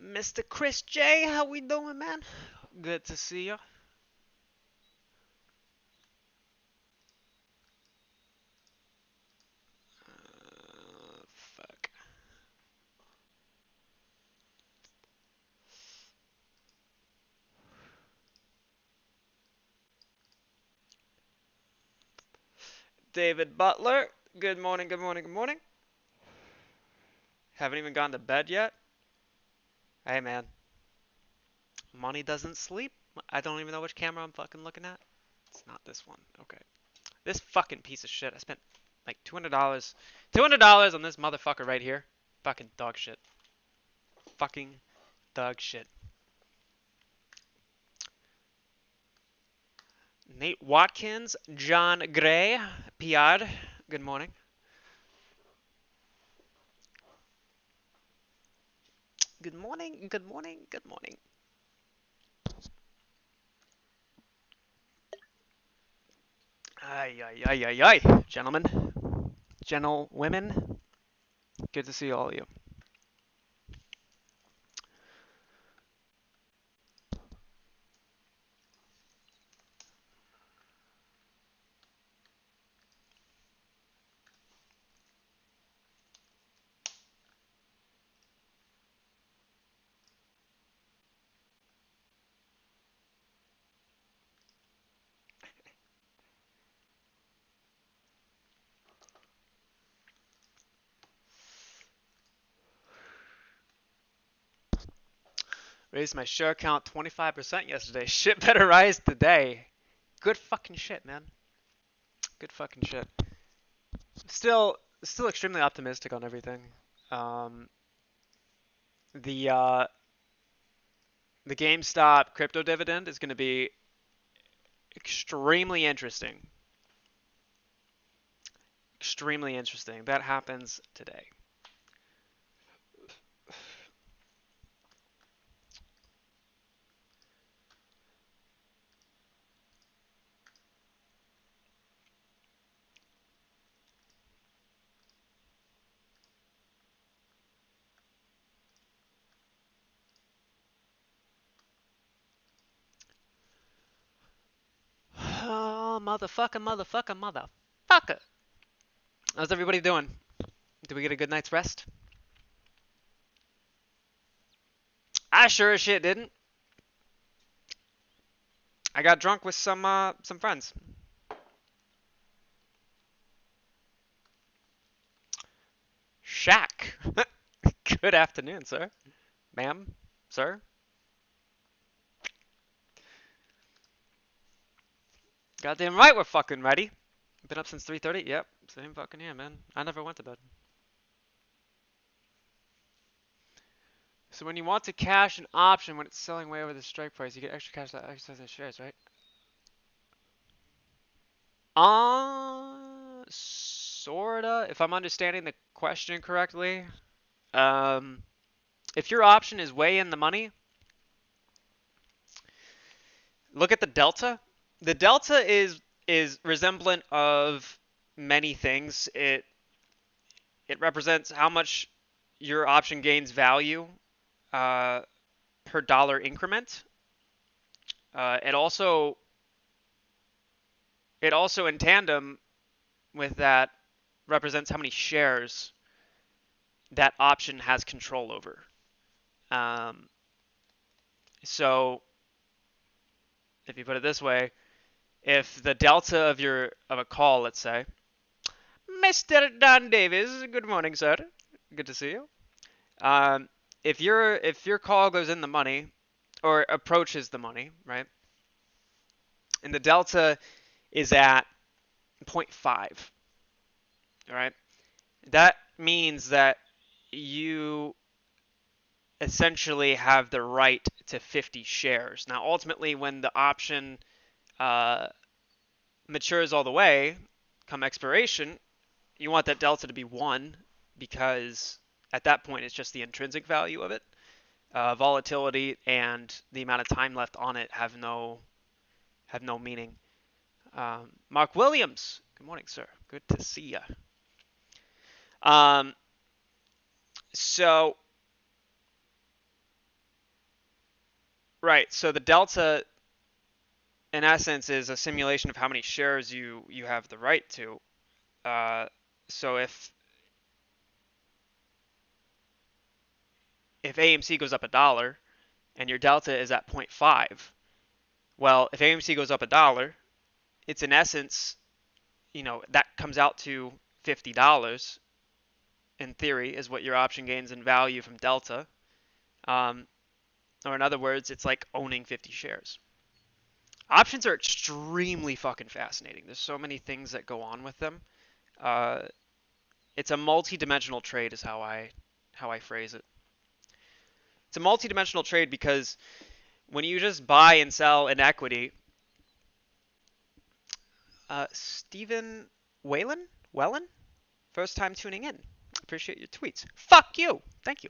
Mr. Chris J, how we doing, man? Good to see you. Fuck. David Butler, good morning, good morning, good morning. Haven't even gone to bed yet? Hey, man. Money doesn't sleep? I don't even know which camera I'm fucking looking at. It's not this one. Okay. This fucking piece of shit. I spent like $200. $200 on this motherfucker right here. Fucking dog shit. Fucking dog shit. Nate Watkins, John Gray, Piard, good morning. Good morning, good morning, good morning. Ay, ay, ay, ay, ay, gentlemen, gentlewomen, good to see all of you. Raised my share count 25% yesterday. Shit better rise today. Good fucking shit, man. Good fucking shit. Still extremely optimistic on everything. Um, the uh, the GameStop crypto dividend is going to be extremely interesting. Extremely interesting. That happens today. Oh, motherfucker, motherfucker, motherfucker. How's everybody doing? Did we get a good night's rest? I sure as shit didn't. I got drunk with some friends. Shaq. Good afternoon, sir. Ma'am, sir. Goddamn right we're fucking ready. Been up since 3:30. Yep, same fucking here, man. I never went to bed. So when you want to cash an option when it's selling way over the strike price, you get extra cash that exercise the shares, right? Sorta. If I'm understanding the question correctly, um, if your option is way in the money, look at the delta. The delta is resemblant of many things. It represents how much your option gains value uh, per dollar increment. It also in tandem with that represents how many shares that option has control over. Um, so if you put it this way, if the delta of a call, let's say, Mr. Don Davis, good morning, sir. Good to see you. Um, if your call goes in the money or approaches the money, right? And the delta is at zero point 0.5, all right? That means that you essentially have the right to 50 shares. Now, ultimately, when the option uh, matures all the way, come expiration, you want that delta to be 1 because at that point it's just the intrinsic value of it. Volatility and the amount of time left on it have no meaning. Mark Williams, good morning, sir. Good to see you. Um, so Right. So the delta, in essence, is a simulation of how many shares you have the right to. Uh, so if AMC goes up $1 and your delta is at zero point 0.5, well, if AMC goes up $1, it's in essence, that comes out to $50 in theory is what your option gains in value from delta. Um, or in other words, it's like owning 50 shares. Options are extremely fucking fascinating. There's so many things that go on with them. Uh, it's a multi-dimensional trade, is how I phrase it. It's a multi-dimensional trade because when you just buy and sell an equity, Stephen Wellen, first time tuning in. Appreciate your tweets. Fuck you. Thank you.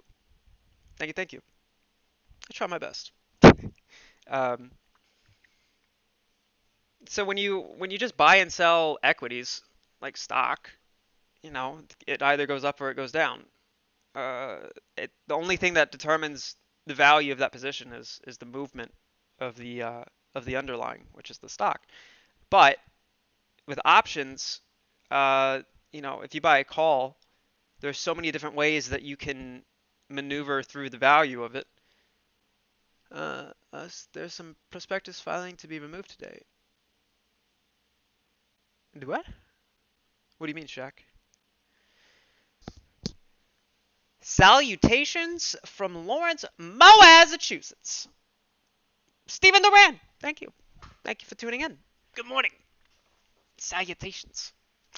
Thank you. Thank you. I try my best. Um, so when you just buy and sell equities like stock, it either goes up or it goes down. Uh, the only thing that determines the value of that position is the movement of the underlying, which is the stock. But with options, if you buy a call, there's so many different ways that you can maneuver through the value of it. There's some prospectus filing to be removed today. Do what? What do you mean, Shaq? Salutations from Lawrence, Massachusetts. Stephen Duran, thank you. Thank you for tuning in. Good morning. Salutations.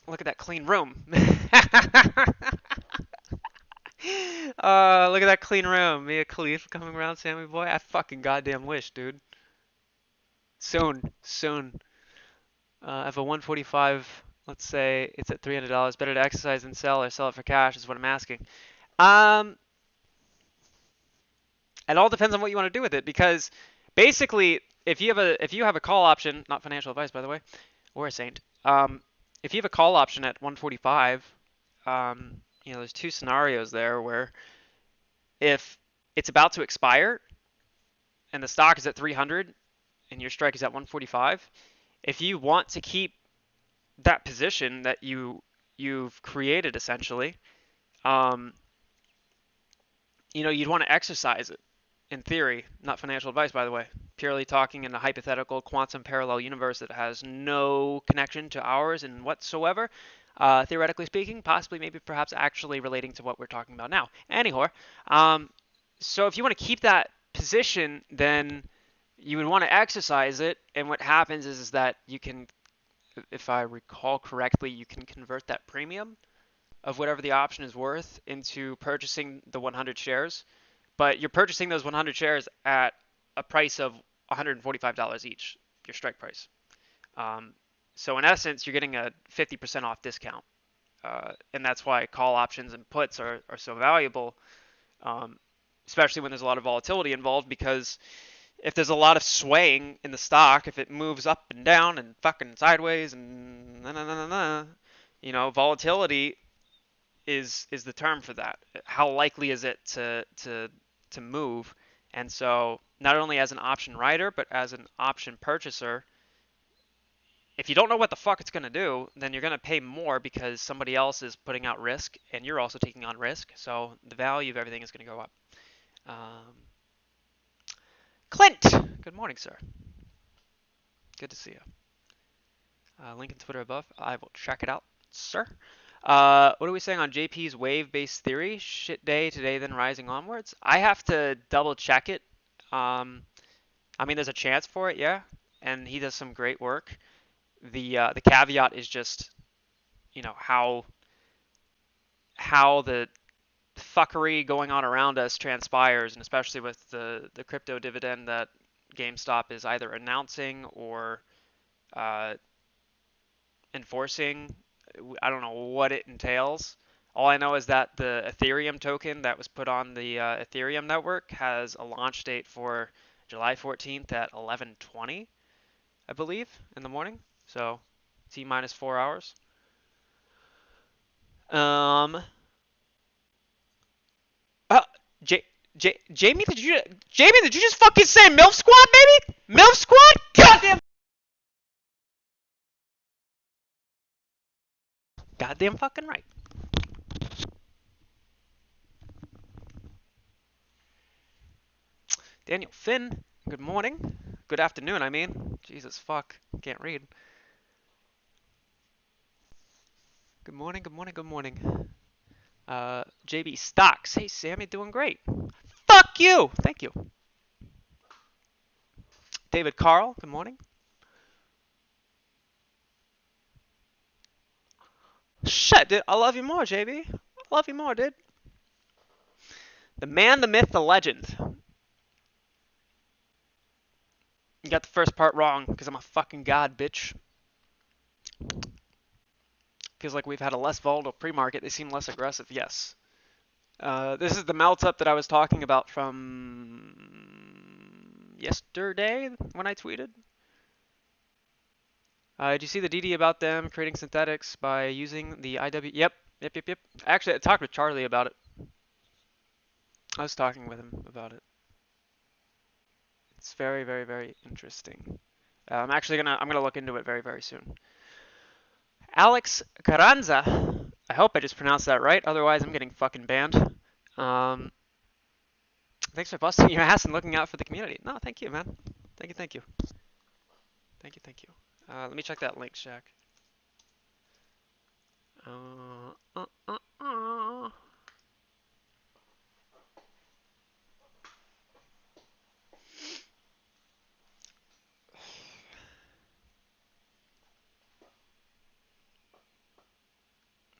Look at that clean room. Look at that clean room. Mia Khalifa coming around, Sammy boy. I fucking goddamn wish, dude. Soon, soon. If a 145, let's say it's at $300, better to exercise than sell or sell it for cash is what I'm asking. Um, it all depends on what you want to do with it because basically, if you have a call option, not financial advice by the way, or a saint. If you have a call option at 145, there's two scenarios there where if it's about to expire and the stock is at 300 and your strike is at 145, if you want to keep that position that you've created essentially, um, you'd want to exercise it in theory, not financial advice by the way. Purely talking in a hypothetical quantum parallel universe that has no connection to ours in whatsoever. Theoretically speaking, possibly, maybe, perhaps, actually relating to what we're talking about now. Anyhow, so if you want to keep that position, then you would want to exercise it, and what happens is that you can, if I recall correctly, you can convert that premium of whatever the option is worth into purchasing the 100 shares, but you're purchasing those 100 shares at a price of $145 each, your strike price. Um, so in essence, you're getting a 50% off discount, and that's why call options and puts are so valuable, um, especially when there's a lot of volatility involved. Because if there's a lot of swaying in the stock, if it moves up and down and fucking sideways and volatility is the term for that. How likely is it to move? And so not only as an option writer, but as an option purchaser, if you don't know what the fuck it's going to do, then you're going to pay more because somebody else is putting out risk and you're also taking on risk. So the value of everything is going to go up. Clint, good morning, sir. Good to see you. Link in Twitter above. I will check it out, sir. What are we saying on JP's wave-based theory? Shit day today, then rising onwards. I have to double check it. I mean, there's a chance for it, yeah, and he does some great work. The caveat is just, how the fuckery going on around us transpires, and especially with the crypto dividend that GameStop is either announcing or enforcing. I don't know what it entails. All I know is that the Ethereum token that was put on the Ethereum network has a launch date for July 14th at 11:20, I believe, in the morning. So T minus 4 hours. Um, uh, J Jamie, did you just fucking say MILF Squad, baby? MILF Squad? Goddamn fucking right. Daniel Finn, good morning. Good afternoon, I mean. Jesus fuck, can't read. Good morning, good morning, good morning. JB Stocks, hey Sammy, doing great. Fuck you! Thank you. David Carl, good morning. Shit, dude, I love you more, JB. I love you more, dude. The man, the myth, the legend. You got the first part wrong, because I'm a fucking god, bitch. Feels like we've had a less volatile pre-market. They seem less aggressive, yes. This is the melt up that I was talking about from yesterday when I tweeted. Did you see the DD about them creating synthetics by using the IW? Yep. Actually, I talked with Charlie about it. I was talking with him about it. It's very, very, very interesting. I'm gonna look into it very, very soon. Alex Carranza. I hope I just pronounced that right. Otherwise, I'm getting fucking banned. Thanks for busting your ass and looking out for the community. No, thank you, man. Thank you, thank you. Thank you, thank you. Let me check that link, Shaq.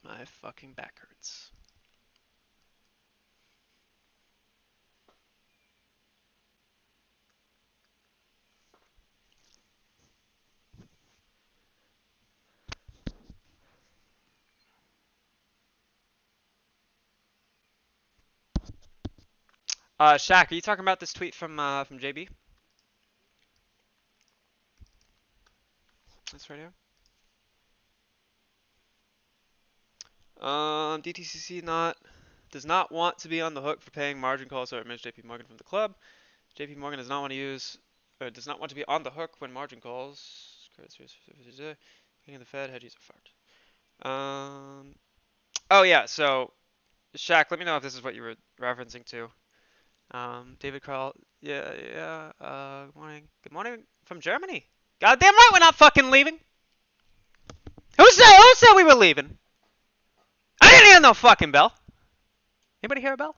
My fucking back hurts. Shaq, are you talking about this tweet from JB? That's right here. DTCC does not want to be on the hook for paying margin calls or admits JP Morgan from the club. JP Morgan does not want to does not want to be on the hook when margin calls. Paying the Fed hedges are fart. Oh yeah, so Shaq, let me know if this is what you were referencing to. David Carl, yeah. Good morning. Good morning from Germany. Goddamn right, we're not fucking leaving. Who said we were leaving? I didn't hear no fucking bell. Anybody hear a bell?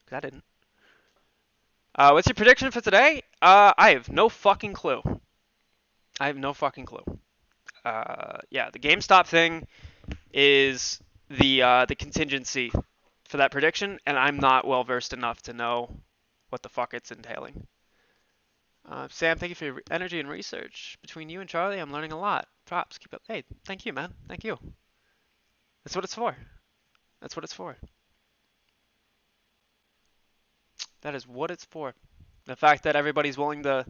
'Cause I didn't. What's your prediction for today? I have no fucking clue. I have no fucking clue. Yeah, the GameStop thing is the contingency for that prediction, and I'm not well versed enough to know what the fuck it's entailing. Sam, thank you for your energy and research. Between you and Charlie, I'm learning a lot. Props, keep up. Hey, thank you, man. Thank you. That's what it's for. That's what it's for. That is what it's for. The fact that everybody's willing to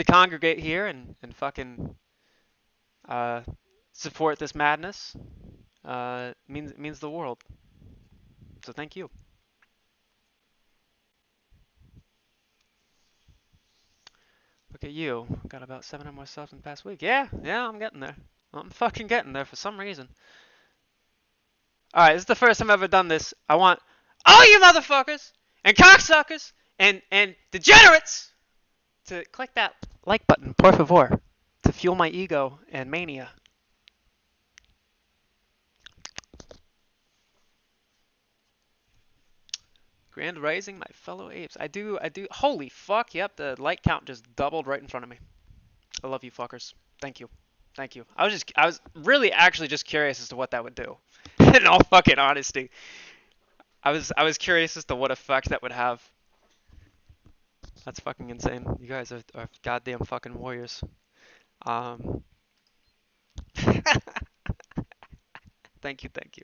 congregate here and fucking support this madness means the world. So thank you. Look at you. Got about 700 more subs in the past week. Yeah, I'm getting there. I'm fucking getting there for some reason. Alright, this is the first time I've ever done this. I want all you motherfuckers and cocksuckers and degenerates to click that like button, por favor, to fuel my ego and mania. Grand Rising, my fellow apes. I do. Holy fuck, yep, the like count just doubled right in front of me. I love you fuckers. Thank you. Thank you. I was really actually just curious as to what that would do. In all fucking honesty. I was curious as to what effect that would have. That's fucking insane. You guys are goddamn fucking warriors. Thank you, thank you.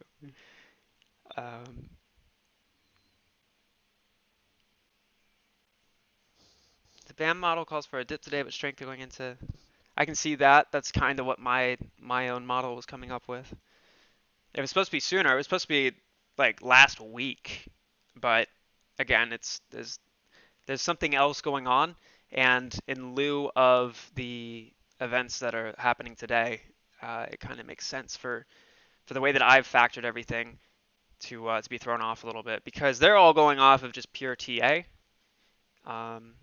The BAM model calls for a dip today, but strength going into. I can see that. That's kind of what my own model was coming up with. It was supposed to be sooner. It was supposed to be like last week, but again, there's something else going on, and in lieu of the events that are happening today, it kind of makes sense for the way that I've factored everything to be thrown off a little bit because they're all going off of just pure TA, um,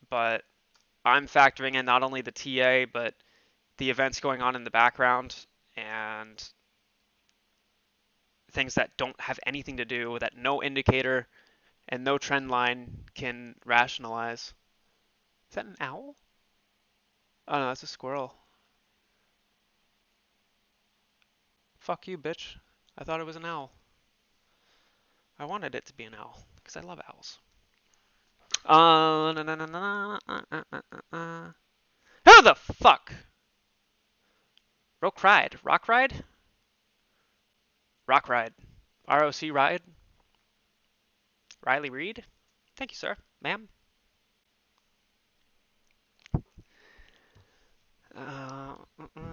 but I'm factoring in not only the TA but the events going on in the background and things that don't have anything to do that no indicator and no trend line can rationalize. Is that an owl? Oh no, that's a squirrel. Fuck you, bitch. I thought it was an owl. I wanted it to be an owl because I love owls. Na, na, na, na, Who the fuck? Rock Ride. Rock Ride? Rock Ride. ROC Ride? Riley Reed? Thank you, sir. Ma'am?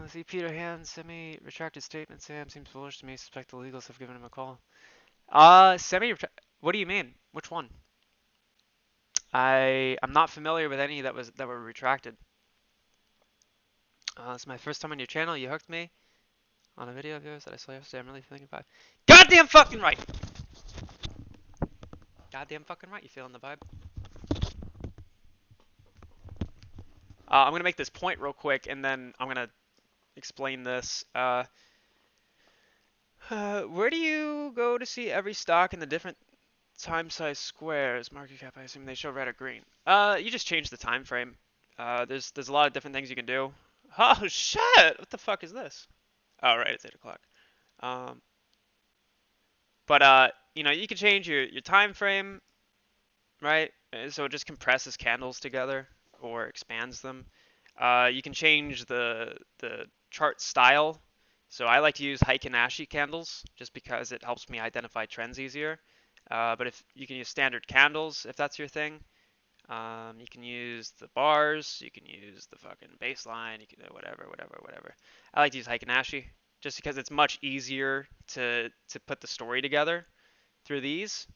See Peter Hand semi-retracted statement. Sam seems foolish to me. Suspect the legals have given him a call. Semi. What do you mean? Which one? I'm not familiar with any that were retracted. It's my first time on your channel. You hooked me on a video of yours that I saw yesterday. I'm really thinking about. Goddamn fucking right. Goddamn fucking right. You feeling the vibe? I'm gonna make this point real quick, and then I'm gonna explain this. Where do you go to see every stock in the different time size squares? Market cap, I assume they show red or green. You just change the time frame. There's a lot of different things you can do. Oh shit! What the fuck is this? Oh right, it's 8 o'clock. Um, but you can change your time frame, right? So it just compresses candles together or expands them. You can change the chart style. So I like to use Heiken Ashi candles just because it helps me identify trends easier. But if you can use standard candles if that's your thing. You can use the bars, you can use the fucking baseline, you can do whatever. I like to use Heiken Ashi just because it's much easier to put the story together through these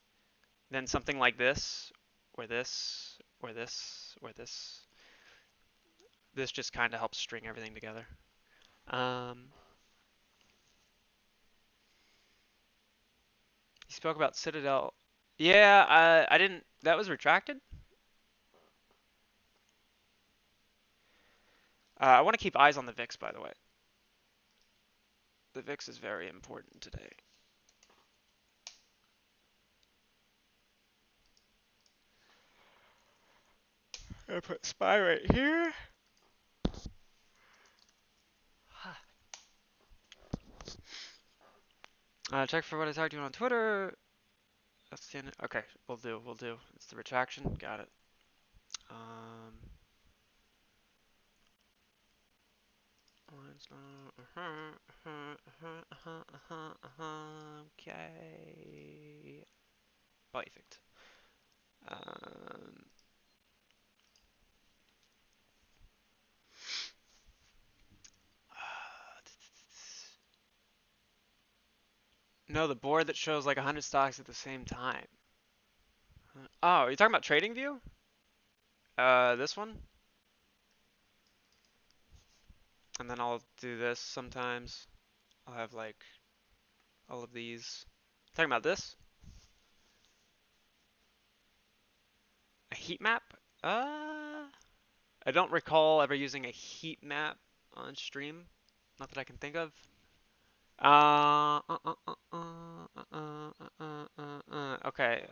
than something like this or this or this or this. This just kind of helps string everything together. Um, you spoke about Citadel. Yeah, I didn't. That was retracted. I want to keep eyes on the VIX, by the way. The VIX is very important today. I'm gonna put SPY right here. Check for what I talked to you on Twitter. That's the end. Okay, we'll do. We'll do. It's the retraction. Got it. Um. Okay. Perfect. Um. No, the board that shows like 100 stocks at the same time. Oh, you're talking about TradingView? This one? And then I'll do this sometimes. I'll have like all of these. Talking about this? A heat map? I don't recall ever using a heat map on stream. Not that I can think of. Okay,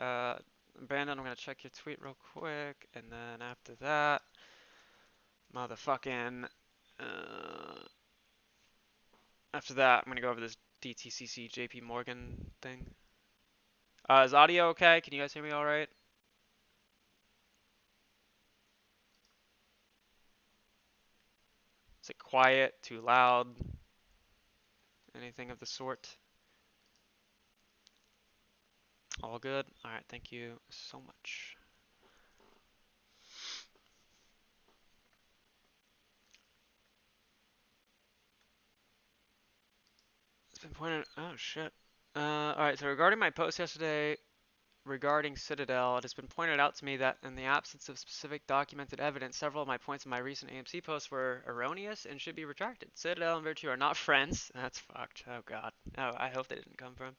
Brandon, I'm gonna check your tweet real quick, and then after that, motherfucking, after that, I'm gonna go over this DTCC JP Morgan thing. Is audio okay? Can you guys hear me all right? Is it quiet? Too loud? Anything of the sort? All good? Alright, thank you so much. It's been pointed. Oh shit. Alright, so regarding my post yesterday, regarding Citadel, it has been pointed out to me that in the absence of specific documented evidence, several of my points in my recent AMC posts were erroneous and should be retracted. Citadel and Virtue are not friends. That's fucked. Oh god. Oh, I hope they didn't come from.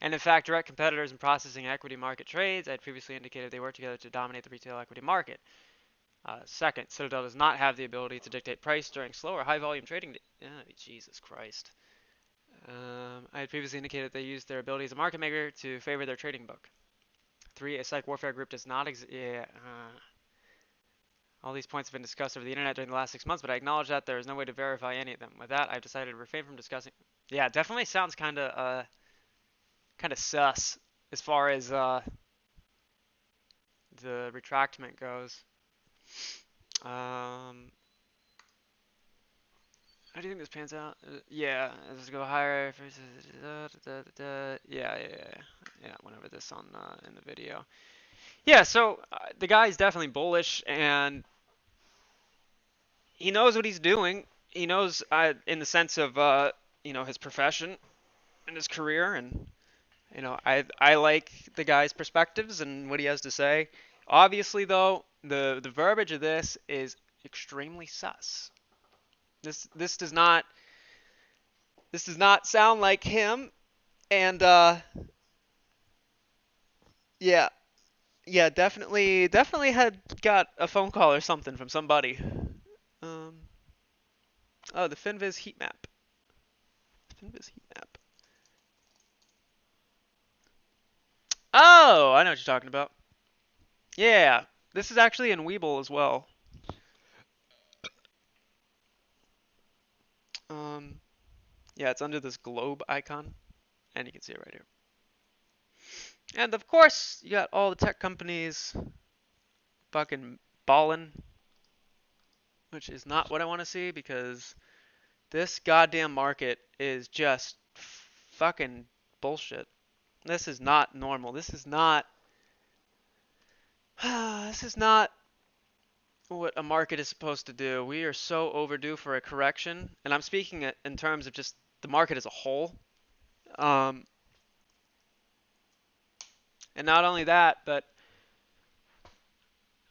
And in fact, direct competitors in processing equity market trades. I had previously indicated they work together to dominate the retail equity market. Second, Citadel does not have the ability to dictate price during slow or high volume trading. Jesus Christ. I had previously indicated they used their ability as a market maker to favor their trading book. 3. A psych warfare group does not exist. Yeah. All these points have been discussed over the internet during the last 6 months, but I acknowledge that there is no way to verify any of them. With that, I've decided to refrain from discussing. Yeah, it definitely sounds kind of sus as far as the retractment goes. How do you think this pans out? Yeah, let's go higher. Yeah, whenever this on in the video. Yeah, so the guy's definitely bullish, and he knows what he's doing. He knows, in the sense of his profession and his career, and I like the guy's perspectives and what he has to say. Obviously, though, the verbiage of this is extremely sus. This does not sound like him, and yeah, definitely had got a phone call or something from somebody. Oh, the Finviz heat map. Oh, I know what you're talking about. Yeah, this is actually in Webull as well. Yeah, it's under this globe icon, and you can see it right here. And of course, you got all the tech companies fucking ballin', which is not what I want to see, because this goddamn market is just fucking bullshit. This is not normal. This is not what a market is supposed to do. We are so overdue for a correction, and I'm speaking in terms of just the market as a whole. And not only that, but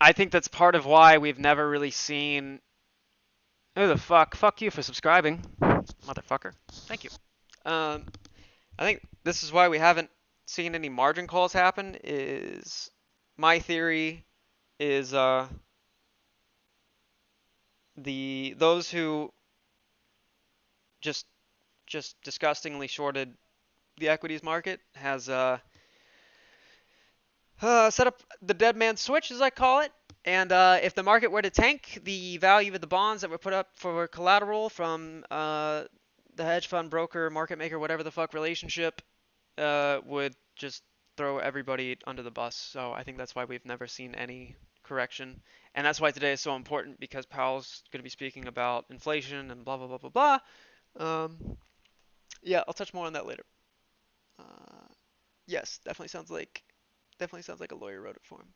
I think that's part of why we've never really seen. Who the fuck? Fuck you for subscribing, motherfucker. Thank you. I think this is why we haven't seen any margin calls happen. Is my theory is those who just disgustingly shorted the equities market has set up the dead man switch, as I call it. And if the market were to tank, the value of the bonds that were put up for collateral from the hedge fund broker, market maker, whatever the fuck relationship, would just throw everybody under the bus. So I think that's why we've never seen any correction. And that's why today is so important, because Powell's going to be speaking about inflation and blah, blah, blah, blah, blah. Yeah, I'll touch more on that later. Yes, definitely sounds like a lawyer wrote it for him.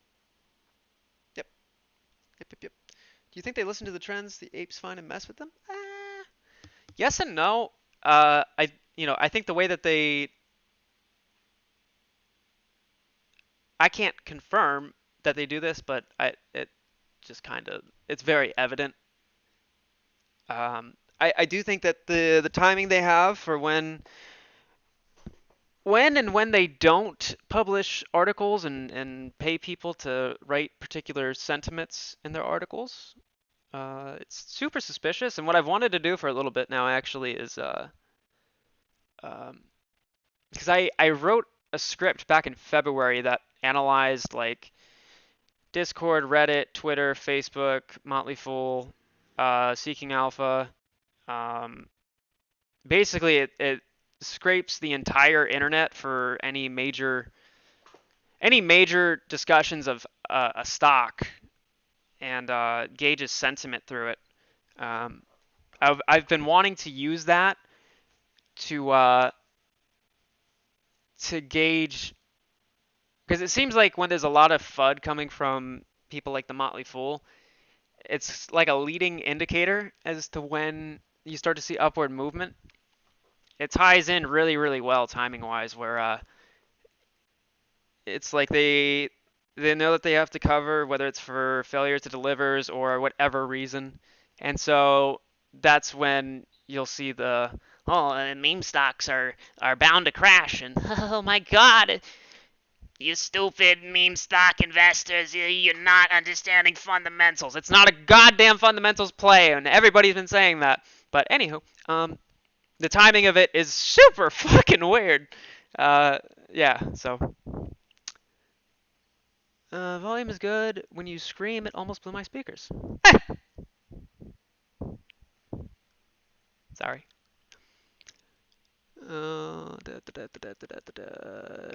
Yep. Yep. Do you think they listen to the trends the apes find and mess with them? Yes and no. I think the way that I can't confirm that they do this, but it just it's very evident. I do think that the timing they have for when they don't publish articles and pay people to write particular sentiments in their articles, it's super suspicious. And what I've wanted to do for a little bit now actually is because I wrote a script back in February that analyzed like Discord, Reddit, Twitter, Facebook, Motley Fool, Seeking Alpha. Basically, it scrapes the entire internet for any major discussions of a stock, and gauges sentiment through it. I've been wanting to use that to gauge, because it seems like when there's a lot of FUD coming from people like the Motley Fool, it's like a leading indicator as to when you start to see upward movement. It ties in really, really well timing wise, where it's like they know that they have to cover whether it's for failure to delivers or whatever reason, and so that's when you'll see the meme stocks are bound to crash and oh my god, you stupid meme stock investors, you're not understanding fundamentals. It's not a goddamn fundamentals play, and everybody's been saying that. But anywho, the timing of it is super fucking weird. Uh, yeah, so volume is good. When you scream, it almost blew my speakers. Sorry.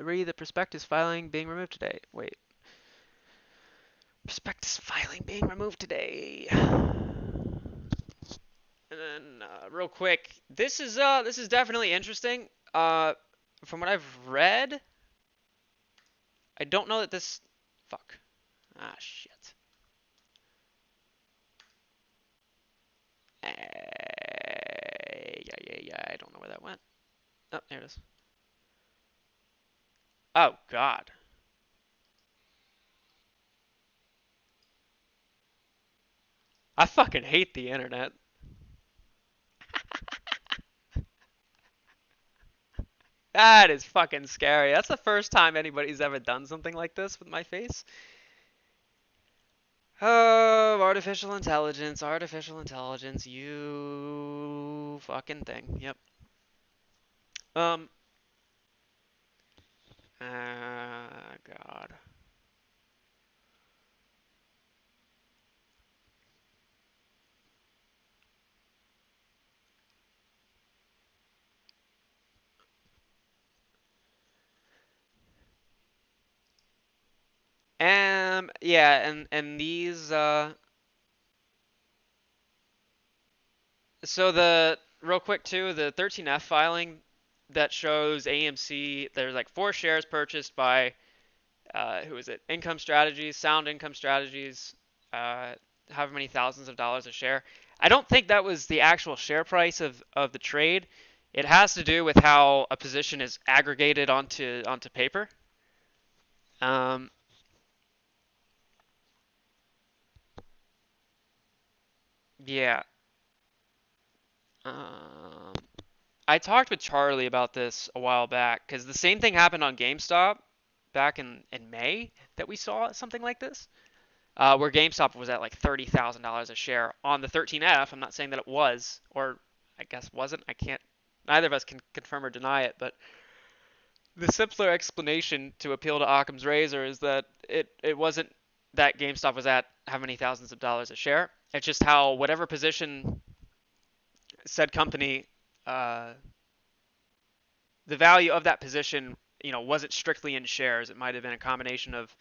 Read the prospectus filing being removed today. Wait. Prospectus filing being removed today. And then real quick, this is definitely interesting. From what I've read, I don't know that this. Fuck. Ah shit. Yeah. I don't know where that went. Oh, there it is. Oh God. I fucking hate the internet. That is fucking scary. That's the first time anybody's ever done something like this with my face. Oh, artificial intelligence, you fucking thing. Yep. Um. God. Yeah, and these so the real quick too, the 13F filing that shows AMC, there's like 4 shares purchased by who is it? Income Strategies, Sound Income Strategies, uh, however many thousands of dollars a share. I don't think that was the actual share price of the trade. It has to do with how a position is aggregated onto paper. Um, yeah. Um, I talked with Charlie about this a while back because the same thing happened on GameStop back in May that we saw something like this, where GameStop was at like $30,000 a share on the 13F. I'm not saying that it was, or I guess wasn't. I can't. Neither of us can confirm or deny it, but the simpler explanation to appeal to Occam's razor is that it wasn't that GameStop was at how many thousands of dollars a share. It's just how whatever position said company uh, the value of that position, wasn't strictly in shares. It might have been a combination of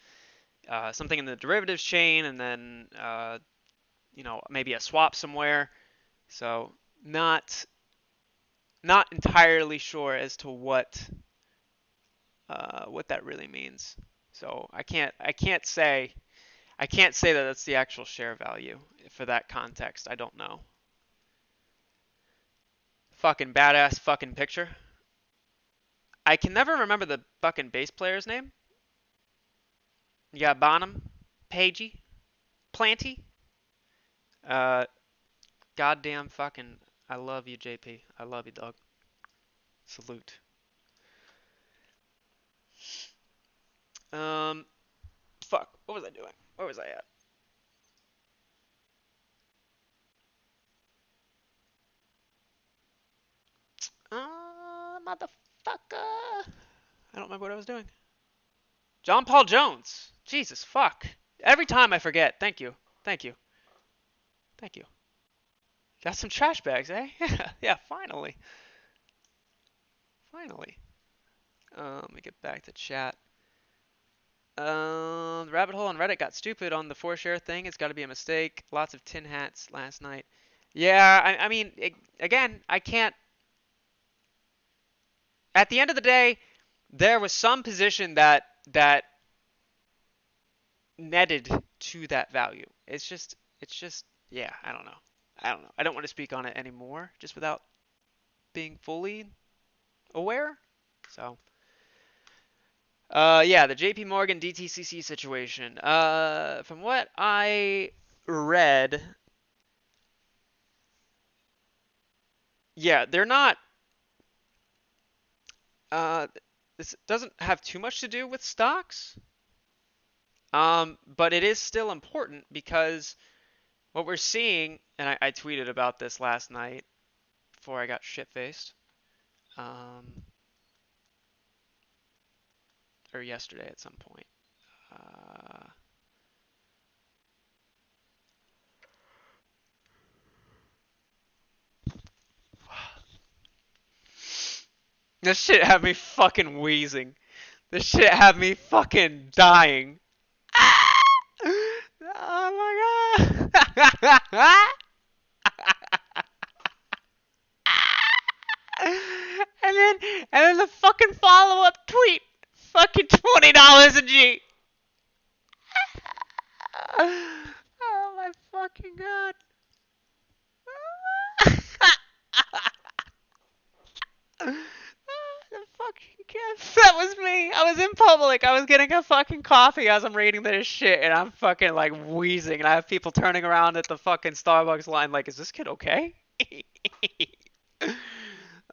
something in the derivatives chain and then, maybe a swap somewhere. So not entirely sure as to what that really means. So I can't say that that's the actual share value for that context. I don't know. Fucking badass fucking picture. I can never remember the fucking bass player's name. You got Bonham, Pagey, Planty. Uh, goddamn fucking. I love you, JP. I love you, dog. Salute. Um, fuck. What was I doing? Where was I at? Motherfucker. I don't remember what I was doing. John Paul Jones. Jesus fuck. Every time I forget. Thank you. Thank you. Thank you. Got some trash bags, eh? Yeah, finally. Finally. Let me get back to chat. The rabbit hole on Reddit got stupid on the 4 share thing. It's got to be a mistake. Lots of tin hats last night. Yeah, I mean, again, I can't. At the end of the day, there was some position that netted to that value. It's just, yeah, I don't know. I don't want to speak on it anymore, just without being fully aware. So, Yeah, the JP Morgan DTCC situation. From what I read, yeah, they're not. Uh, this doesn't have too much to do with stocks. But it is still important because what we're seeing, and I tweeted about this last night before I got shit-faced, um, or yesterday at some point. Uh, this shit had me fucking wheezing. This shit had me fucking dying. Oh my god. And then the fucking follow-up tweet. Fucking $20 a G. Oh my fucking god. The fucking kiss. That was me. I was in public. I was getting a fucking coffee as I'm reading this shit, and I'm fucking like wheezing, and I have people turning around at the fucking Starbucks line like, is this kid okay?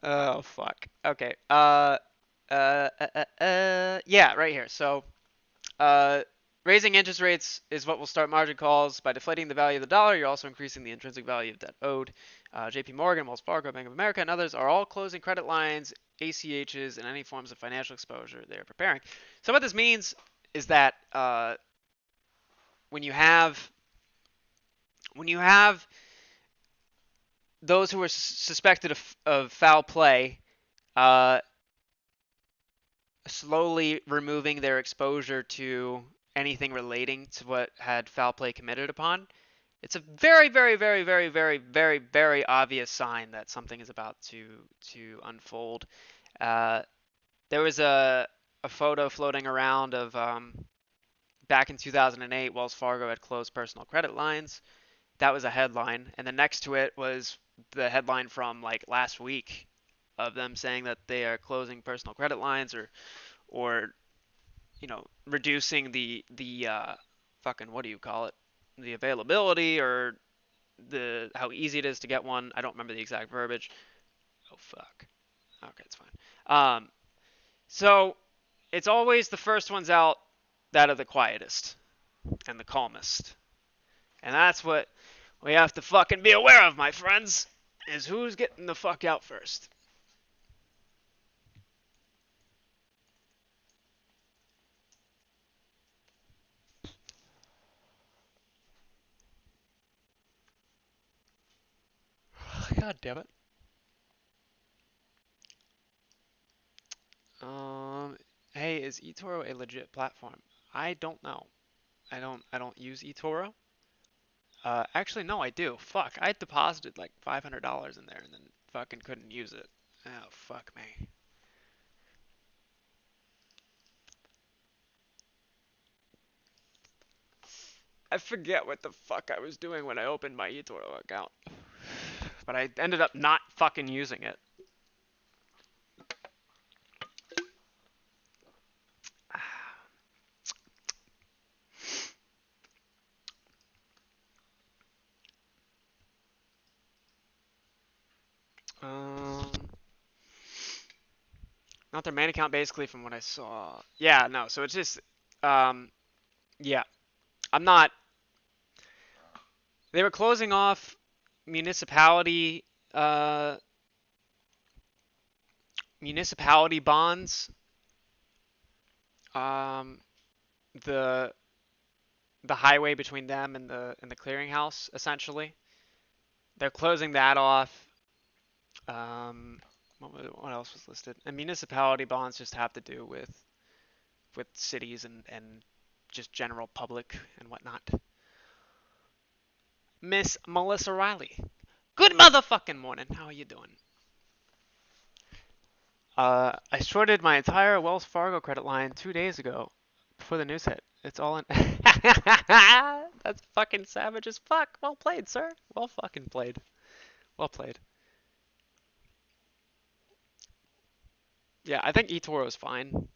Oh fuck. Okay. Yeah, right here. So, uh, raising interest rates is what will start margin calls. By deflating the value of the dollar, you're also increasing the intrinsic value of debt owed. JP Morgan, Wells Fargo, Bank of America, and others are all closing credit lines, ACHs, and any forms of financial exposure they are preparing. So what this means is that when you have those who are suspected of foul play, uh, slowly removing their exposure to anything relating to what had foul play committed upon, it's a very, very, very, very, very, very, very obvious sign that something is about to unfold. Uh, there was a photo floating around of back in 2008, Wells Fargo had closed personal credit lines. That was a headline, and then next to it was the headline from like last week of them saying that they are closing personal credit lines or reducing the fucking, what do you call it, the availability or the how easy it is to get one. I don't remember the exact verbiage. Oh fuck. Okay, it's fine. So it's always the first ones out that are the quietest and the calmest, and that's what we have to fucking be aware of, my friends. Is who's getting the fuck out first. God damn it. Um, hey, is eToro a legit platform? I don't know. I don't use eToro. Actually, no, I do. Fuck, I deposited like $500 in there and then fucking couldn't use it. Oh, fuck me. I forget what the fuck I was doing when I opened my eToro account. But I ended up not fucking using it. Um, not their main account, basically, from what I saw. Yeah, no, so it's just, um, yeah. I'm not, they were closing off municipality, uh, municipality bonds. Um, the the highway between them and the clearinghouse, essentially. They're closing that off. Um, what else was listed? And municipality bonds just have to do with cities and just general public and whatnot. Miss Melissa Riley. Good motherfucking morning. How are you doing? I shorted my entire Wells Fargo credit line 2 days ago before the news hit. It's all in. That's fucking savage as fuck. Well played, sir. Well fucking played. Well played. Yeah, I think eToro is fine.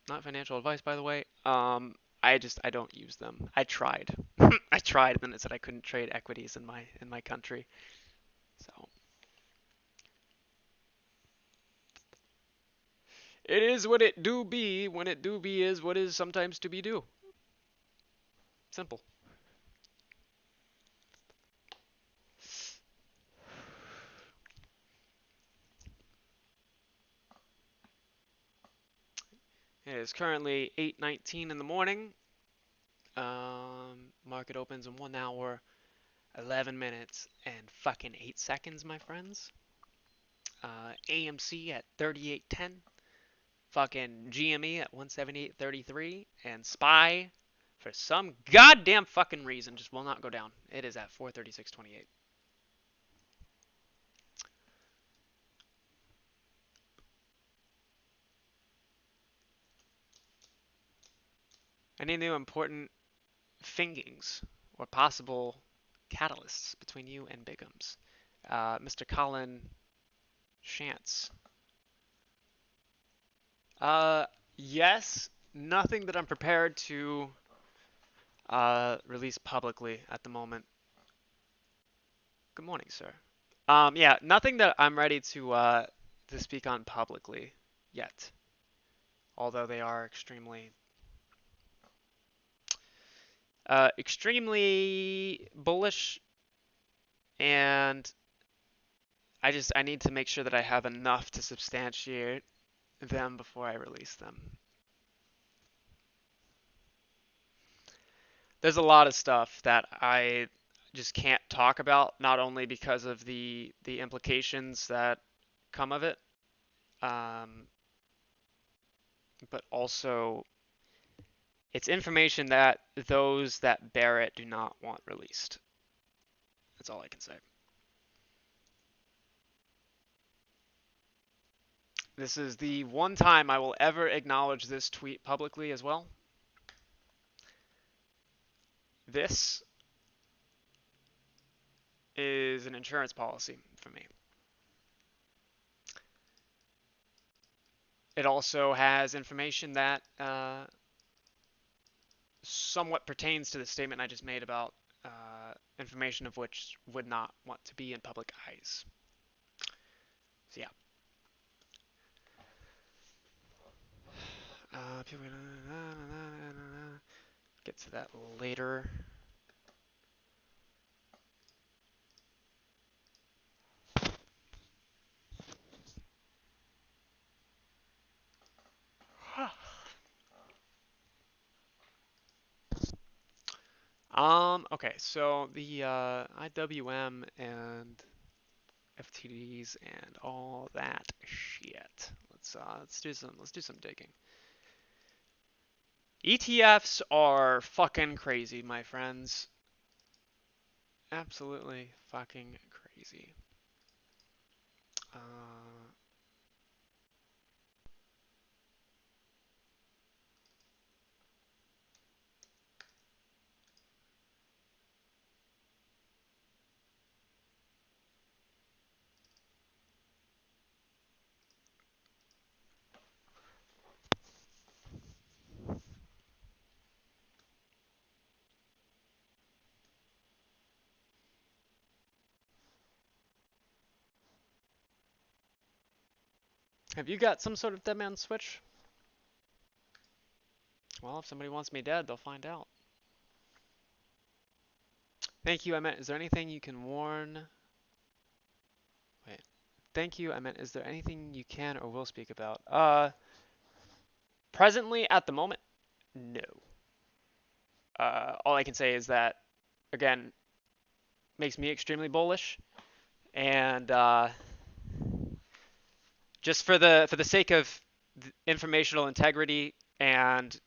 Not financial advice, by the way. I don't use them. I tried. I tried, and then it said I couldn't trade equities in my country. So it is what it do be when it do be is what is sometimes to be do. Simple. It is currently 8:19 in the morning. Market opens in 1 hour, 11 minutes, and fucking 8 seconds, my friends. AMC at 38.10. Fucking GME at 178.33. And SPY, for some goddamn fucking reason, just will not go down. It is at 436.28. Any new important fingings or possible catalysts between you and Bigums? Mr. Colin Shantz. Uh, yes. Nothing that I'm prepared to release publicly at the moment. Good morning, sir. Yeah, nothing that I'm ready to speak on publicly yet. Although they are extremely bullish, and I need to make sure that I have enough to substantiate them before I release them. There's a lot of stuff that I just can't talk about, not only because of the implications that come of it, um, but also it's information that those that bear it do not want released. That's all I can say. This is the one time I will ever acknowledge this tweet publicly as well. This is an insurance policy for me. It also has information that somewhat pertains to the statement I just made about information of which would not want to be in public eyes. So yeah. Get to that later. Okay, so the IWM and FTDs and all that shit. Let's do some digging. ETFs are fucking crazy, my friends. Absolutely fucking crazy. Have you got some sort of dead man switch? Well, if somebody wants me dead, they'll find out. Thank you, I meant, is there anything you can warn? Wait. Thank you, I meant, is there anything you can or will speak about? Presently, at the moment, no. All I can say is that, again, makes me extremely bullish, and just for the sake of informational integrity and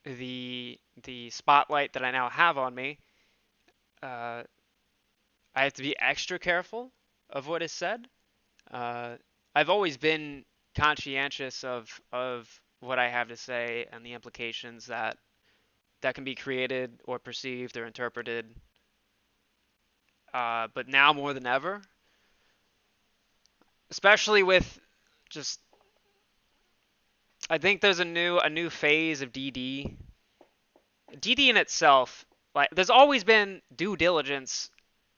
the spotlight that I now have on me, uh, I have to be extra careful of what is said. Uh, I've always been conscientious of what I have to say and the implications that can be created or perceived or interpreted. But now more than ever, especially with just I think there's a new phase of DD. DD in itself, like there's always been due diligence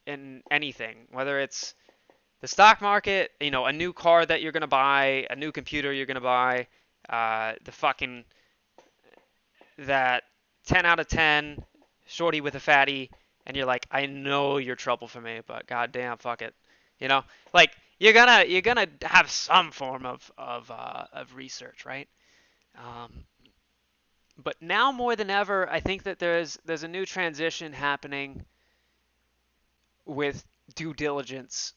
in anything, whether it's the stock market, a new car that you're gonna buy, a new computer you're gonna buy, the fucking that 10 out of 10 shorty with a fatty, and you're like, I know you're trouble for me, but goddamn, fuck it, you know, like you're gonna have some form of research, right? Um, but now more than ever, I think that there's a new transition happening with due diligence,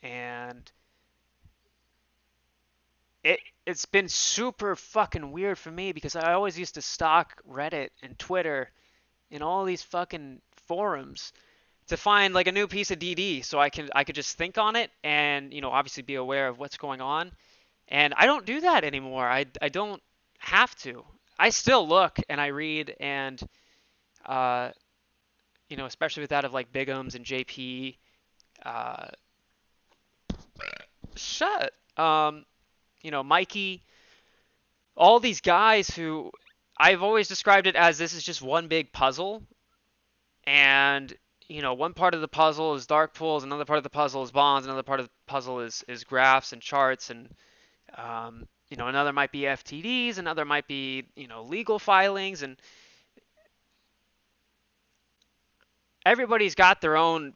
and it's been super fucking weird for me because I always used to stalk Reddit and Twitter and all these fucking forums to find like a new piece of DD so I could just think on it and obviously be aware of what's going on. And I don't do that anymore. I don't have to. I still look and I read and uh especially with that of like Bigums and JP, uh shut Mikey, all these guys who I've always described it as this is just one big puzzle, and one part of the puzzle is dark pools, another part of the puzzle is bonds, another part of the puzzle is graphs and charts, and another might be FTDs, another might be legal filings, and everybody's got their own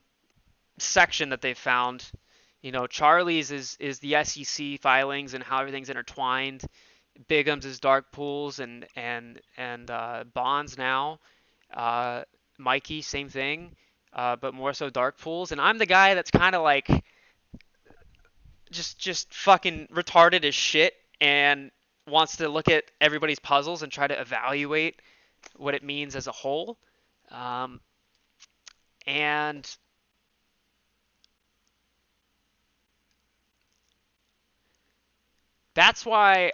section that they've found. Charlie's is the SEC filings and how everything's intertwined. Bigums is dark pools and bonds now. Uh, Mikey, same thing, but more so dark pools. And I'm the guy that's kind of like just fucking retarded as shit and wants to look at everybody's puzzles and try to evaluate what it means as a whole. Um, and that's why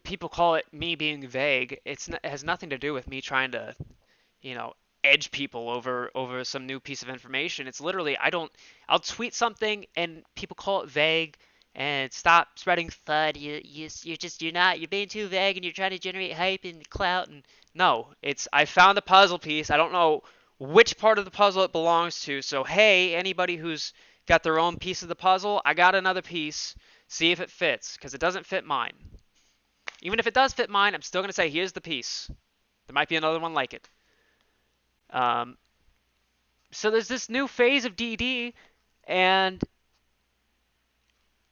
people call it me being vague. It has nothing to do with me trying to, you know, edge people over some new piece of information. It's literally I'll tweet something and people call it vague and stop spreading FUD. You're being too vague and you're trying to generate hype and clout and no, it's I found a puzzle piece. I don't know which part of the puzzle it belongs to. So hey, anybody who's got their own piece of the puzzle, I got another piece. See if it fits because it doesn't fit mine. Even if it does fit mine, I'm still going to say, here's the piece. There might be another one like it. Um, so there's this new phase of DD, and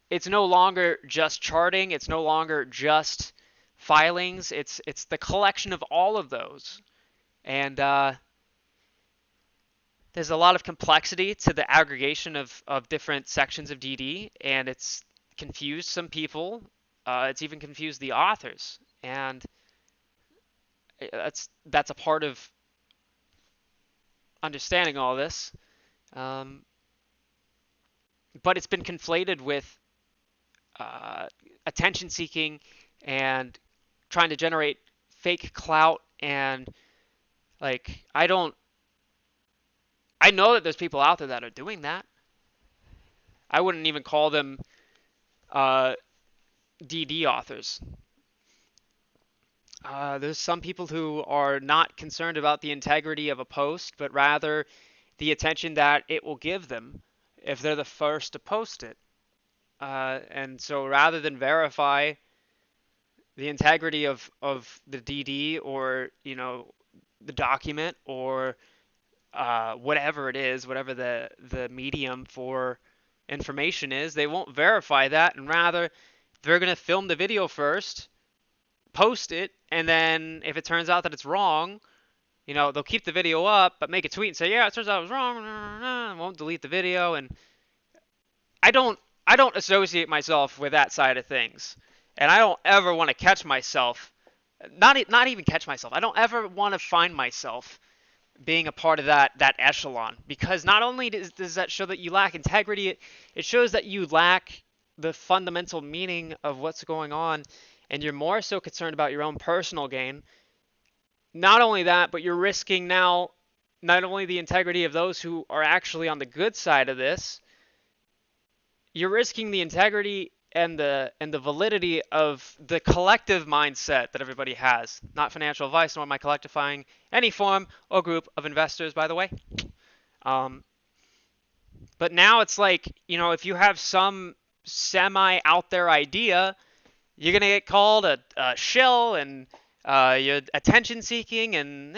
it's no longer just charting. It's no longer just filings. It's the collection of all of those. And there's a lot of complexity to the aggregation of different sections of DD, and it's confused some people. It's even confused the authors, and that's a part of understanding all this. Um, but it's been conflated with attention seeking and trying to generate fake clout and like I know that there's people out there that are doing that. I wouldn't even call them uh, DD authors. There's some people who are not concerned about the integrity of a post, but rather the attention that it will give them if they're the first to post it. And so rather than verify the integrity of the DD or, the document or whatever it is, whatever the medium for information is, they won't verify that, and rather they're going to film the video first, post it, and then if it turns out that it's wrong, they'll keep the video up, but make a tweet and say, yeah, it turns out it was wrong, and won't delete the video. And I don't I don't associate myself with that side of things, and I don't ever want to catch myself, not even catch myself. I don't ever want to find myself being a part of that echelon, because not only does that show that you lack integrity, it shows that you lack the fundamental meaning of what's going on, and you're more so concerned about your own personal gain. Not only that, but you're risking now not only the integrity of those who are actually on the good side of this, you're risking the integrity and the validity of the collective mindset that everybody has. Not financial advice, nor am I collectivifying any form or group of investors, by the way. Um, but now it's like, if you have some semi out there idea, you're gonna get called a shill and you're attention seeking, and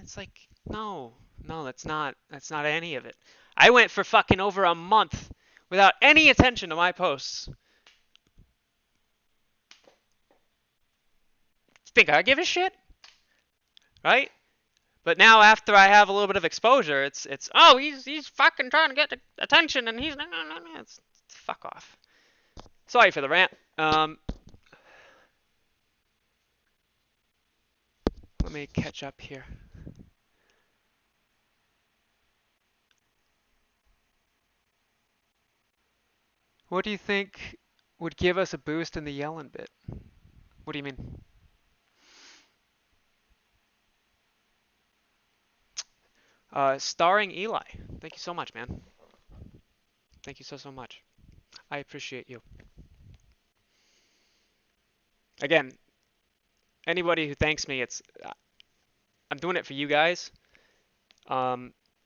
it's like, no, that's not any of it. I went for fucking over a month without any attention to my posts. Think I give a shit, right? But now after I have a little bit of exposure, it's oh, he's fucking trying to get attention, and he's no, it's fuck off. Sorry for the rant. Let me catch up here. What do you think would give us a boost in the Yellen bit? What do you mean? Starring Eli. Thank you so much, man. Thank you so much. I appreciate you. Again, anybody who thanks me, I'm doing it for you guys.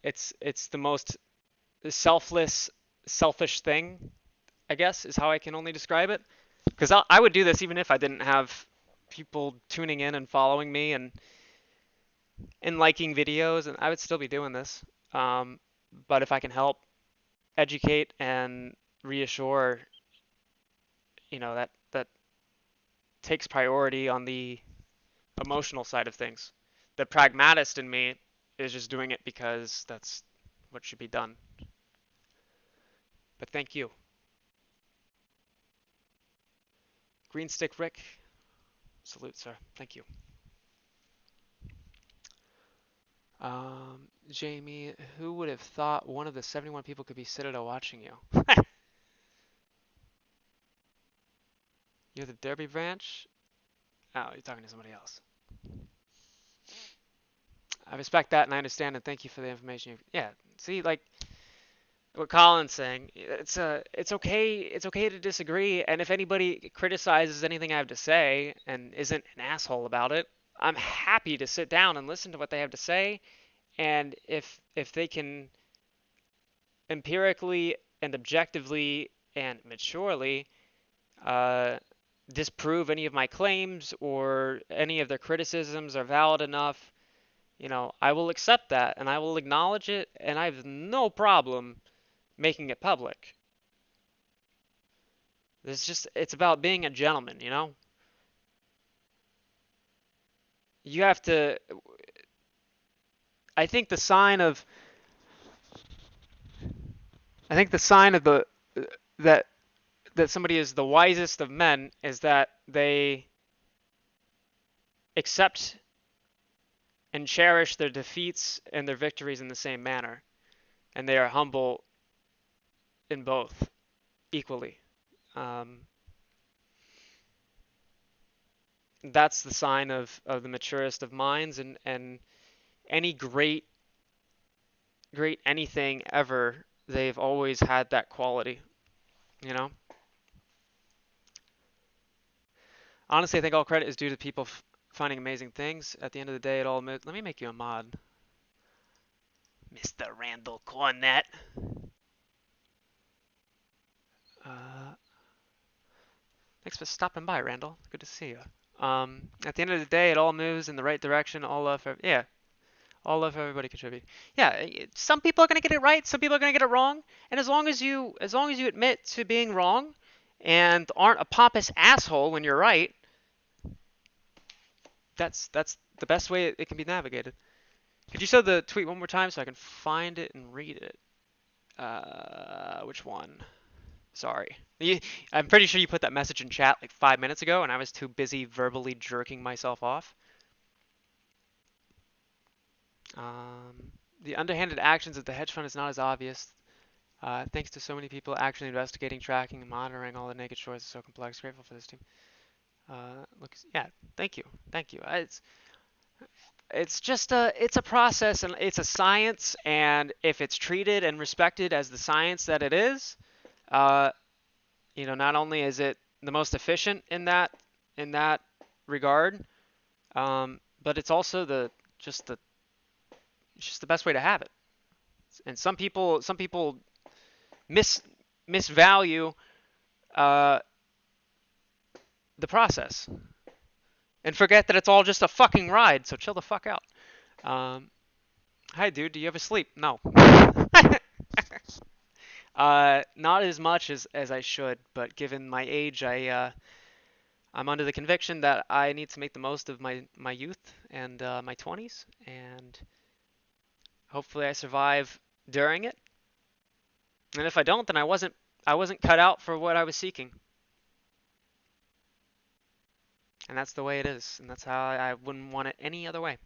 It's the most selfless, selfish thing, I guess, is how I can only describe it. Because I would do this even if I didn't have people tuning in and following me and liking videos, and I would still be doing this. But if I can help educate and reassure, that takes priority on the emotional side of things. The pragmatist in me is just doing it because that's what should be done. But thank you. Green Stick Rick, salute, sir. Thank you. Jamie, who would have thought one of the 71 people could be Citadel watching you? You're the Derby branch? Oh, you're talking to somebody else. I respect that and I understand, and thank you for the information. Yeah, see, like what Colin's saying, it's okay to disagree, and if anybody criticizes anything I have to say and isn't an asshole about it, I'm happy to sit down and listen to what they have to say, and if they can empirically and objectively and maturely disprove any of my claims or any of their criticisms are valid enough, I will accept that and I will acknowledge it, and I have no problem making it public. It's about being a gentleman, You have to, I think the sign of the that somebody is the wisest of men is that they accept and cherish their defeats and their victories in the same manner, and they are humble in both equally. That's the sign of the maturest of minds, and any great anything ever, they've always had that quality, Honestly, I think all credit is due to people finding amazing things. At the end of the day, let me make you a mod. Mr. Randall Cornett. Thanks for stopping by, Randall. Good to see you. At the end of the day, it all moves in the right direction. All love for everybody contribute. Yeah, some people are gonna get it right, some people are gonna get it wrong, and as long as you admit to being wrong and aren't a pompous asshole when you're right, that's the best way it can be navigated. Could you show the tweet one more time so I can find it and read it? Which one? Sorry. I'm pretty sure you put that message in chat like 5 minutes ago, and I was too busy verbally jerking myself off. The underhanded actions of the hedge fund is not as obvious. Thanks to so many people actually investigating, tracking, and monitoring all the naked shores is so complex. Grateful for this team. Yeah, thank you. It's just it's a process and it's a science, and if it's treated and respected as the science that it is, not only is it the most efficient in that regard, but it's also just the it's just the best way to have it. And some people mis misvalue uh, the process and forget that it's all just a fucking ride. So chill the fuck out. Um, Hi, dude. Do you ever sleep? No. Not as much as I should, but given my age, I'm under the conviction that I need to make the most of my youth and my 20s, and hopefully I survive during it. And if I don't, then I wasn't cut out for what I was seeking. And that's the way it is, and that's how I wouldn't want it any other way.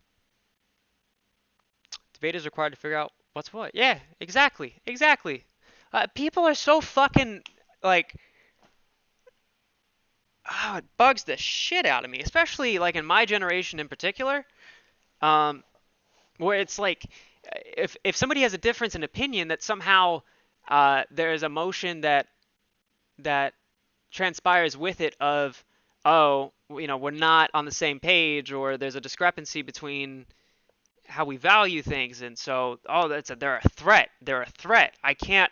Debate is required to figure out what's what. Yeah, exactly, exactly. People are so fucking like, oh, it bugs the shit out of me, especially like in my generation in particular, um, where it's like, if somebody has a difference in opinion, that somehow there is a motion that transpires with it of, oh, we're not on the same page, or there's a discrepancy between how we value things, and so, oh, they're a threat. They're a threat. I can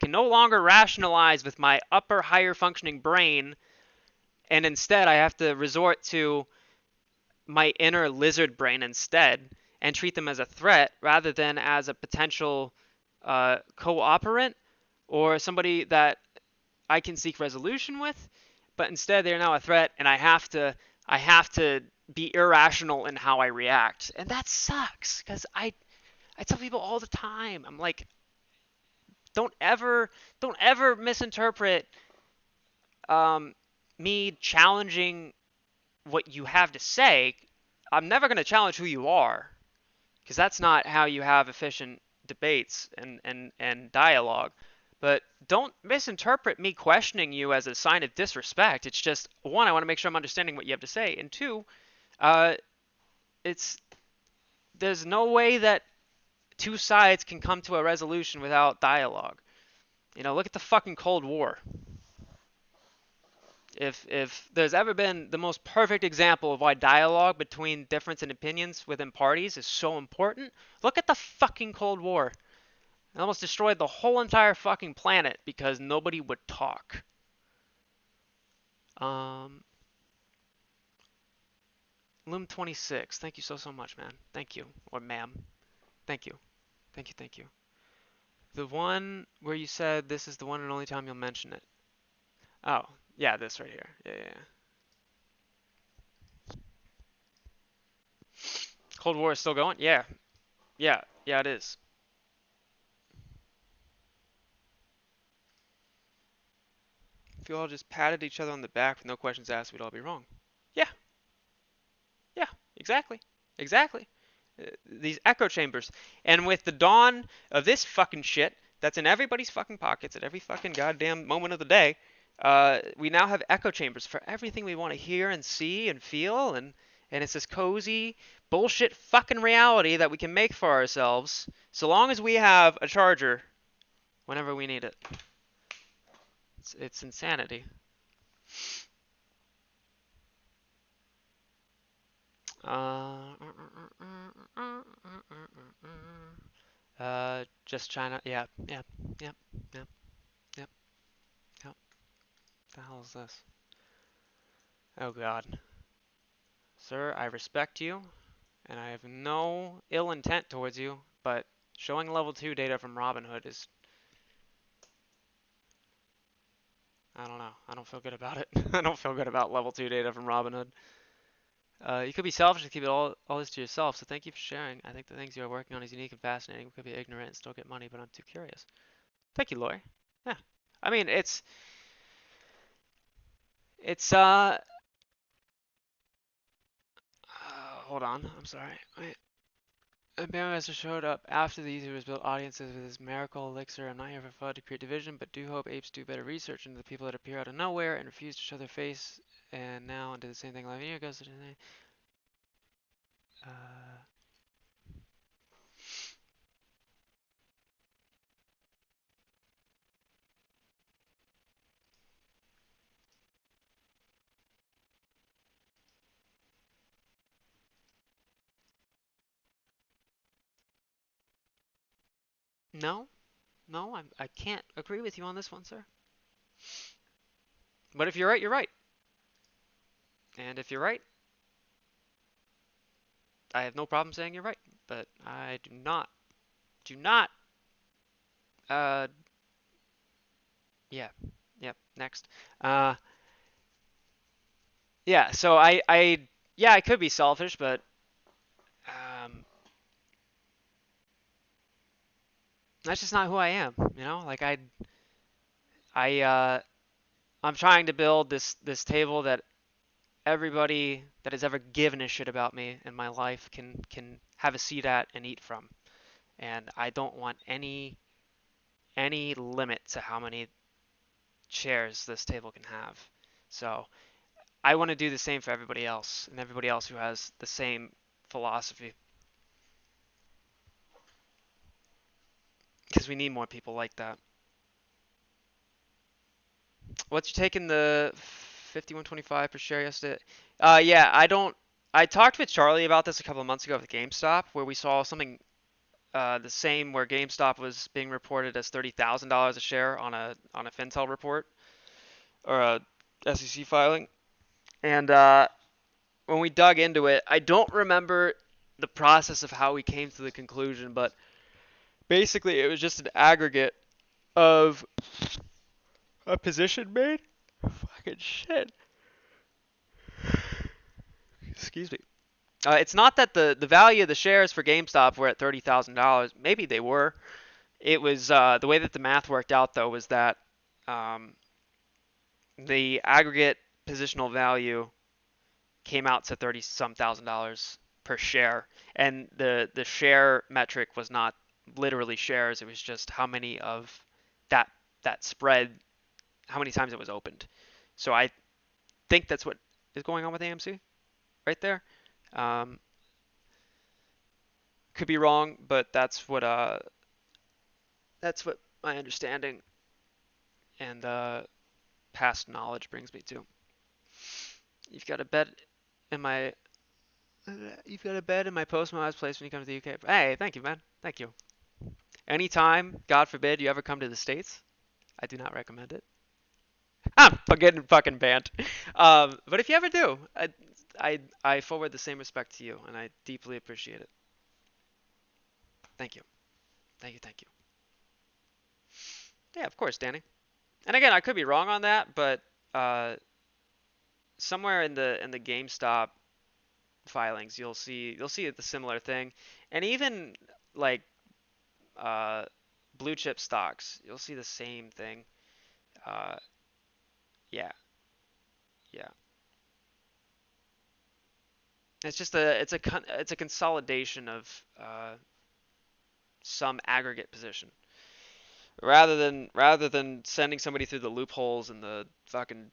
no longer rationalize with my upper higher functioning brain, and instead I have to resort to my inner lizard brain instead and treat them as a threat rather than as a potential cooperant or somebody that I can seek resolution with. But instead they're now a threat, and I have to be irrational in how I react, and that sucks because I tell people all the time, I'm like, don't ever misinterpret um, me challenging what you have to say. I'm never going to challenge who you are, because that's not how you have efficient debates and dialogue. But don't misinterpret me questioning you as a sign of disrespect. It's just, one, I want to make sure I'm understanding what you have to say, and two, uh, it's there's no way that two sides can come to a resolution without dialogue. Look at the fucking Cold War. If there's ever been the most perfect example of why dialogue between difference in opinions within parties is so important, look at the fucking Cold War. It almost destroyed the whole entire fucking planet because nobody would talk. Um, Loom 26, thank you so much, man. Thank you, or ma'am. Thank you, thank you, thank you. The one where you said this is the one and only time you'll mention it. Oh, yeah, this right here. Yeah, yeah, yeah. Cold War is still going? Yeah, yeah, yeah, it is. If you all just patted each other on the back with no questions asked, we'd all be wrong. Yeah, yeah, exactly, exactly. These echo chambers, and with the dawn of this fucking shit that's in everybody's fucking pockets at every fucking goddamn moment of the day, we now have echo chambers for everything we want to hear and see and feel, and it's this cozy bullshit fucking reality that we can make for ourselves, so long as we have a charger whenever we need it. It's insanity. Just China. Yeah, yeah, yeah, yeah, yeah, yeah. The hell is this? Oh God, sir, I respect you, and I have no ill intent towards you, but showing level 2 data from Robinhood is, I don't know. I don't feel good about it. I don't feel good about level 2 data from Robinhood. You could be selfish and keep it all this to yourself, so thank you for sharing. I think the things you are working on is unique and fascinating. We could be ignorant and still get money, but I'm too curious. Thank you, Lori. Yeah. I mean, it's hold on. I'm sorry. Wait. Bandmaster showed up after the user was built audiences with his miracle elixir. I'm not here for FUD to create division, but do hope apes do better research into the people that appear out of nowhere and refuse to show their face, and now and do the same thing 11 years ago. Uh, No, no, I can't agree with you on this one, sir. But if you're right, you're right. And if you're right, I have no problem saying you're right. But I do not, uh, yeah, yep, next. Uh, yeah, so yeah, I could be selfish, but, um, that's just not who I am, you know? Like, I, I'm trying to build this table that everybody that has ever given a shit about me in my life can have a seat at and eat from. And I don't want any limit to how many chairs this table can have. So I want to do the same for everybody else and everybody else who has the same philosophy because we need more people like that. What's your take in the 51.25 per share yesterday? Yeah, I don't. I talked with Charlie about this a couple of months ago with GameStop, where we saw something the same, where GameStop was being reported as $30,000 a share on a Fintel report or a SEC filing. And when we dug into it, I don't remember the process of how we came to the conclusion, but basically it was just an aggregate of a position made. Fucking shit. Excuse me. It's not that the value of the shares for GameStop were at $30,000. Maybe they were. It was the way that the math worked out though was that um, the aggregate positional value came out to 30 some thousand dollars per share, and the share metric was not literally shares. It was just how many of that that spread, how many times it was opened. So I think that's what is going on with AMC right there. Um, could be wrong, but that's what my understanding and past knowledge brings me to. You've got a bed in my you've got a bed in my postmaster's place when you come to the UK. Hey, thank you, man. Thank you. Anytime, God forbid, you ever come to the States, I do not recommend it. I'm getting fucking banned. But if you ever do, I forward the same respect to you, and I deeply appreciate it. Thank you. Thank you. Thank you. Yeah, of course, Danny. And again, I could be wrong on that, but uh, somewhere in the GameStop filings, you'll see the similar thing, and even like uh, blue chip stocks, you'll see the same thing. Uh, yeah, yeah. It's a consolidation of some aggregate position rather than sending somebody through the loopholes and the fucking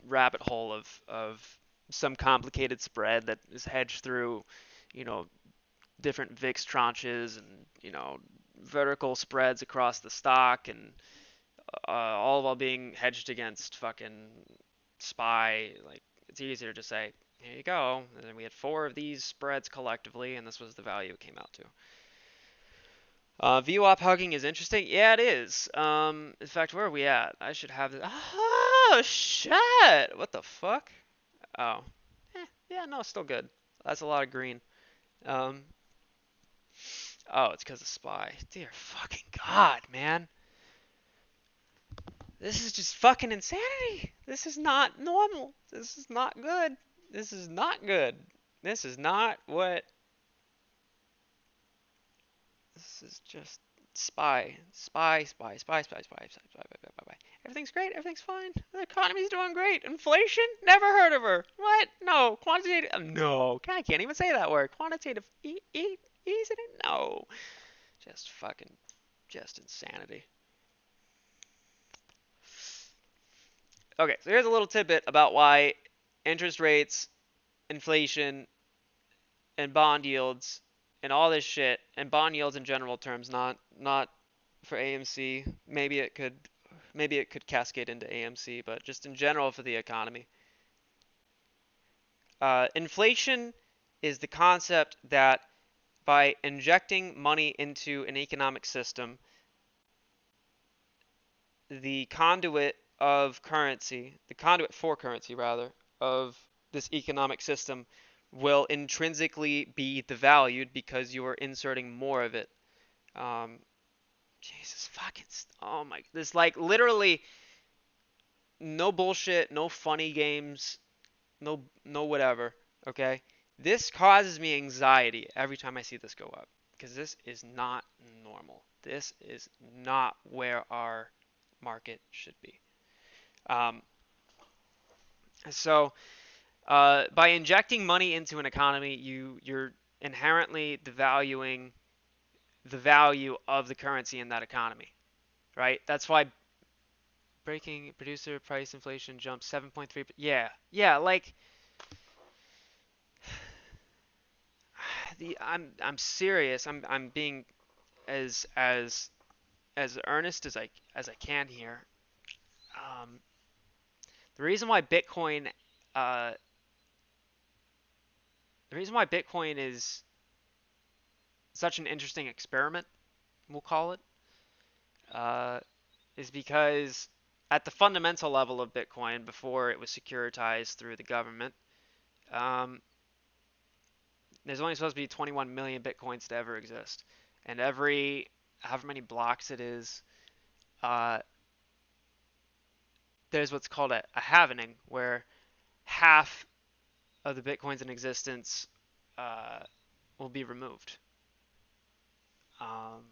rabbit hole of some complicated spread that is hedged through, you know, different VIX tranches and, vertical spreads across the stock and all while being hedged against fucking SPY. Like, it's easier to say, here you go. And then we had four of these spreads collectively, and this was the value it came out to. VWAP hugging is interesting. Yeah, it is. In fact, where are we at? I should have this. Oh, shit! What the fuck? Oh. Yeah, no, still good. That's a lot of green. Um, oh, it's because of SPY. Dear fucking God, man. This is just fucking insanity. This is not normal. This is not good. This is not good. This is not what. This is just SPY, SPY, SPY, SPY, SPY, SPY, SPY, SPY, SPY, SPY. Everything's great. Everything's fine. The economy's doing great. Inflation? Never heard of her. What? No. Quantitative? No. I can't even say that word. Quantitative easing? No. Just fucking, just insanity. Okay, so here's a little tidbit about why interest rates, inflation, and bond yields and all this shit, and bond yields in general terms, not for AMC. Maybe it could cascade into AMC, but just in general for the economy. Inflation is the concept that by injecting money into an economic system, the conduit of currency, the conduit for currency rather, of this economic system will intrinsically be devalued because you are inserting more of it. Um, Jesus fucking, oh my, this like literally no bullshit, no funny games, no whatever, okay? This causes me anxiety every time I see this go up because this is not normal. This is not where our market should be. Um, so by injecting money into an economy, you're inherently devaluing the value of the currency in that economy, right? That's why breaking producer price inflation jumped 7.3. Yeah, like I'm serious. I'm being as earnest as I can here. Um, the reason why Bitcoin uh, the reason why Bitcoin is such an interesting experiment, we'll call it, uh, is because at the fundamental level of Bitcoin, before it was securitized through the government, um, there's only supposed to be 21 million Bitcoins to ever exist, and every however many blocks it is, uh, there's what's called a halvening, where half of the Bitcoins in existence uh, will be removed. Um,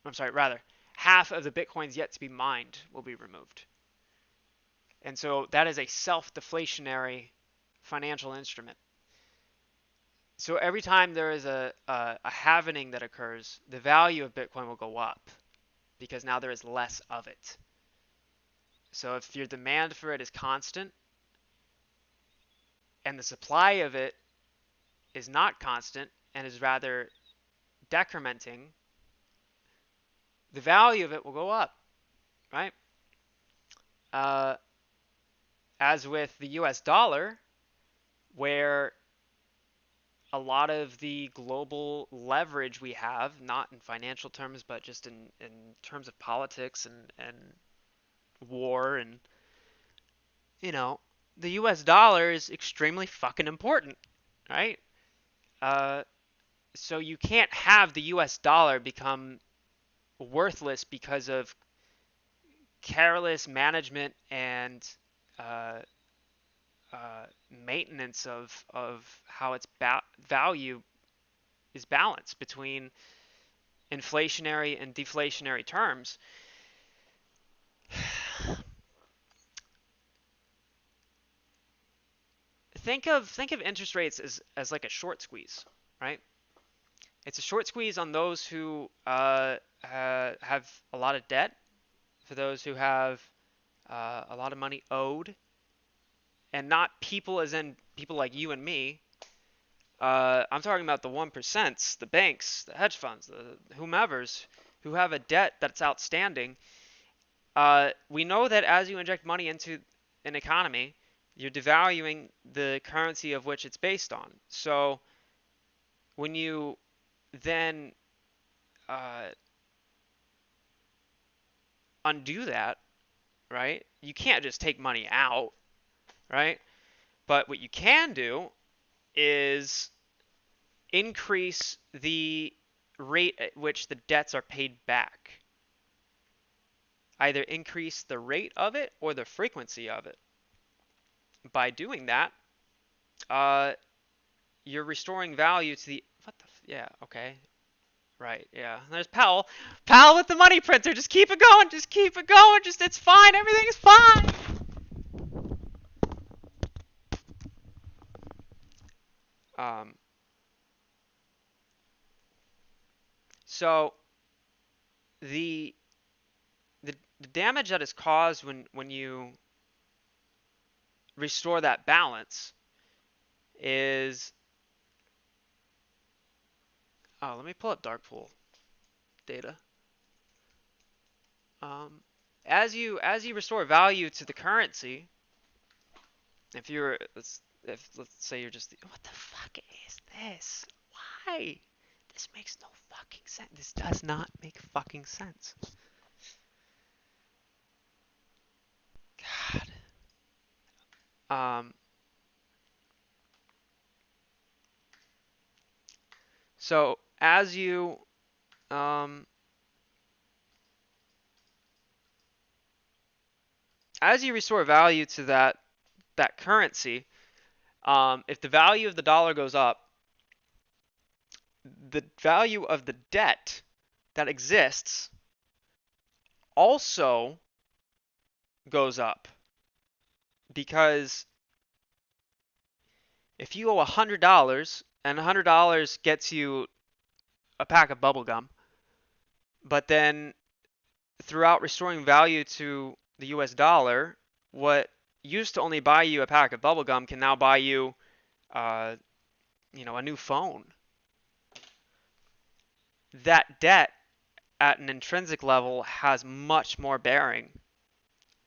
I'm sorry, rather, half of the Bitcoins yet to be mined will be removed. And so that is a self-deflationary financial instrument. So every time there is a halvening that occurs, the value of Bitcoin will go up because now there is less of it. So if your demand for it is constant and the supply of it is not constant and is rather decrementing, the value of it will go up, right? Uh, as with the US dollar, where a lot of the global leverage we have, not in financial terms, but just in terms of politics and war and, you know, the US dollar is extremely fucking important, right? Uh, so you can't have the US dollar become worthless because of careless management and uh, maintenance of how its value is balanced between inflationary and deflationary terms. Think of interest rates as like a short squeeze, right? It's a short squeeze on those who have a lot of debt, for those who have a lot of money owed, and not people as in people like you and me. I'm talking about the 1%, the banks, the hedge funds, the whomevers who have a debt that's outstanding. We know that as you inject money into an economy, you're devaluing the currency of which it's based on. So when you then uh, undo that, right? You can't just take money out, right? But what you can do is increase the rate at which the debts are paid back. Either increase the rate of it or the frequency of it. By doing that, uh, you're restoring value to the yeah, okay, right, yeah. There's Powell. Powell with the money printer. Just keep it going. Just keep it going. Just it's fine. Everything is fine. Um, so the the damage that is caused when you restore that balance is let me pull up Darkpool data. Um, as you restore value to the currency, if let's say you're just what the fuck is this? Why? This makes no fucking sense. This does not make fucking sense. God. Um, so um, as you restore value to that currency, if the value of the dollar goes up, the value of the debt that exists also goes up, because if you owe $100 and $100 gets you a pack of bubble gum, but then throughout restoring value to the US dollar, what used to only buy you a pack of bubble gum can now buy you, uh, a new phone. That debt at an intrinsic level has much more bearing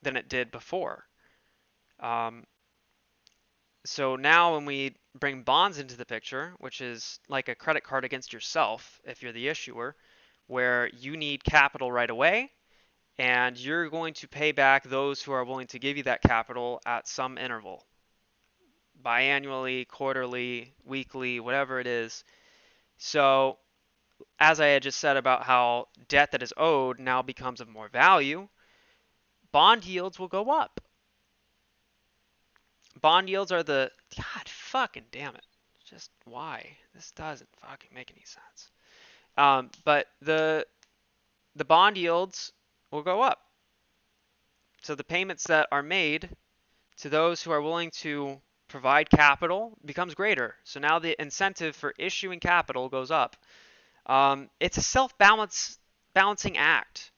than it did before. Um, so now when we bring bonds into the picture, which is like a credit card against yourself if you're the issuer, where you need capital right away, and you're going to pay back those who are willing to give you that capital at some interval, biannually, quarterly, weekly, whatever it is. So, as I had just said about how debt that is owed now becomes of more value, bond yields will go up. Bond yields are God fucking damn it. Just why? This doesn't fucking make any sense. But the bond yields will go up. So the payments that are made to those who are willing to provide capital becomes greater. So now the incentive for issuing capital goes up. It's a self-balancing act.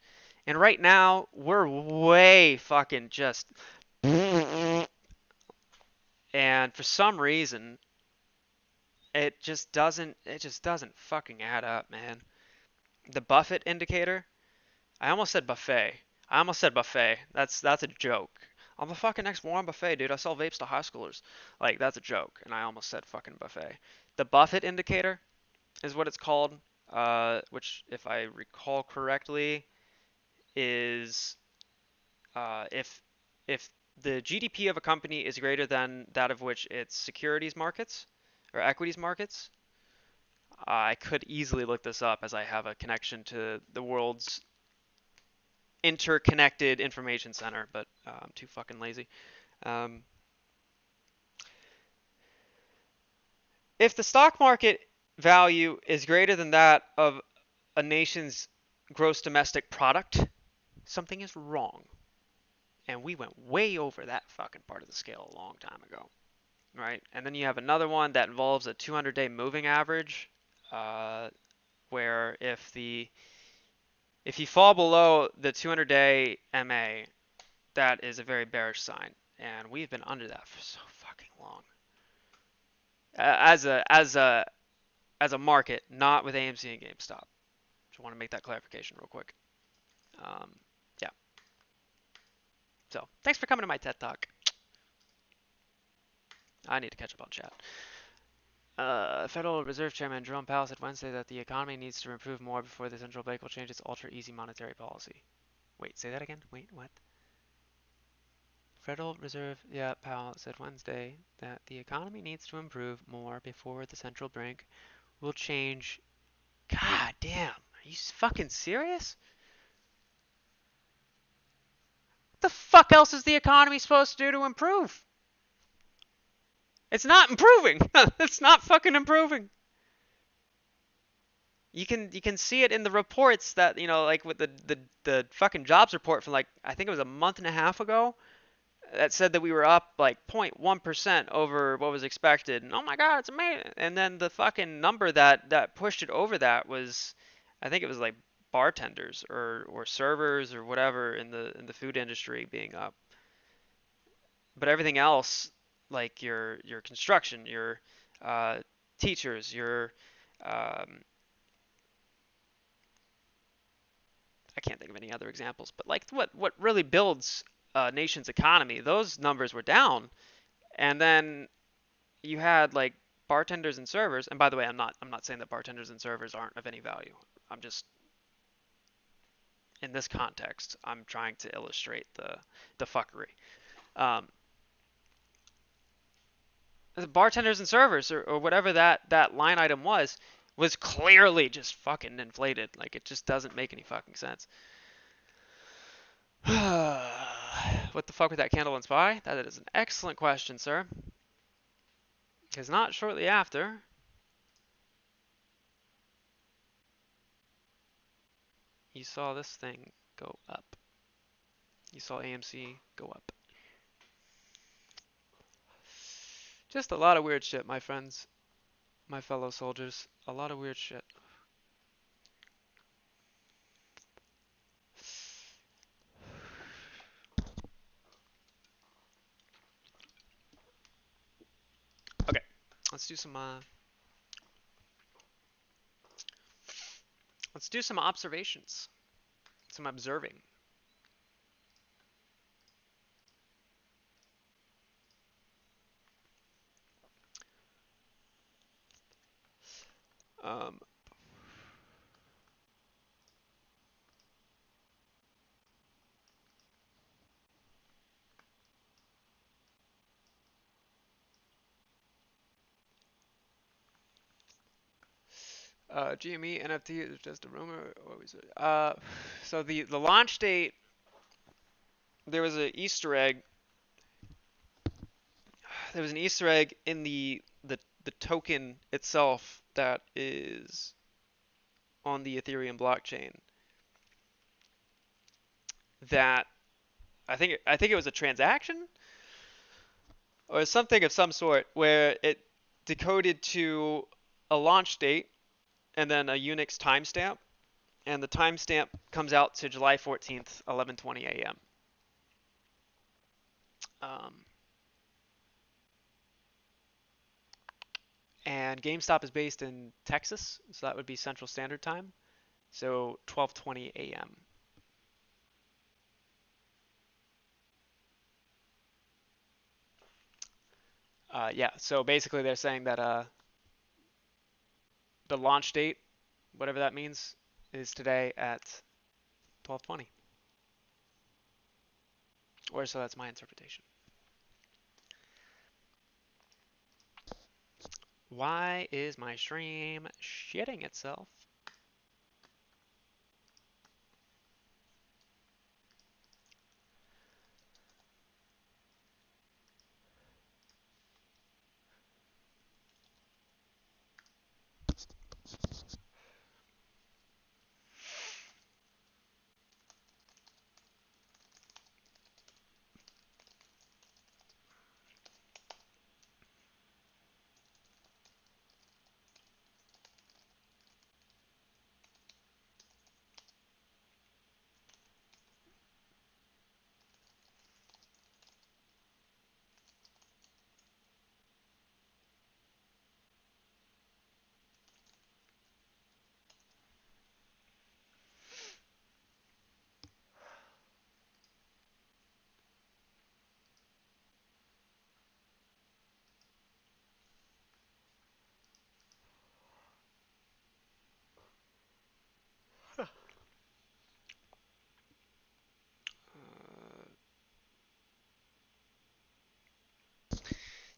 And right now, we're way fucking just. And for some reason, it just doesn't fucking add up, man. The Buffett indicator, I almost said buffet. I almost said buffet. That's a joke. I'm the fucking next Warren Buffet, dude. I sell vapes to high schoolers. Like, that's a joke. And I almost said fucking buffet. The Buffett indicator is what it's called, which, if I recall correctly, is if the GDP of a company is greater than that of which its securities markets or equities markets. I could easily look this up as I have a connection to the world's interconnected information center, but I'm too fucking lazy. Um, if the stock market value is greater than that of a nation's gross domestic product, something is wrong. And we went way over that fucking part of the scale a long time ago, right? And then you have another one that involves a 200-day moving average, where if you fall below the 200-day MA, that is a very bearish sign, and we've been under that for so fucking long. As a market, not with AMC and GameStop. Just want to make that clarification real quick. Yeah. So thanks for coming to my TED Talk. I need to catch up on chat. Federal Reserve Chairman Jerome Powell said Wednesday that the economy needs to improve more before the central bank will change its ultra-easy monetary policy. Wait, say that again? Wait, what? Federal Reserve, Powell said Wednesday that the economy needs to improve more before the central bank will change. God damn, are you fucking serious? What the fuck else is the economy supposed to do to improve? It's not improving. It's not fucking improving. You can see it in the reports that, like with the fucking jobs report from, like, I think it was a month and a half ago, that said that we were up like 0.1% over what was expected. And oh my God, it's amazing. And then the fucking number that pushed it over that was, I think it was like bartenders or servers or whatever in the food industry being up. But everything else, like your construction, your teachers, your I can't think of any other examples, but like what really builds a nation's economy, those numbers were down. And then you had like bartenders and servers, and by the way, I'm not saying that bartenders and servers aren't of any value. I'm just in this context, I'm trying to illustrate the fuckery. Um, the bartenders and servers or whatever that line item was clearly just fucking inflated. Like it just doesn't make any fucking sense. What the fuck with that candle and spy? That is an excellent question, sir. Because not shortly after, you saw this thing go up. You saw AMC go up. Just a lot of weird shit, my friends, my fellow soldiers. A lot of weird shit. Okay, let's do some observations, some observing. Um, GME NFT is just a rumor. What was it? So the launch date, there was an Easter egg. There was an Easter egg in the token itself that is on the Ethereum blockchain that I think it was a transaction or something of some sort where it decoded to a launch date and then a Unix timestamp, and the timestamp comes out to July 14th, 11:20 a.m. Um, and GameStop is based in Texas, so that would be Central Standard Time, so 12:20 a.m. Yeah, so basically they're saying that the launch date, whatever that means, is today at 12:20. Or so that's my interpretation. Why is my stream shitting itself?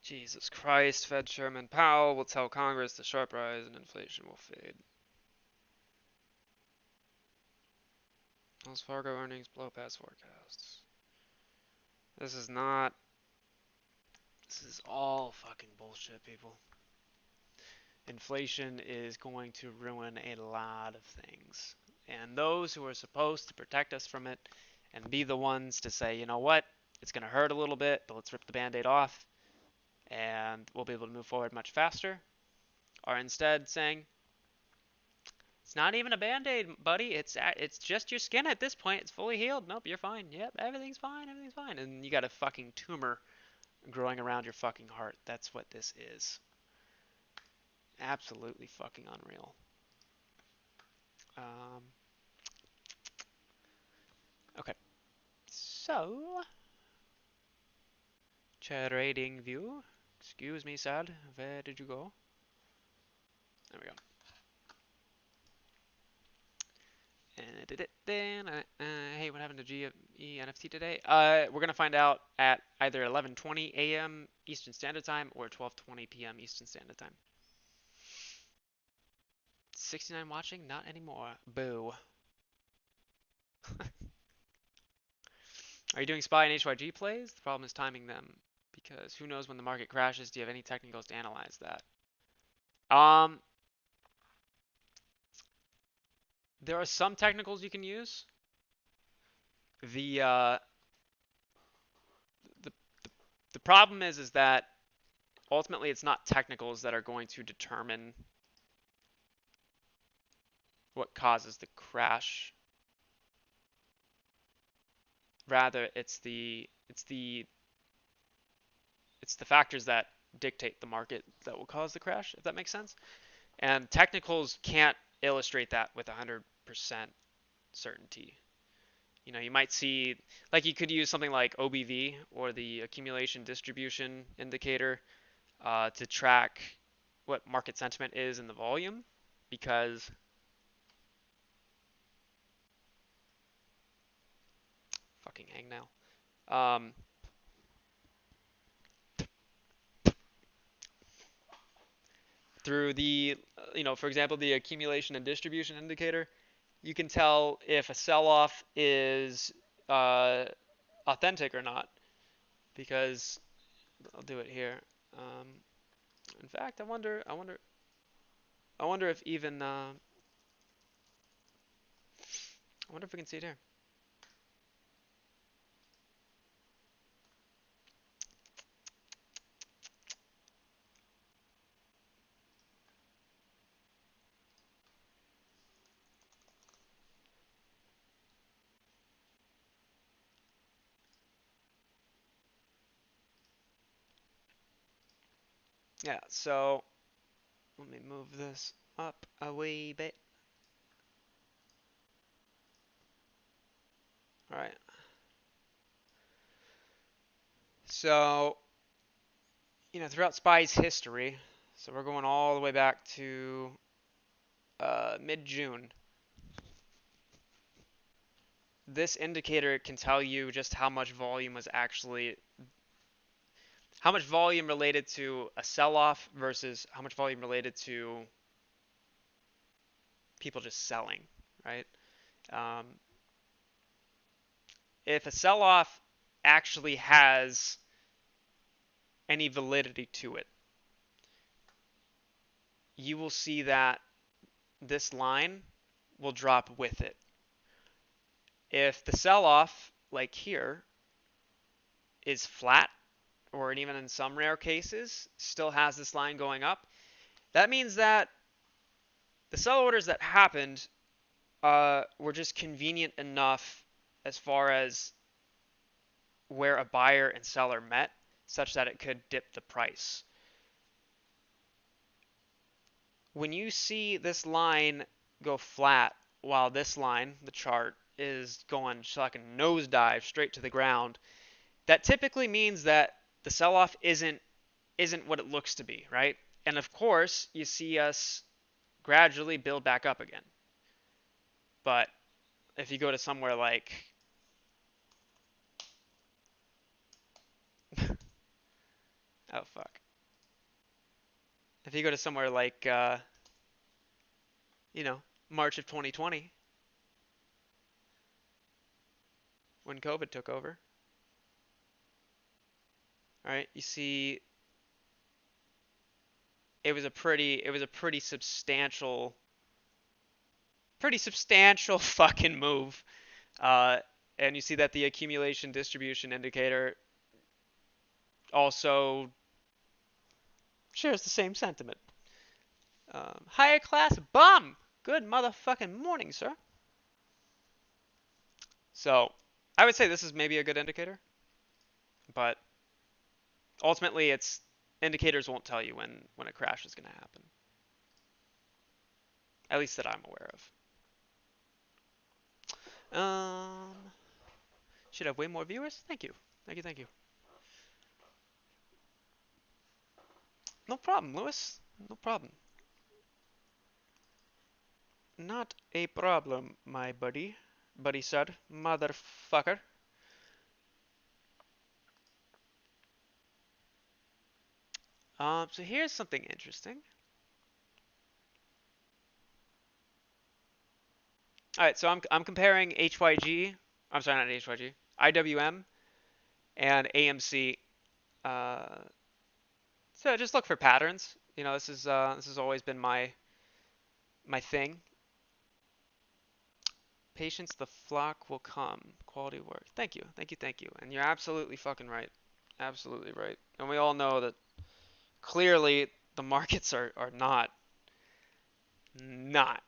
Jesus Christ, Fed Chairman Powell will tell Congress the sharp rise in inflation will fade. Wells Fargo earnings blow past forecasts. This is not. This is all fucking bullshit, people. Inflation is going to ruin a lot of things. And those who are supposed to protect us from it and be the ones to say, you know what, it's going to hurt a little bit, but let's rip the band aid off and we'll be able to move forward much faster, are instead saying, it's not even a band-aid, buddy. It's just your skin at this point. It's fully healed. Nope, you're fine. Yep, everything's fine. Everything's fine. And you got a fucking tumor growing around your fucking heart. That's what this is. Absolutely fucking unreal. Um, okay. So, trading view. Excuse me, Sad. Where did you go? There we go. Hey, what happened to GE NFT today? We're gonna find out at either 11:20 a.m. Eastern Standard Time or 12:20 p.m. Eastern Standard Time. 69 watching? Not anymore. Boo. Are you doing SPY and HYG plays? The problem is timing them because who knows when the market crashes? Do you have any technicals to analyze that? There are some technicals you can use. The uh, the, the the problem is that ultimately it's not technicals that are going to determine what causes the crash. Rather, it's the factors that dictate the market that will cause the crash, if that makes sense. And technicals can't illustrate that with 100% certainty. You might see, like, you could use something like OBV or the accumulation distribution indicator to track what market sentiment is in the volume, because fucking hang now. Through for example, the accumulation and distribution indicator, you can tell if a sell-off is uh, authentic or not, because I'll do it here. Um, in fact, I wonder if even I wonder if we can see it here. Yeah, so let me move this up a wee bit. All right. So, throughout SPY's history, so we're going all the way back to mid-June. This indicator can tell you just how much volume related to a sell-off versus how much volume related to people just selling, right? Um, if a sell-off actually has any validity to it, you will see that this line will drop with it. If the sell-off, like here, is flat, or even in some rare cases, still has this line going up, that means that the sell orders that happened were just convenient enough as far as where a buyer and seller met, such that it could dip the price. When you see this line go flat while this line, the chart, is going like a nosedive straight to the ground, that typically means that the sell-off isn't what it looks to be, right? And of course, you see us gradually build back up again. But if you go to somewhere like oh fuck. If you go to somewhere like March of 2020 when COVID took over, all right, you see it was a pretty substantial fucking move. Uh, and you see that the accumulation distribution indicator also shares the same sentiment. Higher class bum. Good motherfucking morning, sir. So I would say this is maybe a good indicator, but ultimately it's indicators won't tell you when a crash is going to happen. At least that I'm aware of. Should have way more viewers. Thank you. Thank you. Thank you. No problem, Lewis. No problem. Not a problem, my buddy. Buddy said, motherfucker. So here's something interesting. All right, so I'm comparing HYG. I'm sorry, not HYG. IWM and AMC. Uh, so just look for patterns. You know, this has always been my thing. Patience, the flock will come. Quality work. Thank you, thank you, thank you. And you're absolutely fucking right. Absolutely right. And we all know that clearly the markets are not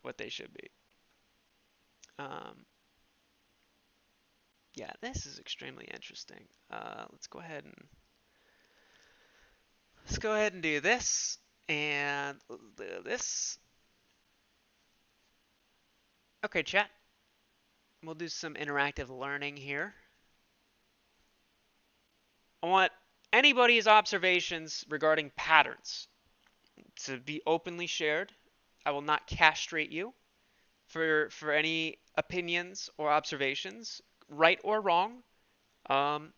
what they should be. Um, yeah, this is extremely interesting. Let's go ahead and do this and do this. Okay, chat. We'll do some interactive learning here. I want anybody's observations regarding patterns to be openly shared. I will not castrate you for any opinions or observations, right or wrong, um,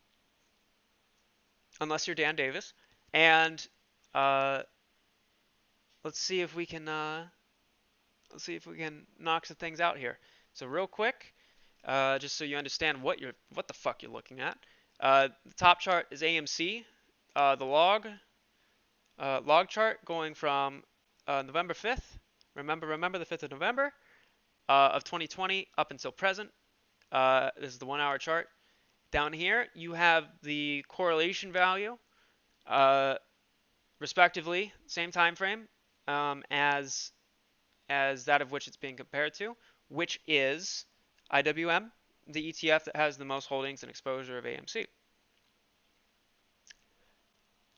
unless you're Dan Davis. And uh, let's see if we can knock some things out here. So real quick, just so you understand what the fuck you're looking at. The top chart is AMC. The log chart going from November 5th. Remember the 5th of November of 2020 up until present. This is the 1 hour chart. Down here you have the correlation value, uh, respectively, same time frame as that of which it's being compared to, which is IWM, the ETF that has the most holdings and exposure of AMC.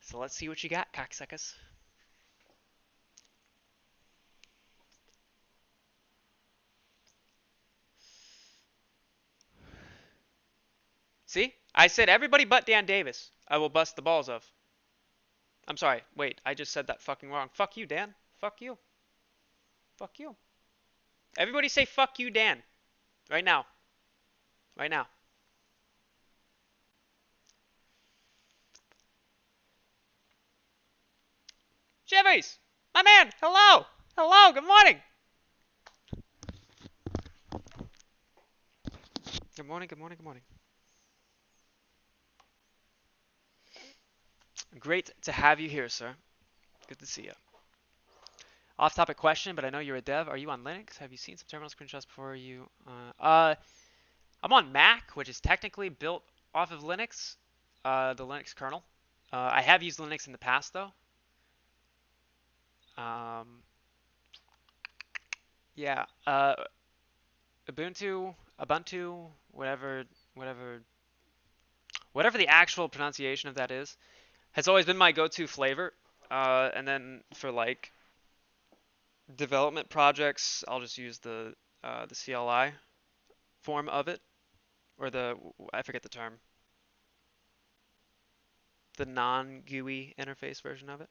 So let's see what you got, cocksuckers. See? I said everybody but Dan Davis I will bust the balls of. I'm sorry. Wait, I just said that fucking wrong. Fuck you, Dan. Fuck you. Fuck you. Everybody say fuck you, Dan. Right now. Right now. Chivvies! My man! Hello! Hello! Good morning! Good morning, good morning, good morning. Great to have you here, sir. Good to see you. Off-topic question, but I know you're a dev. Are you on Linux? Have you seen some terminal screenshots before you? I'm on Mac, which is technically built off of Linux, the Linux kernel. I have used Linux in the past, though. Yeah. Ubuntu, whatever, whatever the actual pronunciation of that is, has always been my go-to flavor. And then for like development projects, I'll just use the CLI form of it, or I forget the term, the non-GUI interface version of it.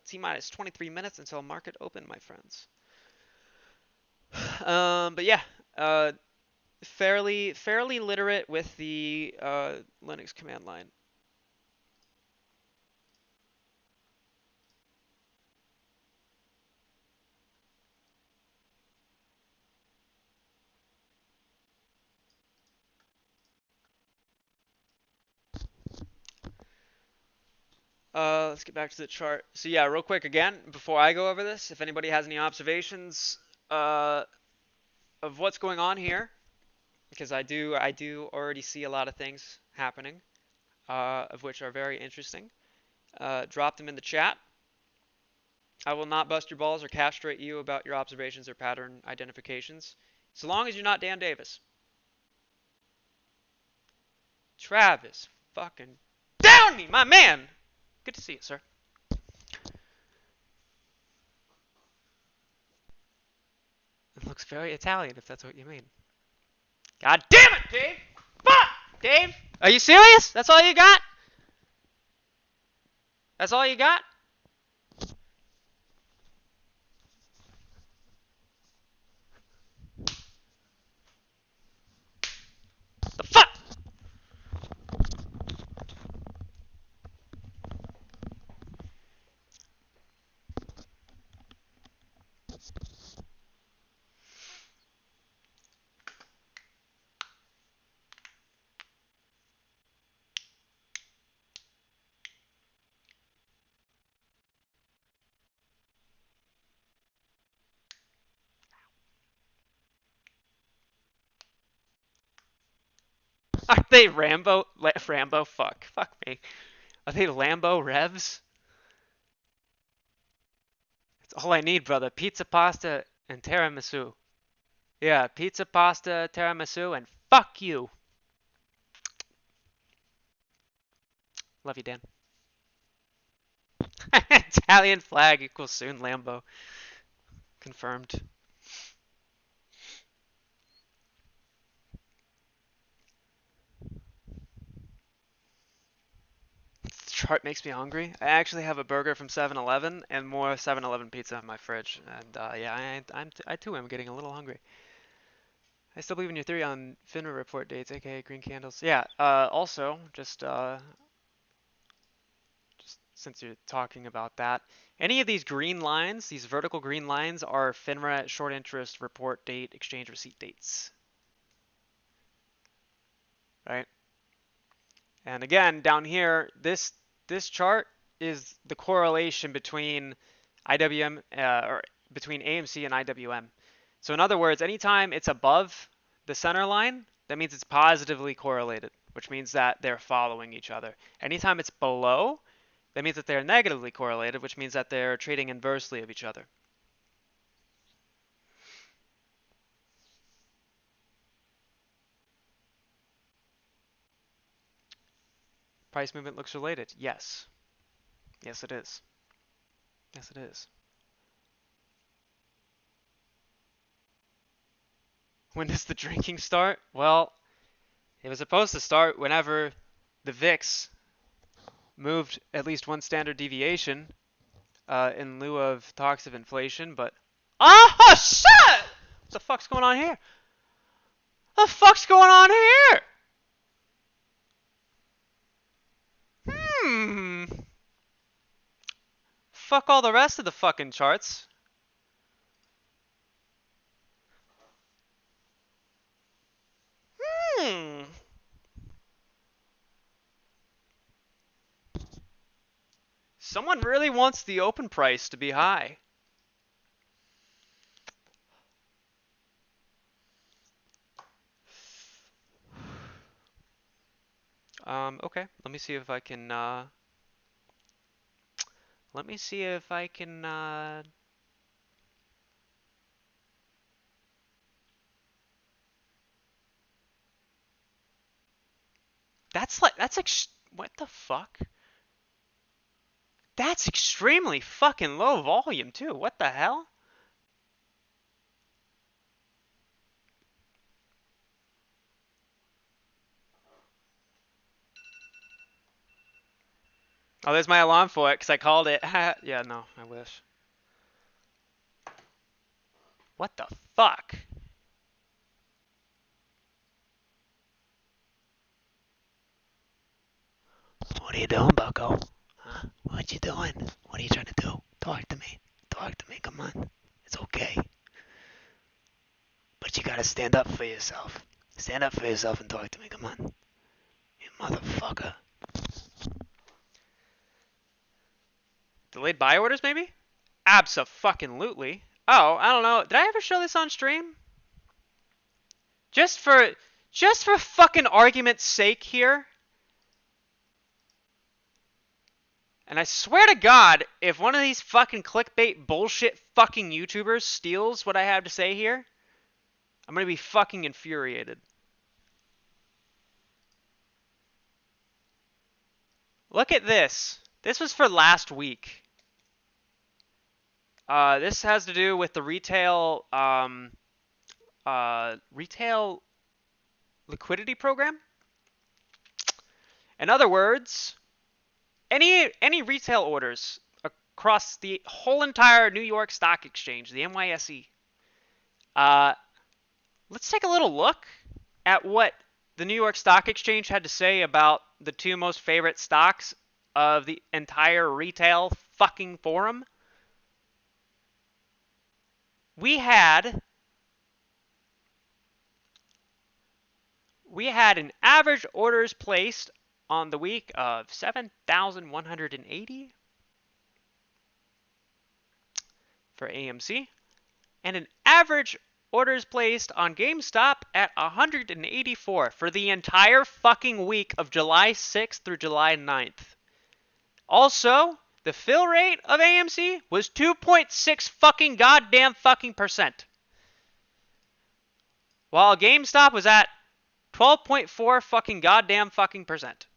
T-minus 23 minutes until market open, my friends. But yeah, fairly literate with the Linux command line. Let's get back to the chart. So yeah, real quick again, before I go over this, if anybody has any observations of what's going on here, because I do already see a lot of things happening, of which are very interesting. Drop them in the chat. I will not bust your balls or castrate you about your observations or pattern identifications, so long as you're not Dan Davis. Travis, fucking down me, my man. Good to see you, sir. It looks very Italian, if that's what you mean. God damn it, Dave! Fuck! Dave! Are you serious? That's all you got? That's all you got? The fuck? Are they Rambo? Fuck me. Are they Lambo Revs? That's all I need, brother. Pizza, pasta, and tiramisu. Yeah, pizza, pasta, tiramisu, and fuck you. Love you, Dan. Italian flag equals soon Lambo. Confirmed. This chart makes me hungry. I actually have a burger from 7-Eleven and more 7-Eleven pizza in my fridge. And yeah, I too am getting a little hungry. I still believe in your theory on FINRA report dates, aka green candles. Yeah, also, just since you're talking about that, any of these green lines, these vertical green lines, are FINRA short interest report date, exchange receipt dates, right? And again, down here, this chart is the correlation between IWM or between AMC and IWM. So in other words, anytime it's above the center line, that means it's positively correlated, which means that they're following each other. Anytime it's below, that means that they're negatively correlated, which means that they're trading inversely of each other. Price movement looks related. Yes. Yes, it is. Yes, it is. When does the drinking start? Well, it was supposed to start whenever the VIX moved at least one standard deviation in lieu of talks of inflation, but oh shit! What the fuck's going on here? What the fuck's going on here? Hmm. Fuck all the rest of the fucking charts. Hmm. Someone really wants the open price to be high. Okay. Let me see if I can. Let me see if I can. That's like what the fuck? That's extremely fucking low volume too. What the hell? Oh, there's my alarm for it because I called it. Yeah, no, I wish. What the fuck? What are you doing, Bucko? Huh? What you doing? What are you trying to do? Talk to me. Talk to me. Come on. It's okay. But you gotta stand up for yourself. Stand up for yourself and talk to me. Come on. You motherfucker. Delayed buy orders, maybe? Abso-fucking-lutely. Oh, I don't know. Did I ever show this on stream? Just for fucking argument's sake here. And I swear to God, if one of these fucking clickbait bullshit fucking YouTubers steals what I have to say here, I'm gonna be fucking infuriated. Look at this. This was for last week. This has to do with the retail liquidity program. In other words, any retail orders across the whole entire New York Stock Exchange, the NYSE. Let's take a little look at what the New York Stock Exchange had to say about the two most favorite stocks of the entire retail fucking forum. We had an average orders placed on the week of 7,180 for AMC, and an average orders placed on GameStop at 184 for the entire fucking week of July 6th through July 9th. Also, the fill rate of AMC was 2.6 fucking goddamn fucking percent, while GameStop was at 12.4 fucking goddamn fucking percent.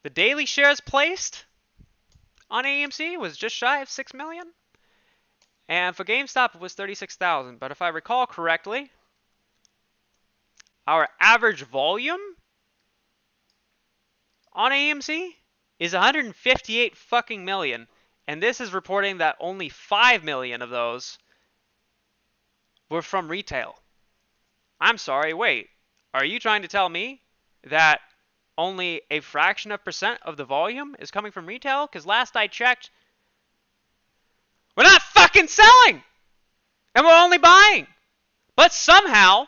The daily shares placed on AMC was just shy of 6 million. And for GameStop, it was 36,000. But if I recall correctly, our average volume on AMC is 158 fucking million. And this is reporting that only 5 million of those were from retail. I'm sorry, wait. Are you trying to tell me that only a fraction of percent of the volume is coming from retail? Because last I checked, we're not fucking selling! And we're only buying! But somehow,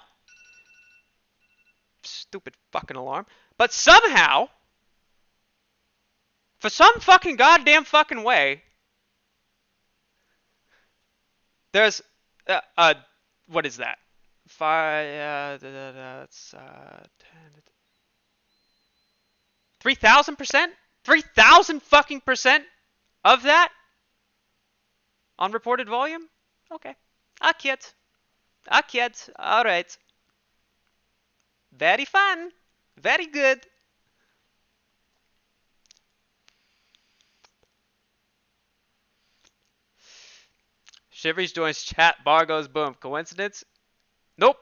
stupid fucking alarm, but somehow, for some fucking goddamn fucking way, there's, what is that? 3,000%? 3,000 fucking percent of that on reported volume? Okay. Akit. Alright. Very fun. Very good. Shivers joins chat. Bar goes boom. Coincidence? Nope.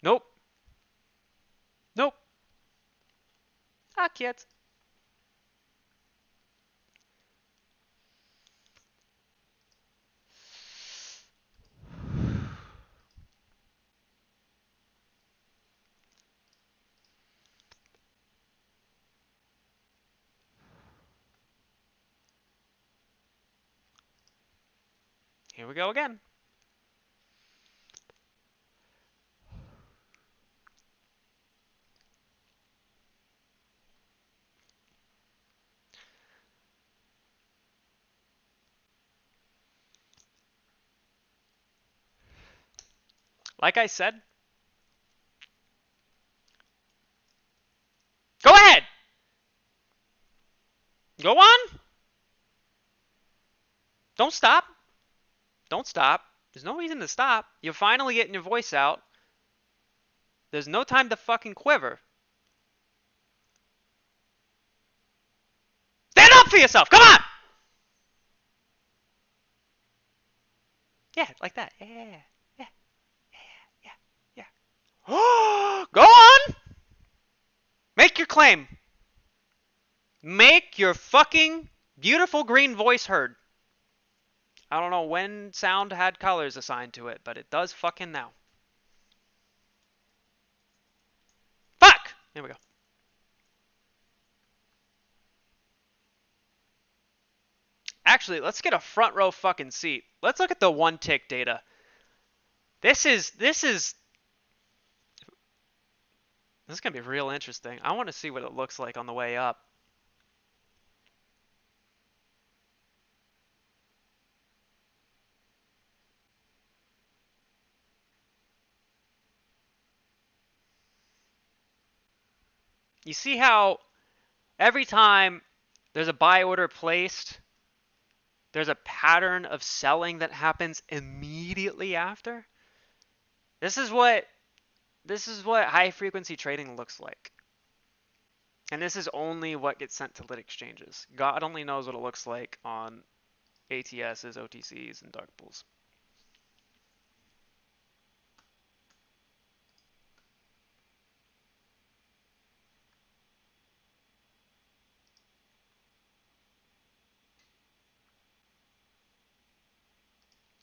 Nope. Nope. Akit. Here we go again. Like I said, go ahead. Go on. Don't stop. Don't stop. There's no reason to stop. You're finally getting your voice out. There's no time to fucking quiver. Stand up for yourself. Come on. Yeah, like that. Yeah. Go on. Make your claim. Make your fucking beautiful green voice heard. I don't know when sound had colors assigned to it, but it does fucking now. Fuck! There we go. Actually, let's get a front row fucking seat. Let's look at the one tick data. This is gonna be real interesting. I want to see what it looks like on the way up. You see how every time there's a buy order placed, there's a pattern of selling that happens immediately after? This is what high frequency trading looks like. And this is only what gets sent to lit exchanges. God only knows what it looks like on ATSs, OTCs, and dark pools.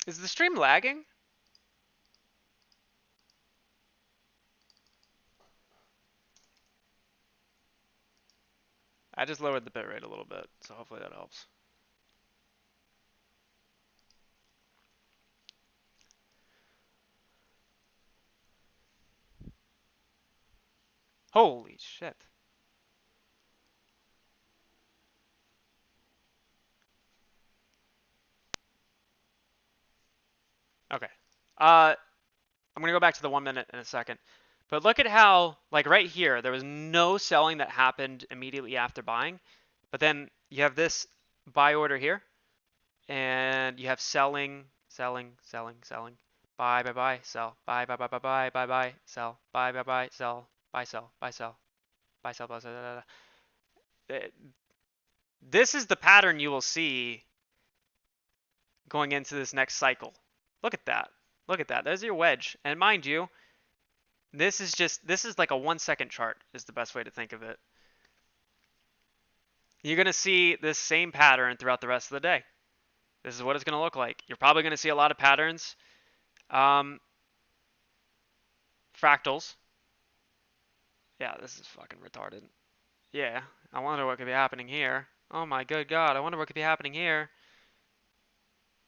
Is the stream lagging? I just lowered the bitrate a little bit, so hopefully that helps. Holy shit. Okay. I'm gonna go back to the 1 minute in a second. But look at how, like right here, there was no selling that happened immediately after buying. But then you have this buy order here, and you have selling, selling, selling, selling, buy, buy, buy, sell, buy, buy, buy, buy, buy, buy, buy, sell, buy, buy, buy, sell, buy, sell, buy, sell, buy, sell, buy, sell. This is the pattern you will see going into this next cycle. Look at that. Look at that. There's your wedge. And mind you, this is like a 1 second chart is the best way to think of it. You're going to see this same pattern throughout the rest of the day. This is what it's going to look like. You're probably going to see a lot of patterns. Fractals. Yeah, this is fucking retarded. Yeah, I wonder what could be happening here. Oh my good god, I wonder what could be happening here.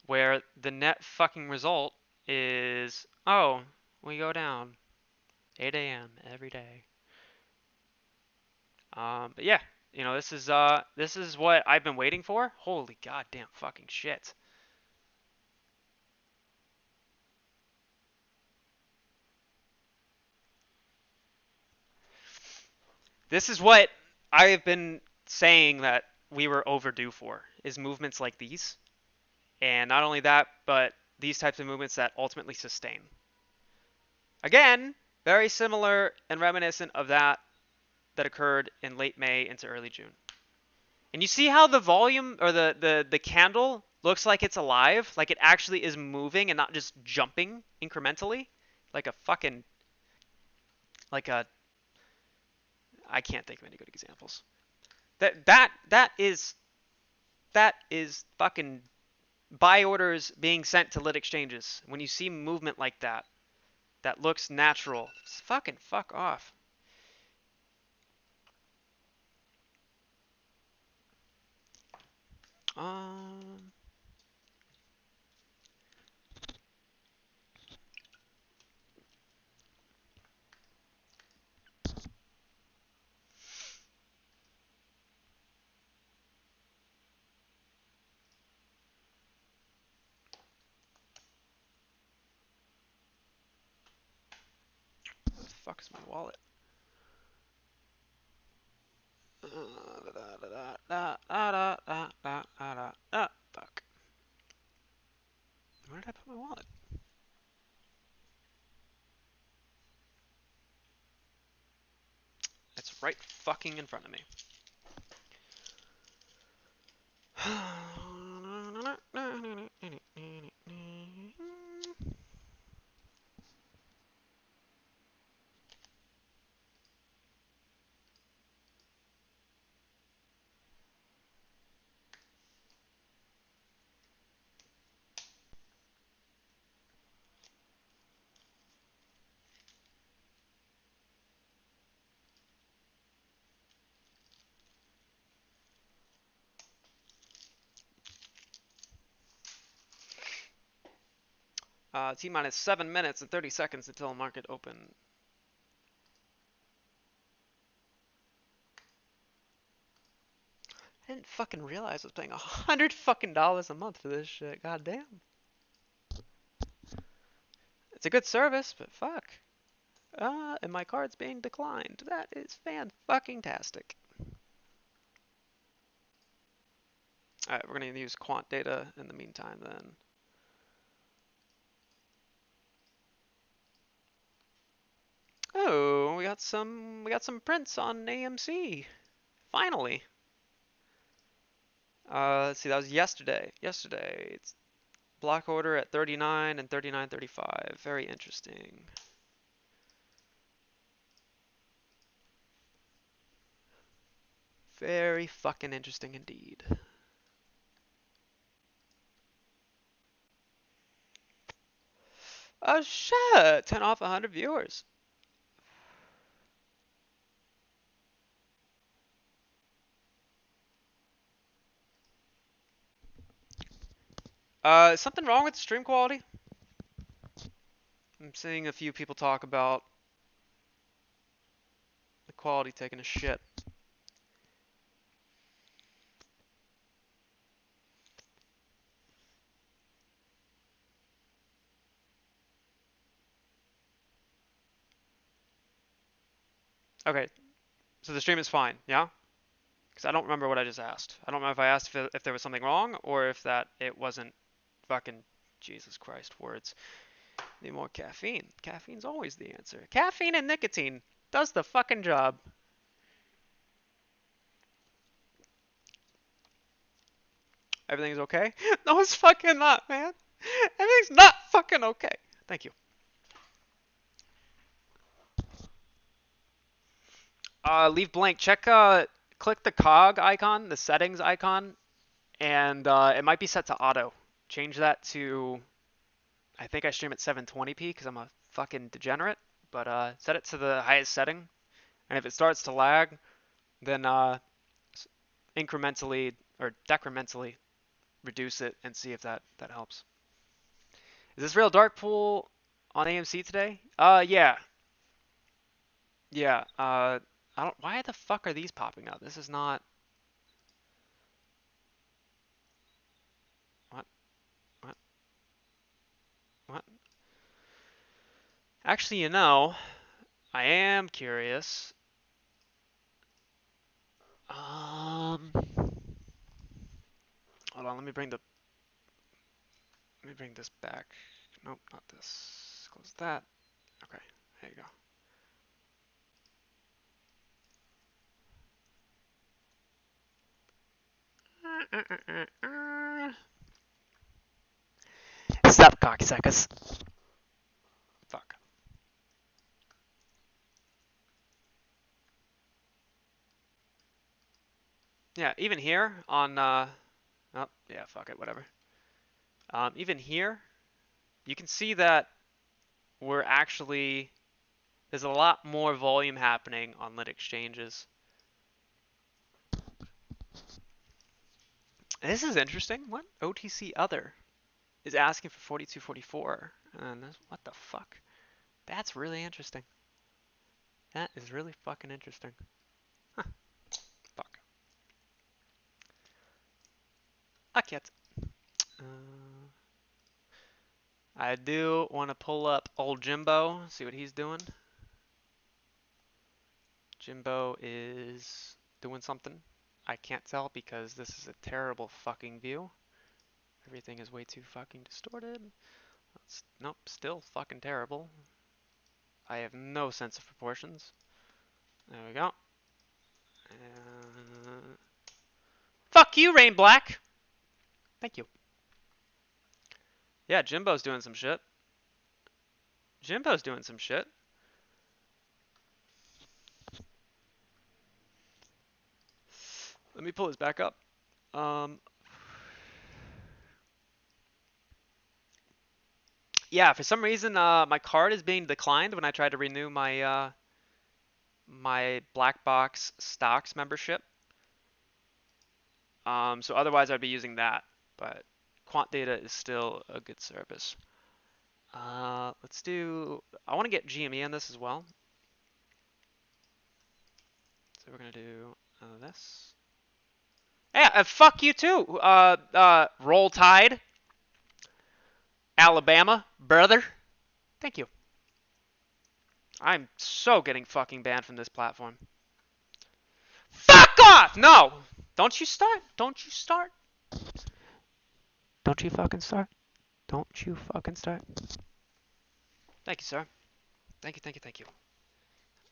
Where the net fucking result is, oh, we go down 8 a.m. every day. But yeah, this is what I've been waiting for. Holy goddamn fucking shit. This is what I have been saying that we were overdue for, is movements like these. And not only that, but these types of movements that ultimately sustain. Again, very similar and reminiscent of that occurred in late May into early June. And you see how the volume or the candle looks like it's alive, like it actually is moving and not just jumping incrementally, like a fucking like a I can't think of any good examples. That is fucking buy orders being sent to lit exchanges. When you see movement like that, that looks natural, fucking fuck off. Um, Where the fuck is my wallet? Fuck. Where did I put my wallet? It's right fucking in front of me. T minus 7 minutes and 30 seconds until market open. I didn't fucking realize I was paying $100 fucking a month for this shit. God damn. It's a good service, but fuck. And my card's being declined. That is fan-fucking-tastic. Alright, we're gonna use quant data in the meantime then. Oh, we got some prints on AMC. Finally. Let's see, that was yesterday. It's block order at 39 and 39.35. Very interesting. Very fucking interesting indeed. Oh shit! 10 off 100 viewers. Is something wrong with the stream quality? I'm seeing a few people talk about the quality taking a shit. Okay, so the stream is fine, yeah? Because I don't remember what I just asked. I don't remember if I asked if there was something wrong or if that it wasn't fucking Jesus Christ words. Need more caffeine. Caffeine's always the answer. Caffeine and nicotine does the fucking job. Everything's okay? No, it's fucking not, man. Everything's not fucking okay. Thank you. Leave blank. Check. Click the cog icon, the settings icon, and it might be set to auto. Change that to. I think I stream at 720p because I'm a fucking degenerate. But set it to the highest setting, and if it starts to lag, then incrementally or decrementally reduce it and see if that helps. Is this real Darkpool on AMC today? Yeah. Yeah. I don't. Why the fuck are these popping up? This is not. What? What? What? Actually, I am curious. Um. Hold on. Let me bring this back. Nope, not this. Close that. Okay. There you go. Stop, cocksuckers. Fuck. Yeah, even here on oh, yeah, fuck it, whatever. Even here, you can see that we're actually there's a lot more volume happening on lit exchanges. This is interesting. What? OTC other is asking for 4244. And what the fuck? That's really interesting. That is really fucking interesting. Huh. Fuck. I can't. Uh, I do want to pull up old Jimbo, see what he's doing. Jimbo is doing something. I can't tell because this is a terrible fucking view. Everything is way too fucking distorted. Nope, still fucking terrible. I have no sense of proportions. There we go. Fuck you, Rain Black! Thank you. Yeah, Jimbo's doing some shit. Jimbo's doing some shit. Let me pull this back up. Yeah, for some reason, my card is being declined when I try to renew my Black Box Stocks membership. So otherwise I'd be using that, but Quant Data is still a good service. Let's do. I want to get GME on this as well. So we're gonna do this. Yeah, fuck you too. Roll Tide, Alabama, brother. Thank you. I'm so getting fucking banned from this platform. Fuck off! No! Don't you start. Don't you start. Don't you fucking start. Don't you fucking start. Thank you, sir. Thank you, thank you, thank you.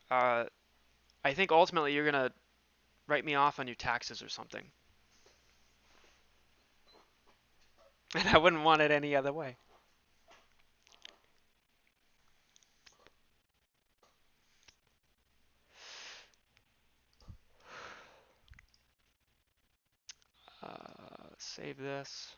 I think ultimately you're gonna write me off on your taxes or something. And I wouldn't want it any other way. Save this.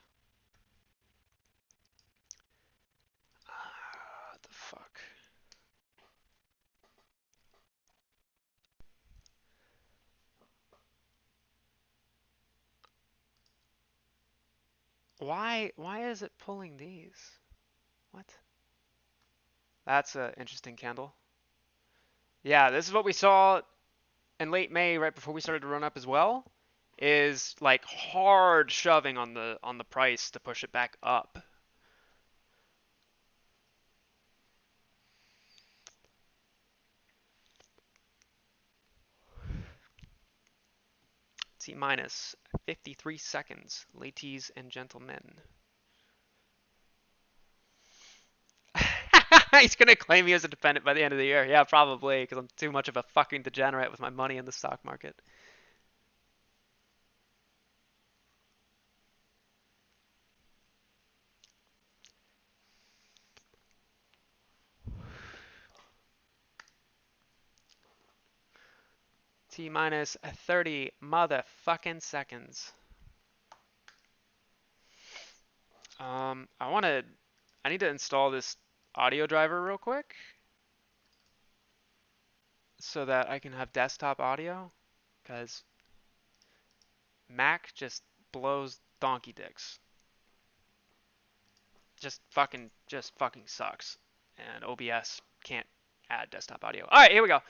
Why is it pulling these? What? That's an interesting candle. Yeah, this is what we saw in late May, right before we started to run up as well, is like hard shoving on the price to push it back up. T minus 53 seconds, ladies and gentlemen. He's gonna claim me as a dependent by the end of the year. Yeah, probably, because I'm too much of a fucking degenerate with my money in the stock market. T minus 30 motherfucking seconds. I need to install this audio driver real quick so that I can have desktop audio, because Mac just blows donkey dicks. Just fucking sucks. And OBS can't add desktop audio. All right, here we go.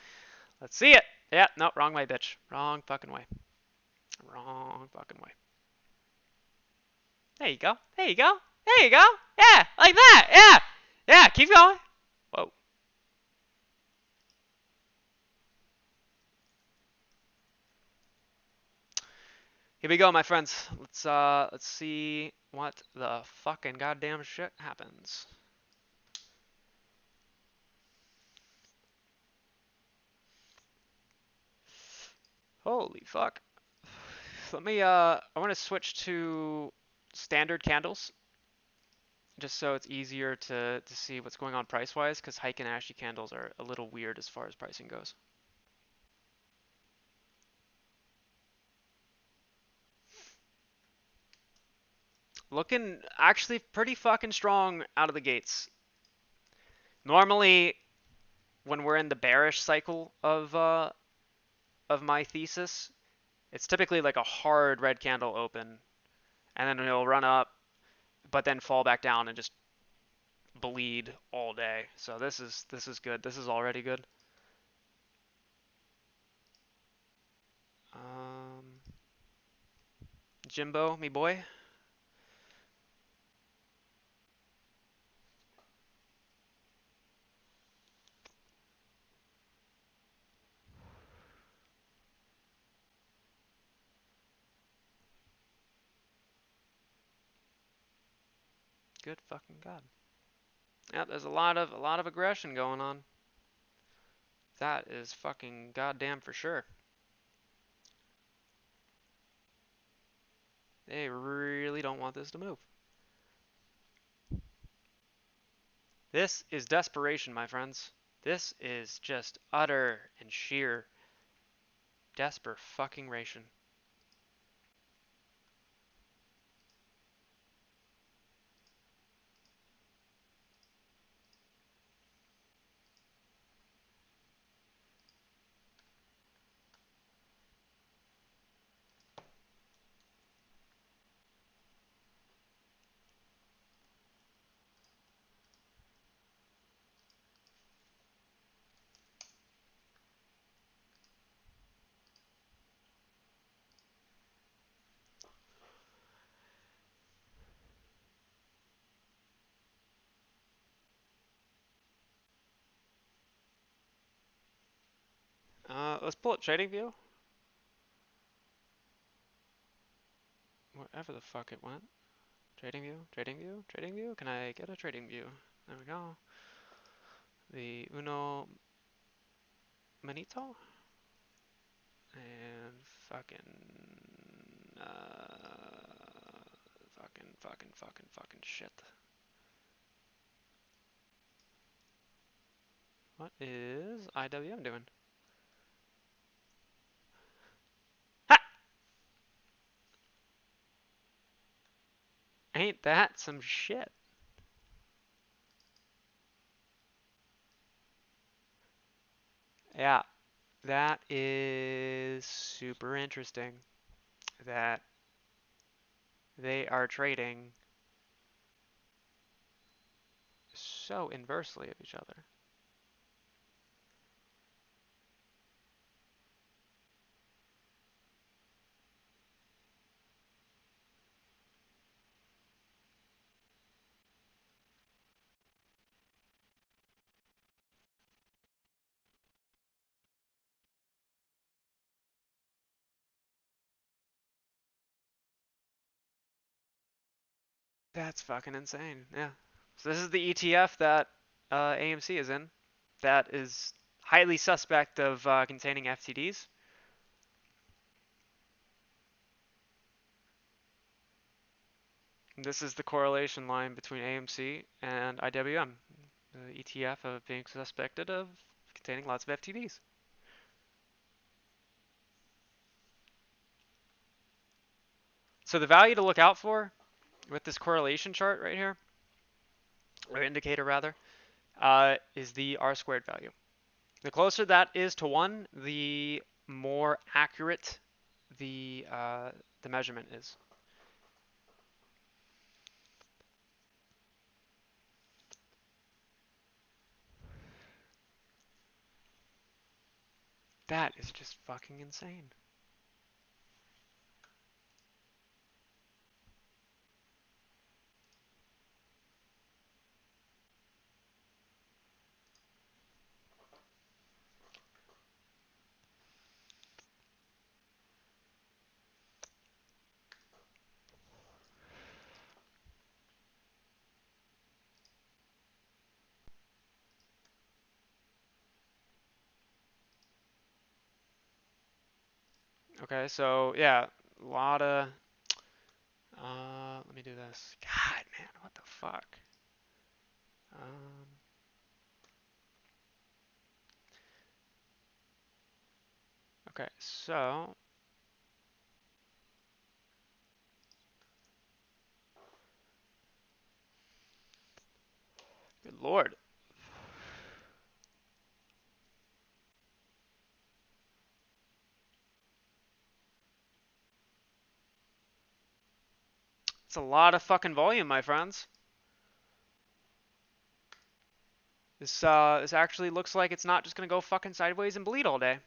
Let's see it. Yeah, no, wrong way, bitch. Wrong fucking way. Wrong fucking way. There you go. There you go. There you go. Yeah, like that. Yeah. Yeah, keep going. Whoa. Here we go, my friends. Let's see what the fucking goddamn shit happens. Holy fuck. I want to switch to standard candles just so it's easier to see what's going on price-wise, because Heiken Ashi candles are a little weird as far as pricing goes. Looking actually pretty fucking strong out of the gates. Normally, when we're in the bearish cycle of my thesis, it's typically like a hard red candle open, and then it'll run up, but then fall back down and just bleed all day. So this is good. This is already good. Um, Jimbo, me boy. Good fucking god. Yeah, there's a lot of aggression going on. That is fucking goddamn for sure. They really don't want this to move. This is desperation, my friends. This is just utter and sheer desper fucking ration. Let's pull up trading view. Wherever the fuck it went. Trading view, trading view, trading view. Can I get a trading view? There we go. The Uno Manito. And fucking shit. What is IWM doing? Ha! Ain't that some shit? Yeah, that is super interesting that they are trading so inversely of each other. That's fucking insane. Yeah. So this is the ETF that AMC is in. That is highly suspect of containing FTDs. This is the correlation line between AMC and IWM, the ETF of being suspected of containing lots of FTDs. So the value to look out for with this correlation chart right here, or indicator rather, is the R squared value. The closer that is to 1, the more accurate the measurement is. That is just fucking insane. Okay, so yeah, a lot of. Let me do this. God, man, what the fuck? Um, okay, so. Good lord. It's a lot of fucking volume, my friends. This actually looks like it's not just gonna go fucking sideways and bleed all day.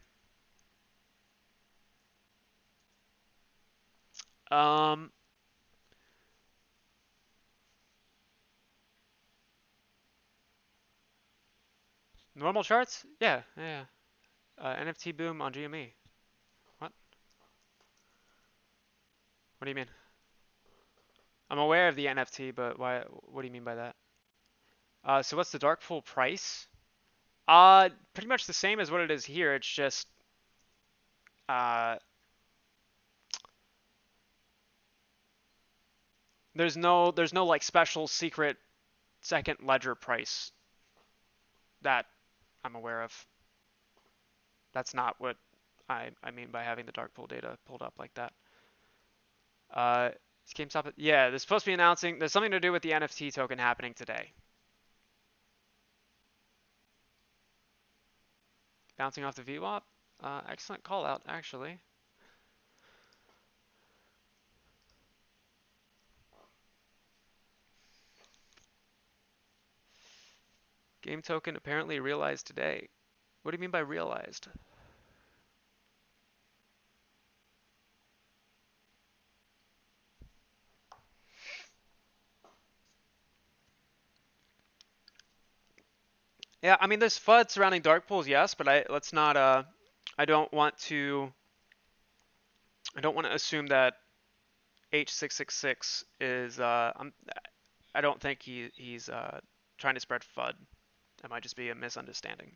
Um, Normal charts? Yeah, yeah. NFT boom on GME. What? What do you mean? I'm aware of the NFT, but why? What do you mean by that? So what's the dark pool price? Pretty much the same as what it is here. It's just uh, there's no like special secret second ledger price that I'm aware of. That's not what I mean by having the dark pool data pulled up like that. Uh, GameStop, yeah, they're supposed to be announcing. There's something to do with the NFT token happening today. Bouncing off the VWAP. Excellent call out, actually. Game token apparently realized today. What do you mean by realized? Yeah, I mean there's FUD surrounding dark pools, yes, but let's not I don't want to I don't want to assume that H666 is I don't think he's trying to spread FUD. That might just be a misunderstanding.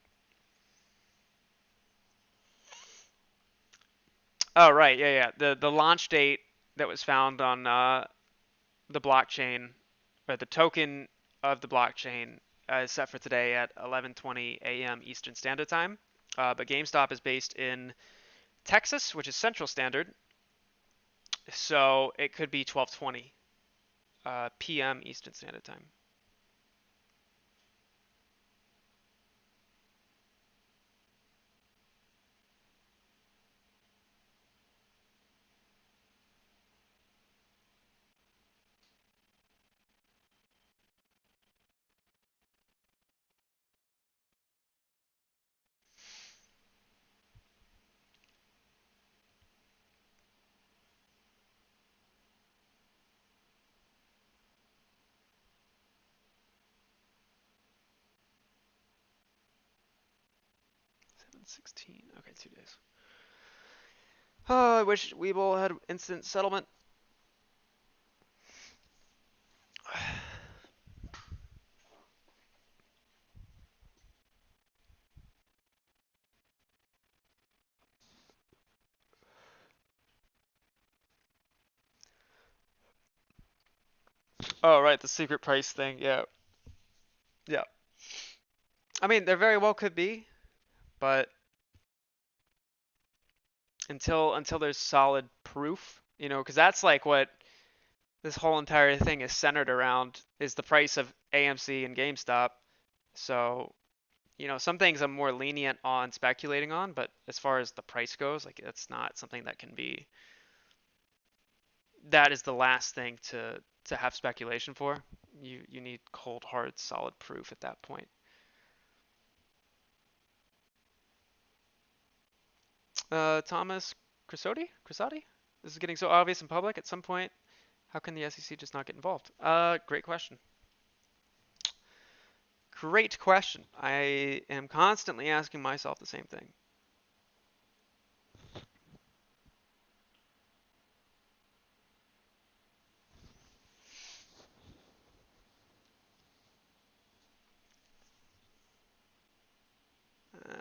Oh right, yeah, yeah. The launch date that was found on the blockchain, or the token of the blockchain, is set for today at 11:20 a.m. Eastern Standard Time. But GameStop is based in Texas, which is Central Standard, so it could be 12:20 p.m. Eastern Standard Time. 16. Okay, 2 days. Oh, I wish Webull had instant settlement. Oh, right, the secret price thing. Yeah. Yeah. I mean, there very well could be, but until there's solid proof, because that's like what this whole entire thing is centered around is the price of AMC and GameStop. So, some things I'm more lenient on speculating on, but as far as the price goes, like that's not something that can be that is the last thing to have speculation for. You need cold hard solid proof at that point. Thomas Crisati? This is getting so obvious in public. At some point, how can the SEC just not get involved? Great question. Great question. I am constantly asking myself the same thing.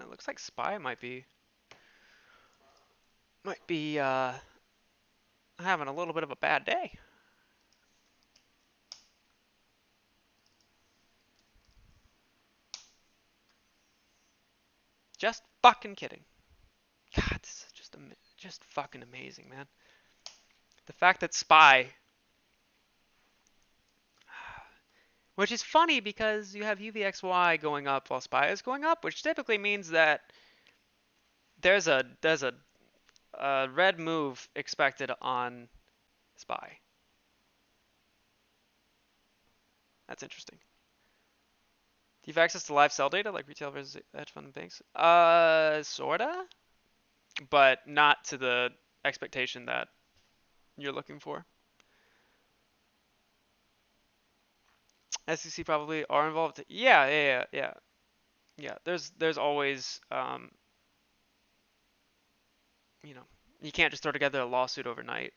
Looks like Spy might be having a little bit of a bad day. Just fucking kidding. God, this is just fucking amazing, man. The fact that Spy, which is funny because you have UVXY going up while Spy is going up, which typically means that there's a red move expected on Spy. That's interesting. Do you have access to live sell data like retail versus hedge fund and banks? Sorta, but not to the expectation that you're looking for. SEC probably are involved. Yeah. There's always you know, you can't just throw together a lawsuit overnight.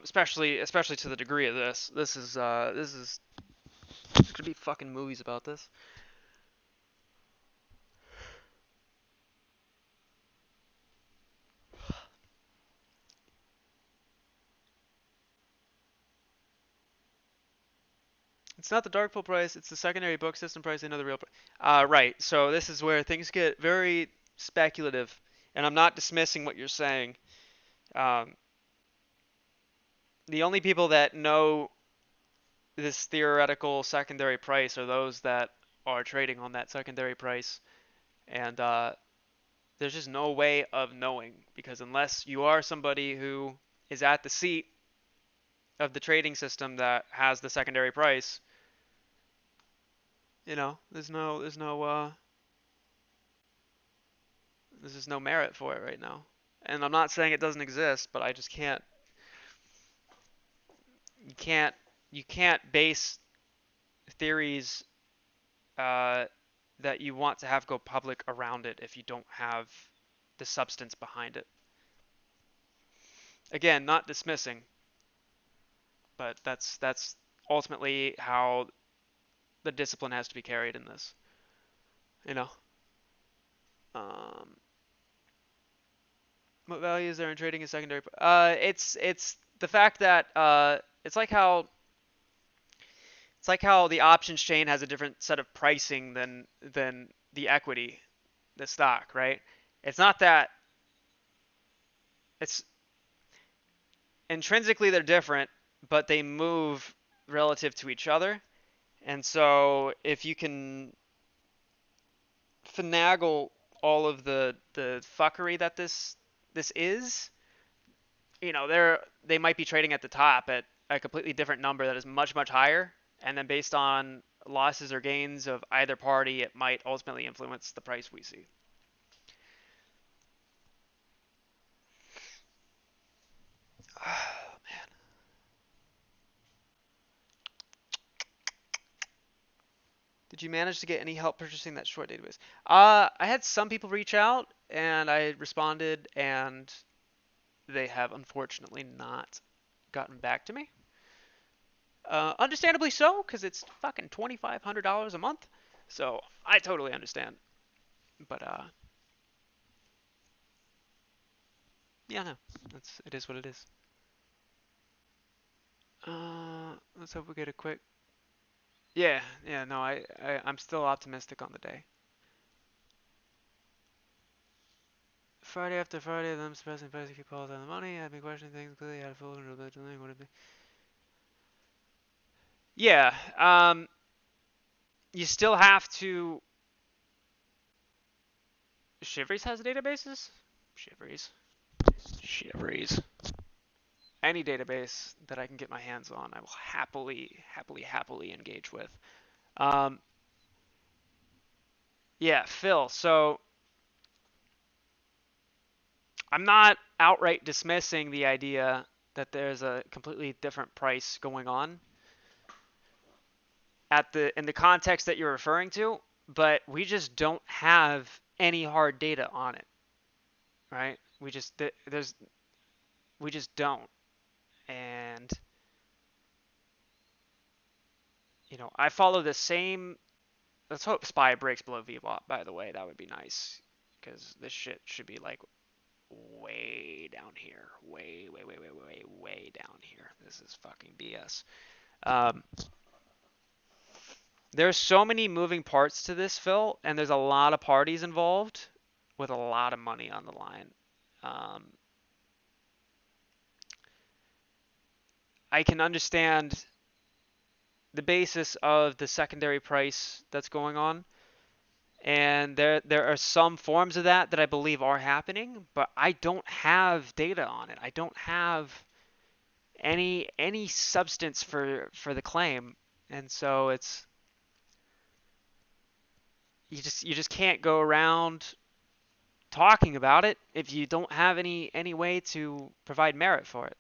Especially to the degree of this. This is there's gonna be fucking movies about this. It's not the dark pool price, it's the secondary book system price, they know the real price. Right. So this is where things get very speculative, and I'm not dismissing what you're saying. Um, the only people that know this theoretical secondary price are those that are trading on that secondary price, and there's just no way of knowing because unless you are somebody who is at the seat of the trading system that has the secondary price, there's just no merit for it right now. And I'm not saying it doesn't exist, but I just can't you can't you can't base theories uh, that you want to have go public around it if you don't have the substance behind it. Again, not dismissing, but that's ultimately how the discipline has to be carried in this. You know, um, what value is there in trading a secondary? It's the fact that it's like how the options chain has a different set of pricing than the equity, the stock, right? It's not that it's intrinsically they're different, but they move relative to each other. And so if you can finagle all of the fuckery that this is, they might be trading at the top at a completely different number that is much much higher, and then based on losses or gains of either party, it might ultimately influence the price we see. Did you manage to get any help purchasing that short database? I had some people reach out and I responded, and they have unfortunately not gotten back to me. Understandably so, because it's fucking $2,500 a month. So I totally understand. But yeah, no, it is what it is. Let's hope we get a quick. Yeah, yeah, no, I'm still optimistic on the day. Friday after Friday, them suppressing prices keep calls on the money. I've been questioning things clearly had a full control of delaying what it be. Yeah, you still have to. Shiveries has databases. Shiveries. Shiveries. Any database that I can get my hands on, I will happily engage with. Um, yeah, Phil. So I'm not outright dismissing the idea that there's a completely different price going on in the context that you're referring to, but we just don't have any hard data on it, right? We just don't. And I follow the same. Let's hope SPY breaks below VWAP, by the way. That would be nice, because this shit should be like way down here. Way down here. This is fucking BS. Um, there's so many moving parts to this, Phil, and there's a lot of parties involved with a lot of money on the line. Um, I can understand the basis of the secondary price that's going on, and there are some forms of that I believe are happening, but I don't have data on it. I don't have any substance for the claim, and so it's you just can't go around talking about it if you don't have any way to provide merit for it.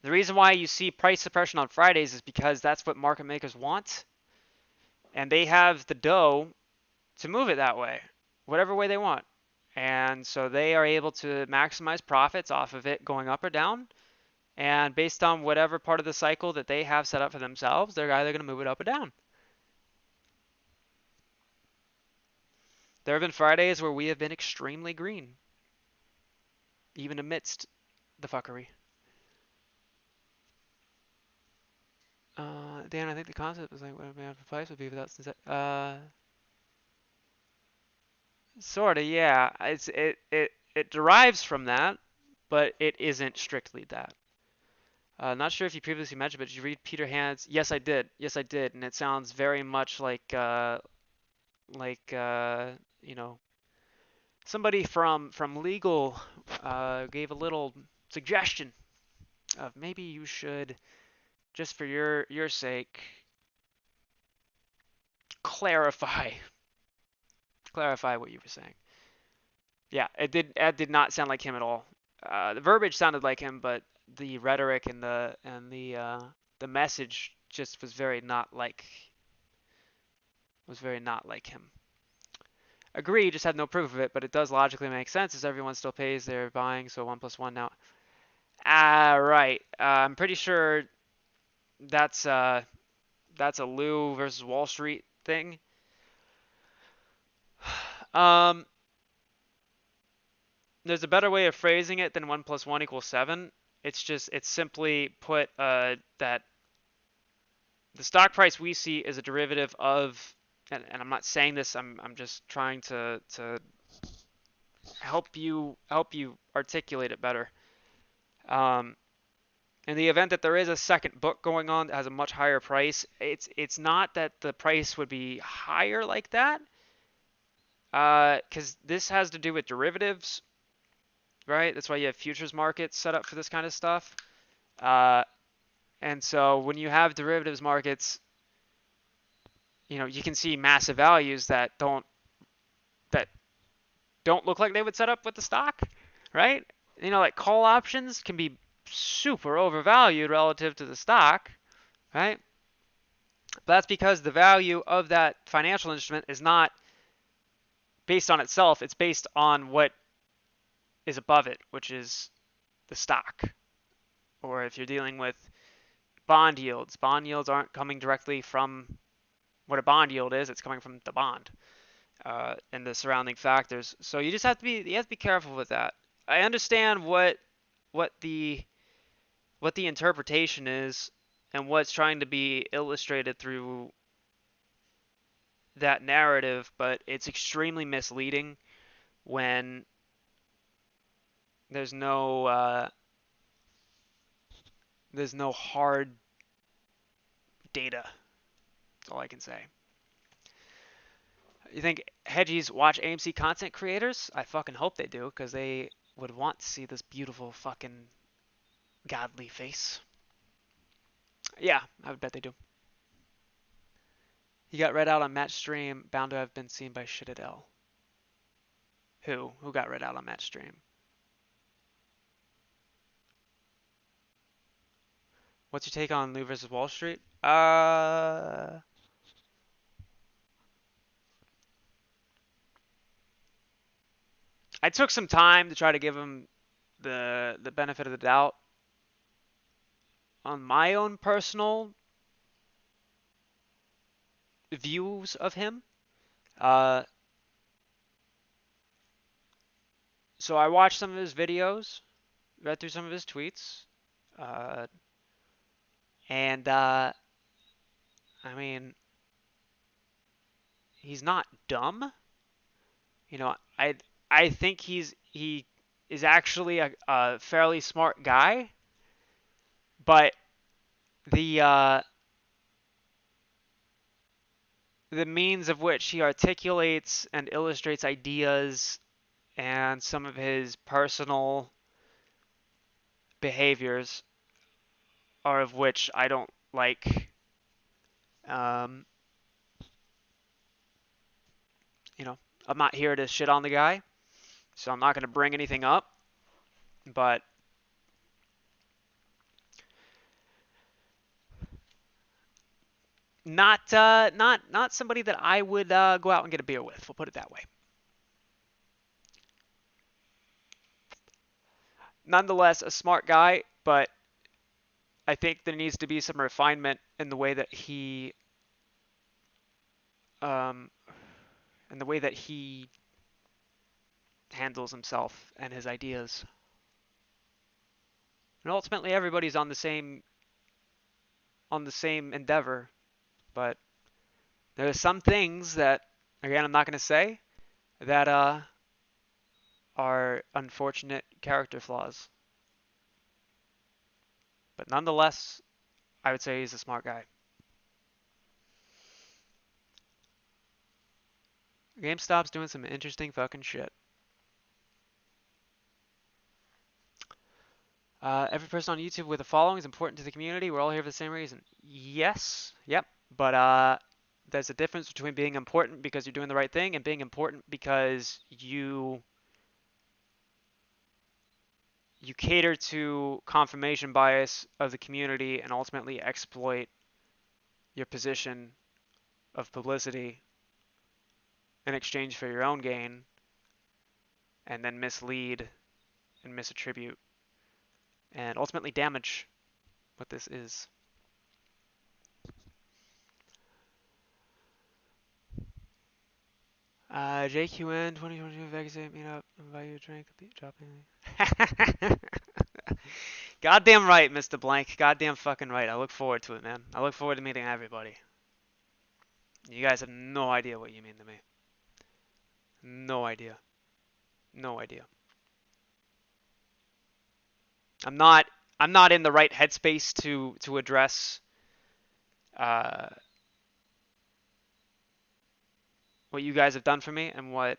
The reason why you see price suppression on Fridays is because that's what market makers want, and they have the dough to move it that way, whatever way they want. And so they are able to maximize profits off of it going up or down. And based on whatever part of the cycle that they have set up for themselves, they're either going to move it up or down. There have been Fridays where we have been extremely green, even amidst the fuckery. Dan, I think the concept is like what a man for price would be without sorta, yeah. It derives from that, but it isn't strictly that. Not sure if you previously mentioned, but did you read Peter Hand's? Yes, I did. Yes, I did, and it sounds very much like somebody from legal gave a little suggestion of maybe you should, just for your sake, clarify what you were saying. Yeah, it did not sound like him at all. The verbiage sounded like him, but the rhetoric and the message just was very not like him. Agree, just had no proof of it, but it does logically make sense as everyone still pays their buying, so 1 + 1 now. Right. I'm pretty sure that's that's a Lou versus Wall Street thing. Um, there's a better way of phrasing it than 1 + 1 = 7. It's simply put that the stock price we see is a derivative of, and I'm not saying this, I'm just trying to help you articulate it better. In the event that there is a second book going on that has a much higher price, it's not that the price would be higher like that, because this has to do with derivatives, right? That's why you have futures markets set up for this kind of stuff. And so when you have derivatives markets, you can see massive values that don't look like they would set up with the stock, right? Like call options can be super overvalued relative to the stock, right? But that's because the value of that financial instrument is not based on itself, it's based on what is above it, which is the stock. Or if you're dealing with bond yields aren't coming directly from what a bond yield is, it's coming from the bond and the surrounding factors. So you just have to be careful with that. I understand what the what the interpretation is and what's trying to be illustrated through that narrative, but it's extremely misleading when there's no hard data. That's all I can say. You think hedgies watch AMC content creators? I fucking hope they do, because they would want to see this beautiful fucking godly face. Yeah, I would bet they do. He got read out on Matt's stream, bound to have been seen by Shitadel. Who? Who got read out on Matt's stream? What's your take on Lou versus Wall Street? I took some time to try to give him the benefit of the doubt on my own personal views of him. So I watched some of his videos, read through some of his tweets, and I mean, he's not dumb. You know, I think he is actually a fairly smart guy, but the means of which he articulates and illustrates ideas and some of his personal behaviors are of which I don't like. Um, you know, I'm not here to shit on the guy, so I'm not going to bring anything up, but not somebody that I would go out and get a beer with. We'll put it that way. Nonetheless, a smart guy, but I think there needs to be some refinement in the way that he um, in the way that he handles himself and his ideas. And ultimately, everybody's on the same endeavor, but there are some things that, again, I'm not going to say that are unfortunate character flaws. But nonetheless, I would say he's a smart guy. GameStop's doing some interesting fucking shit. Every person on YouTube with a following is important to the community. We're all here for the same reason. Yes, yep. But there's a difference between being important because you're doing the right thing and being important because you cater to confirmation bias of the community and ultimately exploit your position of publicity in exchange for your own gain and then mislead and misattribute and ultimately damage what this is. JQN 2022 Vegas 8 meetup. Invite you to drink. Drop anything. Goddamn right, Mr. Blank. Goddamn fucking right. I look forward to it, man. I look forward to meeting everybody. You guys have no idea what you mean to me. No idea. No idea. I'm not in the right headspace to address what you guys have done for me and what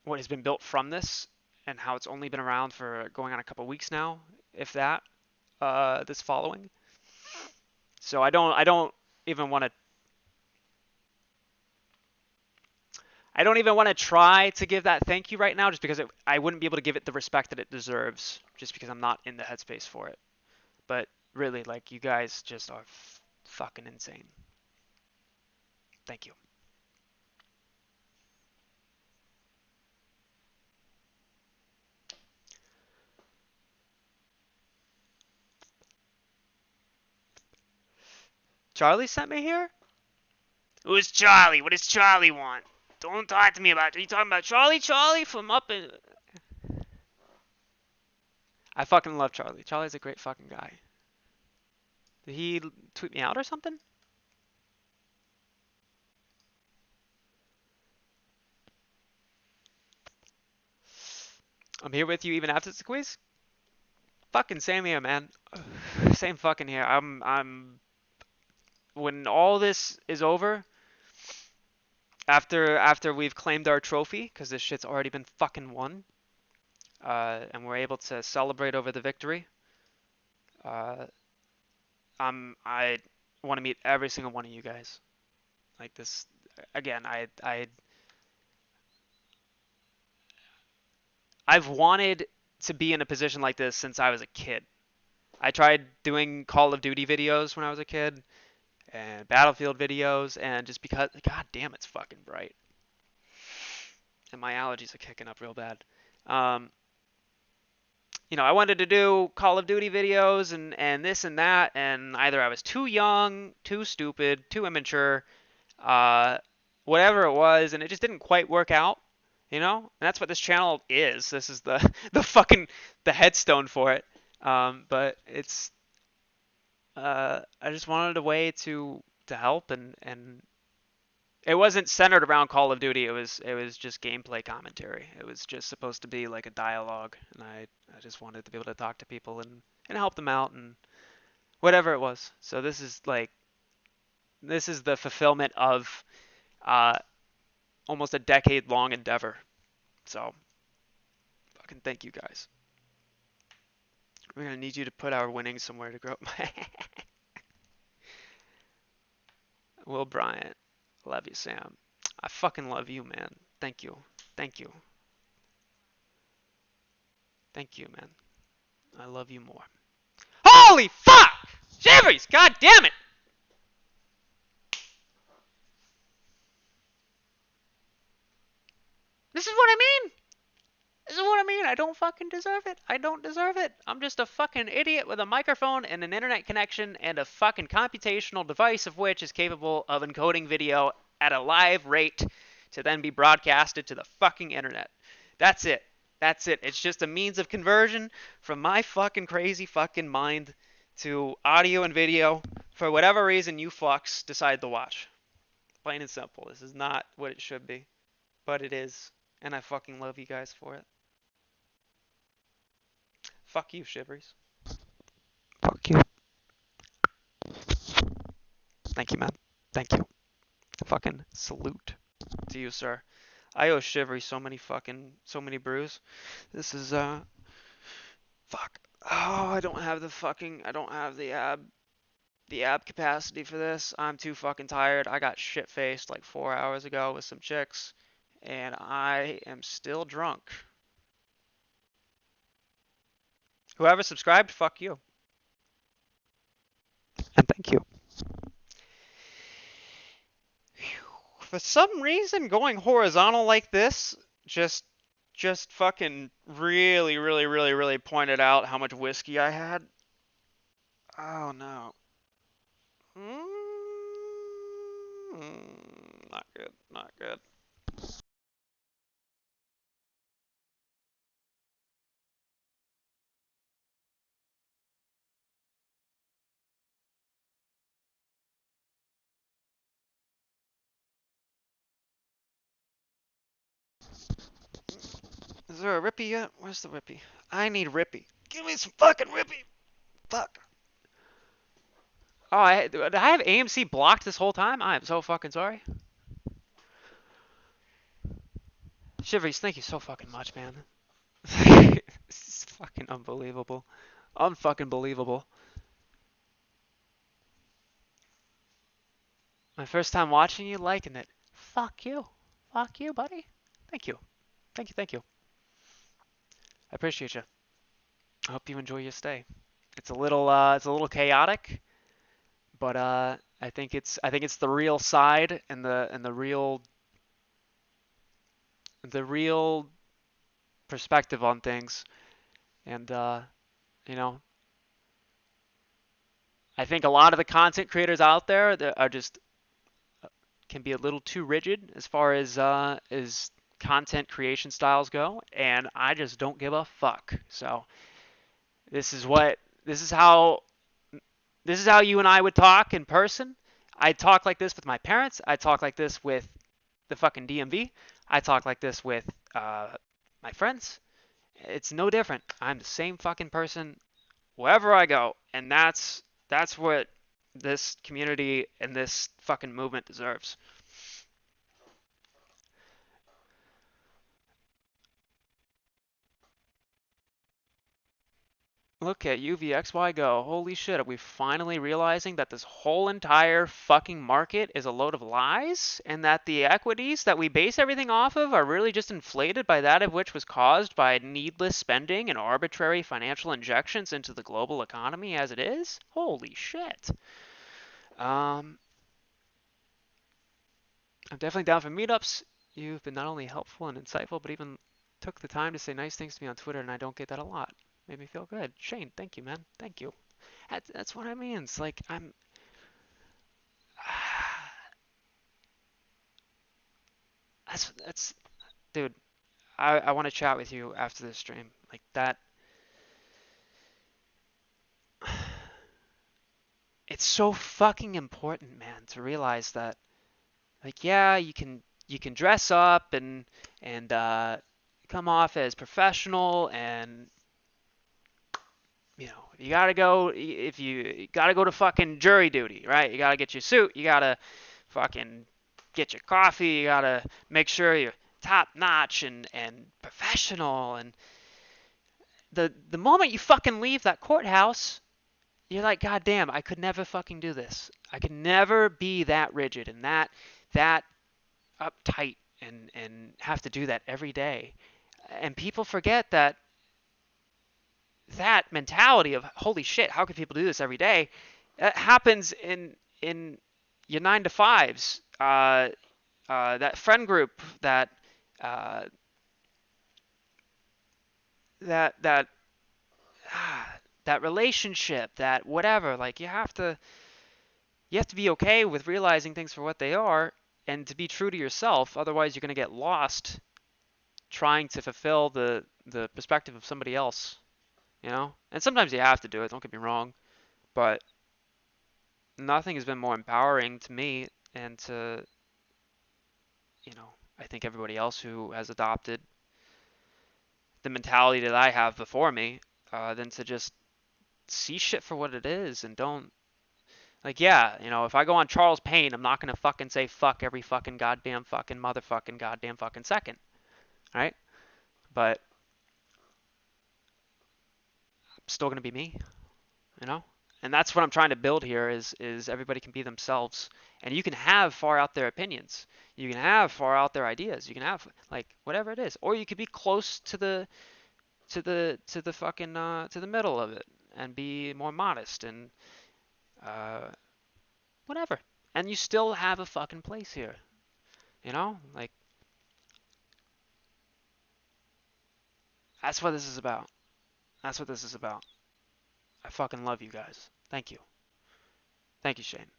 has been built from this and how it's only been around for going on a couple weeks now, if that, this following. So I don't even want to try to give that thank you right now, just because I wouldn't be able to give it the respect that it deserves, just because I'm not in the headspace for it. But really, like, you guys just are Fucking insane. Thank you. Charlie sent me here? Who's Charlie? What does Charlie want? Don't talk to me about. Are you talking about Charlie? Charlie from up in. I fucking love Charlie. Charlie's a great fucking guy. Did he tweet me out or something? I'm here with you even after the quiz. Fucking same here, man. Same fucking here. I'm. When all this is over, after we've claimed our trophy, because this shit's already been fucking won, and we're able to celebrate over the victory. Uh, I want to meet every single one of you guys. Like this, again. I've wanted to be in a position like this since I was a kid. I tried doing Call of Duty videos when I was a kid and Battlefield videos, and just because, god damn, it's fucking bright, and my allergies are kicking up real bad. Um, I wanted to do Call of Duty videos and this and that, and either I was too young, too stupid, too immature, uh, whatever it was, and it just didn't quite work out. And that's what this channel is. This is the the headstone for it. But it's I just wanted a way to help, and it wasn't centered around Call of Duty. It was just gameplay commentary. It was just supposed to be like a dialogue, and I just wanted to be able to talk to people and help them out and whatever it was. So this is the fulfillment of uh, almost a decade long endeavor. So fucking thank you guys. We're gonna need you to put our winnings somewhere to grow. Will Bryant, love you, Sam. I fucking love you, man. Thank you. Thank you. Thank you, man. I love you more. Holy fuck! Shivers! God damn it! This is what I mean! This is what I mean. I don't fucking deserve it. I don't deserve it. I'm just a fucking idiot with a microphone and an internet connection and a fucking computational device of which is capable of encoding video at a live rate to then be broadcasted to the fucking internet. That's it. That's it. It's just a means of conversion from my fucking crazy fucking mind to audio and video for whatever reason you fucks decide to watch. Plain and simple. This is not what it should be, but it is. And I fucking love you guys for it. Fuck you, Shivers. Fuck you. Thank you, man. Thank you. Fucking salute to you, sir. I owe Shivery so many brews. This is, fuck. Oh, I don't have the ab capacity for this. I'm too fucking tired. I got shit-faced like 4 hours ago with some chicks, and I am still drunk. Whoever subscribed, fuck you. And thank you. For some reason, going horizontal like this just fucking really, really, really, really pointed out how much whiskey I had. Oh no. Not good. Not good. Is there a Rippy yet? Where's the Rippy? I need Rippy. Give me some fucking Rippy. Fuck. Oh, did I have AMC blocked this whole time? I am so fucking sorry. Shivers, thank you so fucking much, man. This is fucking unbelievable. Unfucking believable. My first time watching you, liking it. Fuck you. Fuck you, buddy. Thank you. Thank you, thank you. I appreciate you. I hope you enjoy your stay. It's a little chaotic, But I think it's the real side and the real perspective on things. And you know, I think a lot of the content creators out there that are just can be a little too rigid as content creation styles go, and I just don't give a fuck. So this is what this is how this is how you and I would talk in person. I talk like this with my parents. I talk like this with the fucking DMV. I talk like this with my friends. It's no different. I'm the same fucking person wherever I go, and that's what this community and this fucking movement deserves. Look at UVXY go. Holy shit, are we finally realizing that this whole entire fucking market is a load of lies? And that the equities that we base everything off of are really just inflated by that of which was caused by needless spending and arbitrary financial injections into the global economy as it is? Holy shit. Um, I'm definitely down for meetups. You've been not only helpful and insightful, but even took the time to say nice things to me on Twitter, and I don't get that a lot. Made me feel good. Shane, thank you, man. Thank you. That's what I mean. It's like I'm. That's dude. I want to chat with you after this stream. Like that. It's so fucking important, man, to realize that. Like, yeah, you can dress up and come off as professional, and you gotta go if you gotta go to fucking jury duty, right? You gotta get your suit, you gotta fucking get your coffee, you gotta make sure you're top notch and professional. And the moment you fucking leave that courthouse, you're like, God damn, I could never fucking do this. I could never be that rigid and that uptight and have to do that every day. And people forget that mentality of holy shit, how can people do this every day? That happens in your 9 to 5s. That friend group, uh, that that relationship, that whatever. Like you have to be okay with realizing things for what they are, and to be true to yourself. Otherwise, you're gonna get lost trying to fulfill the perspective of somebody else. And sometimes you have to do it. Don't get me wrong, but nothing has been more empowering to me and to, I think everybody else who has adopted the mentality that I have before me, than to just see shit for what it is and don't. Like, yeah, if I go on Charles Payne, I'm not gonna fucking say fuck every fucking goddamn fucking motherfucking goddamn fucking second, right? But I'm still gonna be me, you know? And that's what I'm trying to build here is everybody can be themselves, and you can have far out their opinions. You can have far out their ideas. You can have like whatever it is, or you could be close to the fucking to the middle of it and be more modest and uh whatever. And you still have a fucking place here, Like that's what this is about. That's what this is about. I fucking love you guys. Thank you. Thank you, Shane.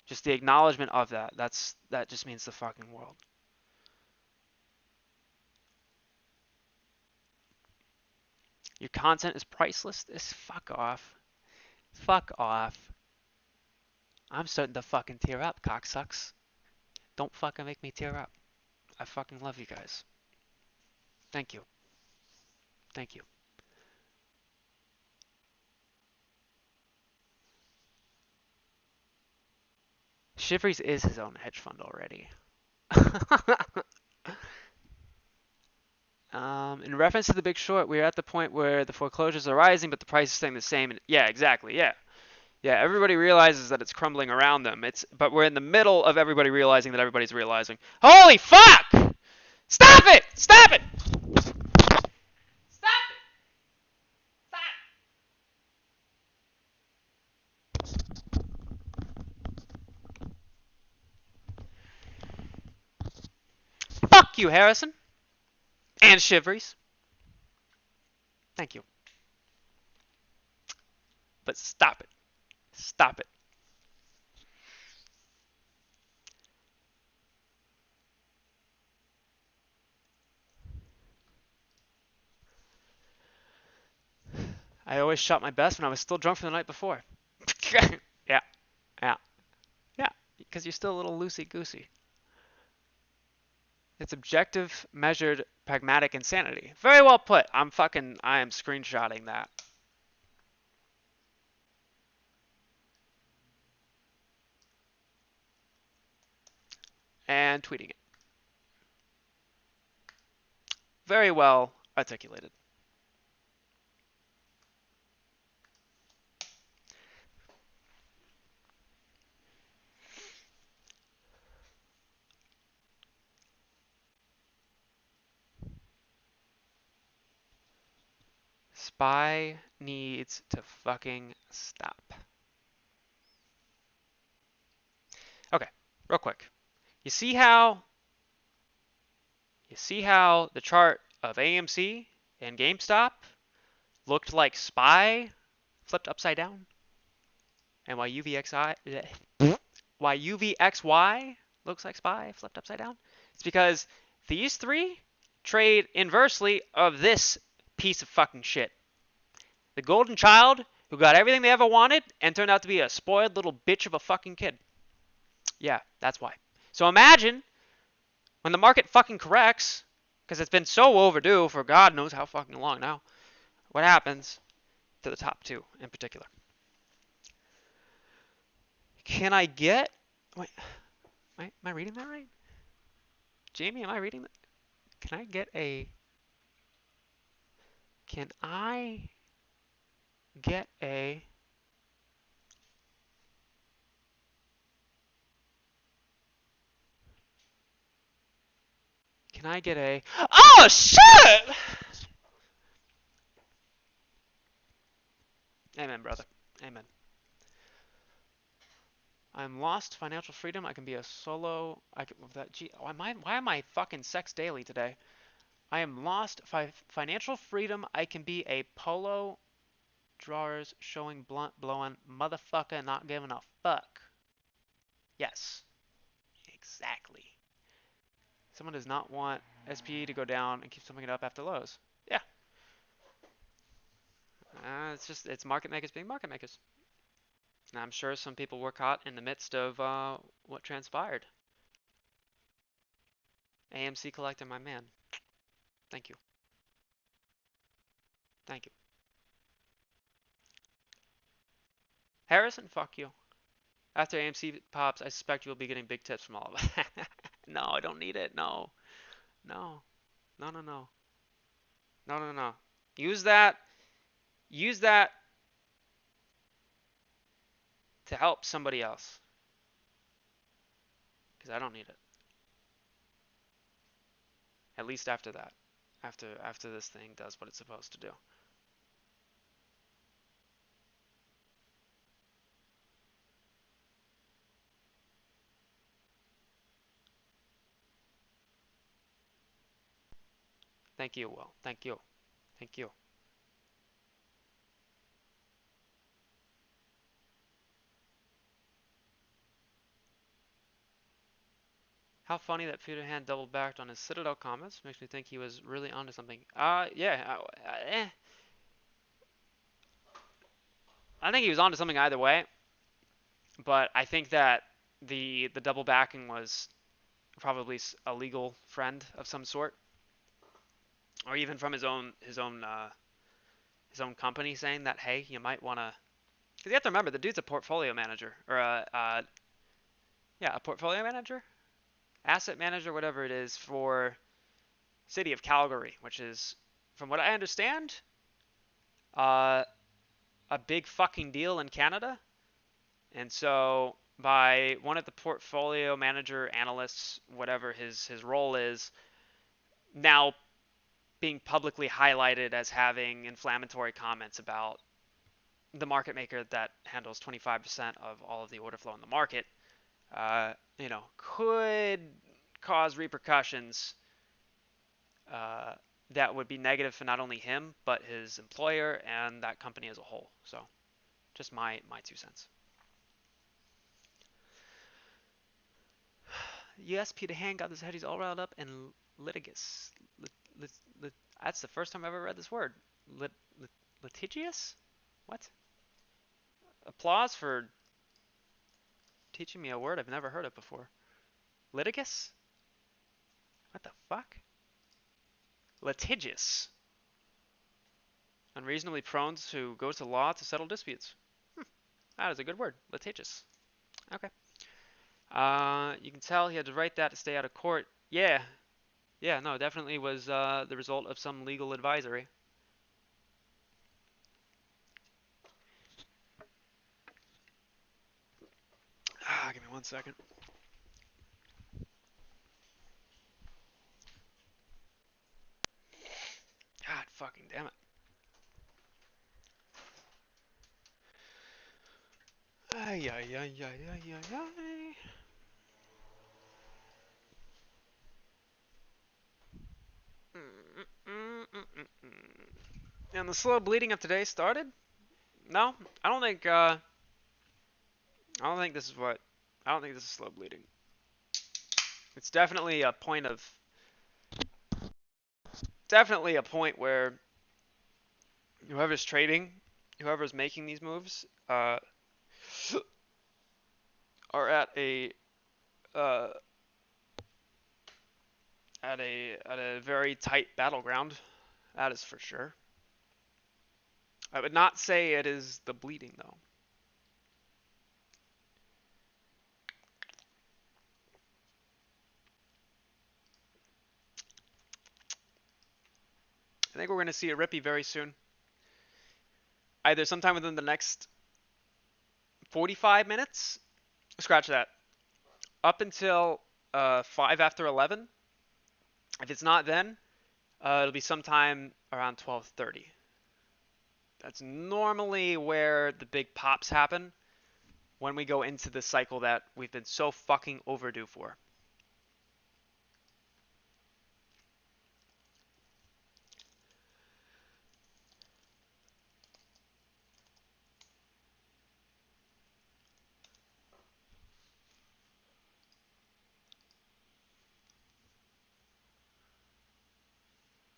Just the acknowledgement of that just means the fucking world. Your content is priceless. This fuck off. Fuck off. I'm starting to fucking tear up, cocksucks. Don't fucking make me tear up. I fucking love you guys. Thank you. Thank you. Shivries is his own hedge fund already. In reference to The Big Short, we're at the point where the foreclosures are rising, but the price is staying the same. And yeah, exactly. Yeah, yeah. Everybody realizes that it's crumbling around them. But we're in the middle of everybody realizing that everybody's realizing. Holy fuck! Stop it! Stop it! Stop it! Stop! you, Harrison. And Shivries. Thank you. But stop it. Stop it. I always shot my best when I was still drunk from the night before. Yeah, yeah, yeah. Because you're still a little loosey-goosey. It's objective, measured, pragmatic insanity. Very well put. I am screenshotting that. And tweeting it. Very well articulated. SPY needs to fucking stop. Okay, real quick. You see how the chart of AMC and GameStop looked like SPY flipped upside down? And why UVXY looks like SPY flipped upside down? It's because these three trade inversely of this piece of fucking shit. The golden child who got everything they ever wanted and turned out to be a spoiled little bitch of a fucking kid. Yeah, that's why. So imagine when the market fucking corrects, because it's been so overdue for God knows how fucking long now, what happens to the top two in particular? Can I get... Wait, am I reading that right? Jamie, am I reading that? Can I get a... Can I get a... Can I get a... Oh, shit! Amen, brother. Amen. I'm lost financial freedom. I can be a solo. Why am I fucking sex daily today? I am lost financial freedom. I can be a polo drawers showing blunt blowing motherfucker not giving a fuck. Yes, exactly. Someone does not want SPE to go down and keep summing it up after lows. Yeah. It's market makers being market makers. And I'm sure some people were caught in the midst of what transpired. AMC Collector, my man. Thank you. Thank you. Harrison, fuck you. After AMC pops, I suspect you'll be getting big tips from all of us. No, I don't need it. No. No. No, no, no. No, no, no. Use that. Use that to help somebody else. Because I don't need it. At least after that. After this thing does what it's supposed to do. Thank you, Will. Thank you. Thank you. How funny that Peter Hand double backed on his Citadel comments. Makes me think he was really onto something. Yeah. I think he was onto something either way. But I think that the double backing was probably a legal friend of some sort, or even from his own company saying that, hey, you might want to, because you have to remember the dude's a portfolio manager or a portfolio manager, asset manager, whatever it is for City of Calgary, which is, from what I understand, uh, a big fucking deal in Canada. And so by one of the portfolio manager analysts, whatever his role is, now being publicly highlighted as having inflammatory comments about the market maker that handles 25% of all of the order flow in the market, could cause repercussions uh, that would be negative for not only him but his employer and that company as a whole. So just my 2 cents. U.S. Peter Hand got his headies all riled up and litigious. Lit, lit, that's the first time I've ever read this word. Lit, litigious? What? Applause for teaching me a word I've never heard of before. Litigious? What the fuck? Litigious. Unreasonably prone to go to law to settle disputes. That is a good word. Litigious. Okay. You can tell he had to write that to stay out of court. Yeah. Yeah, no, definitely was the result of some legal advisory. Give me 1 second. God fucking damn it. Ay, ay, ay, ay, ay, ay, ay. And the slow bleeding of today started? No, I don't think. I don't think this is what. I don't think this is slow bleeding. It's definitely a point of. Definitely a point where whoever's trading, whoever's making these moves, are uh, at a very tight battleground. That is for sure. I would not say it is the bleeding though. I think we're going to see a rippy very soon. Either sometime within the next 45 minutes. Scratch that. Up until 5 after 11. If it's not then, it'll be sometime around 12:30. That's normally where the big pops happen when we go into the cycle that we've been so fucking overdue for.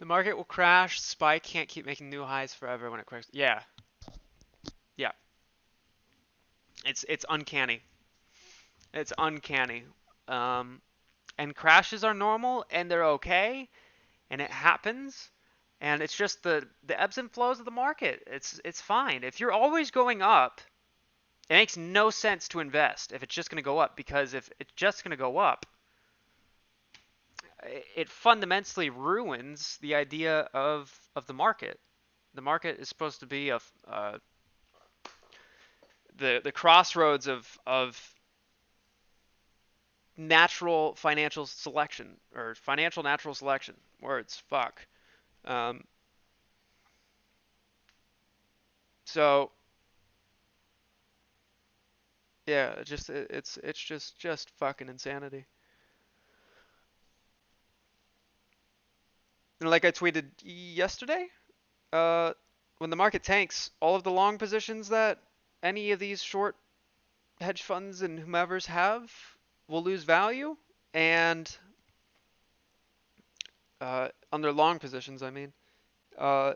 The market will crash. SPY can't keep making new highs forever when it crashes. Yeah, yeah. It's uncanny. It's uncanny. Um, and crashes are normal and they're okay, and it happens. And it's just the ebbs and flows of the market. It's fine. If you're always going up, it makes no sense to invest if it's just going to go up, because if it's just going to go up, it fundamentally ruins the idea of the market. The market is supposed to be the crossroads of natural financial selection, or financial natural selection. Words, fuck. Um, so yeah, it's just fucking insanity. And like I tweeted yesterday, when the market tanks, all of the long positions that any of these short hedge funds and whomevers have will lose value, and on their long positions, I mean, uh,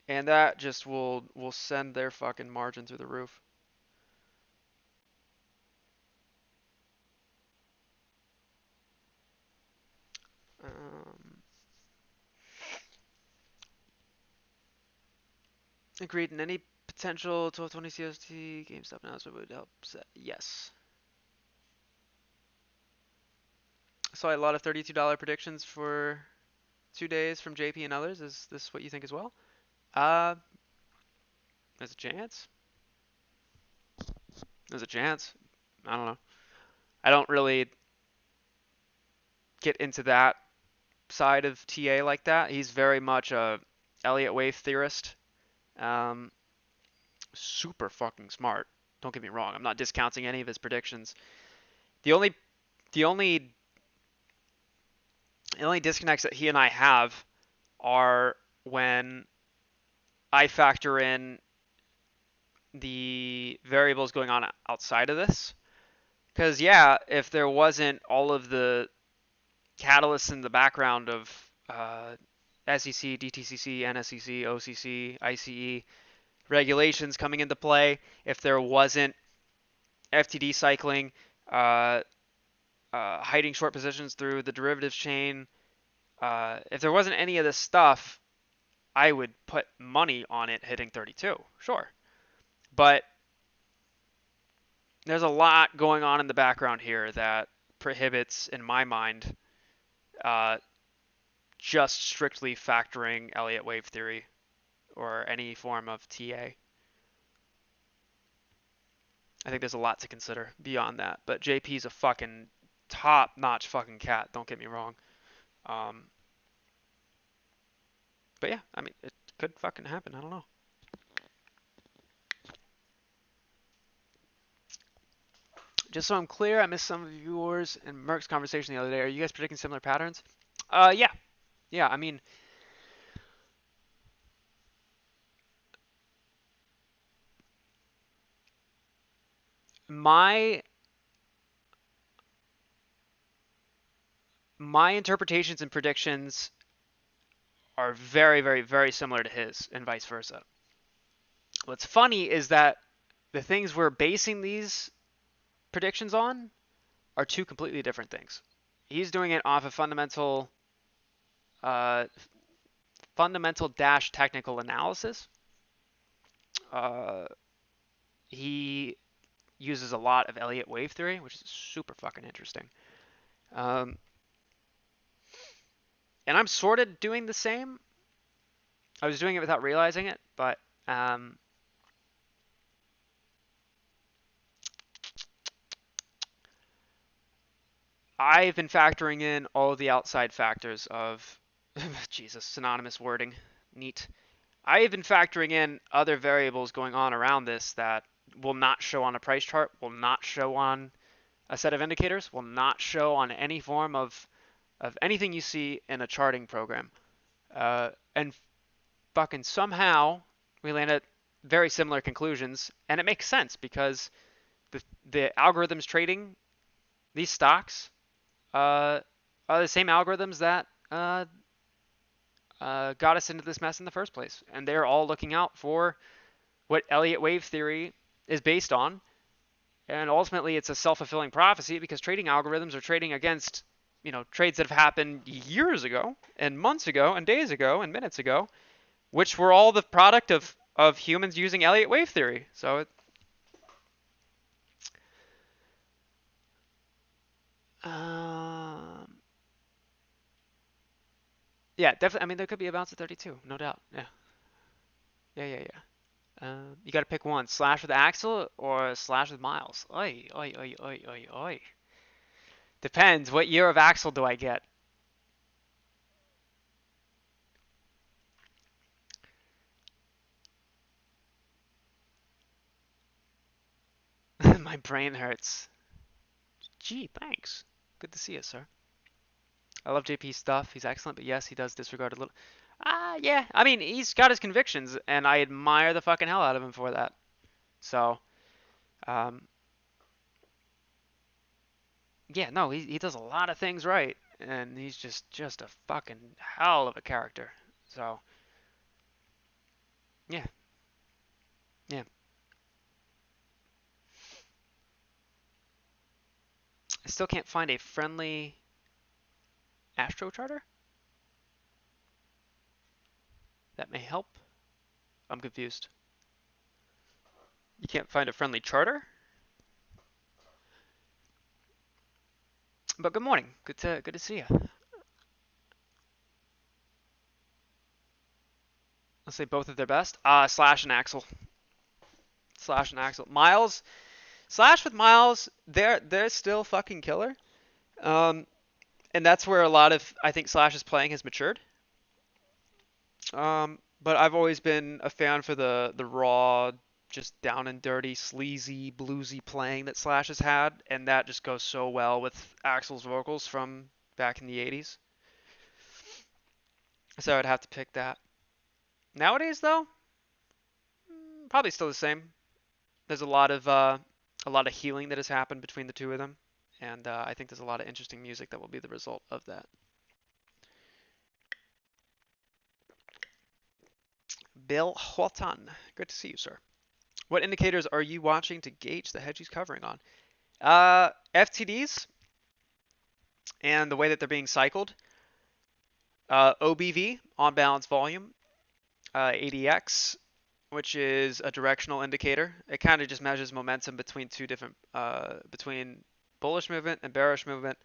and that just will send their fucking margin through the roof. Um, Agreed. And any potential 1220 CST GameStop announcement would help set. Yes. I saw a lot of $32 predictions for 2 days from JP and others. Is this what you think as well? Uh, there's a chance. There's a chance. I don't know. I don't really get into that side of TA like that. He's very much a Elliott wave theorist. Um, Super fucking smart. Don't get me wrong. I'm not discounting any of his predictions. The only the only The only disconnects that he and I have are when I factor in the variables going on outside of this. Because, yeah, if there wasn't all of the catalysts in the background of SEC, DTCC, NSCC, OCC, ICE regulations coming into play, if there wasn't FTD cycling, uh, hiding short positions through the derivatives chain, if there wasn't any of this stuff, I would put money on it hitting 32, sure. But there's a lot going on in the background here that prohibits, in my mind, uh, just strictly factoring Elliott wave theory or any form of TA. I think there's a lot to consider beyond that. But JP's a fucking top-notch fucking cat. Don't get me wrong. Um, but yeah, I mean, it could fucking happen. I don't know. Just so I'm clear, I missed some of yours and Merck's conversation the other day. Are you guys predicting similar patterns? Yeah, yeah. I mean, my my interpretations and predictions are very, very, very similar to his, and vice versa. What's funny is that the things we're basing these predictions on are two completely different things. He's doing it off of uh, fundamental dash technical analysis. Uh, he uses a lot of Elliott wave theory, which is super fucking interesting. Um, and I'm sort of doing the same. I was doing it without realizing it, but I've been factoring in all the outside factors of Jesus, synonymous wording. Neat. I have been factoring in other variables going on around this that will not show on a price chart, will not show on a set of indicators, will not show on any form of anything you see in a charting program. And fucking somehow we land at very similar conclusions, and it makes sense because the algorithms trading these stocks are the same algorithms that got us into this mess in the first place, and they're all looking out for what Elliott wave theory is based on. And ultimately, it's a self-fulfilling prophecy because trading algorithms are trading against, trades that have happened years ago and months ago and days ago and minutes ago, which were all the product of humans using Elliott wave theory. So um, yeah, definitely. I mean, there could be a bounce at 32, no doubt. Yeah, yeah, yeah, yeah. You got to pick one: slash with Axel or slash with Miles. Oi, oi, oi, oi, oi, oi. Depends. What year of Axel do I get? My brain hurts. Gee, thanks. Good to see you, sir. I love JP's stuff. He's excellent, but yes, he does disregard a little. Yeah. I mean, he's got his convictions, and I admire the fucking hell out of him for that. So, um, yeah, no, he does a lot of things right, and he's just a fucking hell of a character. So, yeah, yeah. I still can't find a friendly Astro charter that may help. I'm confused. You can't find a friendly charter? But good morning. Good to see you. Let's say both of their best. Slash and Axel. Slash and Axel. Miles. Slash with Miles. They're still fucking killer. Um, and that's where a lot of I think Slash's playing has matured. But I've always been a fan for the raw, just down and dirty, sleazy, bluesy playing that Slash has had, and that just goes so well with Axel's vocals from back in the '80s. So I'd have to pick that. Nowadays, though, probably still the same. There's a lot of healing that has happened between the two of them, and I think there's a lot of interesting music that will be the result of that. Bill Horton, good to see you, sir. What indicators are you watching to gauge the hedge he's covering on? FTDs and the way that they're being cycled. OBV, on balance volume. ADX, which is a directional indicator. It kind of just measures momentum between two different, between bullish movement and bearish movement,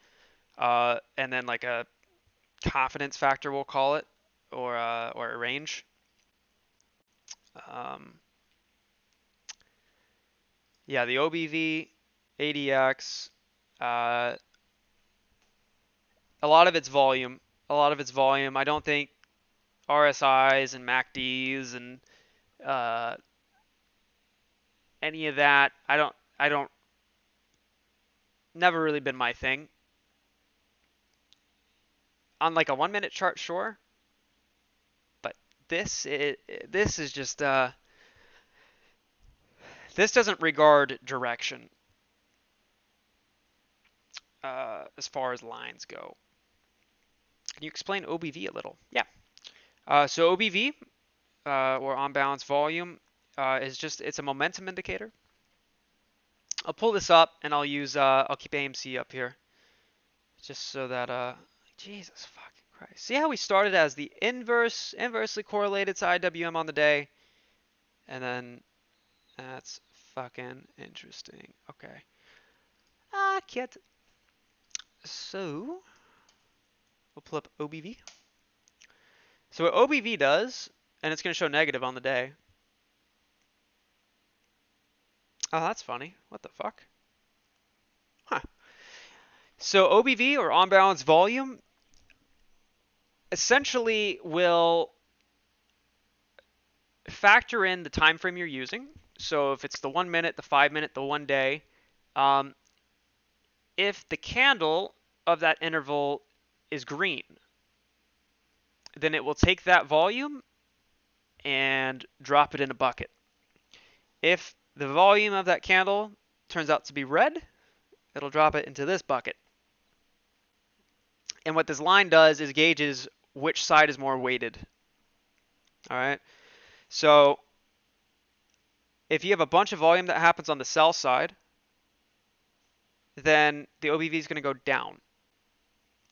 and then like a confidence factor, we'll call it, or a range. Um, yeah, the OBV, ADX, uh, a lot of it's volume. A lot of it's volume. I don't think RSIs and MACDs and uh, any of that. I don't. Never really been my thing. On like a 1 minute chart, sure, but this is just this doesn't regard direction as far as lines go. Can you explain OBV a little? Yeah. So OBV or on balance volume is just it's a momentum indicator. I'll pull this up and I'll keep AMC up here just so that Jesus fucking Christ. See how we started as the inversely correlated to IWM on the day, and then that's fucking interesting. Okay. Ah, kid. So we'll pull up OBV. So what OBV does, and it's going to show negative on the day. Oh, that's funny. What the fuck? Huh. So OBV, or on balance volume, essentially will factor in the time frame you're using. So if it's the 1 minute, the 5 minute, the 1 day, um, if the candle of that interval is green, then it will take that volume and drop it in a bucket. If the volume of that candle turns out to be red, it'll drop it into this bucket. And what this line does is gauges which side is more weighted. All right. So if you have a bunch of volume that happens on the sell side, then the OBV is going to go down.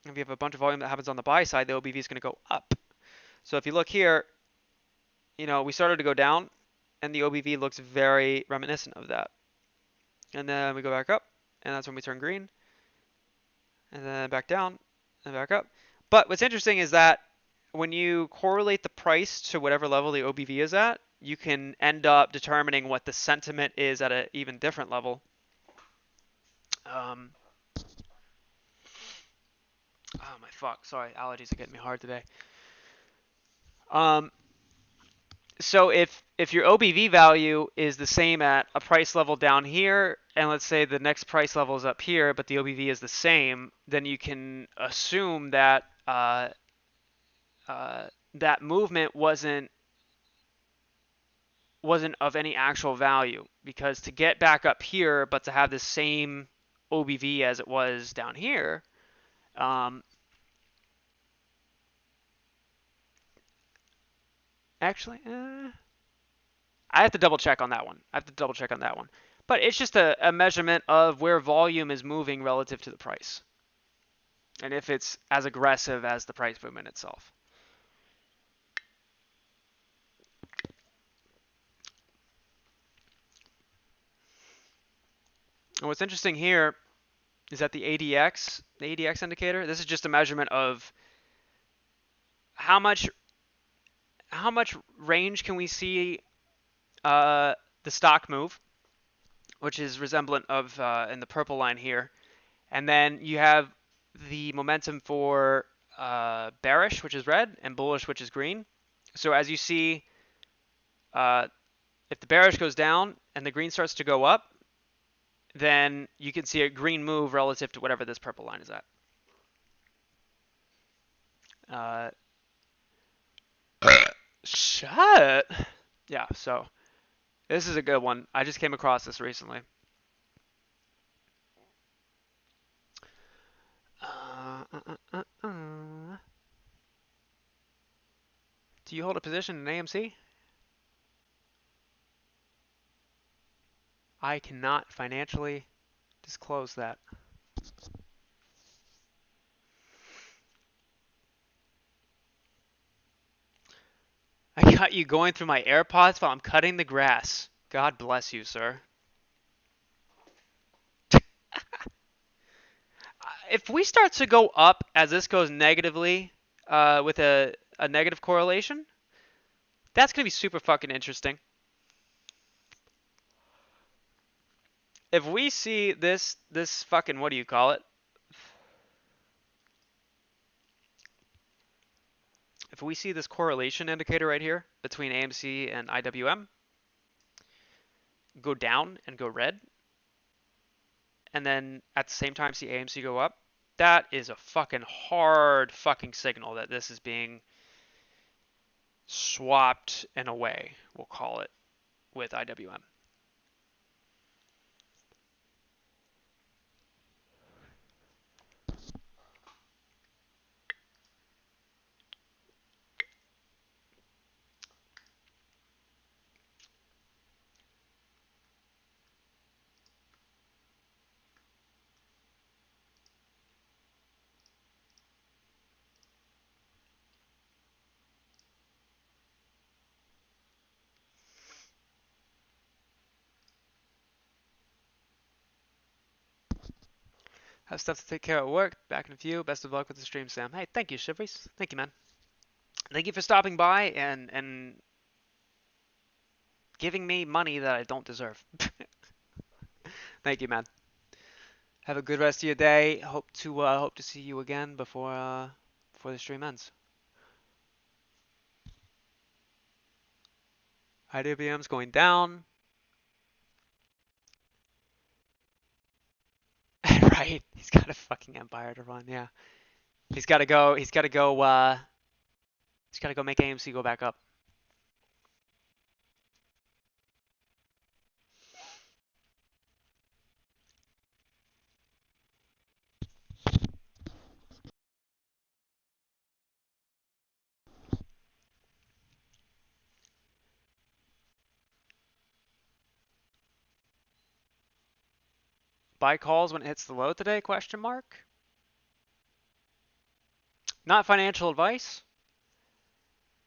If you have a bunch of volume that happens on the buy side, the OBV is going to go up. So if you look here, we started to go down, and the OBV looks very reminiscent of that. And then we go back up, and that's when we turn green, and then back down, and back up. But what's interesting is that when you correlate the price to whatever level the OBV is at, you can end up determining what the sentiment is at an even different level. Oh my fuck! Sorry, allergies are getting me hard today. So if your OBV value is the same at a price level down here, and let's say the next price level is up here, but the OBV is the same, then you can assume that that movement wasn't of any actual value, because to get back up here but to have the same OBV as it was down here, actually, I have to double check on that one. But it's just a measurement of where volume is moving relative to the price, and if it's as aggressive as the price movement itself. And what's interesting here is that the ADX indicator, this is just a measurement of how much range can we see the stock move, which is resemblant of in the purple line here. And then you have the momentum for bearish, which is red, and bullish, which is green. So as you see, if the bearish goes down and the green starts to go up, then you can see a green move relative to whatever this purple line is at. Shut. Yeah, so this is a good one. I just came across this recently. Uh, uh, uh, Do you hold a position in AMC? I cannot financially disclose that. I got you going through my AirPods while I'm cutting the grass. God bless you, sir. If we start to go up as this goes negatively, with a negative correlation, that's gonna be super fucking interesting. If we see this fucking, what do you call it? If we see this correlation indicator right here between AMC and IWM go down and go red, and then at the same time see AMC go up, that is a fucking hard fucking signal that this is being swapped in a way, we'll call it, with IWM. Have stuff to take care of at work. Back in a few. Best of luck with the stream, Sam. Hey, thank you, Shivries. Thank you, man. Thank you for stopping by and giving me money that I don't deserve. Thank you, man. Have a good rest of your day. Hope to see you again before the stream ends. IWM's going down. Right. He's got a fucking empire to run. Yeah. He's got to go. He's got to go. He's got to go make AMC go back up. Buy calls when it hits the low today? Question mark. Not financial advice.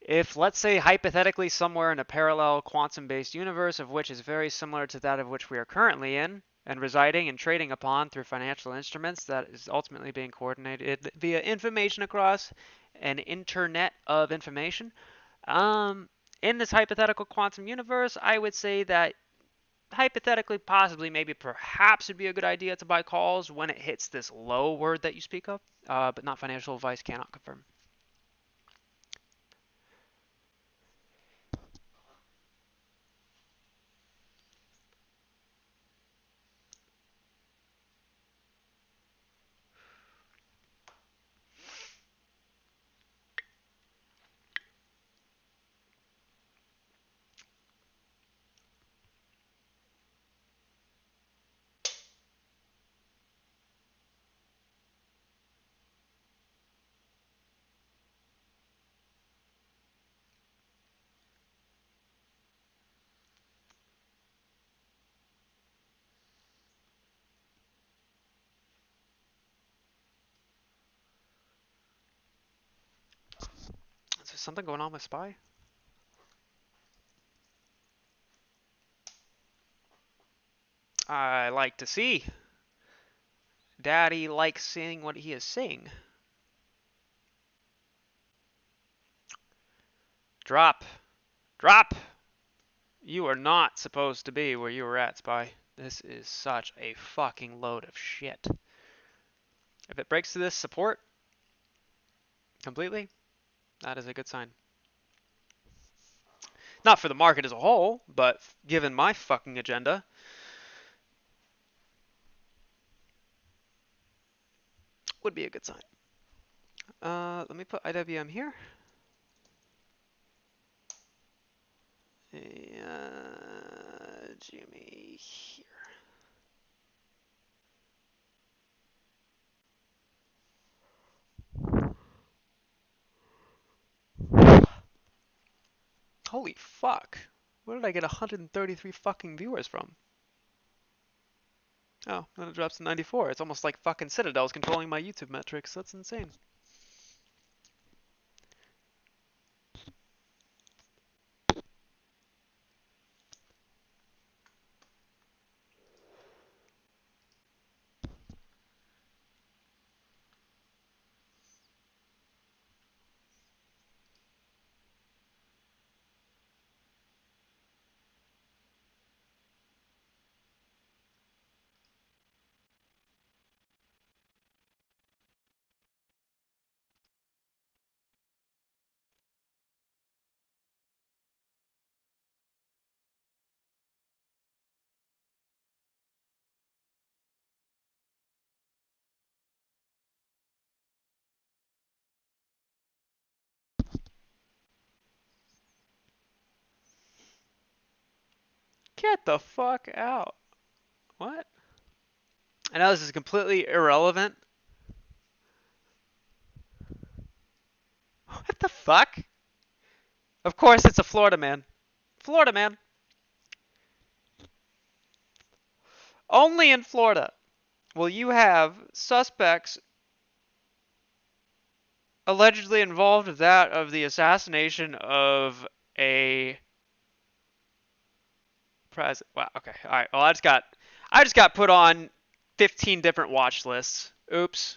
If, let's say, hypothetically somewhere in a parallel quantum-based universe of which is very similar to that of which we are currently in, and residing and trading upon through financial instruments that is ultimately being coordinated via information across an internet of information, in this hypothetical quantum universe, I would say that hypothetically, possibly, maybe, perhaps it'd be a good idea to buy calls when it hits this low word that you speak of, but not financial advice, cannot confirm. Is there something going on with SPY? I like to see. Daddy likes seeing what he is seeing. Drop. Drop! You are not supposed to be where you were at, SPY. This is such a fucking load of shit. If it breaks to this support completely, that is a good sign. Not for the market as a whole, but given my fucking agenda, would be a good sign. Let me put IWM here. Jimmy here. Holy fuck. Where did I get 133 fucking viewers from? Oh, then it drops to 94. It's almost like fucking Citadel's controlling my YouTube metrics. That's insane. Get the fuck out. What? I know this is completely irrelevant. What the fuck? Of course it's a Florida man. Florida man. Only in Florida will you have suspects allegedly involved with that of the assassination of a president. Wow, okay. All right. Well, I just got put on 15 different watch lists. Oops.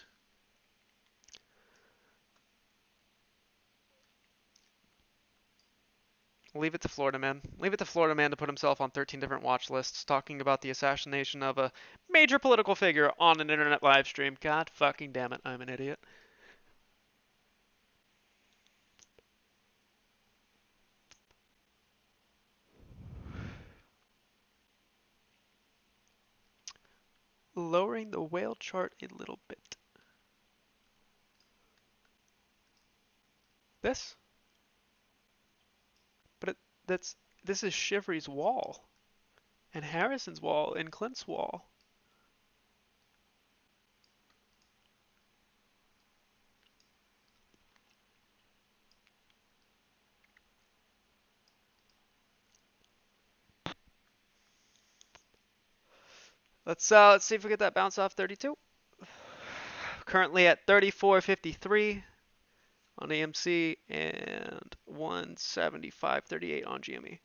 Leave it to Florida man. Leave it to Florida man to put himself on 13 different watch lists talking about the assassination of a major political figure on an internet live stream. God fucking damn it, I'm an idiot. Lowering the whale chart a little bit. This? But this is Shivery's wall and Harrison's wall and Clint's wall. Let's see if we get that bounce off 32. Currently at 34.53 on AMC and 175.38 on GME.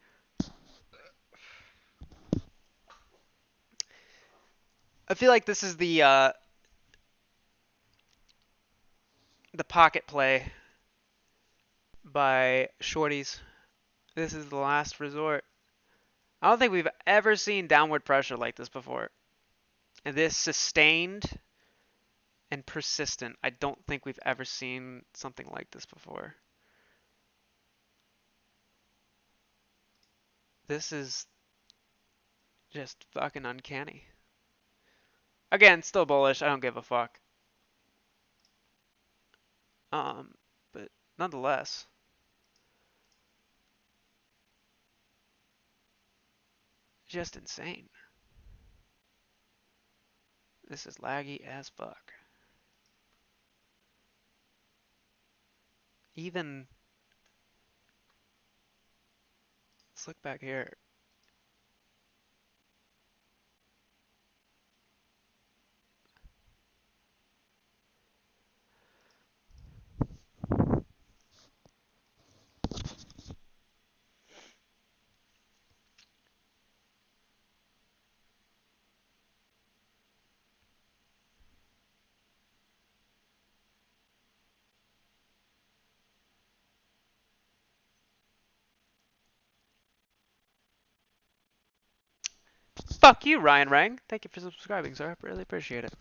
I feel like this is the pocket play by shorties. This is the last resort. I don't think we've ever seen downward pressure like this before. And this sustained and persistent. I don't think we've ever seen something like this before. This is just fucking uncanny. Again, still bullish. I don't give a fuck. But nonetheless, just insane. This is laggy as fuck. Even, let's look back here. Fuck you, Ryan Rang. Thank you for subscribing, sir. I really appreciate it.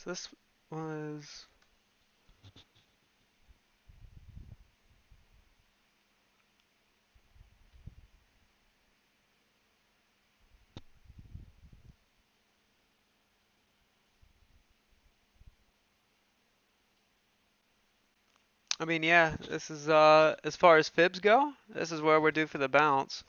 So this was... I mean, yeah, this is as far as fibs go, this is where we're due for the bounce.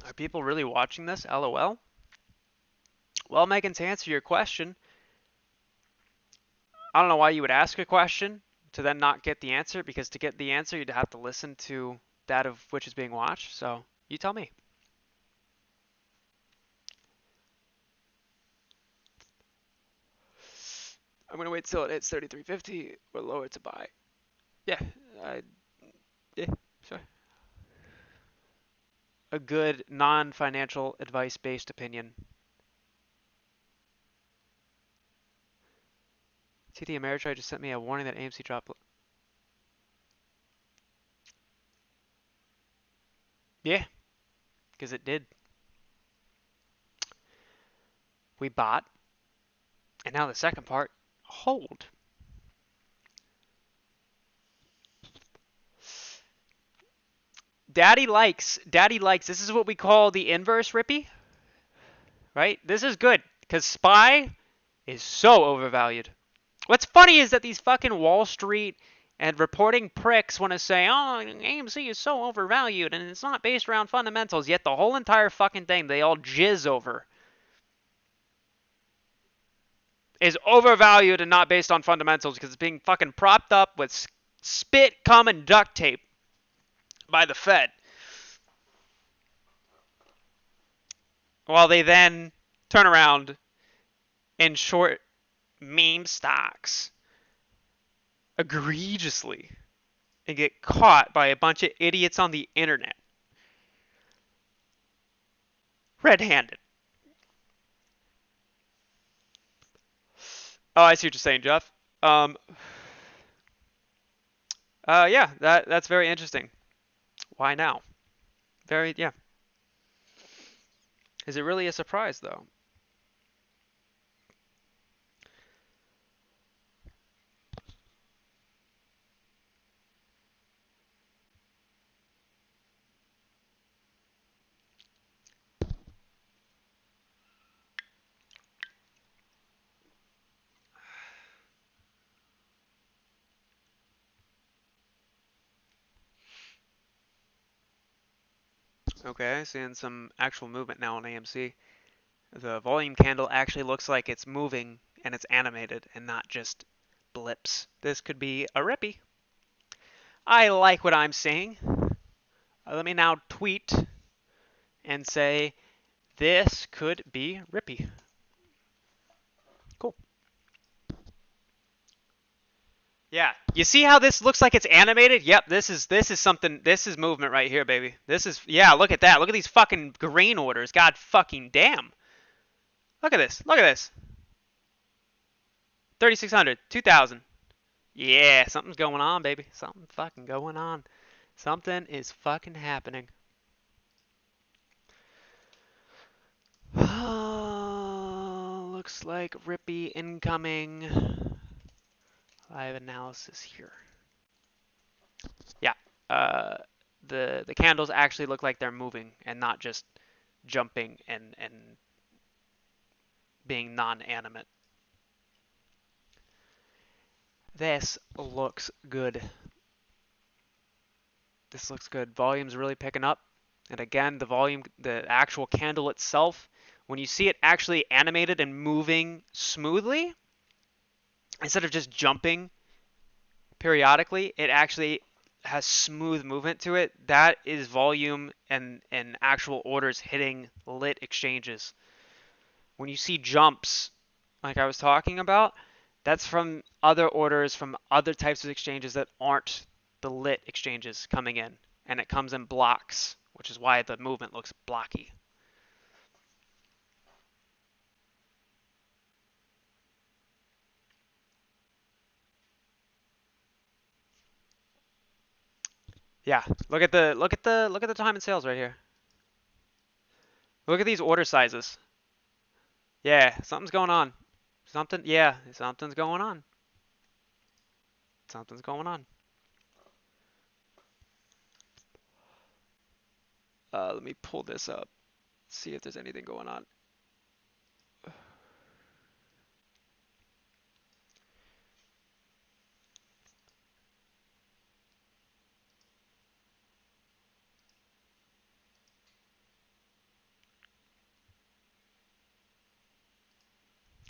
Are people really watching this? LOL. Well, Megan, to answer your question, I don't know why you would ask a question to then not get the answer, because to get the answer, you'd have to listen to that of which is being watched. So you tell me. I'm gonna wait till it hits 33.50 or lower to buy. Yeah, I, yeah, sure. A good non-financial advice-based opinion. TD Ameritrade just sent me a warning that AMC dropped. Yeah, because it did. We bought, and now the second part, hold. Daddy likes. This is what we call the inverse Rippy, right? This is good because SPY is so overvalued. What's funny is that these fucking Wall Street and reporting pricks want to say, oh, AMC is so overvalued and it's not based around fundamentals, yet the whole entire fucking thing they all jizz over is overvalued and not based on fundamentals because it's being fucking propped up with spit, cum, and duct tape by the Fed. While they then turn around and short meme stocks egregiously and get caught by a bunch of idiots on the internet red-handed. Oh, I see what you're saying, Jeff. Um, yeah, that's very interesting. Why now? Very, yeah. Is it really a surprise though? Okay, seeing some actual movement now on AMC. The volume candle actually looks like it's moving and it's animated and not just blips. This could be a rippy. I like what I'm seeing. Let me now tweet and say this could be rippy. Cool. Yeah. You see how this looks like it's animated? Yep, this is something, this is movement right here, baby. This is, yeah, look at that. Look at these fucking green orders. God fucking damn. Look at this. Look at this. 3,600, 2,000. Yeah, something's going on, baby. Something fucking going on. Something is fucking happening. Looks like Rippy incoming. Live analysis here. Yeah. The candles actually look like they're moving and not just jumping and being non-animate. This looks good. This looks good. Volume's really picking up. And again, the volume, the actual candle itself, when you see it actually animated and moving smoothly, instead of just jumping periodically, it actually has smooth movement to it. That is volume and actual orders hitting lit exchanges. When you see jumps, like I was talking about, that's from other orders from other types of exchanges that aren't the lit exchanges coming in, and it comes in blocks, which is why the movement looks blocky. Yeah, look at the time and sales right here. Look at these order sizes. Yeah, something's going on. Something's going on. Something's going on. Let me pull this up, see if there's anything going on.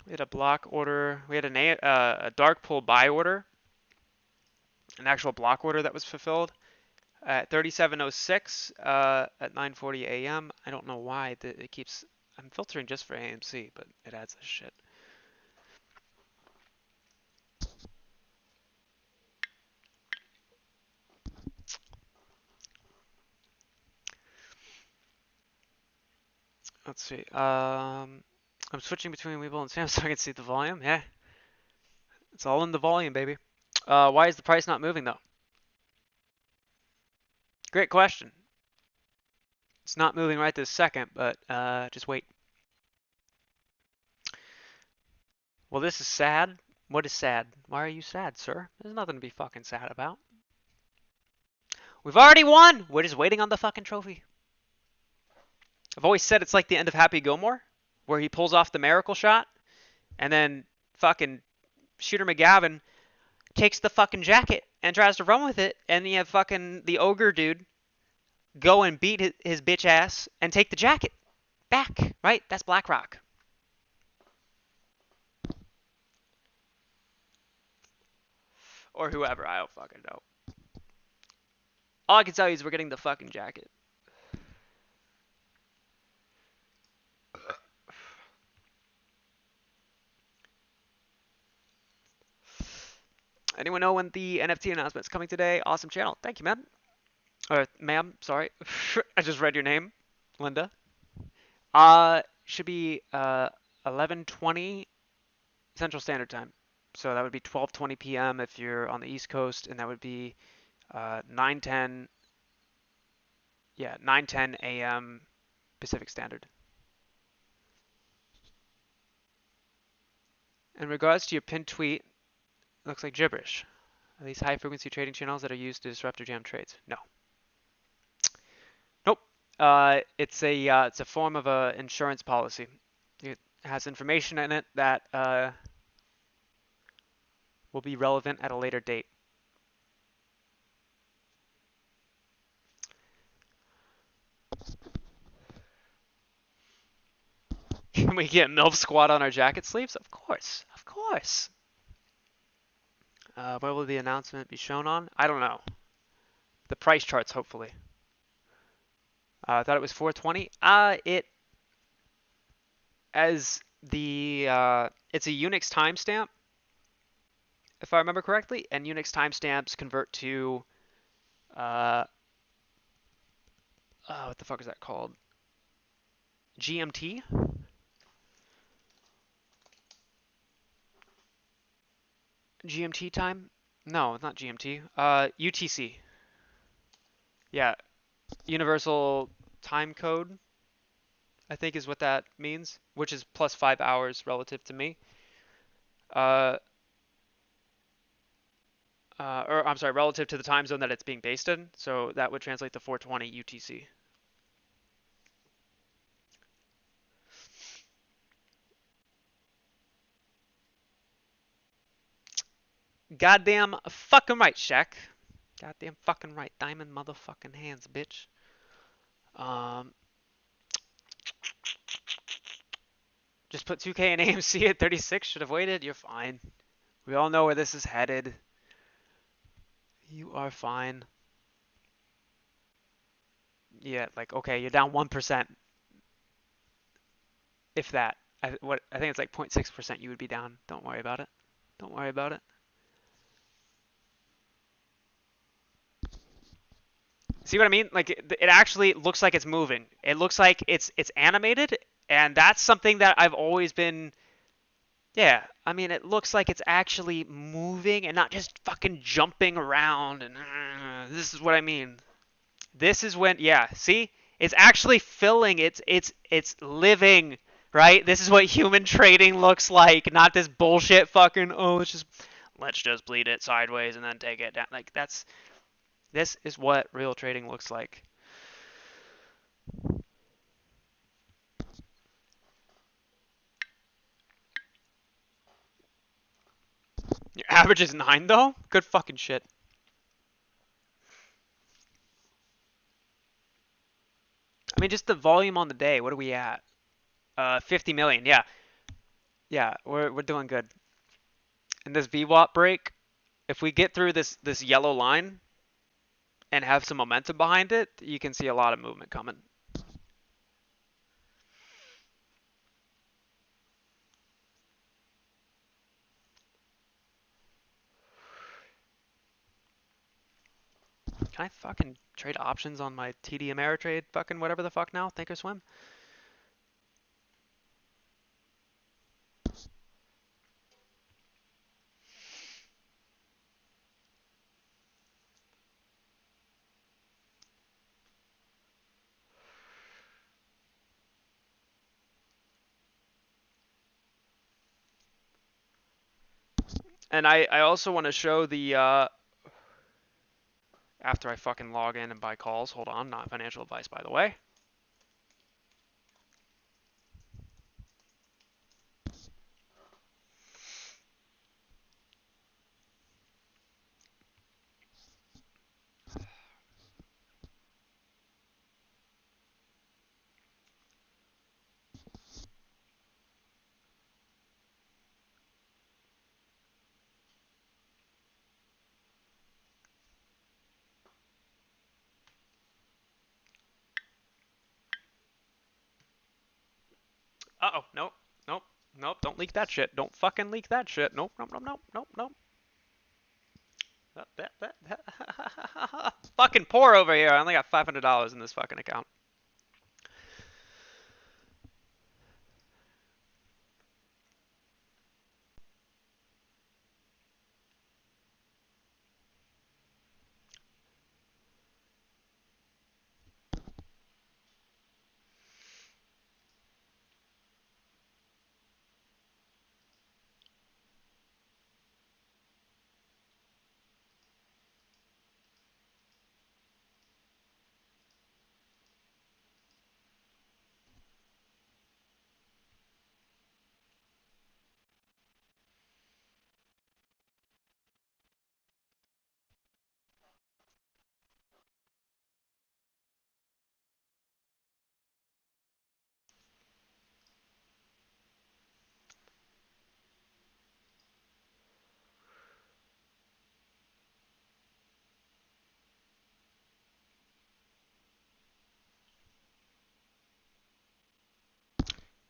We had a block order. We had a dark pool buy order, an actual block order that was fulfilled at 3706 at 9:40 a.m. I don't know why it keeps. I'm filtering just for AMC, but it adds this shit. Let's see. I'm switching between Webull and Sam so I can see the volume. Yeah, it's all in the volume, baby. Why is the price not moving though? Great question. It's not moving right this second, but just wait. Well, this is sad. What is sad? Why are you sad, sir? There's nothing to be fucking sad about. We've already won! We're just waiting on the fucking trophy. I've always said it's like the end of Happy Gilmore, where he pulls off the miracle shot, and then fucking Shooter McGavin takes the fucking jacket and tries to run with it, and you have fucking the ogre dude go and beat his bitch ass and take the jacket back, right? That's BlackRock. Or whoever, I don't fucking know. All I can tell you is we're getting the fucking jacket. Anyone know when the NFT announcement's coming today? Awesome channel. Thank you, man. Or ma'am, sorry. I just read your name, Linda. Should be 11:20 Central Standard Time. So that would be 12:20 p.m. if you're on the East Coast, and that would be 9:10. Yeah, 9:10 a.m. Pacific Standard. In regards to your pinned tweet, it looks like gibberish. Are these high-frequency trading channels that are used to disrupt or jam trades? No. Nope. It's a form of a insurance policy. It has information in it that will be relevant at a later date. Can we get MILF Squad on our jacket sleeves? Of course. Of course. Where will the announcement be shown on? I don't know. The price charts, hopefully. I thought it was 420. It's a Unix timestamp, if I remember correctly, and Unix timestamps convert to what the fuck is that called? GMT? GMT time? No, it's not GMT. UTC. Yeah, Universal Time Code, I think is what that means, which is plus 5 hours relative to me. Or I'm sorry, relative to the time zone that it's being based in. So that would translate to 420 UTC. Goddamn fucking right, Shaq. Goddamn fucking right. Diamond motherfucking hands, bitch. Just put 2K and AMC at 36. Should have waited. You're fine. We all know where this is headed. You are fine. Yeah, like okay, you're down 1%, if that. I think it's like 0.6% you would be down. Don't worry about it. Don't worry about it. See what I mean? Like it actually looks like it's moving. It looks like it's animated, and that's something that I've always been. Yeah, I mean, it looks like it's actually moving and not just fucking jumping around. And this is what I mean. This is when, yeah, see, it's actually filling. It's living, right? This is what human trading looks like, not this bullshit fucking. Oh, let's just bleed it sideways and then take it down. Like this is what real trading looks like. Your average is 9 though. Good fucking shit. I mean, just the volume on the day. What are we at? 50 million. Yeah, yeah, we're doing good. And this VWAP break, if we get through this yellow line and have some momentum behind it, you can see a lot of movement coming. Can I fucking trade options on my TD Ameritrade fucking whatever the fuck now? Thinkorswim? And I also want to show the after I fucking log in and buy calls. Hold on, not financial advice by the way. Uh-oh, nope, nope, nope, don't leak that shit. Don't fucking leak that shit. Nope, nope, nope, nope, nope, nope. Fucking poor over here. I only got $500 in this fucking account.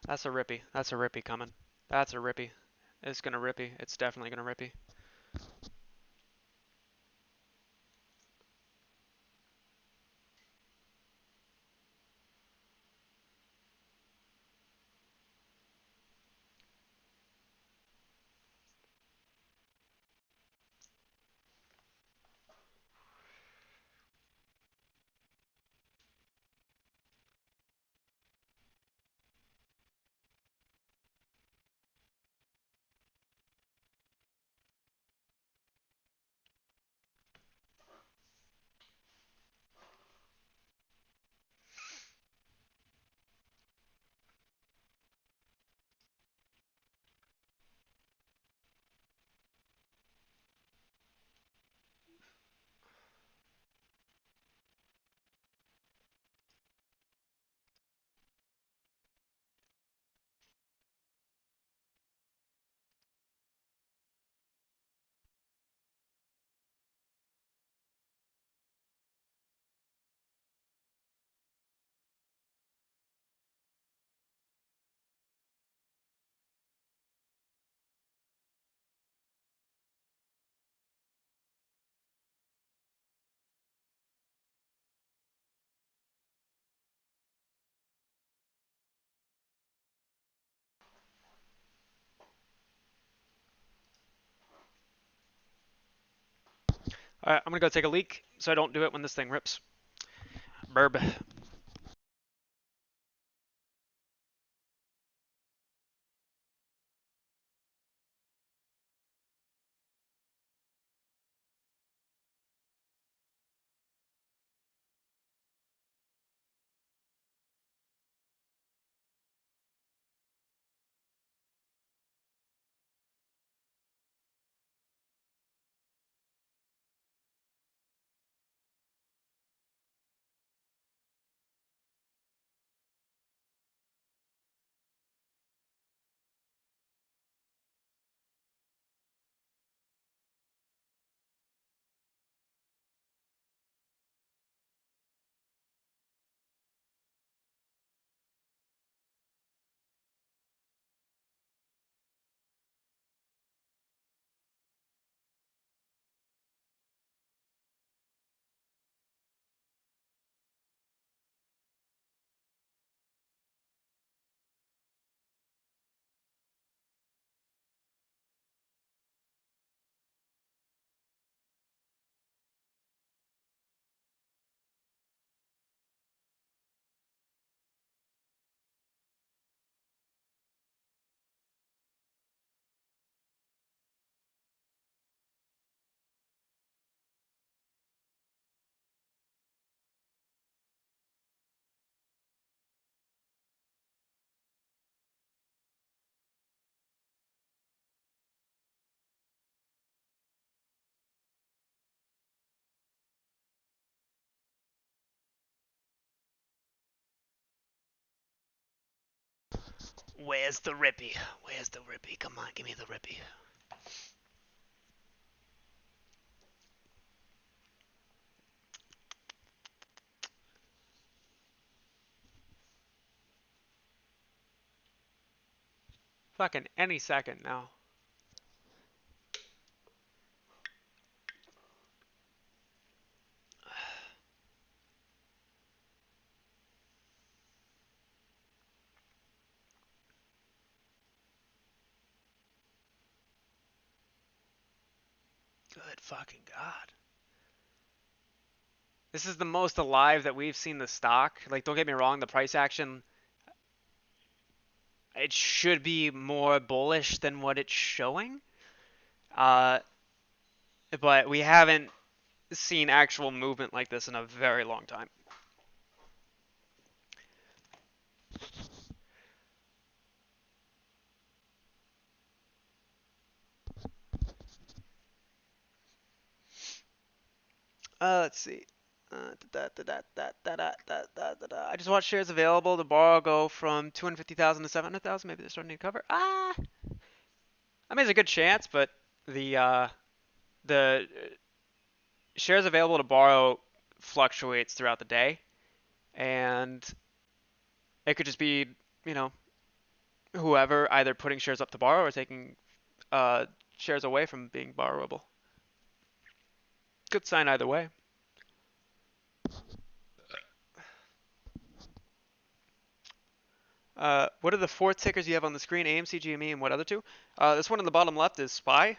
That's a rippy. That's a rippy coming. That's a rippy. It's gonna rippy. It's definitely gonna rippy. All right, I'm gonna go take a leak so I don't do it when this thing rips. Burb. Where's the Rippy? Where's the Rippy? Come on, give me the Rippy. Fucking any second now. Good fucking God. This is the most alive that we've seen the stock. Like, don't get me wrong, the price action, it should be more bullish than what it's showing. Uh, but we haven't seen actual movement like this in a very long time. Let's see. I just watched shares available to borrow go from 250,000 to 700,000. Maybe they're starting to cover. I mean, there's a good chance, but the shares available to borrow fluctuates throughout the day, and it could just be, you know, whoever either putting shares up to borrow or taking uh, shares away from being borrowable. Good sign either way. What are the four tickers you have on the screen? AMC, GME, and what other two? This one in the bottom left is SPY,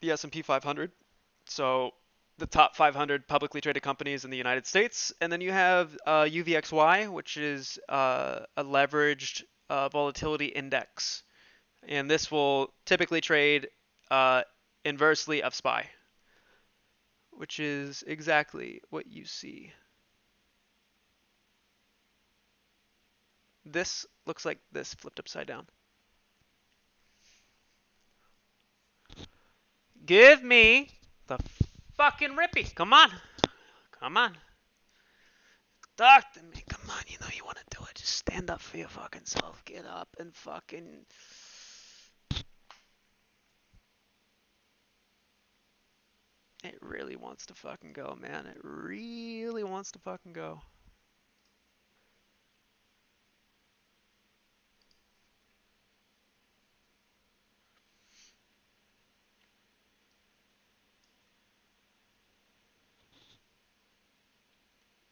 the S&P 500. So the top 500 publicly traded companies in the United States, and then you have UVXY, which is a leveraged volatility index, and this will typically trade uh, inversely of SPY, which is exactly what you see. This looks like this flipped upside down. Give me the fucking Rippy. Come on. Come on. Talk to me. Come on. You know you want to do it. Just stand up for your fucking self. Get up and fucking. It really wants to fucking go, man. It really wants to fucking go.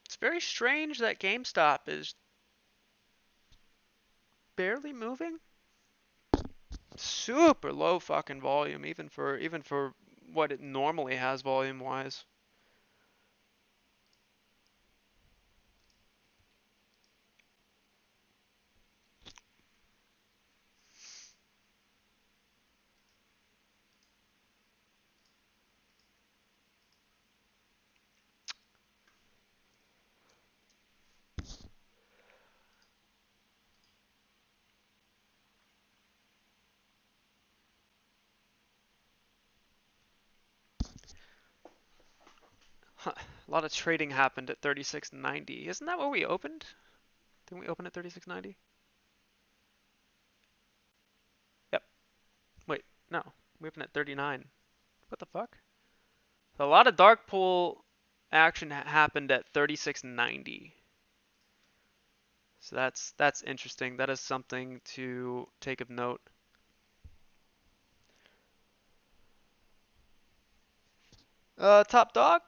It's very strange that GameStop is barely moving. Super low fucking volume, even for what it normally has volume-wise. Huh. A lot of trading happened at 36.90. Isn't that where we opened? Didn't we open at 36.90? Yep. Wait, no. We opened at 39. What the fuck? So a lot of dark pool action happened at 36.90. So that's interesting. That is something to take of note. Top dog?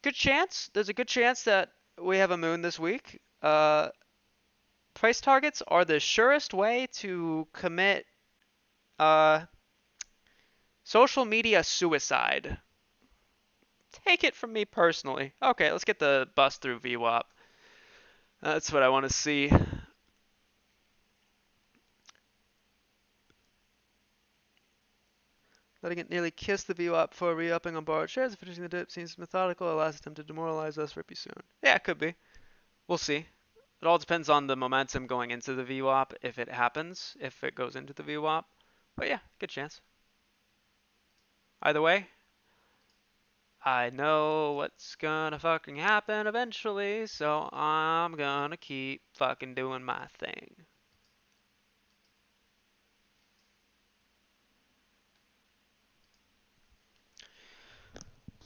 Good chance. There's a good chance that we have a moon this week. Price targets are the surest way to commit uh, social media suicide. Take it from me personally. Okay, let's get the bust through VWAP. That's what I want to see. Letting it nearly kiss the VWAP before re-upping on borrowed shares, finishing the dip seems methodical. A last attempt to demoralize us, rip you soon. Yeah, it could be. We'll see. It all depends on the momentum going into the VWAP, if it happens, if it goes into the VWAP. But yeah, good chance. Either way, I know what's gonna fucking happen eventually, so I'm gonna keep fucking doing my thing.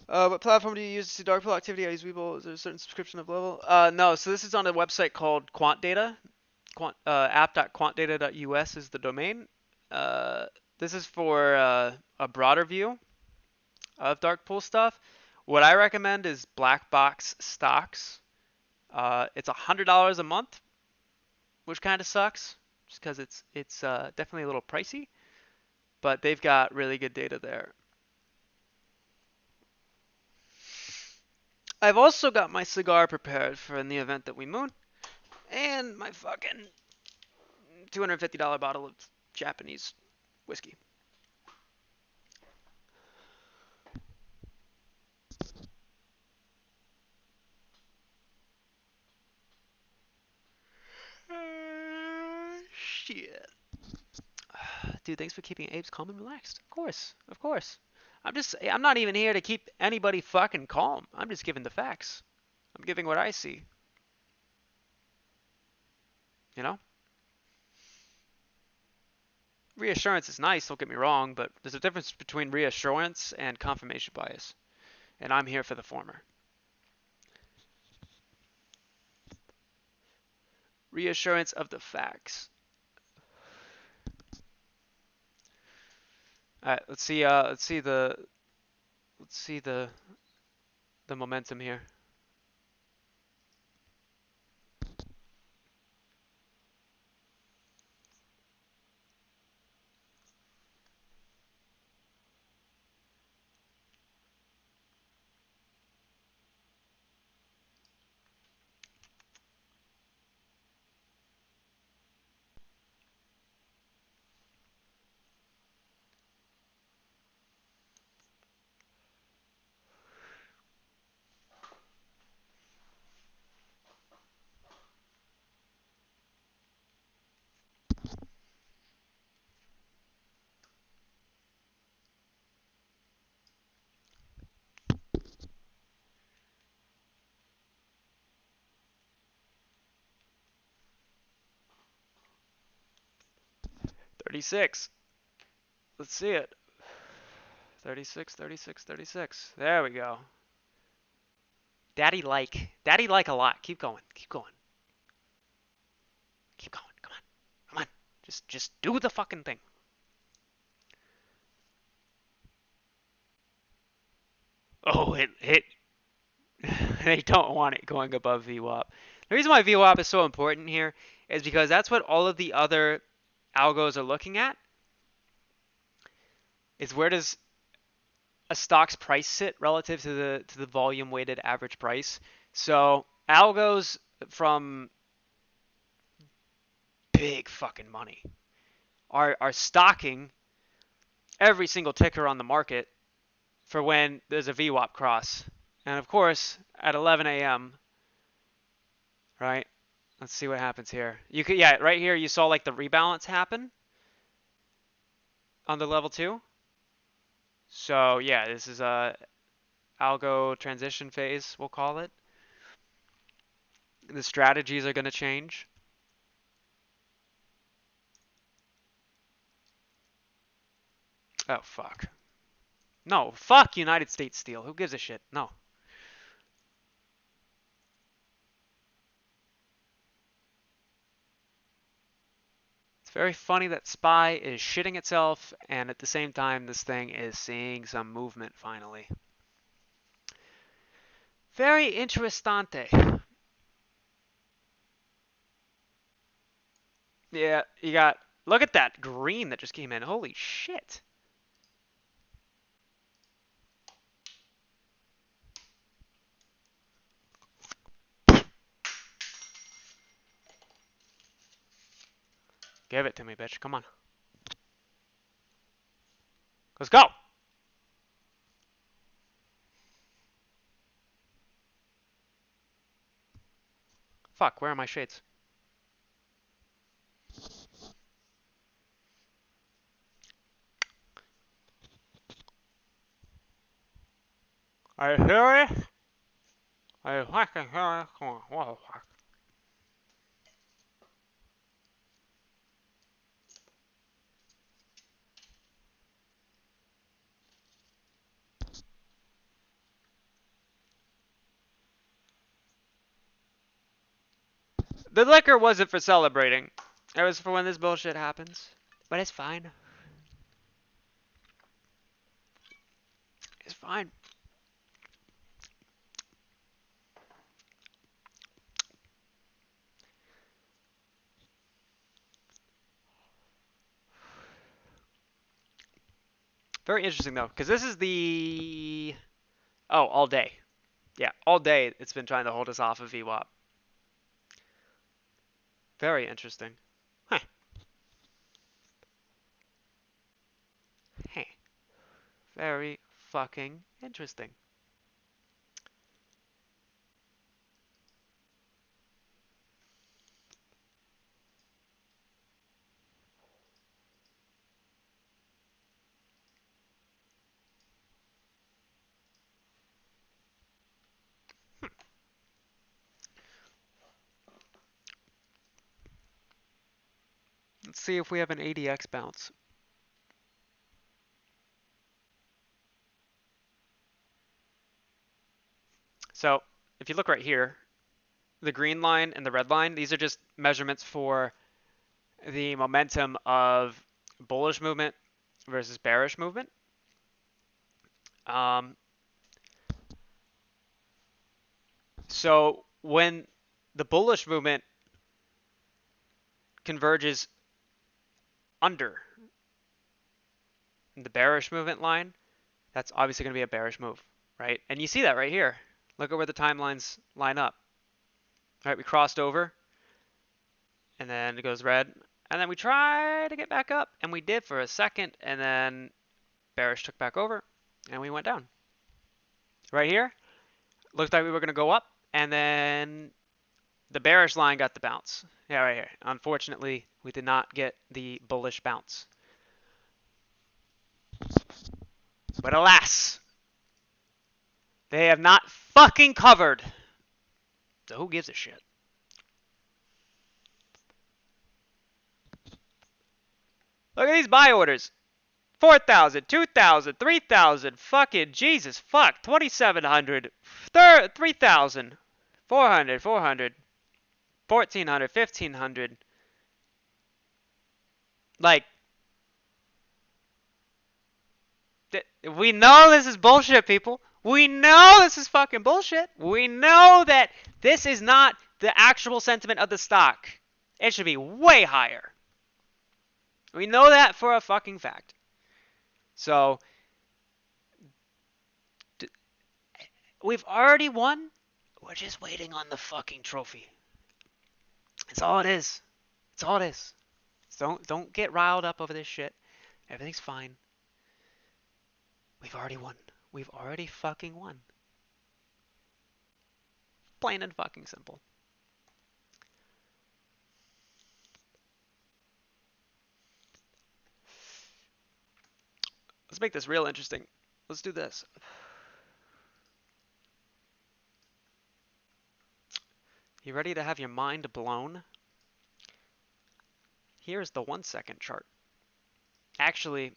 What platform do you use to see dark pool activity? I use Webull. Is there a certain subscription of level? No, so this is on a website called QuantData. App.quantdata.us is the domain. This is for a broader view of dark pool stuff. What I recommend is Black Box Stocks. It's $100 a month, which kind of sucks, just because it's definitely a little pricey, but they've got really good data there. I've also got my cigar prepared for in the event that we moon, and my fucking $250 bottle of Japanese whiskey. Shit. Dude, thanks for keeping Abe's calm and relaxed. Of course, of course. I'm not even here to keep anybody fucking calm. I'm just giving the facts. I'm giving what I see. You know? Reassurance is nice, don't get me wrong, but there's a difference between reassurance and confirmation bias. And I'm here for the former. Reassurance of the facts. All right, let's see the momentum here. $36. Let's see it. 36, 36, 36. There we go. Daddy like a lot. Keep going. Keep going. Keep going. Come on. Come on. Just do the fucking thing. Oh, it they don't want it going above VWAP. The reason why VWAP is so important here is because that's what all of the other algos are looking at. is where does a stock's price sit relative to the volume weighted average price. So algos from big fucking money are stocking every single ticker on the market for when there's a VWAP cross. And of course, at 11 a.m., right? Let's see what happens here. You could, yeah, right here you saw like the rebalance happen on the level 2. So yeah, this is a algo transition phase, we'll call it. The strategies are going to change. Oh, fuck. No, fuck United States Steel. Who gives a shit? No. It's very funny that SPY is shitting itself, and at the same time, this thing is seeing some movement finally. Very interessante. Yeah, you got... Look at that green that just came in. Holy shit. Give it to me, bitch. Come on. Let's go. Fuck, where are my shades? Are you serious? Are you fucking serious? Come on, what the fuck? The liquor wasn't for celebrating. It was for when this bullshit happens. But it's fine. It's fine. Very interesting though, because this is the... Oh, all day. Yeah, all day it's been trying to hold us off of VWAP. Very interesting. Huh. Hey. Very fucking interesting. Let's see if we have an ADX bounce. So, if you look right here, the green line and the red line, these are just measurements for the momentum of bullish movement versus bearish movement. So when the bullish movement converges under the bearish movement line, that's obviously going to be a bearish move, right? And you see that right here. Look at where the timelines line up. All right, we crossed over, and then it goes red, and then we try to get back up, and we did for a second, and then bearish took back over, and we went down. Right here, looked like we were going to go up, and then the bearish line got the bounce. Yeah, right here. Unfortunately, we did not get the bullish bounce. But alas, they have not fucking covered. So who gives a shit? Look at these buy orders. 4,000, 2,000, 3,000, fucking Jesus fuck, 2,700, 3,000, 400, 400, 1,400, 1,500. Like, we know this is bullshit, people. We know this is fucking bullshit. We know that this is not the actual sentiment of the stock. It should be way higher. We know that for a fucking fact. So we've already won. We're just waiting on the fucking trophy. That's all it is. That's all it is. Don't get riled up over this shit. Everything's fine. We've already won. We've already fucking won. Plain and fucking simple. Let's make this real interesting. Let's do this. You ready to have your mind blown? Here's the 1 second chart. Actually,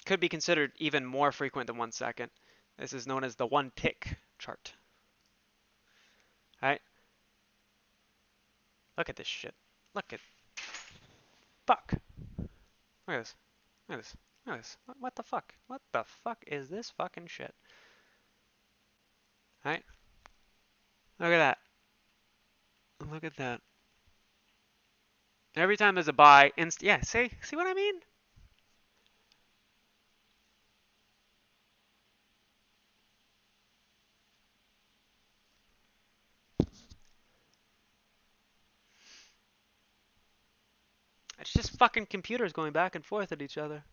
could be considered even more frequent than 1 second. This is known as the 1 tick chart. Alright? Look at this shit. Look at. Fuck. Look at this. Look at this. Look at this. What the fuck? What the fuck is this fucking shit? Alright? Look at that. Look at that. Every time there's a buy, yeah, see what I mean? It's just fucking computers going back and forth at each other.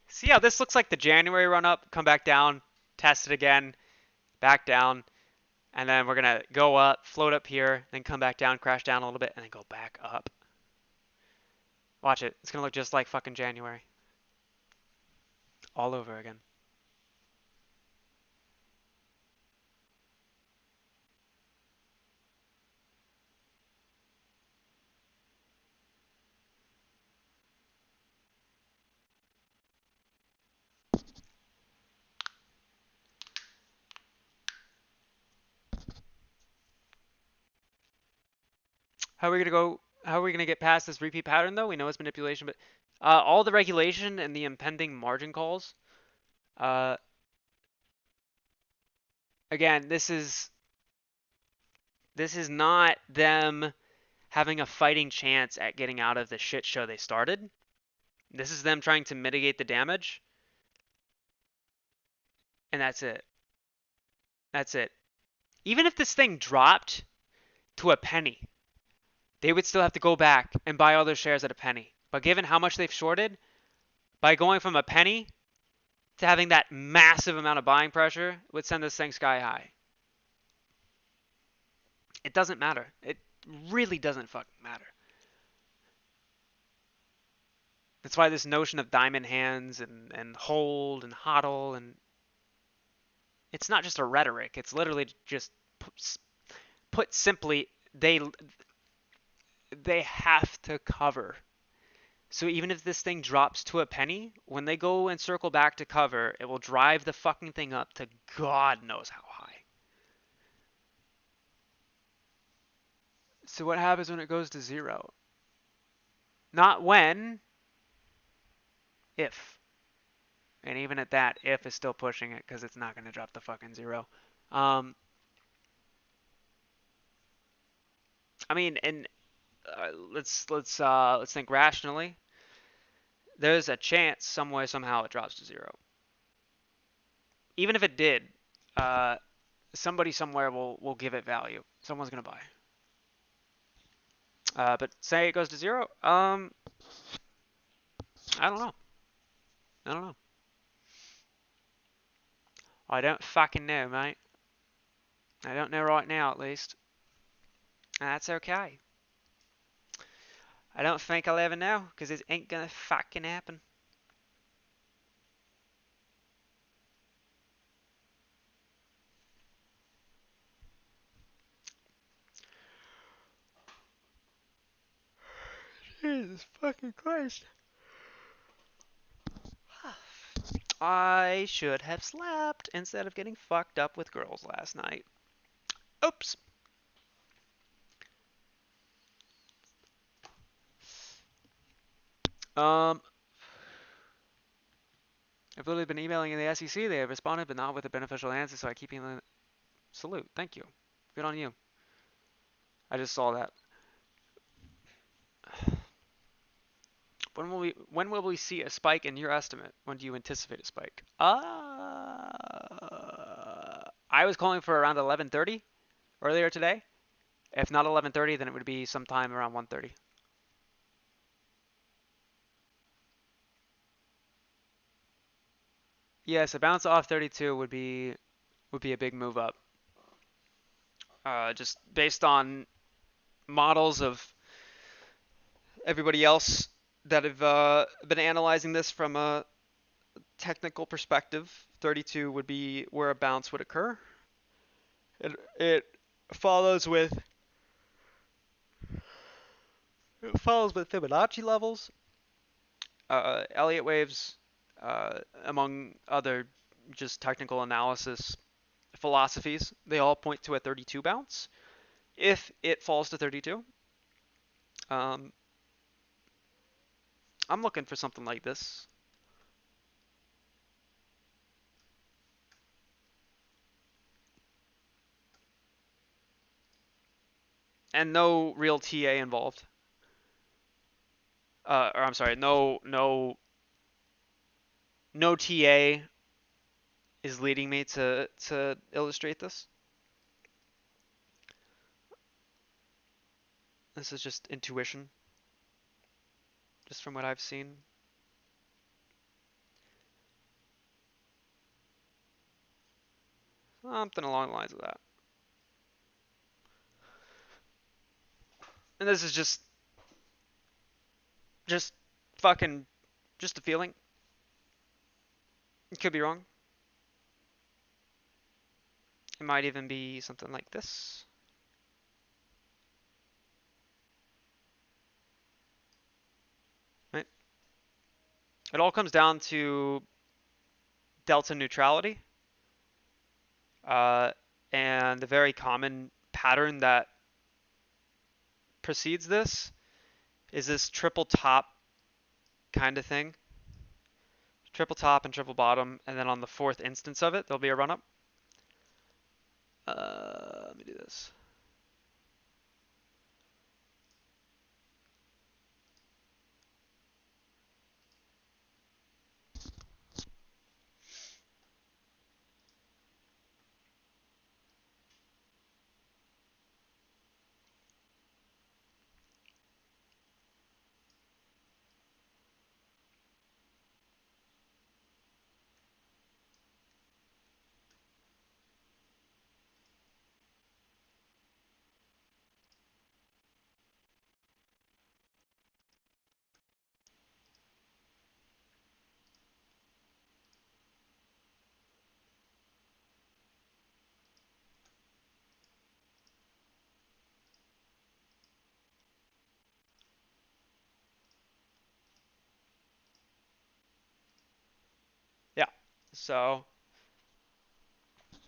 See how this looks like the January run up, come back down, test it again, back down, and then we're gonna go up, float up here, then come back down, crash down a little bit, and then go back up. Watch it. It's gonna look just like fucking January. All over again. How are we gonna go? How are we gonna get past this repeat pattern though? We know it's manipulation, but all the regulation and the impending margin calls. Uh, Again, this is not them having a fighting chance at getting out of the shit show they started. This is them trying to mitigate the damage. And that's it. That's it. Even if this thing dropped to a penny, they would still have to go back and buy all their shares at a penny. But given how much they've shorted, by going from a penny to having that massive amount of buying pressure, would send this thing sky high. It doesn't matter. It really doesn't fucking matter. That's why this notion of diamond hands and hold and hodl, and it's not just a rhetoric. It's literally just put simply, they have to cover. So even if this thing drops to a penny, when they go and circle back to cover, it will drive the fucking thing up to God knows how high. So what happens when it goes to zero? Not when, if. And even at that, if is still pushing it because it's not going to drop the fucking zero. I mean, and let's think rationally. There's a chance some way somehow it drops to zero. Even if it did, somebody somewhere will give it value. Someone's gonna buy. But say it goes to zero. I don't know. I don't know. I don't fucking know, mate. I don't know right now, at least. And that's okay. I don't think I'll ever know, because it ain't gonna fucking happen. Jesus fucking Christ. I should have slept instead of getting fucked up with girls last night. Oops. I've literally been emailing in the SEC. They have responded, but not with a beneficial answer, so I keep emailing. Salute. Thank you. Good on you. I just saw that. When will we see a spike in your estimate? When do you anticipate a spike? I was calling for around 11:30 earlier today. If not 11:30, then it would be sometime around 1:30. Yes, a bounce off 32 would be a big move up. Just based on models of everybody else that have been analyzing this from a technical perspective, 32 would be where a bounce would occur. It follows with it follows with Fibonacci levels, Elliott waves, among other just technical analysis philosophies. They all point to a 32 bounce. If it falls to 32, um, I'm looking for something like this. And no real TA involved. Or I'm sorry, no TA is leading me to illustrate this. This is just intuition, just from what I've seen. Something along the lines of that. And this is just fucking, just a feeling. It could be wrong. It might even be something like this. Right? It all comes down to delta neutrality. Uh, and the very common pattern that precedes this is this triple top kind of thing. Triple top and triple bottom, and then on the fourth instance of it, there'll be a run up. Let me do this. Yeah. So,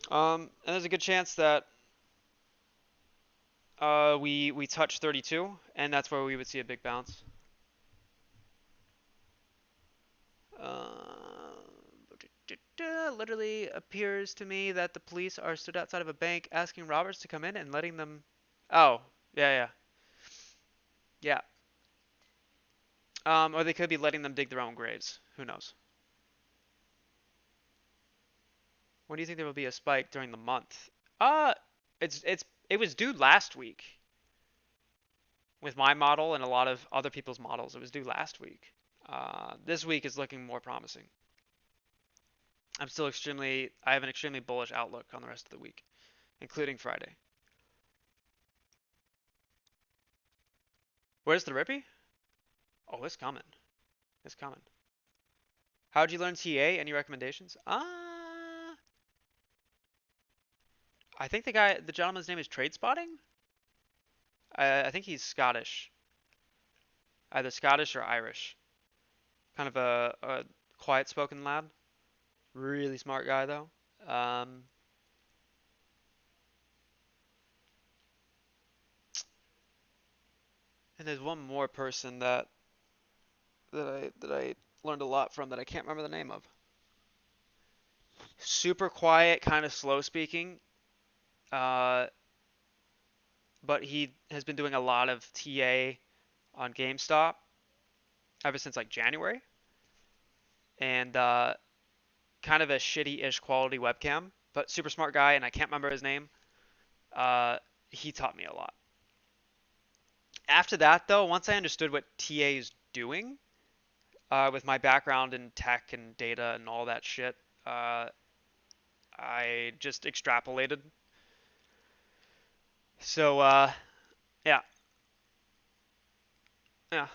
and there's a good chance that we touch 32, and that's where we would see a big bounce. Uh, Literally appears to me that the police are stood outside of a bank asking robbers to come in and letting them. Oh, yeah, yeah, yeah. Or they could be letting them dig their own graves. Who knows? When do you think there will be a spike during the month? Uh, it was due last week with my model and a lot of other people's models. It was due last week. This week is looking more promising. I have an extremely bullish outlook on the rest of the week, including Friday. Where's the Rippy? Oh, it's coming. It's coming. How'd you learn TA? Any recommendations? I think the gentleman's name is Trade Spotting. I think he's Scottish, either Scottish or Irish. Kind of a quiet-spoken lad. Really smart guy though. Um, and there's one more person that I learned a lot from that I can't remember the name of. Super quiet, kind of slow speaking, uh, but he has been doing a lot of TA on GameStop ever since like January, and kind of a shitty-ish quality webcam, but super smart guy, and I can't remember his name. Uh, he taught me a lot. After that, though, once I understood what TA is doing, with my background in tech and data and all that shit, uh, I just extrapolated. So, yeah, yeah.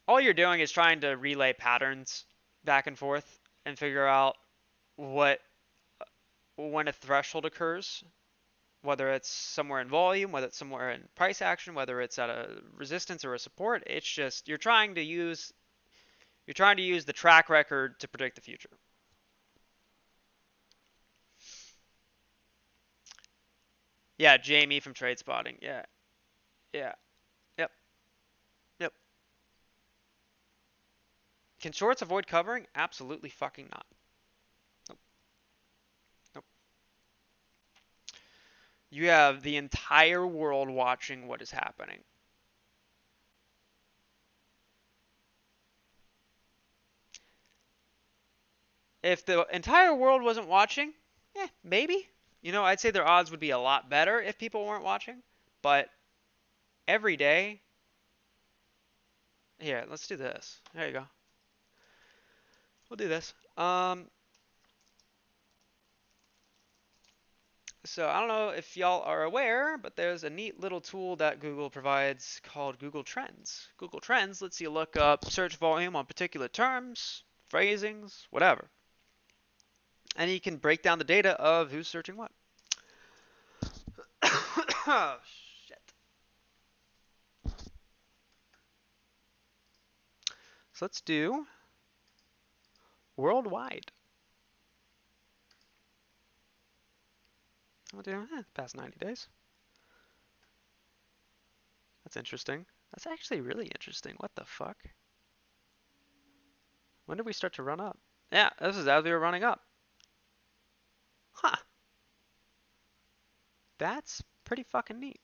All you're doing is trying to relay patterns back and forth and figure out what when a threshold occurs, whether it's somewhere in volume, whether it's somewhere in price action, whether it's at a resistance or a support. It's just you're trying to use the track record to predict the future. Yeah, Jamie from Trade Spotting. Yeah, yeah, yep, yep. Can shorts avoid covering? Absolutely fucking not. Nope, nope. You have the entire world watching what is happening. If the entire world wasn't watching, maybe. I'd say their odds would be a lot better if people weren't watching. But every day, here, let's do this. There you go. We'll do this. So I don't know if y'all are aware, but there's a neat little tool that Google provides called Google Trends. Google Trends lets you look up search volume on particular terms, phrasings, whatever. And you can break down the data of who's searching what. Oh, shit. So let's do worldwide. We'll do past 90 days. That's interesting. That's actually really interesting. What the fuck? When did we start to run up? Yeah, this is as we were running up. Huh. That's pretty fucking neat.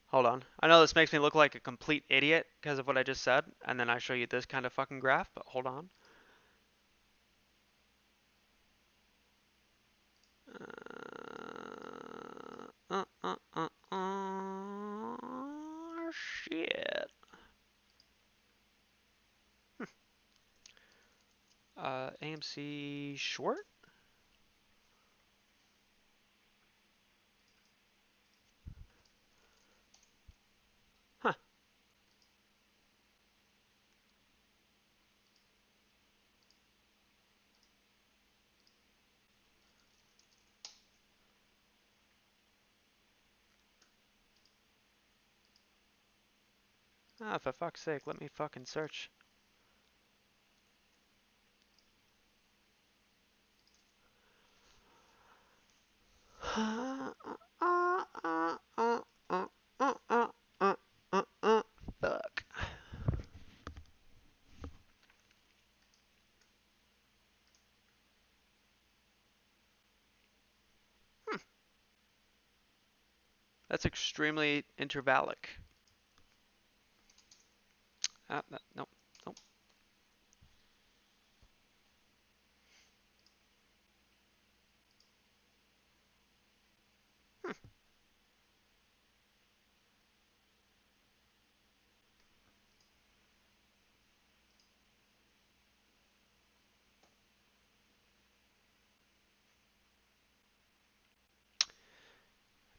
Hold on. I know this makes me look like a complete idiot because of what I just said, and then I show you this kind of fucking graph, but hold on. Shit. AMC short? Huh. Ah, for fuck's sake, let me fucking search. Fuck. That's extremely intervallic. Nope, nope.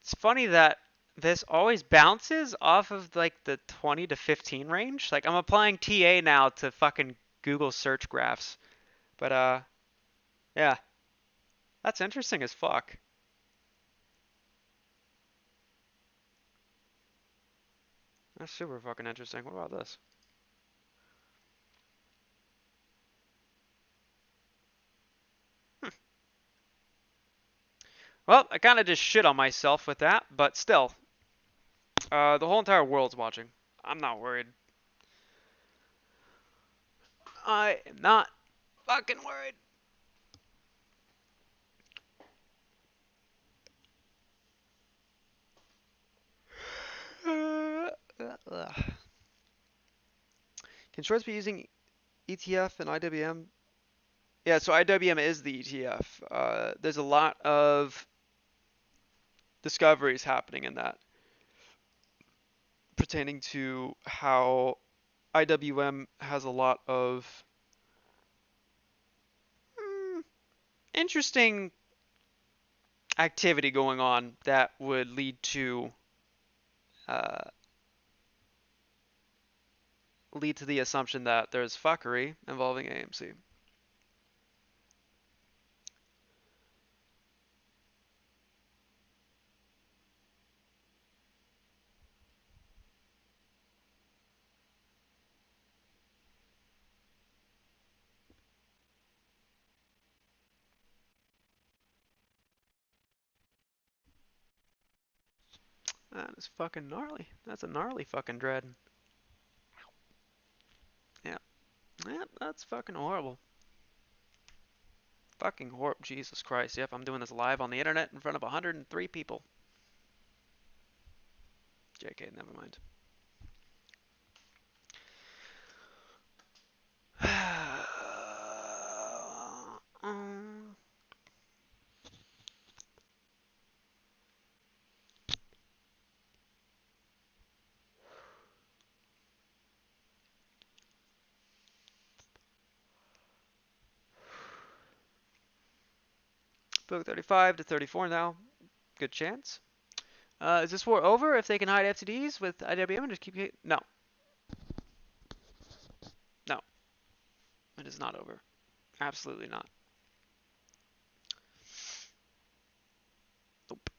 It's funny that this always bounces off of like the 20 to 15 range. Like I'm applying TA now to fucking Google search graphs. But yeah, that's interesting as fuck. That's super fucking interesting. What about this? Hmm. Well, I kind of just shit on myself with that, but still, the whole entire world's watching. I'm not worried. I am not fucking worried. Can shorts be using ETF and IWM? Yeah, so IWM is the ETF. There's a lot of discoveries happening in that pertaining to how IWM has a lot of interesting activity going on that would uh, lead to the assumption that there's fuckery involving AMC. That is fucking gnarly. That's a gnarly fucking dread. Yeah. Yeah, that's fucking horrible. Fucking horrible. Jesus Christ. Yep, I'm doing this live on the internet in front of 103 people. JK, never mind. um, 35 to 34 now. Good chance. Is this war over if they can hide FTDs with IWM and just keep it? No. No. It is not over. Absolutely not. Nope.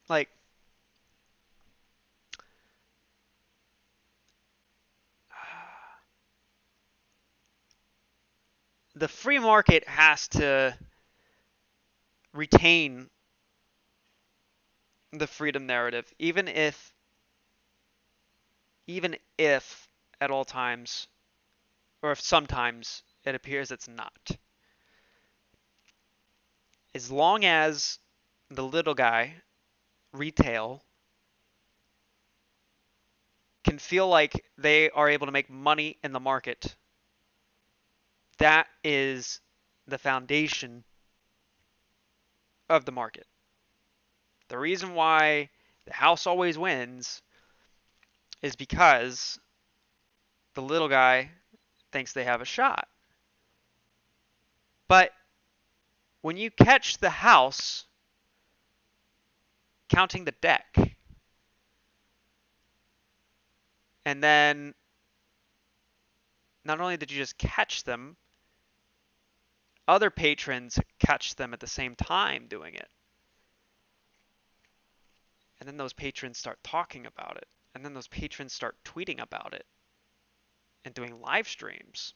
Like, the free market has to retain the freedom narrative, even if at all times, or if sometimes it appears it's not. As long as the little guy, retail, can feel like they are able to make money in the market, that is the foundation of the market. The reason why the house always wins is because the little guy thinks they have a shot. But when you catch the house counting the deck, and then not only did you just catch them, other patrons catch them at the same time doing it. And then those patrons start talking about it. And then those patrons start tweeting about it and doing live streams.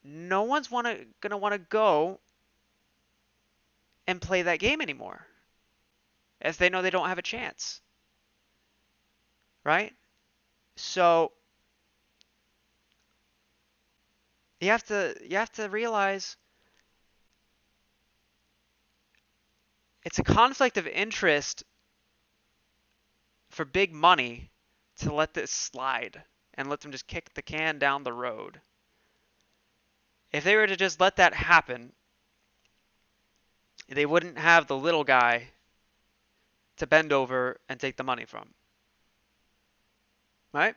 No one's gonna want to go and play that game anymore, as they know they don't have a chance. Right? So you have to realize it's a conflict of interest for big money to let this slide and let them just kick the can down the road. If they were to just let that happen, they wouldn't have the little guy to bend over and take the money from. Right?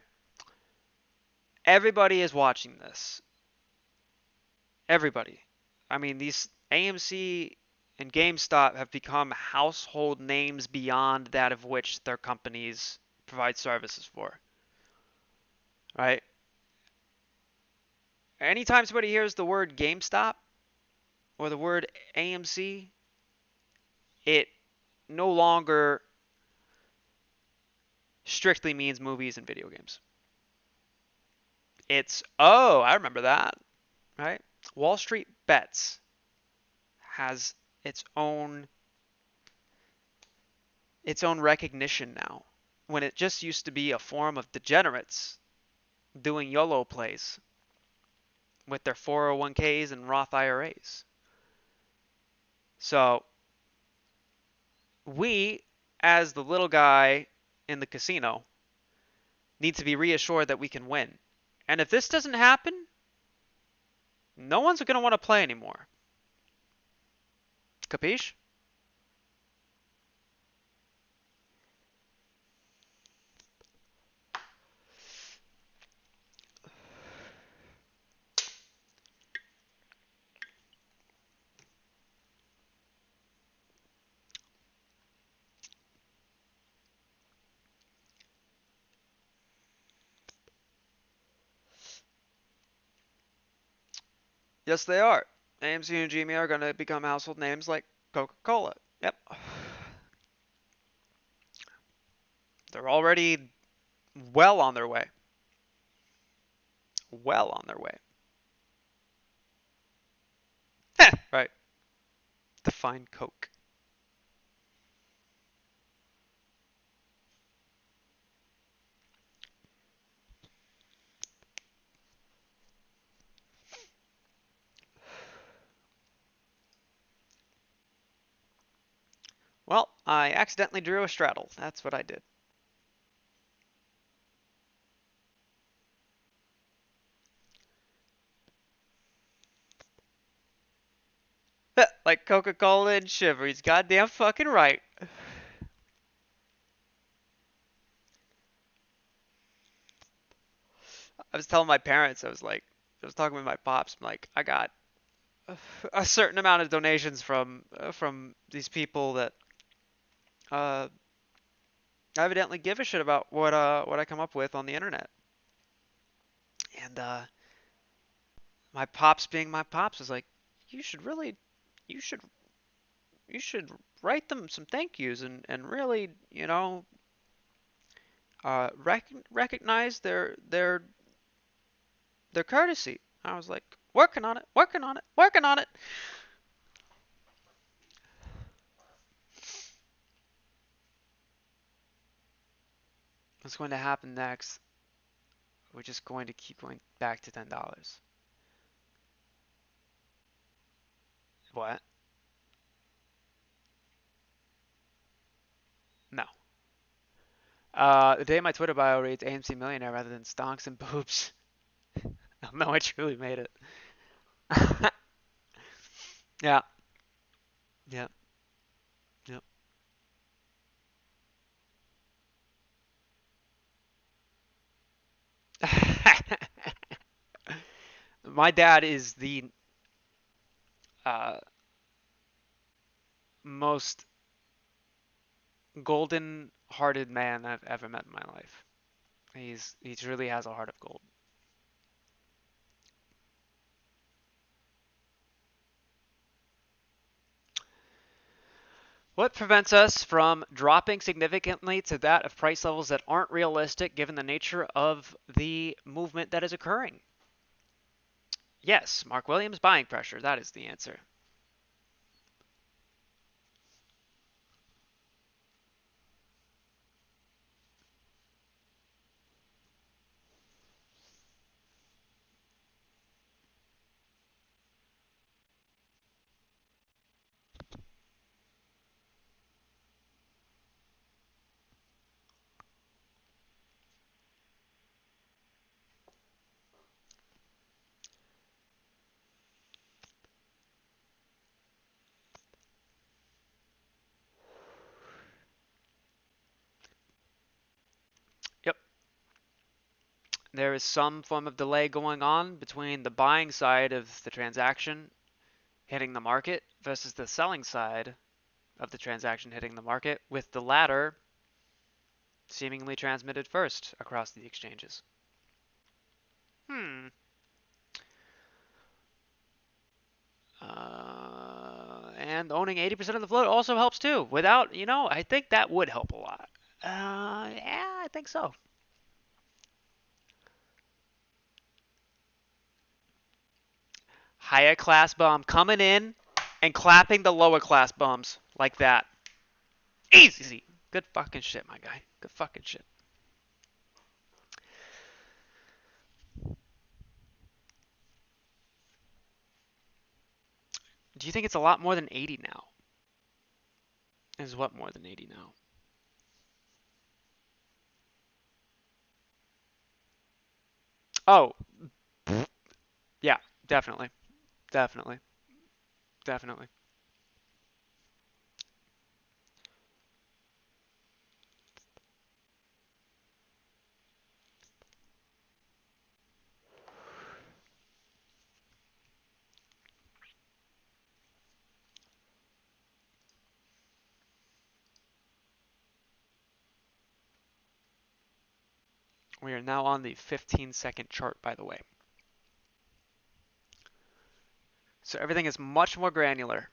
Everybody is watching this. Everybody. I mean, these AMC and GameStop have become household names beyond that of which their companies provide services for. Right? Anytime somebody hears the word GameStop or the word AMC, it no longer strictly means movies and video games. Oh, I remember that, right? Wall Street Bets has its own recognition now, when it just used to be a forum of degenerates doing YOLO plays with their 401ks and Roth IRAs. So we, as the little guy in the casino, need to be reassured that we can win. And if this doesn't happen, no one's going to want to play anymore. Capiche? Yes, they are. AMC and GME are going to become household names like Coca-Cola. Yep. They're already well on their way. Well on their way. Right. Define Coke. Well, I accidentally drew a straddle. That's what I did. Like Coca-Cola and Shiver. He's goddamn fucking right. I was telling my parents, I was talking with my pops. I'm like, I got a certain amount of donations from these people that uh, evidently give a shit about what I come up with on the internet. And my pops, being my pops, was like, you should really, you should, you should write them some thank yous and really, recognize their courtesy. I was like, working on it, working on it, working on it. What's going to happen next? We're just going to keep going back to $10. What? No. The day my Twitter bio reads AMC Millionaire rather than Stonks and Boobs. No, I truly made it. Yeah. Yeah. Yeah. My dad is the uh, most golden-hearted man I've ever met in my life. He truly has a heart of gold. What prevents us from dropping significantly to that of price levels that aren't realistic given the nature of the movement that is occurring? Yes, Mark Williams, buying pressure. That is the answer. Yep. There is some form of delay going on between the buying side of the transaction hitting the market versus the selling side of the transaction hitting the market, with the latter seemingly transmitted first across the exchanges. Hmm. And owning 80% of the float also helps too. Without, I think that would help a lot. Yeah, I think so. Higher class bum coming in and clapping the lower class bums like that. Easy. Good fucking shit, my guy. Good fucking shit. Do you think it's a lot more than 80 now? Is what more than 80 now? Oh, yeah, definitely. Definitely. Definitely. We are now on the 15-second chart, by the way. So everything is much more granular.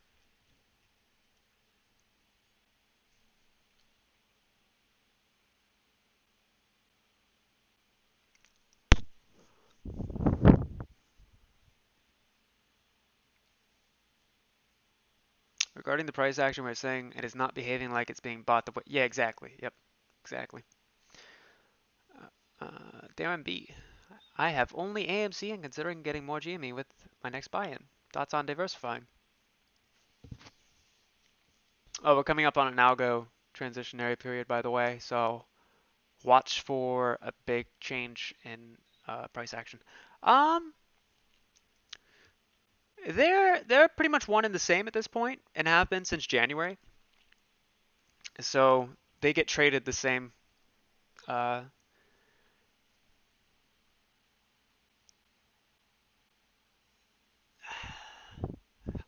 Regarding the price action, we're saying it is not behaving like it's being bought the way. Yeah, exactly. Yep, exactly. Darren B. I have only AMC and considering getting more GME with my next buy-in. Thoughts on diversifying? Oh, we're coming up on an algo transitionary period, by the way, so watch for a big change in price action. Um, they're pretty much one and the same at this point, and have been since January. So they get traded the same. Uh,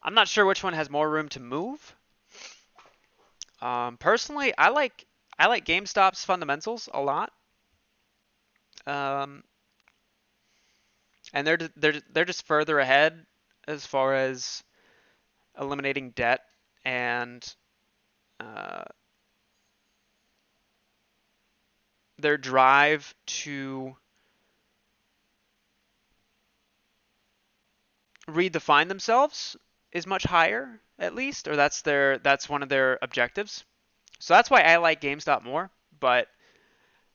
I'm not sure which one has more room to move. Personally, I like GameStop's fundamentals a lot. Um, and they're just further ahead as far as eliminating debt and uh, their drive to redefine themselves is much higher, at least, or that's one of their objectives. So that's why I like GameStop more. But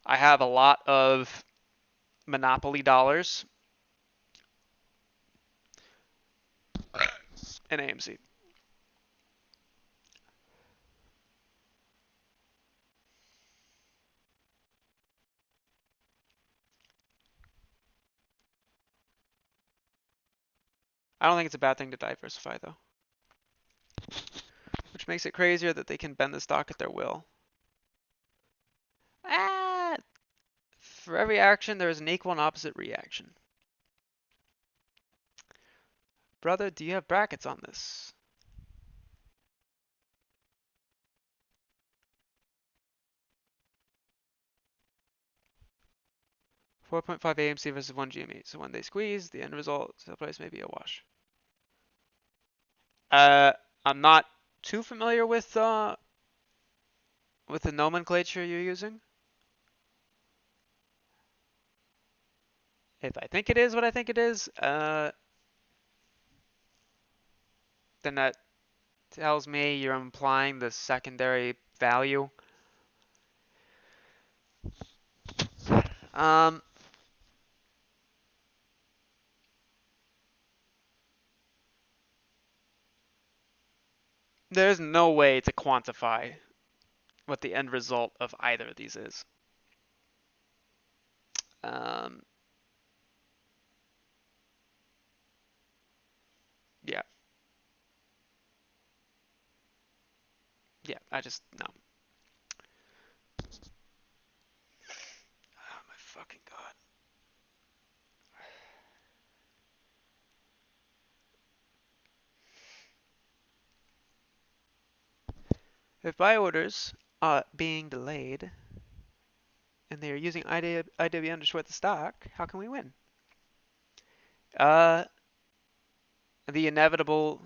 I have a lot of monopoly dollars in AMC. I don't think it's a bad thing to diversify though, which makes it crazier that they can bend the stock at their will. Ah, for every action, there is an equal and opposite reaction. Brother, do you have brackets on this? .5 AMC versus 1 GME. So when they squeeze, the end result, sale price may be a wash. Uh, I'm not too familiar with the nomenclature you're using. If I think it is what I think it is, then that tells me you're implying the secondary value. Um, there's no way to quantify what the end result of either of these is. Um, yeah, yeah, I just, no. Oh my fucking god. If buy orders are being delayed and they are using IWM to short the stock, how can we win? Uh, the inevitable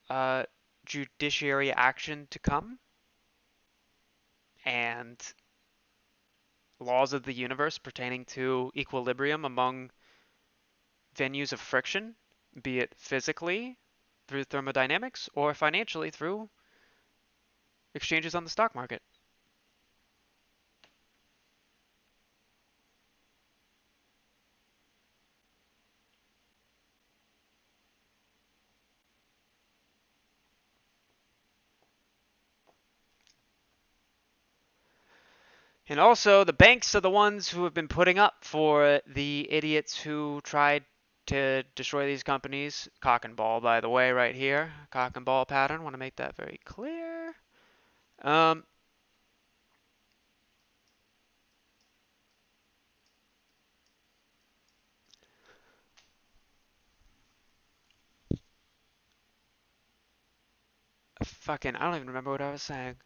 uh, judiciary action to come. and laws of the universe pertaining to equilibrium among venues of friction, be it physically through thermodynamics or financially through exchanges on the stock market. And also, the banks are the ones who have been putting up for the idiots who tried to destroy these companies. Cock and ball, by the way, right here. Cock and ball pattern. Want to make that very clear. Um, fucking, I don't even remember what I was saying.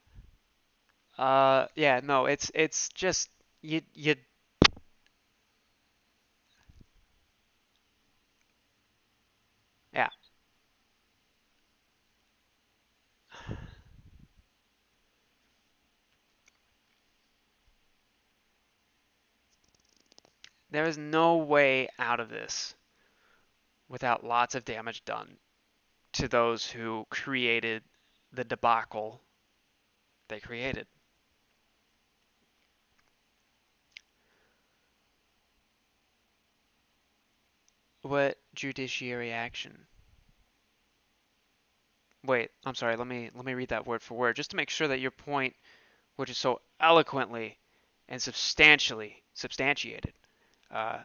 Yeah, no, it's just you. Yeah, there is no way out of this without lots of damage done to those who created the debacle they created. What judiciary action? Wait, I'm sorry. Let me read that word for word just to make sure that your point, which is so eloquently and substantially substantiated, uh,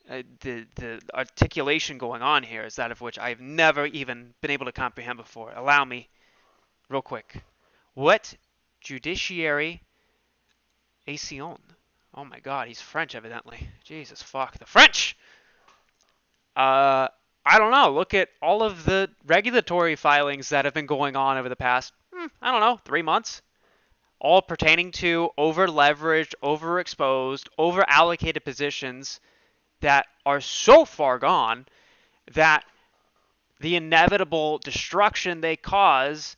the articulation going on here is that of which I've never even been able to comprehend before. Allow me, real quick. What judiciary action? Oh my God, he's French evidently. Jesus fuck the French. Uh, I don't know. Look at all of the regulatory filings that have been going on over the past, I don't know, 3 months, all pertaining to over leveraged, overexposed, over allocated positions that are so far gone that the inevitable destruction they cause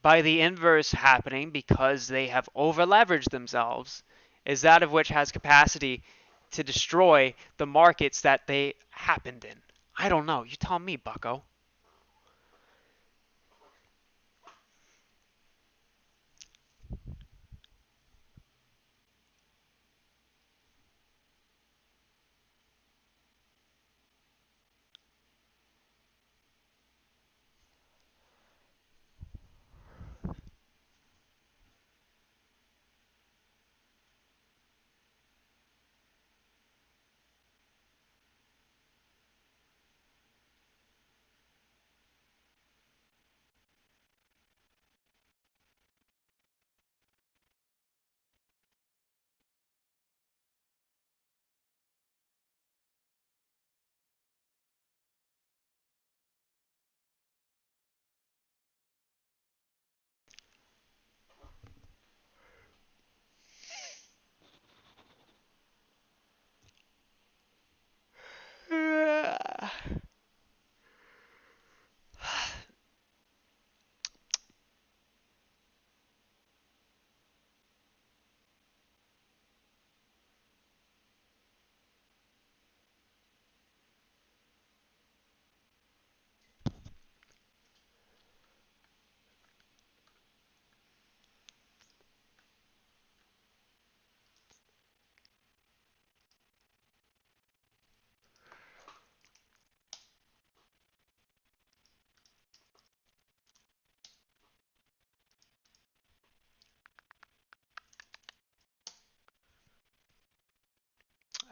by the inverse happening because they have over leveraged themselves is that of which has capacity to destroy the markets that they happened in. I don't know. You tell me, bucko.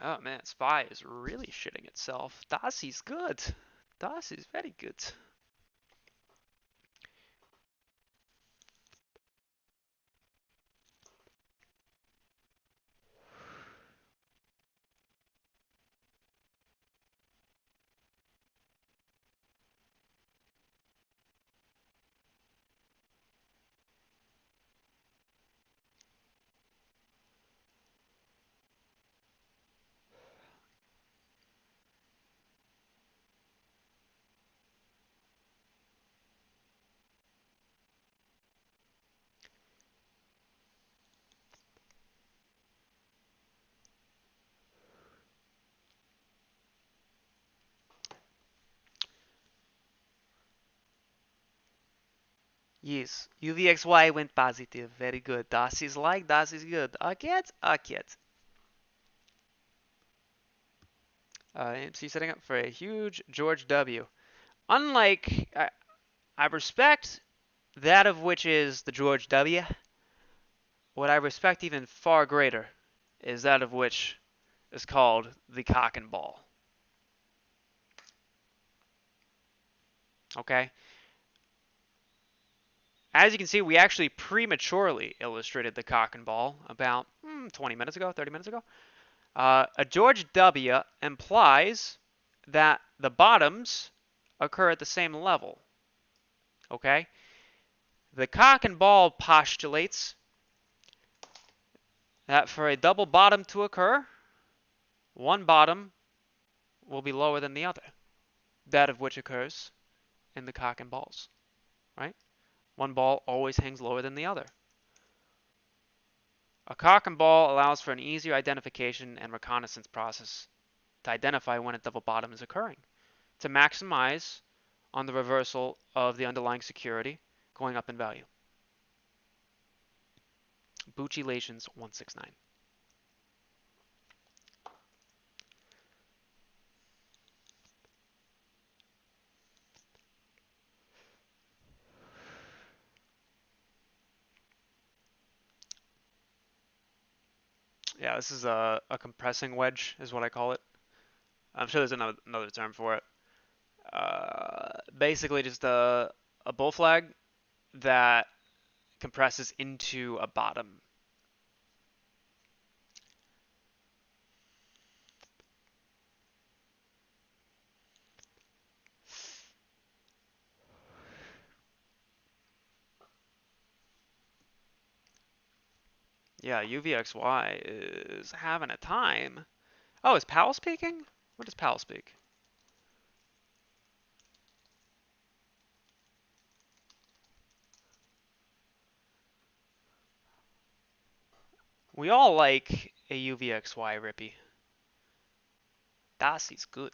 Oh man, Spy is really shitting itself. Das is good. Das is very good. Yes, UVXY went positive. Very good. Das is like, das is good. Okay, okay. AMC setting up for a huge George W. Unlike, I respect that of which is the George W. What I respect even far greater is that of which is called the cock and ball. Okay? As you can see, we actually prematurely illustrated the cock and ball about 20 minutes ago, 30 minutes ago. A George W implies that the bottoms occur at the same level. Okay? The cock and ball postulates that for a double bottom to occur, one bottom will be lower than the other, that of which occurs in the cock and balls, right? One ball always hangs lower than the other. A cock and ball allows for an easier identification and reconnaissance process to identify when a double bottom is occurring, to maximize on the reversal of the underlying security going up in value. Buccilations 169. Yeah, this is a compressing wedge, is what I call it. I'm sure there's another term for it. Basically, just a bull flag that compresses into a bottom. Yeah, UVXY is having a time. Oh, is Powell speaking? What does Powell speak? We all like a UVXY Rippy. Das is good.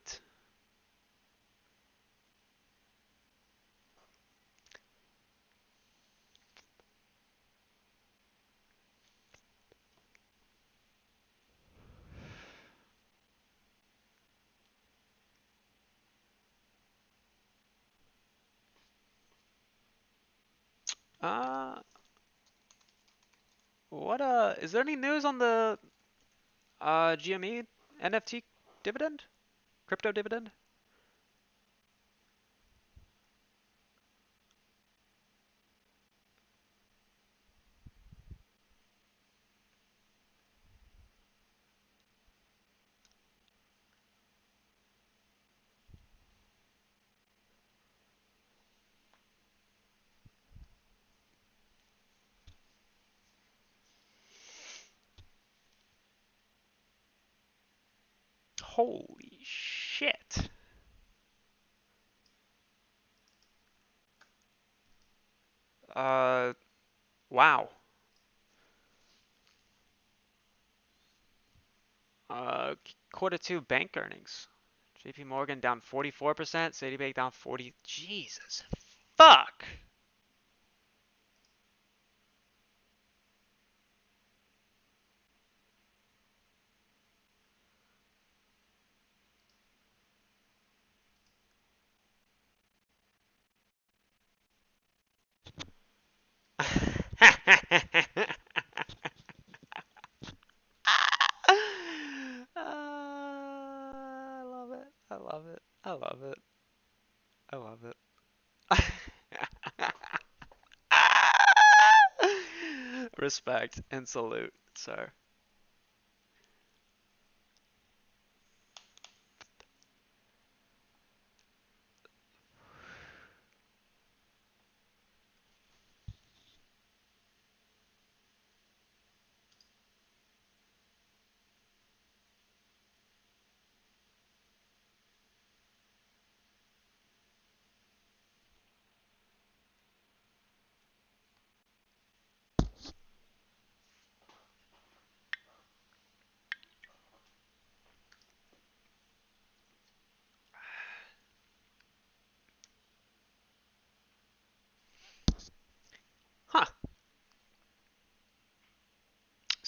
Uh, is there any news on the GME NFT dividend? Crypto dividend? Holy shit. Uh, wow. Uh, Quarter two bank earnings. JP Morgan down 44%, Citibank down 40. Jesus. Fuck. I love it. I love it. I love it. I love it. Respect and salute, sir.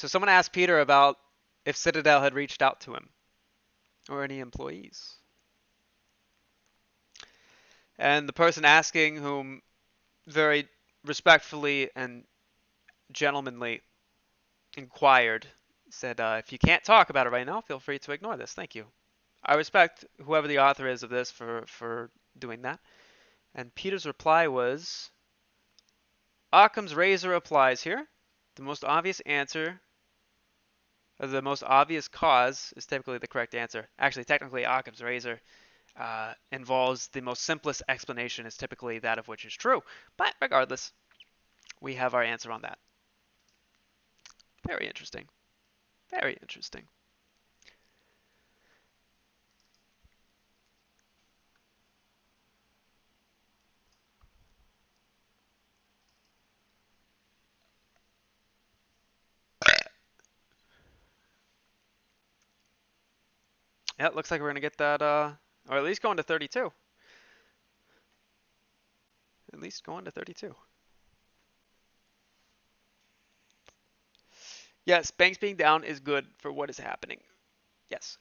So someone asked Peter about if Citadel had reached out to him or any employees. And the person asking, whom very respectfully and gentlemanly inquired, said, if you can't talk about it right now, feel free to ignore this. Thank you. I respect whoever the author is of this for doing that. And Peter's reply was, Occam's razor applies here. The most obvious answer, or the most obvious cause, is typically the correct answer. Actually, technically, Occam's razor involves the most simplest explanation is typically that of which is true. But regardless, we have our answer on that. Very interesting. Very interesting. Yeah, it looks like we're going to get that, or at least going to 32. At least going to 32. Yes, banks being down is good for what is happening. Yes.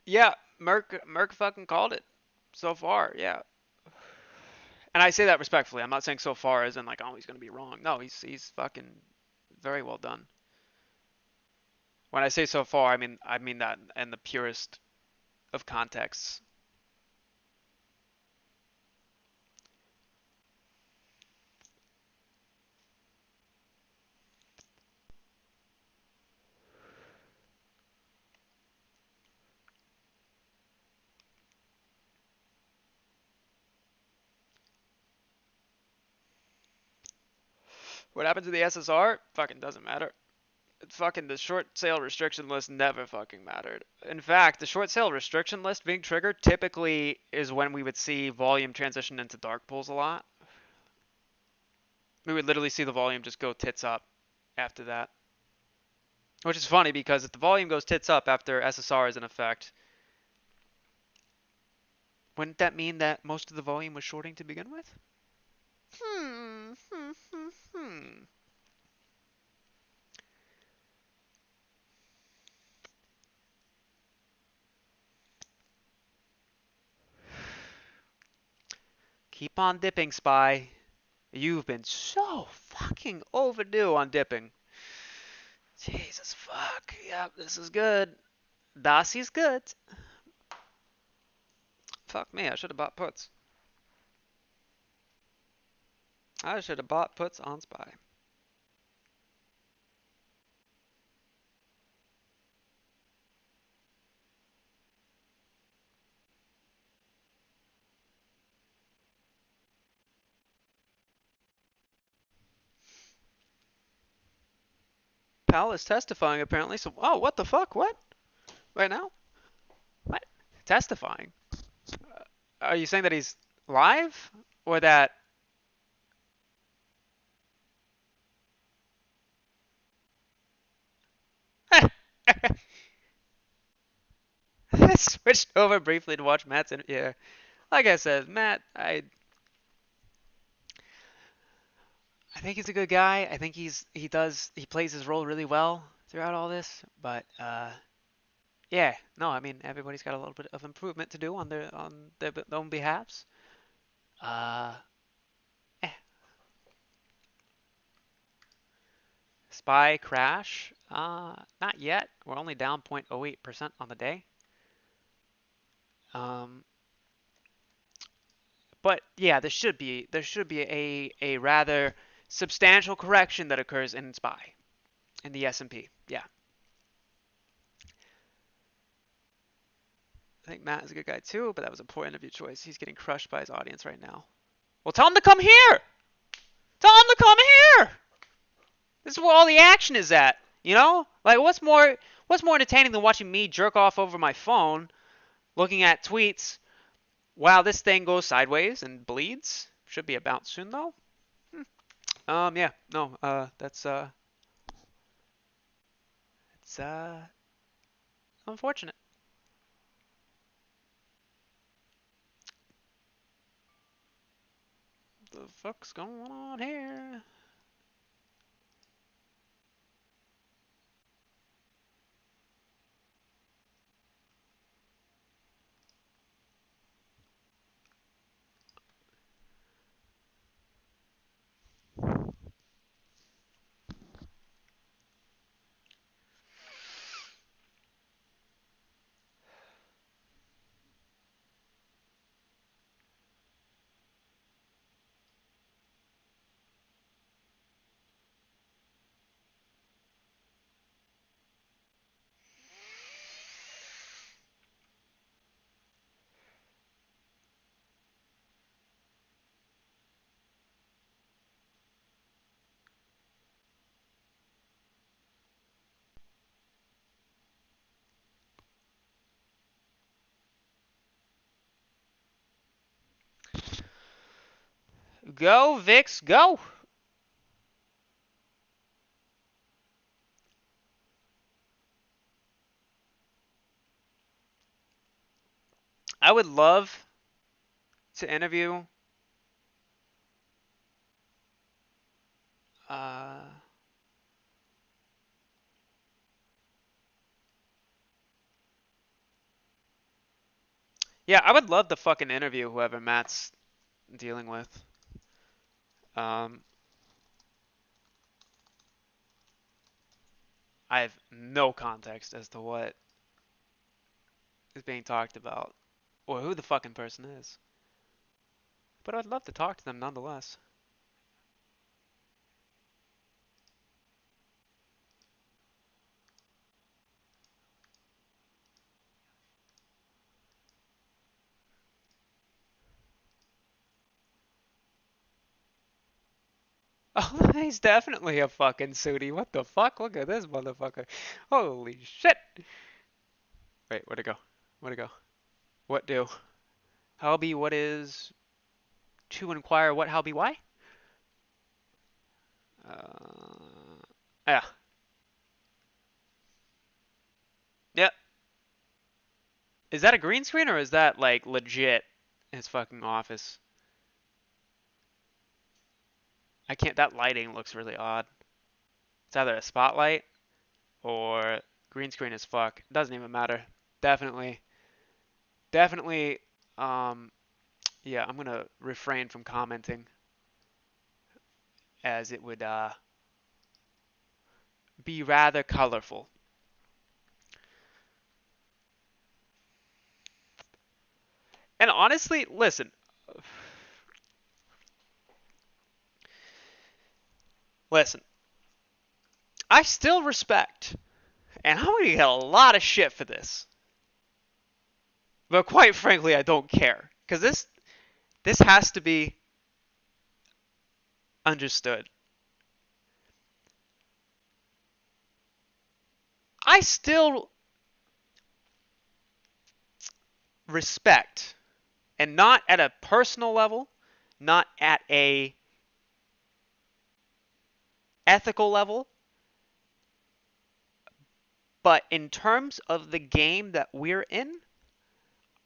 Yeah, Merck fucking called it so far. Yeah. And I say that respectfully. I'm not saying so far as in like, oh, he's gonna be wrong. No, he's fucking very well done. When I say so far, I mean that in the purest of contexts. What happened to the SSR? Fucking doesn't matter. Fucking the short sale restriction list never fucking mattered. In fact, the short sale restriction list being triggered typically is when we would see volume transition into dark pools a lot. We would literally see the volume just go tits up after that. Which is funny because if the volume goes tits up after SSR is in effect, wouldn't that mean that most of the volume was shorting to begin with? Hmm. Keep on dipping, Spy. You've been so fucking overdue on dipping. Jesus fuck. Yep, this is good. Daci's good. Fuck me, I should have bought puts. I should have bought puts on Spy. Powell is testifying apparently, so oh, what the fuck? What? Right now? What? Testifying? Are you saying that he's live? Or that I switched over briefly to watch Matt's interview. Yeah. Like I said, Matt, I think he's a good guy. I think he plays his role really well throughout all this. But yeah, no, I mean everybody's got a little bit of improvement to do on their own behalves. Uh, eh. Spy crash? Not yet. We're only down 0.08% on the day. Um, but yeah, there should be a rather substantial correction that occurs in Spy in the S&P. Yeah. I think Matt is a good guy too, but that was a poor interview choice. He's getting crushed by his audience right now. Well, tell him to come here. Tell him to come here. This is where all the action is at. You know, like what's more entertaining than watching me jerk off over my phone, looking at tweets Wow, this thing goes sideways and bleeds. Should be about soon though. Yeah, no, it's unfortunate. What the fuck's going on here? Go, Vix, go! I would love to interview uh yeah, I would love to fucking interview whoever Matt's dealing with. Um I have no context as to what is being talked about or who the fucking person is. But I'd love to talk to them nonetheless. Oh, he's definitely a fucking Sudi. What the fuck? Look at this motherfucker. Holy shit. Wait, where'd it go? Where'd it go? What do? How be what is to inquire what how be why? Yeah. Yep. Is that a green screen or is that like legit his fucking office? I can't. That lighting looks really odd. It's either a spotlight or green screen as fuck. Doesn't even matter. Definitely, definitely. Um, yeah, I'm gonna refrain from commenting as it would be rather colorful. And honestly, listen, listen. I still respect, and I'm gonna get a lot of shit for this. But quite frankly, I don't care because this has to be understood. I still respect, and not at a personal level, not at a ethical level, but in terms of the game that we're in,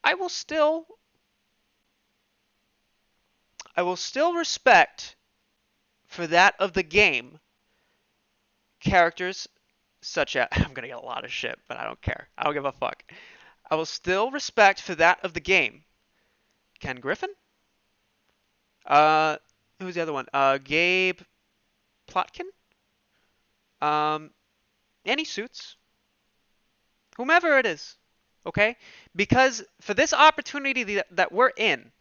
I will still I will still respect for that of the game characters such as I'm gonna get a lot of shit, but I don't care. I don't give a fuck. I will still respect for that of the game. Ken Griffin? Uh, who's the other one? Gabe Plotkin? Um, any suits, whomever it is, okay? Because for this opportunity that we're in,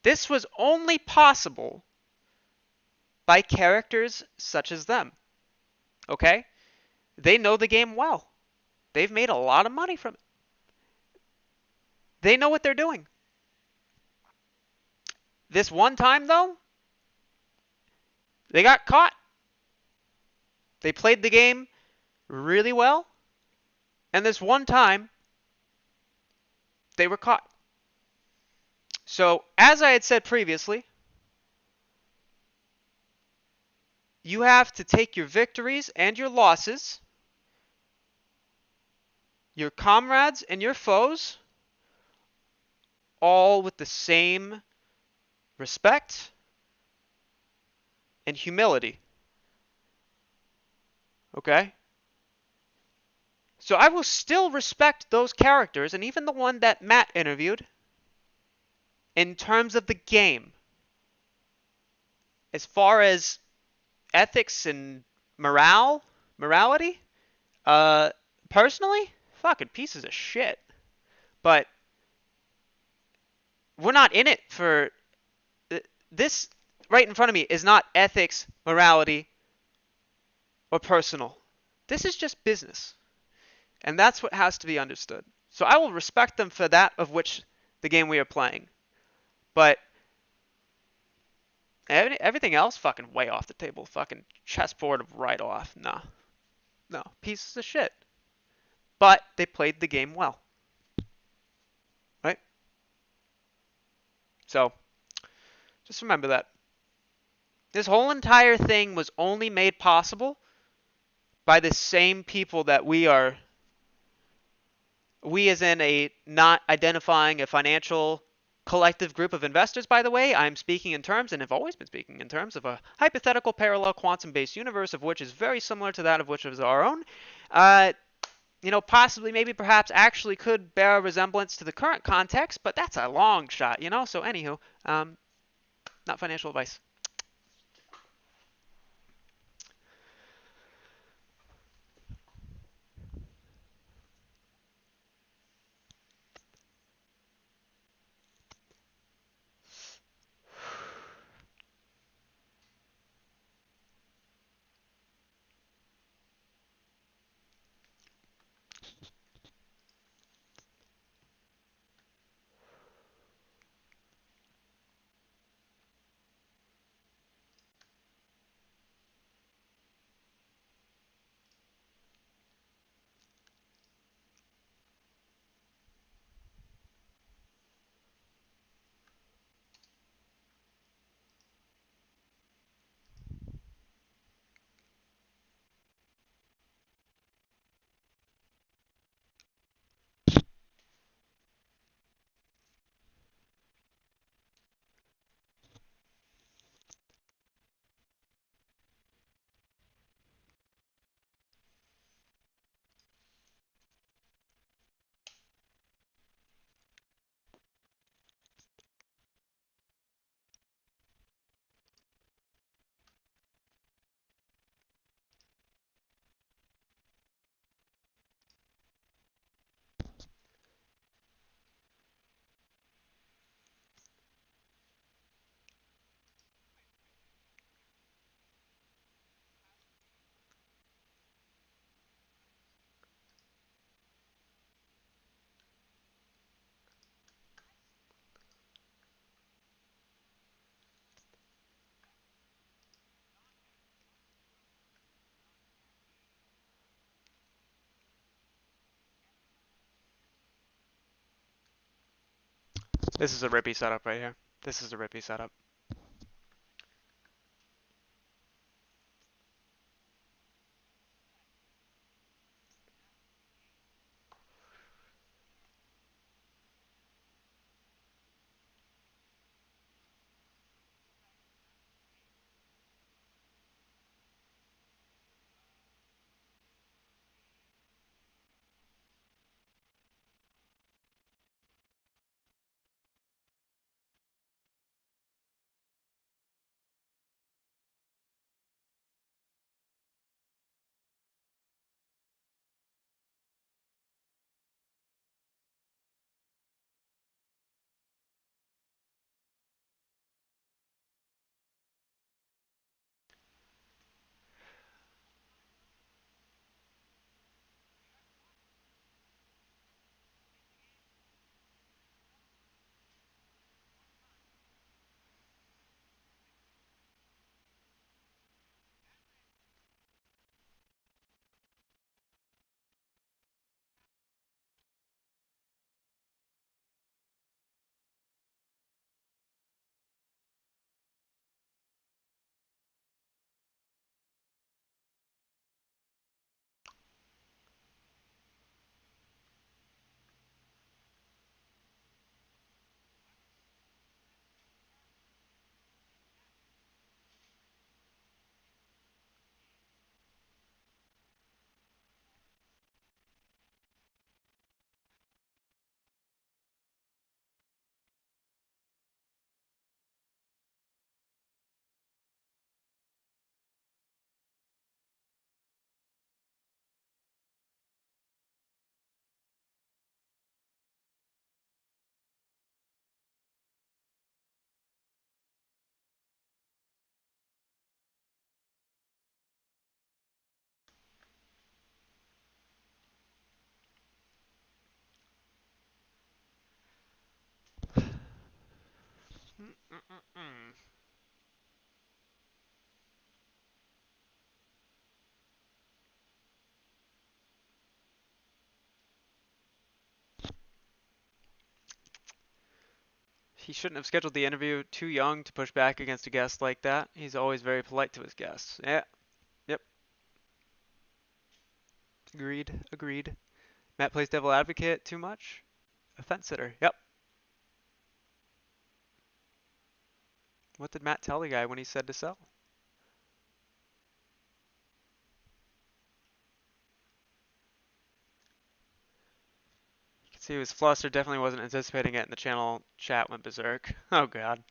this was only possible by characters such as them, okay? They know the game well. They've made a lot of money from it. They know what they're doing. This one time, though, they got caught. They played the game really well, and this one time, they were caught. So, as I had said previously, you have to take your victories and your losses, your comrades and your foes, all with the same respect and humility. Okay? So I will still respect those characters, and even the one that Matt interviewed, in terms of the game. As far as ethics and morality, uh, personally, fucking pieces of shit. But we're not in it for this. Right in front of me is not ethics, morality, or personal. This is just business. And that's what has to be understood. So I will respect them for that of which the game we are playing. But everything else, fucking way off the table. Fucking chessboard right off. Nah. No. Pieces of shit. But they played the game well. Right? So just remember that. This whole entire thing was only made possible by the same people that we as in a not identifying a financial collective group of investors, by the way. I'm speaking in terms, and have always been speaking in terms, of a hypothetical parallel quantum-based universe of which is very similar to that of which is our own. Possibly, maybe, perhaps, actually could bear a resemblance to the current context, but that's a long shot, So, anywho, not financial advice. This is a rippy setup right here. This is a rippy setup. He shouldn't have scheduled the interview too young to push back against a guest like that. He's always very polite to his guests. Yeah, yep. Agreed, agreed. Matt plays devil advocate too much. A fence sitter. Yep. What did Matt tell the guy when he said to sell? You can see he was flustered. Definitely wasn't anticipating it, and the channel chat went berserk. Oh god.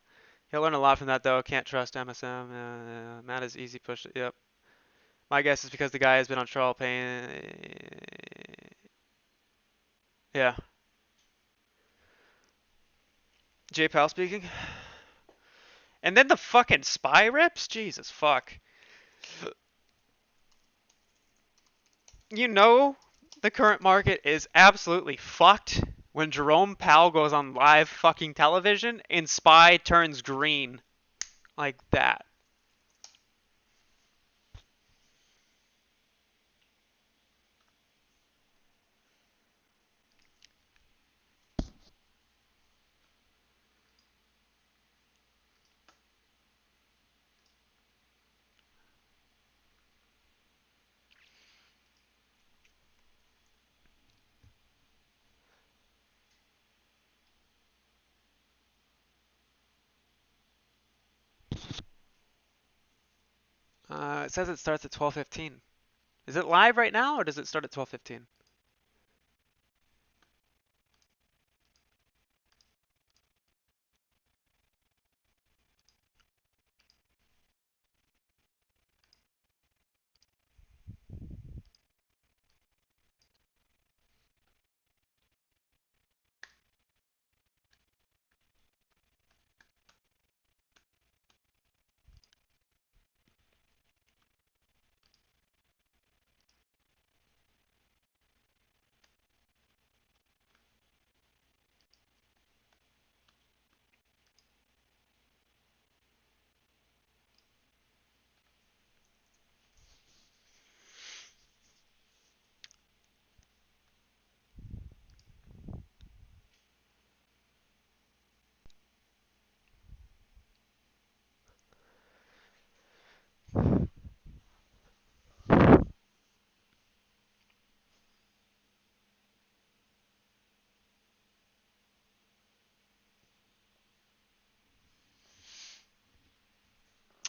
He'll learn a lot from that though. Can't trust MSM. Matt is easy push. Yep. My guess is because the guy has been on trial paying. Yeah. J Pal speaking. And then the fucking spy rips? Jesus fuck. You know the current market is absolutely fucked when Jerome Powell goes on live fucking television and spy turns green like that. It says it starts at 12:15. Is it live right now or does it start at 12:15?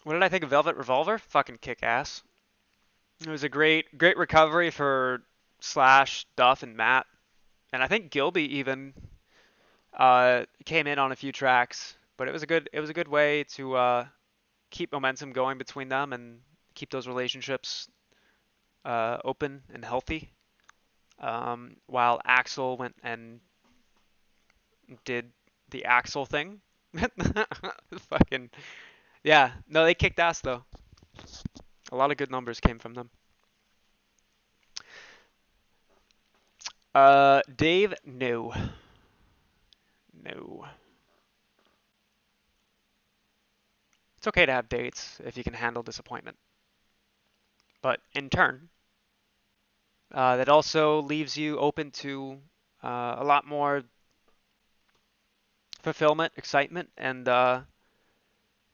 What did I think of Velvet Revolver? Fucking kick ass. It was a great recovery for Slash, Duff, and Matt. And I think Gilby even came in on a few tracks. But it was a good way to keep momentum going between them and keep those relationships open and healthy. While Axel went and did the Axel thing. Fucking yeah. No, they kicked ass though. A lot of good numbers came from them. Dave, no, no. It's okay to have dates if you can handle disappointment. But in turn, that also leaves you open to a lot more fulfillment, excitement, and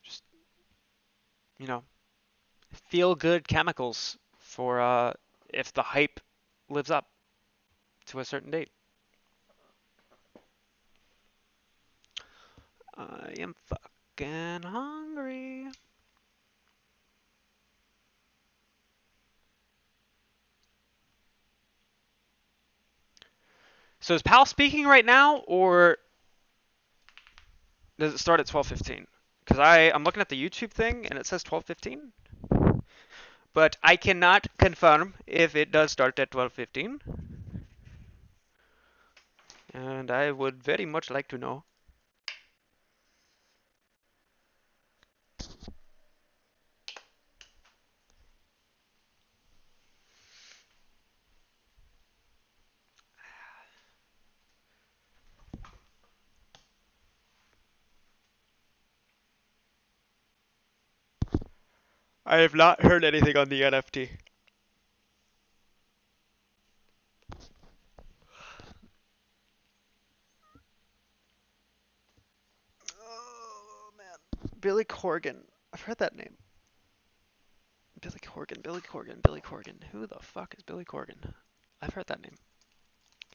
just you know feel good chemicals for if the hype lives up to a certain date. I am fucking hungry. So is Pal speaking right now, or does it start at 12:15? Because I'm looking at the YouTube thing and it says 12:15, but I cannot confirm if it does start at 12:15, and I would very much like to know. I have not heard anything on the NFT. Billy Corgan. I've heard that name. Billy Corgan, Billy Corgan, Billy Corgan. Who the fuck is Billy Corgan? I've heard that name.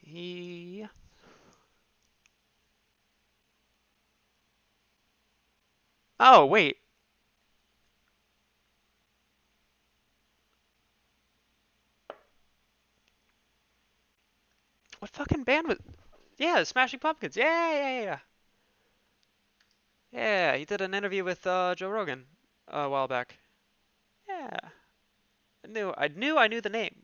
He. Oh, wait. What fucking band was. Yeah, the Smashing Pumpkins. Yeah, yeah, yeah. Yeah, he did an interview with Joe Rogan a while back. Yeah. I knew the name.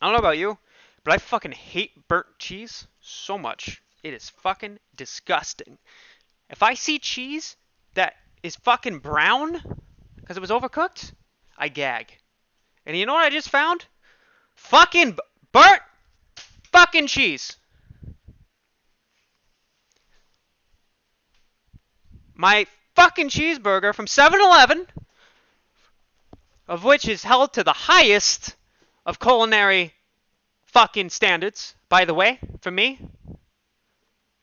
I don't know about you, but I fucking hate burnt cheese so much. It is fucking disgusting. If I see cheese that is fucking brown because it was overcooked, I gag. And you know what I just found? Fucking burnt fucking cheese. My fucking cheeseburger from 7-Eleven, of which is held to the highest of culinary fucking standards, by the way, for me.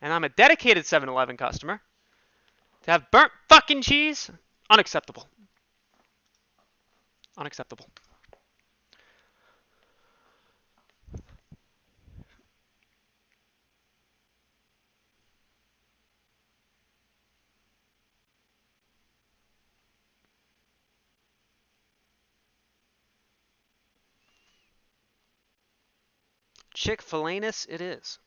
And I'm a dedicated 7-Eleven customer. To have burnt fucking cheese, unacceptable. Unacceptable. Chick-fil-A-ness it is.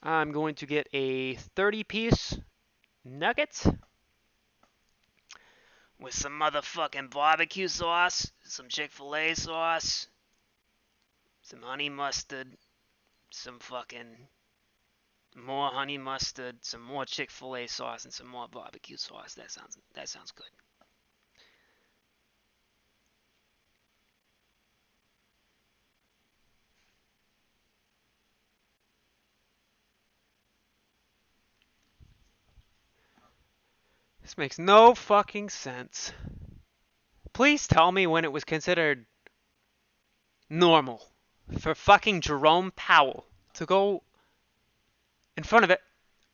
I'm going to get a 30-piece nugget with some motherfucking barbecue sauce, some Chick-fil-A sauce, some honey mustard, some fucking more honey mustard, some more Chick-fil-A sauce, and some more barbecue sauce. That sounds good. This makes no fucking sense. Please tell me when it was considered normal for fucking Jerome Powell to go in front of it.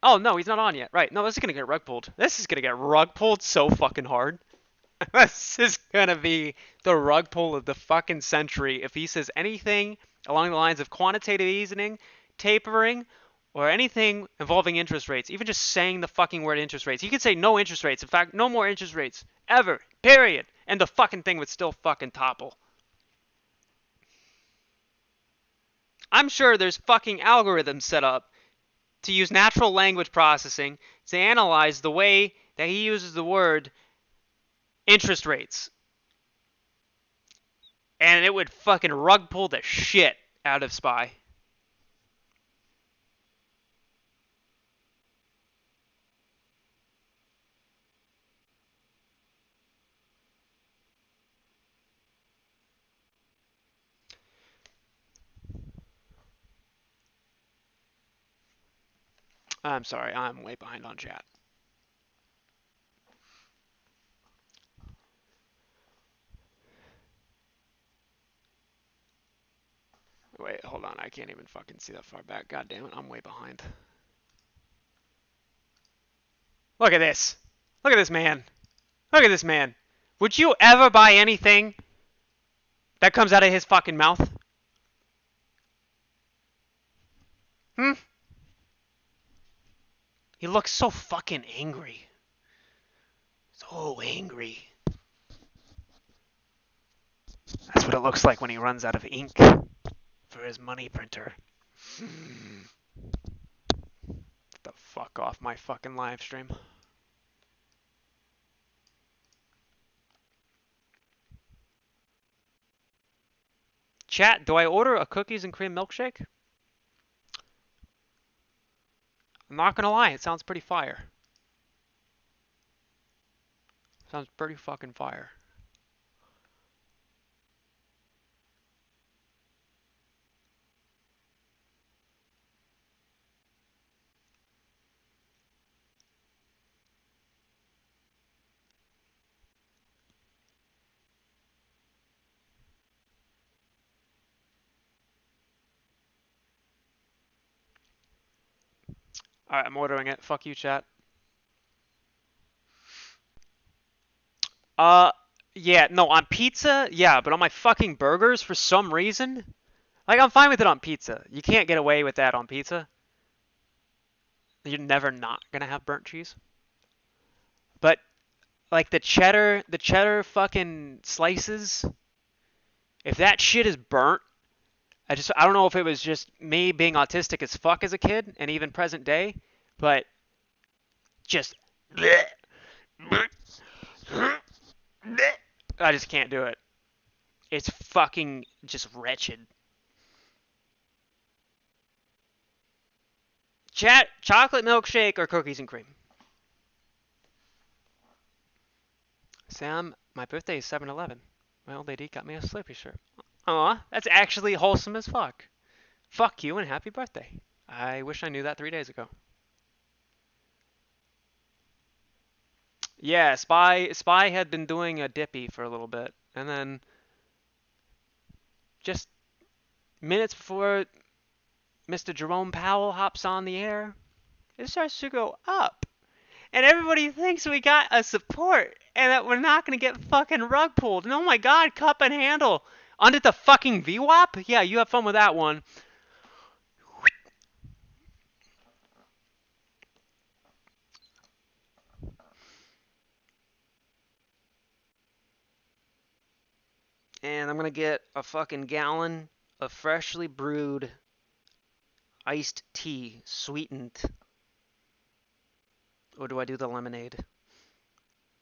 Oh no, he's not on yet. Right. No, this is gonna get rug pulled. This is gonna get rug pulled so fucking hard. This is gonna be the rug pull of the fucking century if he says anything along the lines of quantitative easing, tapering, or anything involving interest rates. Even just saying the fucking word interest rates. He could say no interest rates. In fact, no more interest rates. Ever. Period. And the fucking thing would still fucking topple. I'm sure there's fucking algorithms set up to use natural language processing to analyze the way that he uses the word interest rates. And it would fucking rug pull the shit out of Spy. I'm sorry, I'm way behind on chat. Wait, hold on, I can't even fucking see that far back. God damn it, I'm way behind. Look at this. Look at this man. Look at this man. Would you ever buy anything that comes out of his fucking mouth? Hmm? He looks so fucking angry. So angry. That's what it looks like when he runs out of ink for his money printer. Get the fuck off my fucking live stream. Chat, do I order a cookies and cream milkshake? I'm not gonna lie, it sounds pretty fire. Sounds pretty fucking fire. Alright, I'm ordering it. Fuck you, chat. Uh, yeah, no, on pizza, yeah, but on my fucking burgers, for some reason, like, I'm fine with it on pizza. You can't get away with that on pizza. You're never not gonna have burnt cheese. But, like, the cheddar fucking slices, if that shit is burnt, I don't know if it was just me being autistic as fuck as a kid, and even present day, but just, I just can't do it. It's fucking just wretched. Chat, chocolate milkshake or cookies and cream? Sam, my birthday is 7/11. My old lady got me a Slurpee shirt. Aw, that's actually wholesome as fuck. Fuck you and happy birthday. I wish I knew that 3 days ago. Yeah, Spy had been doing a dippy for a little bit, and then just minutes before Mr. Jerome Powell hops on the air, it starts to go up. And everybody thinks we got a support and that we're not going to get fucking rug pulled. And oh my god, cup and handle. Under the fucking VWAP? Yeah, you have fun with that one. And I'm going to get a fucking gallon of freshly brewed iced tea, sweetened. Or do I do the lemonade?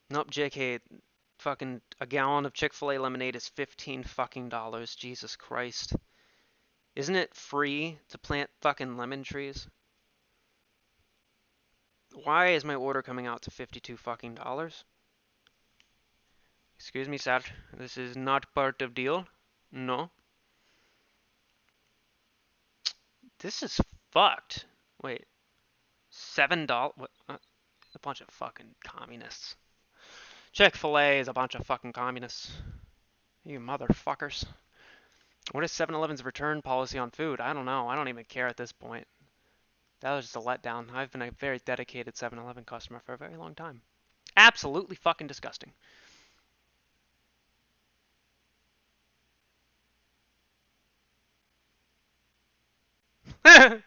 Nope, JK. Fucking a gallon of Chick-fil-A lemonade is $15 fucking dollars. Jesus Christ. Isn't it free to plant fucking lemon trees? Why is my order coming out to $52 fucking dollars? Excuse me, sir. This is not part of deal. No. This is fucked. Wait. $7? What? A bunch of fucking communists. Chick-fil-A is a bunch of fucking communists. You motherfuckers. What is 7-Eleven's return policy on food? I don't know. I don't even care at this point. That was just a letdown. I've been a very dedicated 7-Eleven customer for a very long time. Absolutely fucking disgusting.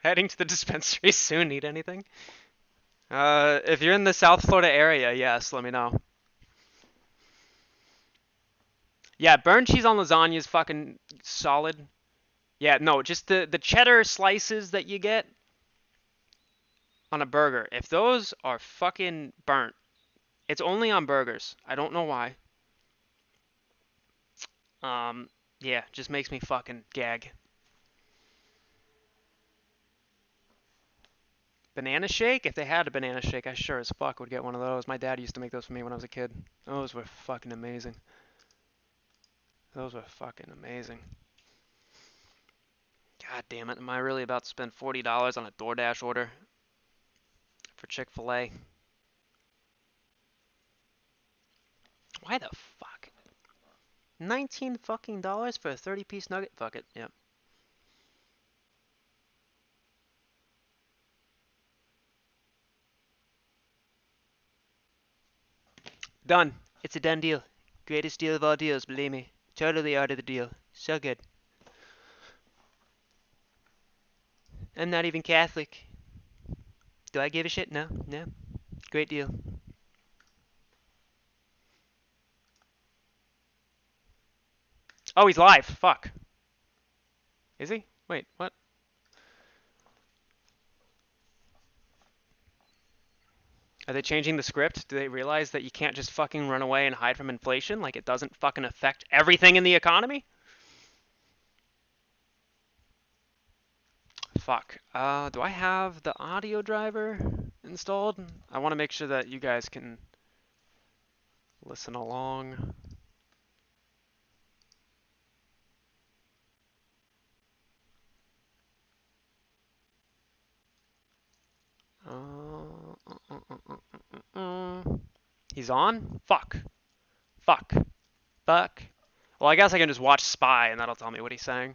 Heading to the dispensary soon. Need anything? If you're in the South Florida area, yes, let me know. Yeah, burnt cheese on lasagna is fucking solid. Yeah, no, just the cheddar slices that you get on a burger. If those are fucking burnt, it's only on burgers. I don't know why. Yeah, just makes me fucking gag. Banana shake? If they had a banana shake, I sure as fuck would get one of those. My dad used to make those for me when I was a kid. Those were fucking amazing. Those were fucking amazing. God damn it, am I really about to spend $40 on a DoorDash order for Chick-fil-A? Why the fuck? 19 fucking dollars for a 30-piece nugget? Fuck it, yep. Done. It's a done deal. Greatest deal of all deals, believe me. Totally out of the deal. So good. I'm not even Catholic. Do I give a shit? No. No. Great deal. Oh, he's live. Fuck. Is he? Wait, what? Are they changing the script? Do they realize that you can't just fucking run away and hide from inflation? Like it doesn't fucking affect everything in the economy? Fuck. Do I have the audio driver installed? I want to make sure that you guys can listen along. He's on? Fuck. Fuck. Fuck. Well, I guess I can just watch Spy and that'll tell me what he's saying.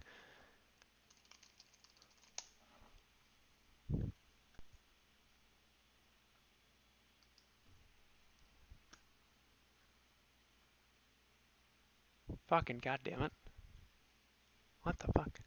Fucking goddamn it. What the fuck?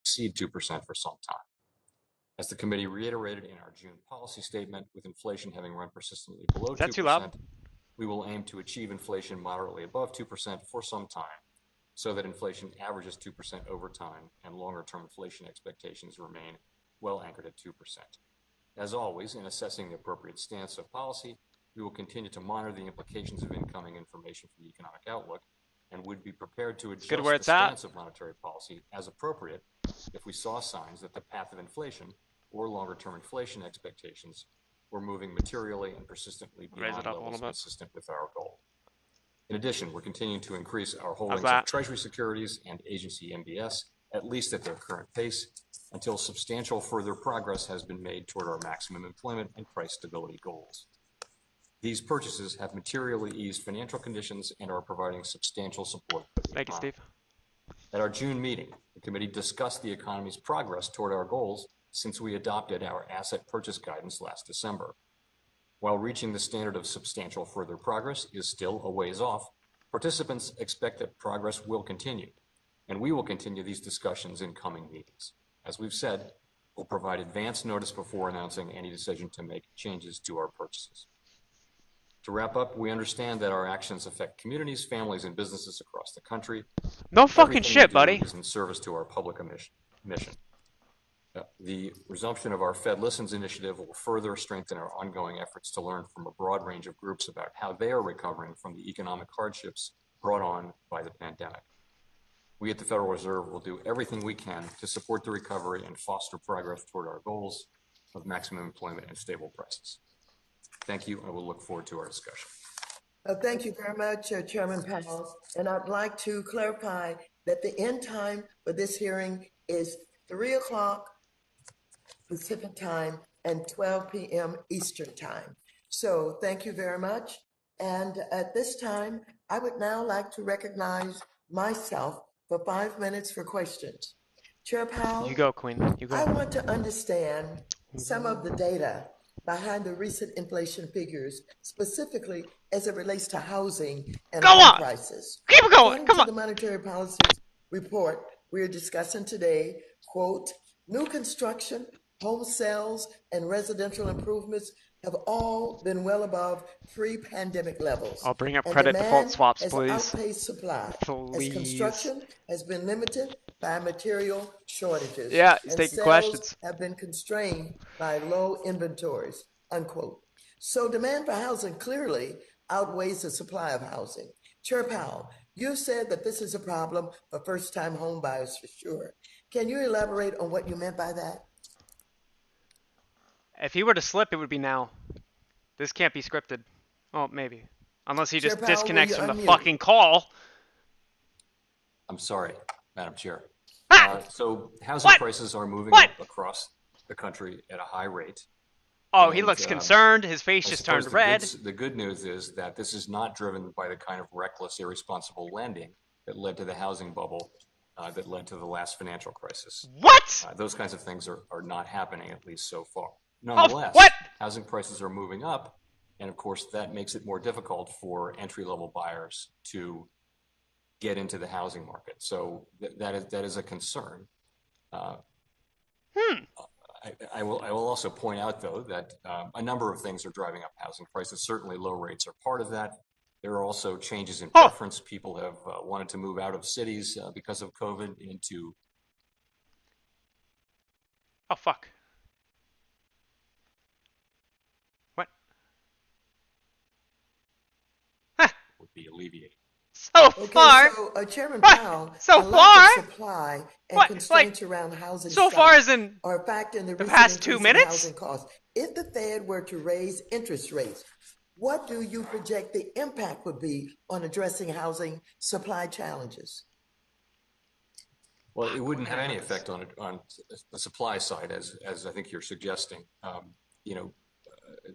Exceed 2% for some time. As the committee reiterated in our June policy statement, with inflation having run persistently below Is that too loud? 2%, we will aim to achieve inflation moderately above 2% for some time, so that inflation averages 2% over time and longer-term inflation expectations remain well anchored at 2%. As always, in assessing the appropriate stance of policy, we will continue to monitor the implications of incoming information for the economic outlook and and would be prepared to It's good adjust where the it's at. stance of monetary policy as appropriate if we saw signs that the path of inflation or longer-term inflation expectations were moving materially and persistently Raise beyond it up a levels little bit. consistent with our goal. In addition, we're continuing to increase our How's holdings of that? Treasury securities and agency MBS, at least at their current pace, until substantial further progress has been made toward our maximum employment and price stability goals. These purchases have materially eased financial conditions and are providing substantial support for the Thank you, economy. Steve. At our June meeting, the committee discussed the economy's progress toward our goals since we adopted our asset purchase guidance last December. While reaching the standard of substantial further progress is still a ways off, participants expect that progress will continue, and we will continue these discussions in coming meetings. As we've said, we'll provide advance notice before announcing any decision to make changes to our purchases. To wrap up, we understand that our actions affect communities, families, and businesses across the country. No fucking Everything shit, we do buddy. is in service to our public mission. The resumption of our Fed Listens initiative will further strengthen our ongoing efforts to learn from a broad range of groups about how they are recovering from the economic hardships brought on by the pandemic. We at the Federal Reserve will do everything we can to support the recovery and foster progress toward our goals of maximum employment and stable prices. Thank you. I will look forward to our discussion. Thank you very much, Chairman Powell. And I'd like to clarify that the end time for this hearing is 3 o'clock Pacific time and 12 p.m. Eastern time. So thank you very much. And at this time, I would now like to recognize myself for 5 minutes for questions. Chair Powell, You go, Queen. You I go. want to understand some of the data behind the recent inflation figures, specifically as it relates to housing and Go home on. prices. Keep it going. According Come to on. the Monetary Policy Report we are discussing today, quote, new construction, home sales, and residential improvements have all been well above pre-pandemic levels. I'll bring up And credit default demand swaps, has please. outpaced supply, as Please. construction has been limited by material shortages. Yeah, he's and taking sales questions. have been constrained by low inventories, unquote. So demand for housing clearly outweighs the supply of housing. Chair Powell, you said that this is a problem for first-time home buyers for sure. Can you elaborate on what you meant by that? If he were to slip, it would be now. This can't be scripted. Oh, maybe. Unless he Chair just Powell, will disconnects you from the unmute? fucking call. I'm sorry, Madam Chair. Ah! So housing What? prices are moving What? up across the country at a high rate. Oh, he And, looks concerned. His face I just suppose turned red. the good news is that this is not driven by the kind of reckless, irresponsible lending that led to the housing bubble, that led to the last financial crisis. What? Those kinds of things are not happening, at least so far. Oh, Nonetheless, what? housing prices are moving up, and of course that makes it more difficult for entry-level buyers to get into the housing market. So that is a concern. I will also point out, though, that a number of things are driving up housing prices. Certainly, low rates are part of that. There are also changes in preference. People have wanted to move out of cities because of COVID into. Oh, fuck. What? Huh. Would be alleviated. So Okay, far. so Chairman What? Powell, So a lack of far? supply and What? constraints around housing So stock far as in are a factor in the recent past 2 increase in minutes? housing costs. If the Fed were to raise interest rates, what do you project the impact would be on addressing housing supply challenges? Well, it wouldn't have any effect on the supply side, as I think you're suggesting.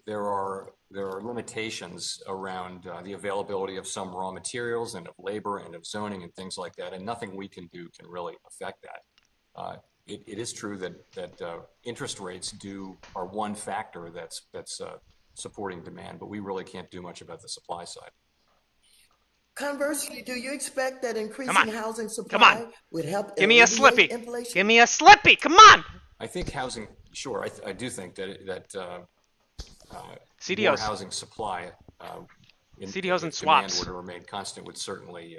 There are limitations around the availability of some raw materials and of labor and of zoning and things like that, and nothing we can do can really affect that. It is true that interest rates are one factor that's supporting demand, but we really can't do much about the supply side. Conversely, do you expect that Come increasing on. housing Come supply on. would help Give me a alleviate slippy. inflation? Give me a slippy. Come on. I think housing, sure. I do think that more CDOs. housing supply CDOs and if demand swaps. were to remain constant would certainly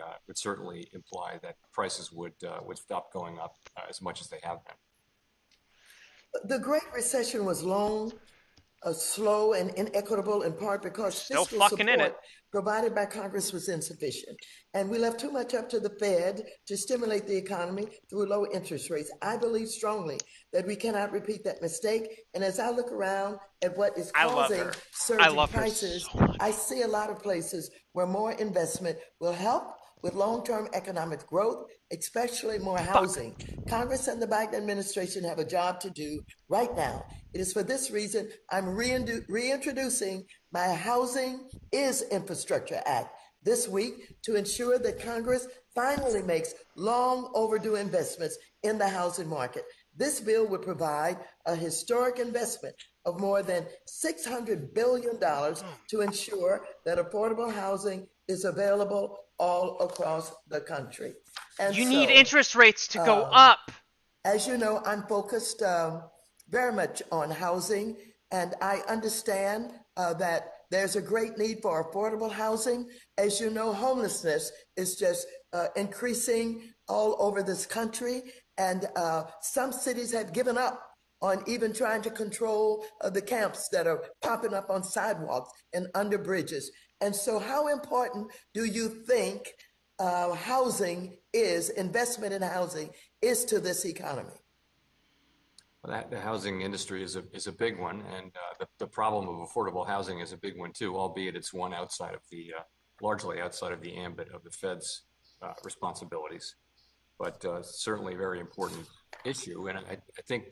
imply that prices would stop going up as much as they have been. The Great Recession was long, slow and inequitable in part because Still fiscal fucking in it. support provided by Congress was insufficient. And we left too much up to the Fed to stimulate the economy through low interest rates. I believe strongly that we cannot repeat that mistake. And as I look around at what is I love causing her. I surging love her prices, so much. I see a lot of places where more investment will help with long-term economic growth, especially more housing. Congress and the Biden administration have a job to do right now. It is for this reason I'm reintroducing my Housing is Infrastructure Act this week to ensure that Congress finally makes long overdue investments in the housing market. This bill would provide a historic investment of more than $600 billion to ensure that affordable housing is available all across the country. And You need so, interest rates to go up. as you know, I'm focused very much on housing, and I understand that there's a great need for affordable housing. As you know, homelessness is just increasing all over this country, and some cities have given up on even trying to control the camps that are popping up on sidewalks and under bridges. And so, how important do you think housing is, investment in housing is to this economy? Well, the housing industry is a big one, and the problem of affordable housing is a big one too, albeit it's one outside of the largely outside of the ambit of the Fed's responsibilities, but certainly a very important issue. And I think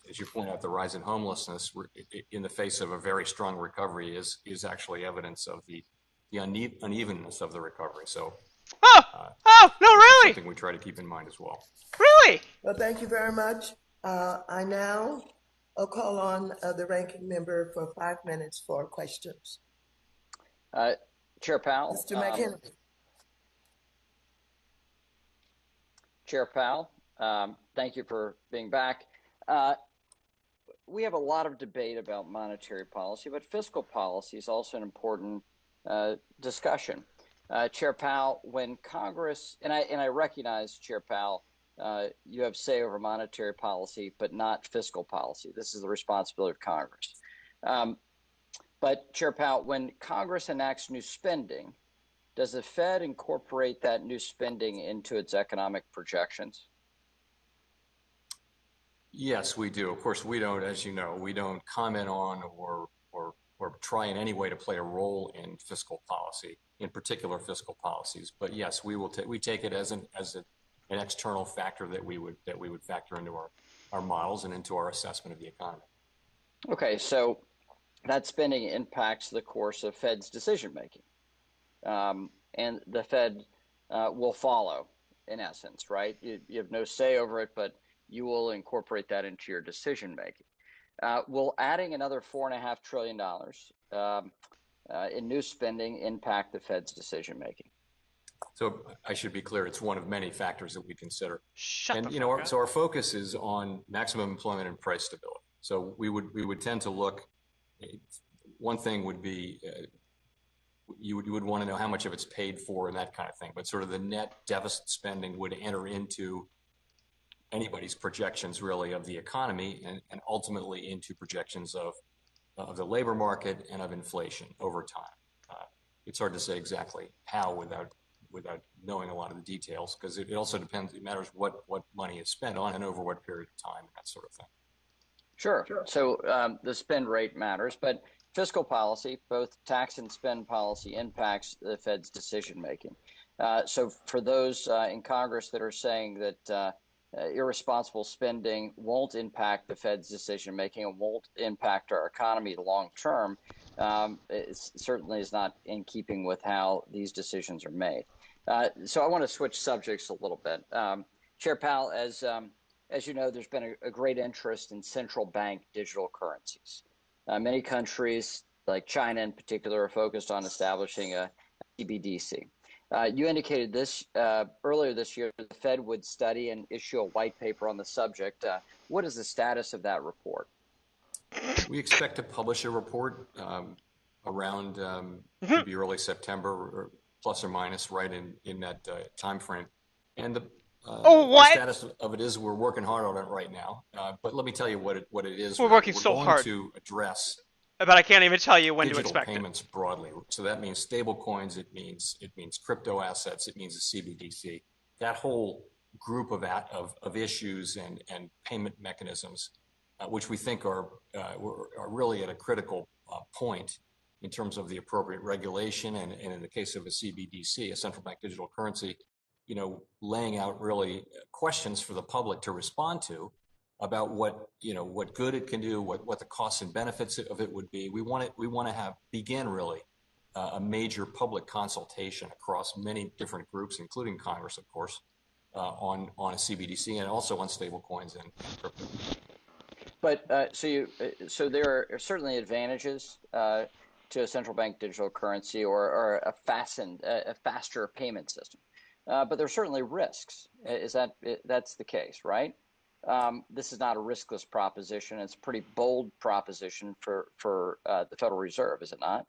as you point out, the rise in homelessness in the face of a very strong recovery is actually evidence of the unevenness of the recovery. So, Oh, no, really? something we try to keep in mind as well. Really? Well, thank you very much. I now call on the ranking member for 5 minutes for questions. Chair Powell. Mr. McHenry. Chair Powell, thank you for being back. We have a lot of debate about monetary policy, but fiscal policy is also an important discussion. Chair Powell, when Congress, and I recognize, Chair Powell, you have say over monetary policy, but not fiscal policy. This is the responsibility of Congress. But Chair Powell, when Congress enacts new spending, does the Fed incorporate that new spending into its economic projections? Yes, we do. Of course, we don't, as you know, we don't comment on or try in any way to play a role in fiscal policy, in particular fiscal policies. But yes, we take it as an external factor that we would factor into our models and into our assessment of the economy. Okay, so that spending impacts the course of Fed's decision making, and the Fed will follow, in essence, right? You have no say over it, but you will incorporate that into your decision making. Will adding another $4.5 trillion in new spending impact the Fed's decision making? So I should be clear, it's one of many factors that we consider. Shut and the you know, fuck up. so our focus is on maximum employment and price stability. So we would tend to look. One thing would be you would want to know how much of it's paid for and that kind of thing. But sort of the net deficit spending would enter into anybody's projections really of the economy and ultimately into projections of the labor market and of inflation over time. It's hard to say exactly how without knowing a lot of the details, because it also depends. It matters what money is spent on and over what period of time, that sort of thing. Sure. So the spend rate matters, but fiscal policy, both tax and spend policy, impacts the Fed's decision making. So for those in Congress that are saying that irresponsible spending won't impact the Fed's decision making and won't impact our economy long term, it certainly is not in keeping with how these decisions are made. So I want to switch subjects a little bit. Chair Powell, as you know, there's been a great interest in central bank digital currencies. Many countries, like China in particular, are focused on establishing a CBDC. You indicated this earlier this year, the Fed would study and issue a white paper on the subject. What is the status of that report? We expect to publish a report around maybe early September, or plus or minus, right in that time frame. And the status of it is we're working hard on it right now. But let me tell you what it is. We're working so going hard to address but I can't even tell you when to digital expect it. payments broadly. So that means stable coins, it means crypto assets, it means the CBDC. That whole group of issues and payment mechanisms, which we think are really at a critical point in terms of the appropriate regulation, and in the case of a CBDC, a central bank digital currency, laying out really questions for the public to respond to about what good it can do, what the costs and benefits of it would be. We want to begin really a major public consultation across many different groups, including Congress, of course, on a CBDC and also on stable coins and crypto. But so there are certainly advantages to a central bank digital currency or a faster payment system, but there are certainly risks. That's the case, right? This is not a riskless proposition. It's a pretty bold proposition for the Federal Reserve, is it not?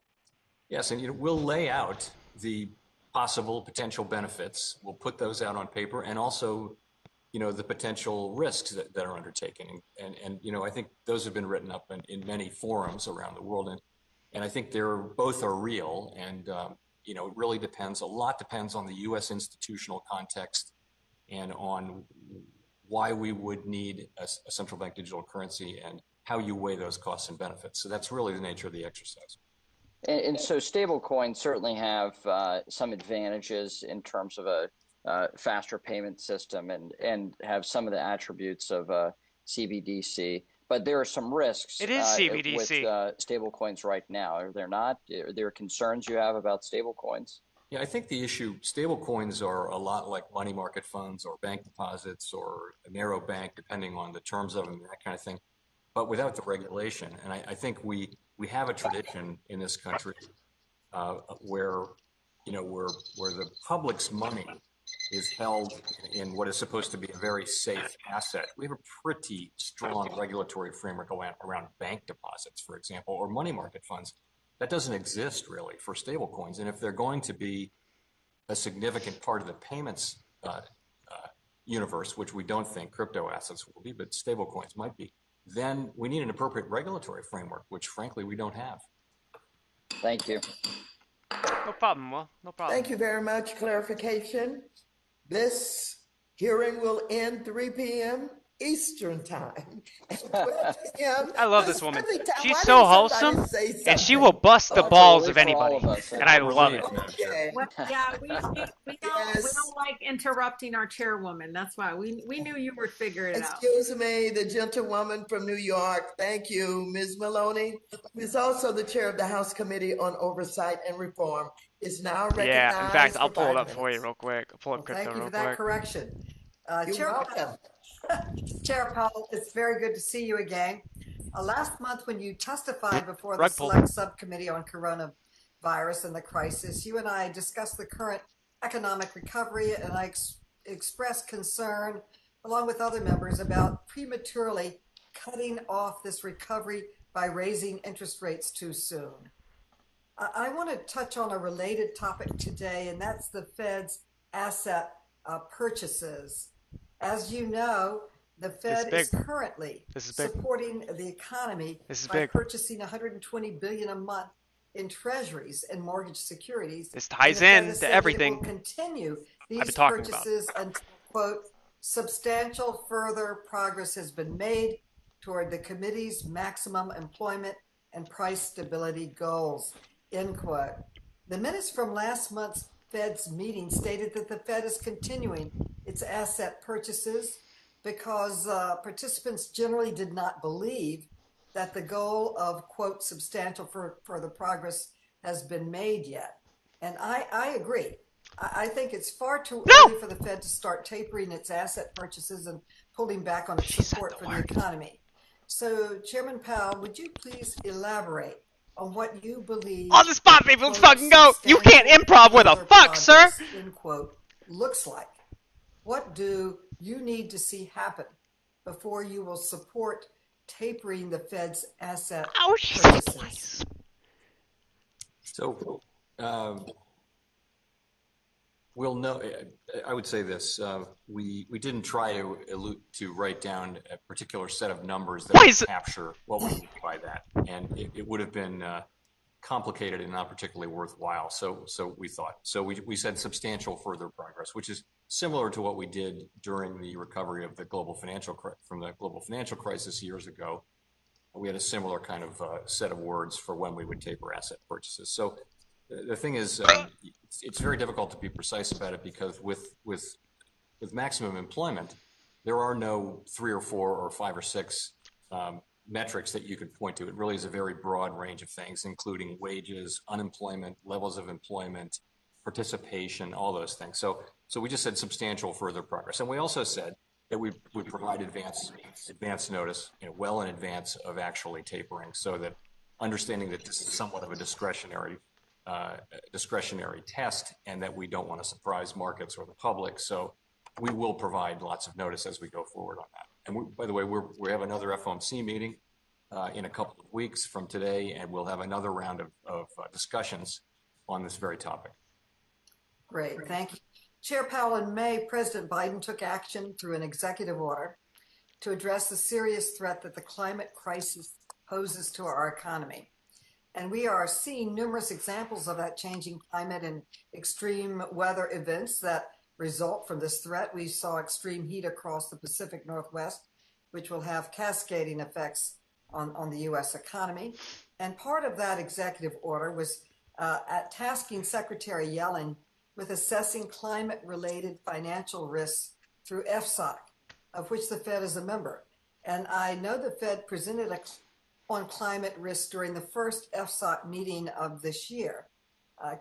Yes, and we'll lay out the possible potential benefits. We'll put those out on paper, and also, the potential risks that are undertaken. And I think those have been written up in many forums around the world, and I think both are real. And it really depends. A lot depends on the U.S. institutional context and on why we would need a central bank digital currency and how you weigh those costs and benefits. So that's really the nature of the exercise. And so stable coins certainly have some advantages in terms of a faster payment system and have some of the attributes of CBDC. But there are some risks It is CBDC. with stable coins right now. Are there not? Are there concerns you have about stable coins? Yeah, I think the issue, stable coins are a lot like money market funds or bank deposits or a narrow bank, depending on the terms of them, that kind of thing, but without the regulation. And I think we have a tradition in this country where the public's money is held in what is supposed to be a very safe asset. We have a pretty strong regulatory framework around bank deposits, for example, or money market funds. That doesn't exist really for stablecoins. And if they're going to be a significant part of the payments universe, which we don't think crypto assets will be, but stablecoins might be, then we need an appropriate regulatory framework, which frankly we don't have. Thank you. No problem, Will. No problem. Thank you very much. Clarification. This hearing will end 3 p.m. Eastern time. 12 p.m. I love this woman. Pacific time. She's Why so didn't wholesome, somebody say and she something? will bust the Oh, balls it's a of relief for all anybody, of us. and I love it. Okay. Well, yeah, we don't Yes. like interrupting our chairwoman. That's why we knew you would figure it out. Excuse me, the gentlewoman from New York. Thank you, Ms. Maloney, who is also the chair of the House Committee on Oversight and Reform, is now recognized. Yeah, in fact, I'll for pull it 5 up for you minutes. real quick. I'll pull up Well, crypto thank you real for that quick. correction. You're Chair, welcome. Chair Powell, it's very good to see you again. Last month, when you testified before the Rug pull. Select Subcommittee on Coronavirus and the Crisis, you and I discussed the current economic recovery, and I expressed concern, along with other members, about prematurely cutting off this recovery by raising interest rates too soon. I want to touch on a related topic today, and that's the Fed's asset purchases. As you know, the Fed is big. currently This is big. supporting the economy This is by big. purchasing $120 billion a month in treasuries and mortgage securities. This ties And the Fed in has to said that everything it will continue I've been these talking about. purchases until, quote, substantial further progress has been made toward the committee's maximum employment and price stability goals, end quote. The minutes from last month's Fed's meeting stated that the Fed is continuing its asset purchases because participants generally did not believe that the goal of, quote, substantial further progress has been made yet. And I agree. I think it's far too early for the Fed to start tapering its asset purchases and pulling back on its She said support the for the word. economy. So, Chairman Powell, would you please elaborate on what you believe On the spot, people, let's quote, fucking go. You can't substantial improv with a further fuck, sir. progress, end quote, looks like? What do you need to see happen before you will support tapering the Fed's asset Oh, she said purchases? twice. So we'll know. I would say this. We didn't try to write down a particular set of numbers that would capture what we mean by that, and it would have been complicated and not particularly worthwhile. So we thought. So we said substantial further progress, which is similar to what we did during the recovery of the from the global financial crisis years ago. We had a similar kind of set of words for when we would taper asset purchases. So the thing is, it's very difficult to be precise about it because with maximum employment, there are no 3 or 4 or 5 or 6 metrics that you could point to. It really is a very broad range of things, including wages, unemployment, levels of employment, participation, all those things. So we just said substantial further progress, and we also said that we would provide advance notice, well in advance of actually tapering, so that understanding that this is somewhat of a discretionary test, and that we don't want to surprise markets or the public. So we will provide lots of notice as we go forward on that. And by the way, we have another FOMC meeting in a couple of weeks from today, and we'll have another round of discussions on this very topic. Great, thank you. Chair Powell, in May, President Biden took action through an executive order to address the serious threat that the climate crisis poses to our economy. And we are seeing numerous examples of that changing climate and extreme weather events that result from this threat. We saw extreme heat across the Pacific Northwest, which will have cascading effects on the U.S. economy. And part of that executive order was tasking Secretary Yellen with assessing climate-related financial risks through FSOC, of which the Fed is a member. And I know the Fed presented on climate risk during the first FSOC meeting of this year.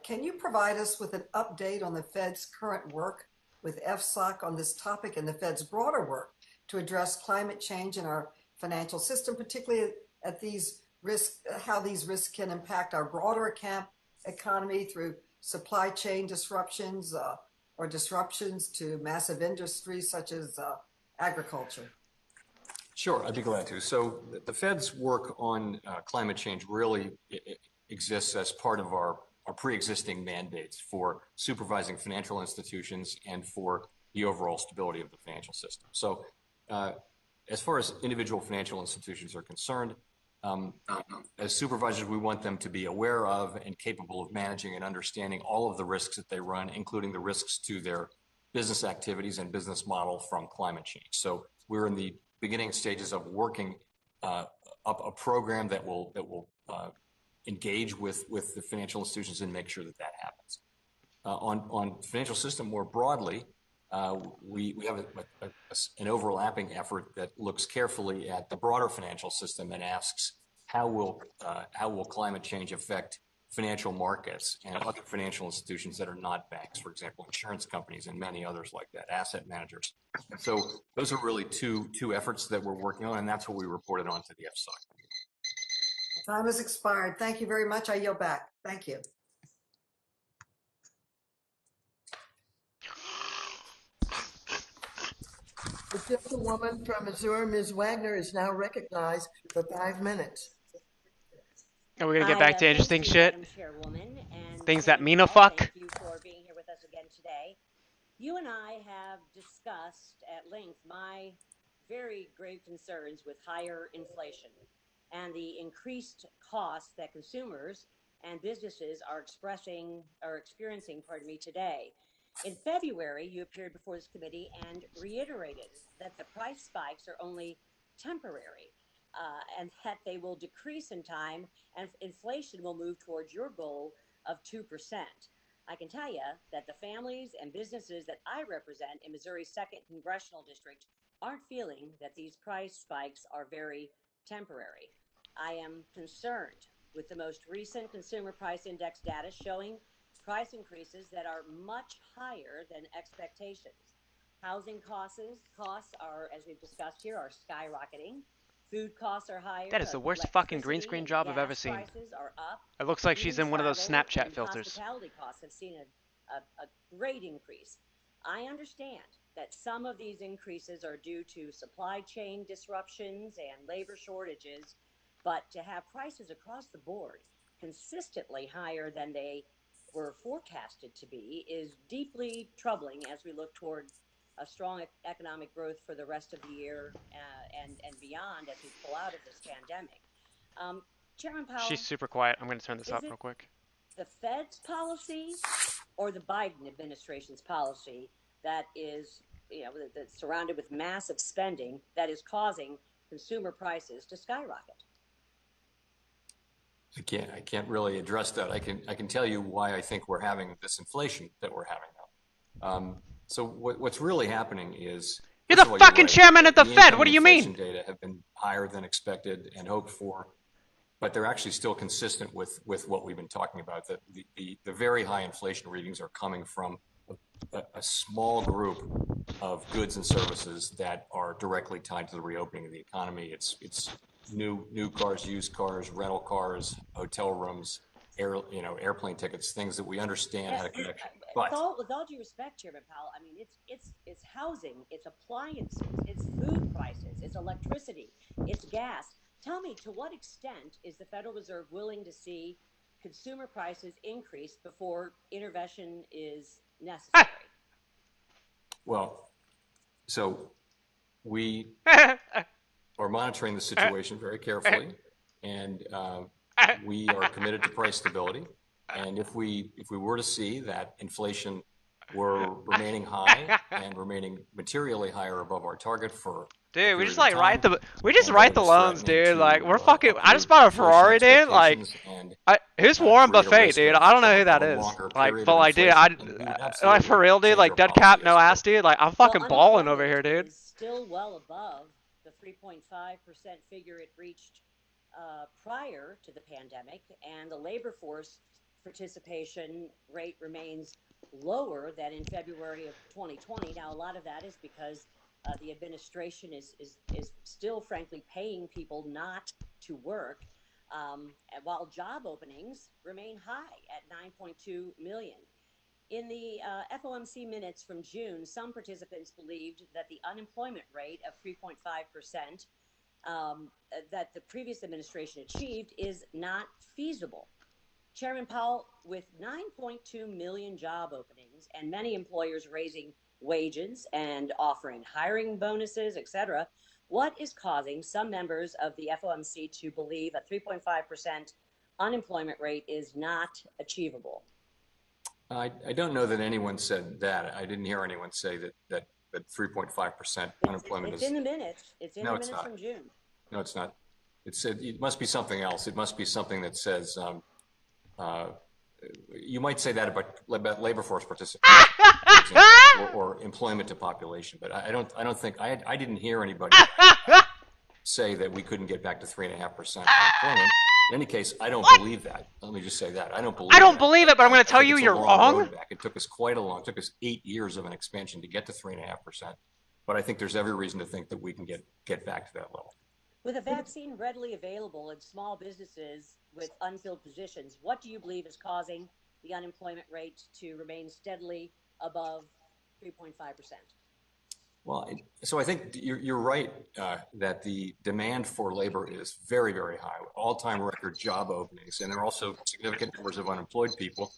Can you provide us with an update on the Fed's current work with FSOC on this topic and the Fed's broader work to address climate change in our financial system, particularly at these risks, how these risks can impact our broader economy through supply chain disruptions or disruptions to massive industries such as agriculture? Sure, I'd be glad to. So the Fed's work on climate change really exists as part of our pre-existing mandates for supervising financial institutions and for the overall stability of the financial system. So as far as individual financial institutions are concerned, as supervisors, we want them to be aware of and capable of managing and understanding all of the risks that they run, including the risks to their business activities and business model from climate change. So we're in the beginning stages of working up a program that will engage with the financial institutions and make sure that happens. On the financial system more broadly, we have an overlapping effort that looks carefully at the broader financial system and asks how will climate change affect financial markets and other financial institutions that are not banks, for example, insurance companies and many others like that, asset managers. And so those are really two efforts that we're working on, and that's what we reported on to the FSOC. Time has expired. Thank you very much. I yield back. Thank you. The gentlewoman from Missouri, Ms. Wagner, is now recognized for 5 minutes. Are we going to get back to interesting shit? Things that mean a fuck? Thank you for being here with us again today. You and I have discussed at length my very grave concerns with higher inflation and the increased costs that consumers and businesses are experiencing, today. In February, you appeared before this committee and reiterated that the price spikes are only temporary and that they will decrease in time and inflation will move towards your goal of 2%. I can tell you that the families and businesses that I represent in Missouri's 2nd Congressional District aren't feeling that these price spikes are very temporary. I am concerned with the most recent Consumer Price Index data showing price increases that are much higher than expectations. Housing costs are, as we've discussed here, are skyrocketing. Food costs are higher. That is the worst fucking green screen job I've ever seen. Prices are up. It looks like she's in one of those Snapchat filters. Hospitality costs have seen a great increase. I understand that some of these increases are due to supply chain disruptions and labor shortages, but to have prices across the board consistently higher than they were forecasted to be is deeply troubling as we look toward a strong economic growth for the rest of the year and beyond as we pull out of this pandemic. Chairman Powell, She's super quiet. I'm going to turn this is up it real quick. the Fed's policy or the Biden administration's policy that is, that's surrounded with massive spending that is causing consumer prices to skyrocket? I can't really address that. I can tell you why I think we're having this inflation that we're having now. So what's really happening is You're the fucking chairman of the Fed. What do you mean? Inflation data have been higher than expected and hoped for, but they're actually still consistent with what we've been talking about. The very high inflation readings are coming from a small group of goods and services that are directly tied to the reopening of the economy. It's new cars, used cars, rental cars, hotel rooms, airplane tickets, things that we understand how to connect. But with all due respect, Chairman Powell, I mean, it's housing, it's appliances, it's food prices, it's electricity, it's gas. Tell me, to what extent is the Federal Reserve willing to see consumer prices increase before intervention is necessary? Well, so we are monitoring the situation very carefully, and we are committed to price stability. And if we were to see that inflation were remaining high and remaining materially higher above our target for dude, we just write the loans, dude. Like we're fucking. I just bought a Ferrari, dude. Like, who's Warren Buffett, dude? I don't know who that is. Like, but like, dude, like for real, dude. Like dead cap, no ass, dude. Like I'm fucking balling over here, dude. Still well above the 3.5% figure it reached prior to the pandemic, and the labor force participation rate remains lower than in February of 2020. Now, a lot of that is because the administration is still, frankly, paying people not to work, while job openings remain high at 9.2 million. In the FOMC minutes from June, some participants believed that the unemployment rate of 3.5% that the previous administration achieved is not feasible. Chairman Powell, with 9.2 million job openings and many employers raising wages and offering hiring bonuses, etc., what is causing some members of the FOMC to believe a 3.5% unemployment rate is not achievable? I don't know that anyone said that. I didn't hear anyone say that 3.5% unemployment is. It's in the minutes. It's in the minutes from June. No, it's not. It must be something else. It must be something that says. You might say that about labor force participation or employment to population, but I don't think I didn't hear anybody say that we couldn't get back to 3.5% unemployment. In any case, I don't believe that. Let me just say that I don't believe it, but I'm going to tell you you're wrong. It took us it took us 8 years of an expansion to get to 3.5%, but I think there's every reason to think that we can get back to that level. With a vaccine readily available in small businesses with unfilled positions, what do you believe is causing the unemployment rate to remain steadily above 3.5%? Well, so I think you're right that the demand for labor is very, very high, all-time record job openings, and there are also significant numbers of unemployed people.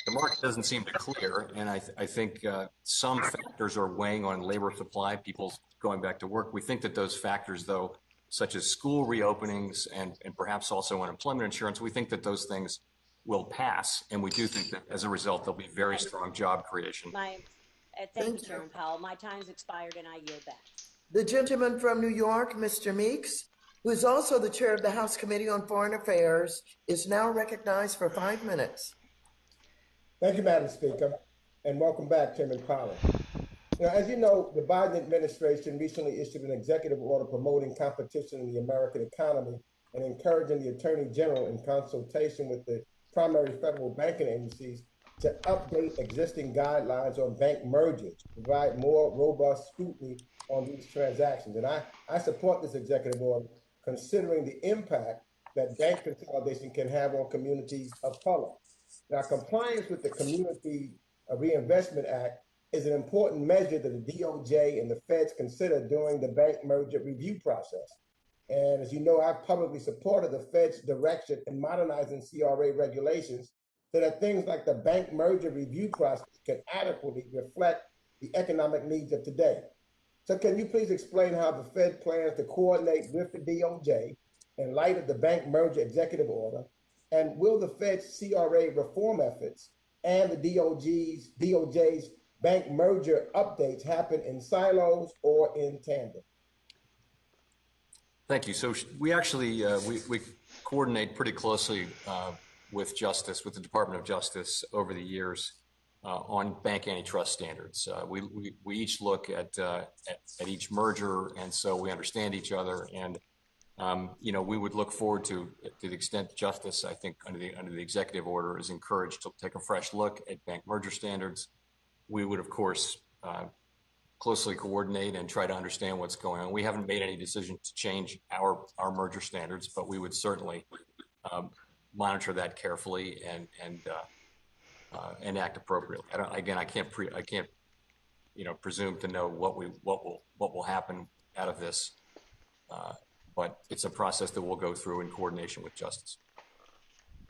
The market doesn't seem to clear, and I think some factors are weighing on labor supply, people going back to work. We think that those factors, though, such as school reopenings and perhaps also unemployment insurance, we think that those things will pass, and we do think that as a result there'll be very strong job creation. Thank you, Chairman Powell. My time's expired, and I yield back. The gentleman from New York, Mr. Meeks, who is also the chair of the House Committee on Foreign Affairs, is now recognized for 5 minutes. Thank you, Madam Speaker, and welcome back, Chairman Powell. As you know, the Biden administration recently issued an executive order promoting competition in the American economy and encouraging the Attorney General, in consultation with the primary federal banking agencies, to update existing guidelines on bank mergers, provide more robust scrutiny on these transactions. And I support this executive order, considering the impact that bank consolidation can have on communities of color. Now, compliance with the Community Reinvestment Act is an important measure that the DOJ and the feds consider during the bank merger review process. And as you know, I've publicly supported the Fed's direction in modernizing CRA regulations so that things like the bank merger review process can adequately reflect the economic needs of today. So can you please explain how the Fed plans to coordinate with the DOJ in light of the bank merger executive order? And will the Fed's CRA reform efforts and the DOJ's bank merger updates happen in silos or in tandem? Thank you. So we actually, we coordinate pretty closely with the Department of Justice over the years on bank antitrust standards. We each look at each merger, and so we understand each other. And we would look forward to the extent justice, I think, under the executive order is encouraged to take a fresh look at bank merger standards. We would, of course, closely coordinate and try to understand what's going on. We haven't made any decision to change our merger standards, but we would certainly monitor that carefully and act appropriately. I can't presume to know what will happen out of this, but it's a process that we'll go through in coordination with justice.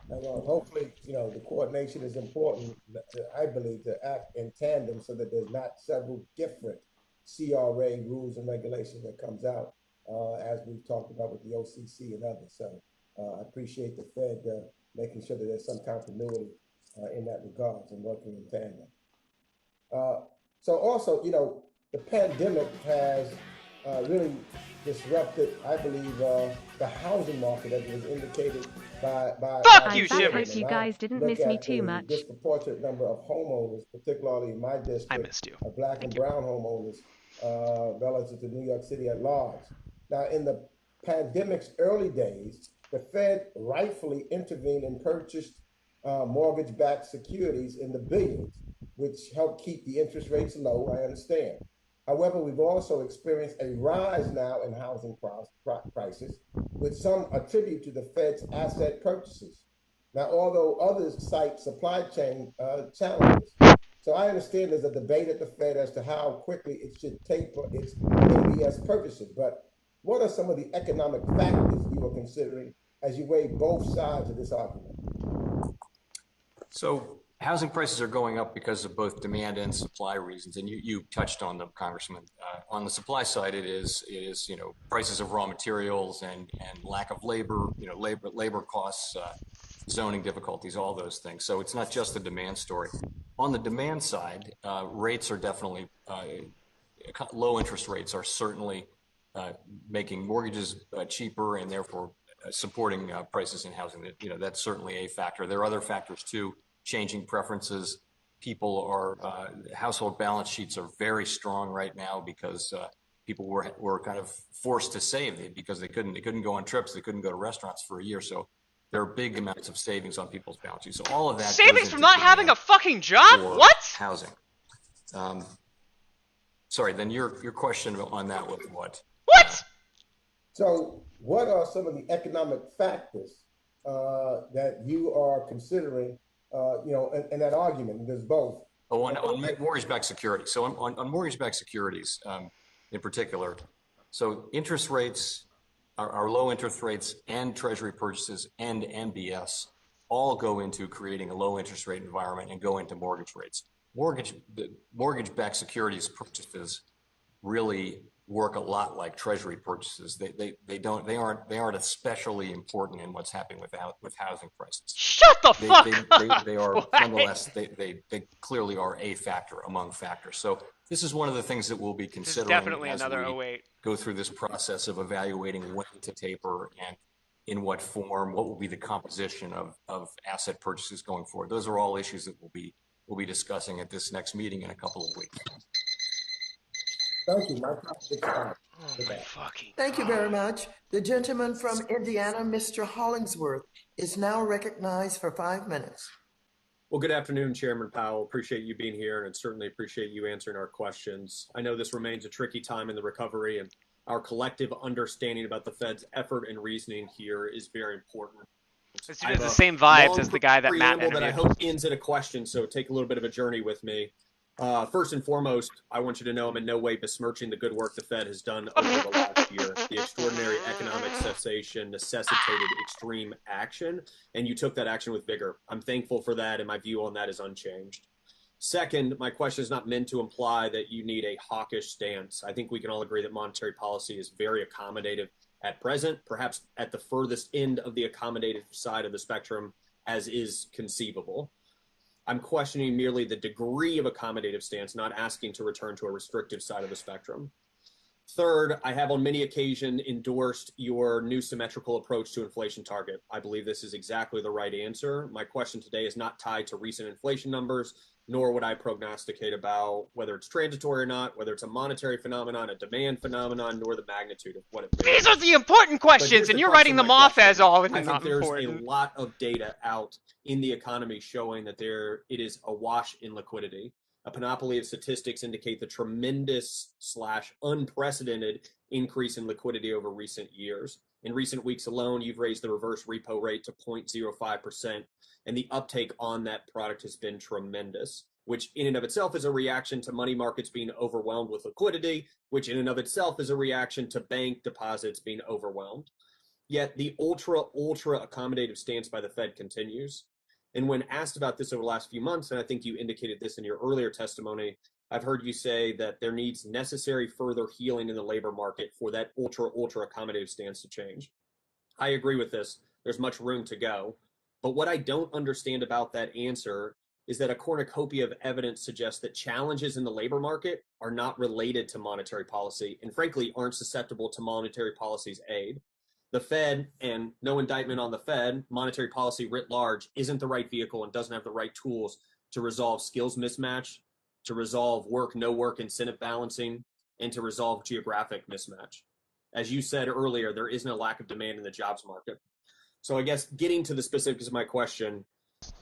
And hopefully, the coordination is important, I believe, to act in tandem so that there's not several different CRA rules and regulations that comes out, as we've talked about with the OCC and others. So I appreciate the Fed making sure that there's some continuity in that regards and working in tandem. So also, the pandemic has really disrupted, I believe, the housing market, as was indicated by Fuck you, I Jimmy. hope you guys didn't miss me too much. Disproportionate number of homeowners, particularly in my district, I missed you. Of black and brown homeowners relative to New York City at large. Now, in the pandemic's early days, the Fed rightfully intervened and purchased mortgage-backed securities in the billions, which helped keep the interest rates low, I understand. However, we've also experienced a rise now in housing prices, which some attribute to the Fed's asset purchases. Now, although others cite supply chain challenges. So I understand there's a debate at the Fed as to how quickly it should taper its MBS purchases. But what are some of the economic factors you are considering as you weigh both sides of this argument? So housing prices are going up because of both demand and supply reasons, and you touched on them, Congressman. On the supply side, it is prices of raw materials and lack of labor, labor costs, zoning difficulties, all those things. So it's not just a demand story. On the demand side, rates are definitely low interest rates are certainly making mortgages cheaper and therefore supporting prices in housing. That's certainly a factor. There are other factors too. Changing preferences. People are household balance sheets are very strong right now because people were kind of forced to save because they couldn't go on trips, they couldn't go to restaurants for a year. So there are big amounts of savings on people's balance sheets. So all of that savings from not having a fucking job. What? Housing. Sorry. Then your question on that was what? What? So what are some of the economic factors that you are considering? In that argument, there's both. Oh, on mortgage-backed securities. So on mortgage-backed securities, in particular, so interest rates, our low interest rates and Treasury purchases and MBS all go into creating a low interest rate environment and go into mortgage rates. Mortgage-backed securities purchases really work a lot like Treasury purchases. They aren't especially important in what's happening with housing prices. Shut the fuck up. They are nonetheless they clearly are a factor among factors. So this is one of the things that we'll be considering. This is definitely as another we 08. Go through this process of evaluating when to taper and in what form, what will be the composition of asset purchases going forward. Those are all issues that we'll be discussing at this next meeting in a couple of weeks. Thank you, Mike. Thank you very much. The gentleman from Indiana, Mr. Hollingsworth, is now recognized for 5 minutes. Well, good afternoon, Chairman Powell. Appreciate you being here and certainly appreciate you answering our questions. I know this remains a tricky time in the recovery and our collective understanding about the Fed's effort and reasoning here is very important. It's the same vibes as the guy that Matt interviewed. That I hope ends in a question, so take a little bit of a journey with me. First and foremost, I want you to know I'm in no way besmirching the good work the Fed has done over the last year. The extraordinary economic cessation necessitated extreme action, and you took that action with vigor. I'm thankful for that, and my view on that is unchanged. Second, my question is not meant to imply that you need a hawkish stance. I think we can all agree that monetary policy is very accommodative at present, perhaps at the furthest end of the accommodative side of the spectrum as is conceivable. I'm questioning merely the degree of accommodative stance, not asking to return to a restrictive side of the spectrum. Third, I have on many occasions endorsed your new symmetrical approach to inflation target. I believe this is exactly the right answer. My question today is not tied to recent inflation numbers, nor would I prognosticate about whether it's transitory or not, whether it's a monetary phenomenon, a demand phenomenon, nor the magnitude of what it is. These are the important questions, and you're writing them off as all not important. I think there's a lot of data out in the economy showing that it is awash in liquidity. A panoply of statistics indicate the tremendous/unprecedented increase in liquidity over recent years. In recent weeks alone, you've raised the reverse repo rate to 0.05%, and the uptake on that product has been tremendous, which in and of itself is a reaction to money markets being overwhelmed with liquidity, which in and of itself is a reaction to bank deposits being overwhelmed. Yet the ultra accommodative stance by the Fed continues. And when asked about this over the last few months, and I think you indicated this in your earlier testimony, I've heard you say that there needs necessary further healing in the labor market for that ultra accommodative stance to change. I agree with this. There's much room to go. But what I don't understand about that answer is that a cornucopia of evidence suggests that challenges in the labor market are not related to monetary policy and frankly aren't susceptible to monetary policy's aid. The Fed, and no indictment on the Fed, monetary policy writ large isn't the right vehicle and doesn't have the right tools to resolve skills mismatch, to resolve no work incentive balancing, and to resolve geographic mismatch. As you said earlier, there isn't a lack of demand in the jobs market. So I guess getting to the specifics of my question,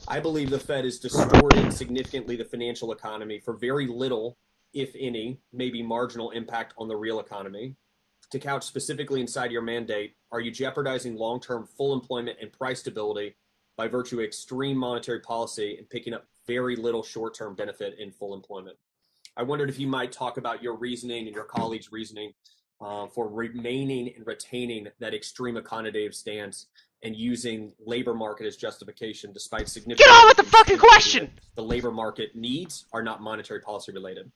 I believe the Fed is distorting significantly the financial economy for very little, if any, maybe marginal impact on the real economy. To couch specifically inside your mandate, are you jeopardizing long-term full employment and price stability by virtue of extreme monetary policy and picking up very little short-term benefit in full employment? I wondered if you might talk about your reasoning and your colleagues' reasoning for remaining and retaining that extreme accommodative stance and using labor market as justification despite significant— Get on with the fucking question! The labor market needs are not monetary policy related.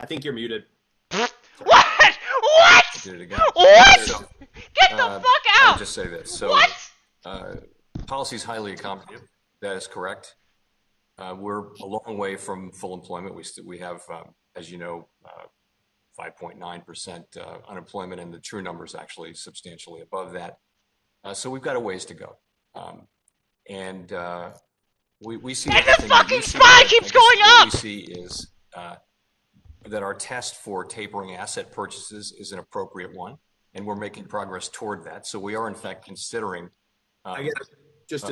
I think you're muted. What? What? I did it again. What? So, Get the fuck out! I'll just say this. So, what? Policy is highly accommodative. That is correct. We're a long way from full employment. We have, as you know, 5.9% unemployment, and the true number is actually substantially above that. So we've got a ways to go. We see— And the fucking SPY keeps going up! What we see is that our test for tapering asset purchases is an appropriate one, and we're making progress toward that. So we are, in fact, considering— I guess just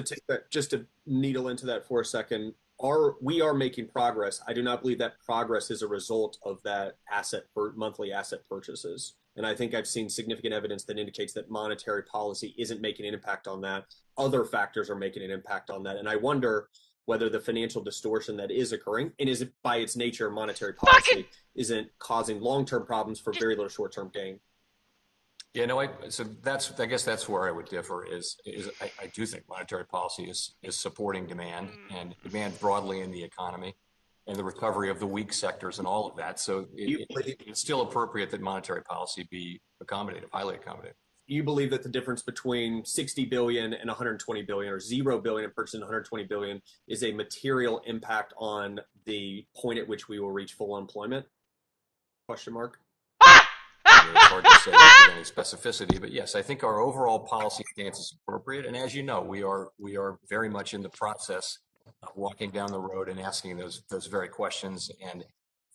to needle into that for a second, we are making progress. I do not believe that progress is a result of that monthly asset purchases. And I think I've seen significant evidence that indicates that monetary policy isn't making an impact on that. Other factors are making an impact on that. And I wonder whether the financial distortion that is occurring, and is by its nature monetary policy, isn't causing long-term problems for very little short-term gain. Yeah, no, I guess that's where I would differ is I do think monetary policy is supporting demand and demand broadly in the economy and the recovery of the weak sectors and all of that. So it's still appropriate that monetary policy be accommodative, highly accommodative. You believe that the difference between 60 billion and 120 billion, or 0 billion and purchasing 120 billion, is a material impact on the point at which we will reach full employment? Question mark. It's hard to say with any specificity, but yes, I think our overall policy stance is appropriate. And as you know, we are very much in the process of walking down the road and asking those very questions. And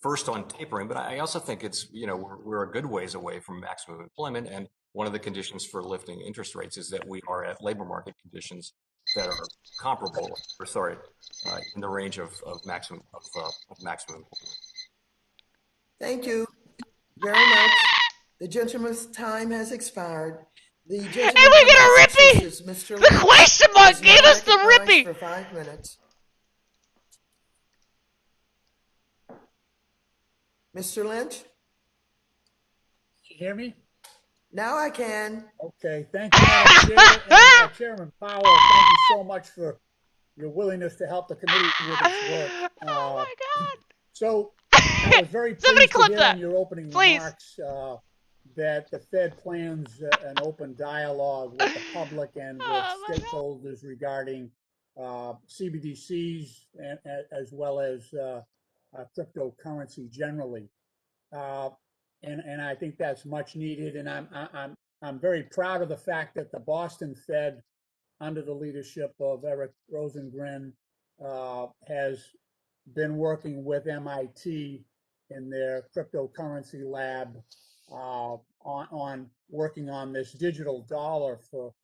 first on tapering, but I also think it's, we're a good ways away from maximum employment. And one of the conditions for lifting interest rates is that we are at labor market conditions that are comparable, in the range of maximum employment. Thank you very much. The gentleman's time has expired. The And gentleman we from get a rippy. Massachusetts, Mr. The Lynch, question mark is gave now us the recognized rippy. for 5 minutes. Mr. Lynch? You hear me? Now I can. Okay, thank you, Madam Chair. And Chairman Powell, thank you so much for your willingness to help the committee with its work. Oh my God. So I was very Somebody pleased to clip hear that, in your opening please. remarks that the Fed plans an open dialogue with the public and with Oh my God. stakeholders regarding CBDCs and, as well as cryptocurrency generally. And I think that's much needed. And I'm very proud of the fact that the Boston Fed, under the leadership of Eric Rosengren, has been working with MIT in their cryptocurrency lab on working on this digital dollar for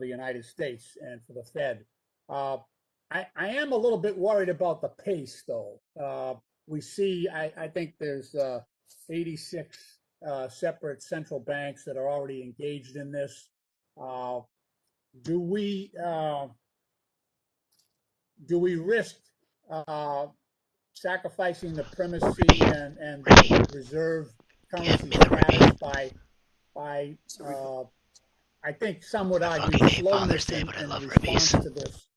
the United States and for the Fed. I am a little bit worried about the pace, though. We see, I think there's 86 separate central banks that are already engaged in this. Do we risk sacrificing the primacy and the reserve currency status by I think some would argue slowness in response to this?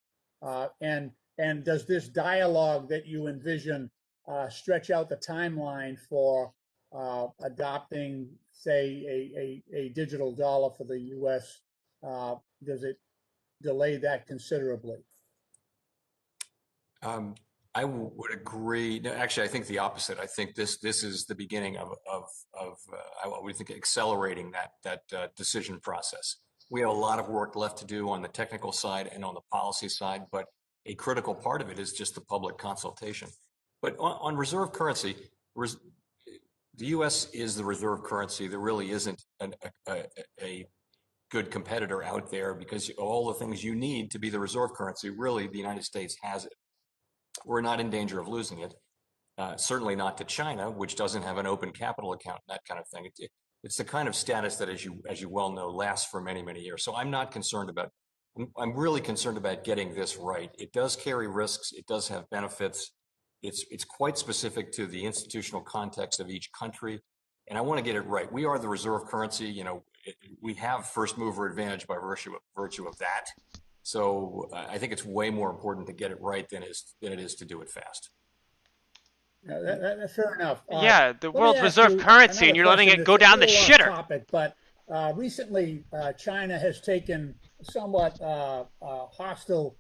And does this dialogue that you envision stretch out the timeline for adopting, say, a digital dollar for the U.S.? Does it delay that considerably? I would agree. No, actually, I think the opposite. I think this is the beginning of what we think accelerating that decision process. We have a lot of work left to do on the technical side and on the policy side, but a critical part of it is just the public consultation. But on reserve currency, the U.S. is the reserve currency. There really isn't a good competitor out there, because all the things you need to be the reserve currency, really, the United States has it. We're not in danger of losing it. Certainly not to China, which doesn't have an open capital account and that kind of thing. It's the kind of status that, as you well know, lasts for many, many years. So I'm not concerned about. I'm really concerned about getting this right. It does carry risks. It does have benefits. It's quite specific to the institutional context of each country, and I want to get it right. We are the reserve currency. You know, we have first mover advantage by virtue of that. So I think it's way more important to get it right than it is to do it fast. That's fair enough. Yeah, the world's reserve currency, and you're letting it go down the shitter. Topic, but recently, China has taken somewhat hostile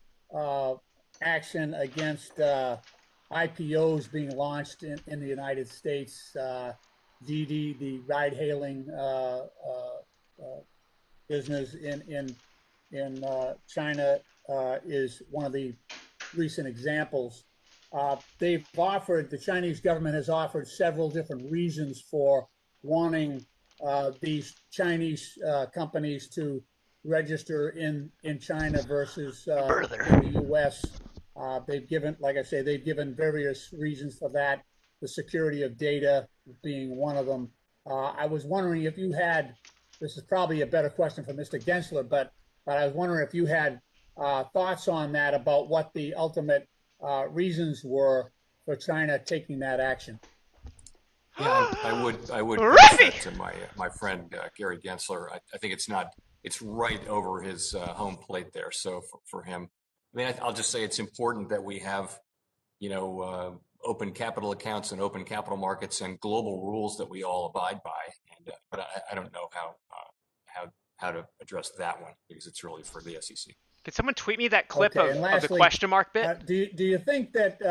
action against IPOs being launched in the United States. Didi, the ride-hailing business in China, is one of the recent examples. The Chinese government has offered several different reasons for wanting these Chinese companies to register in China versus in the U.S. They've given, like I say, they've given various reasons for that, the security of data being one of them. I was wondering if you had, this is probably a better question for Mr. Gensler, but I was wondering if you had thoughts on that, about what the ultimate reasons were for China taking that action. Yeah, I would pass that to my friend Gary Gensler. I think it's right over his home plate there. So for him, I mean, I'll just say it's important that we have, open capital accounts and open capital markets and global rules that we all abide by. And but I don't know how to address that one, because it's really for the SEC. Could someone tweet me that clip Okay, of lastly, the question mark bit? Do you think that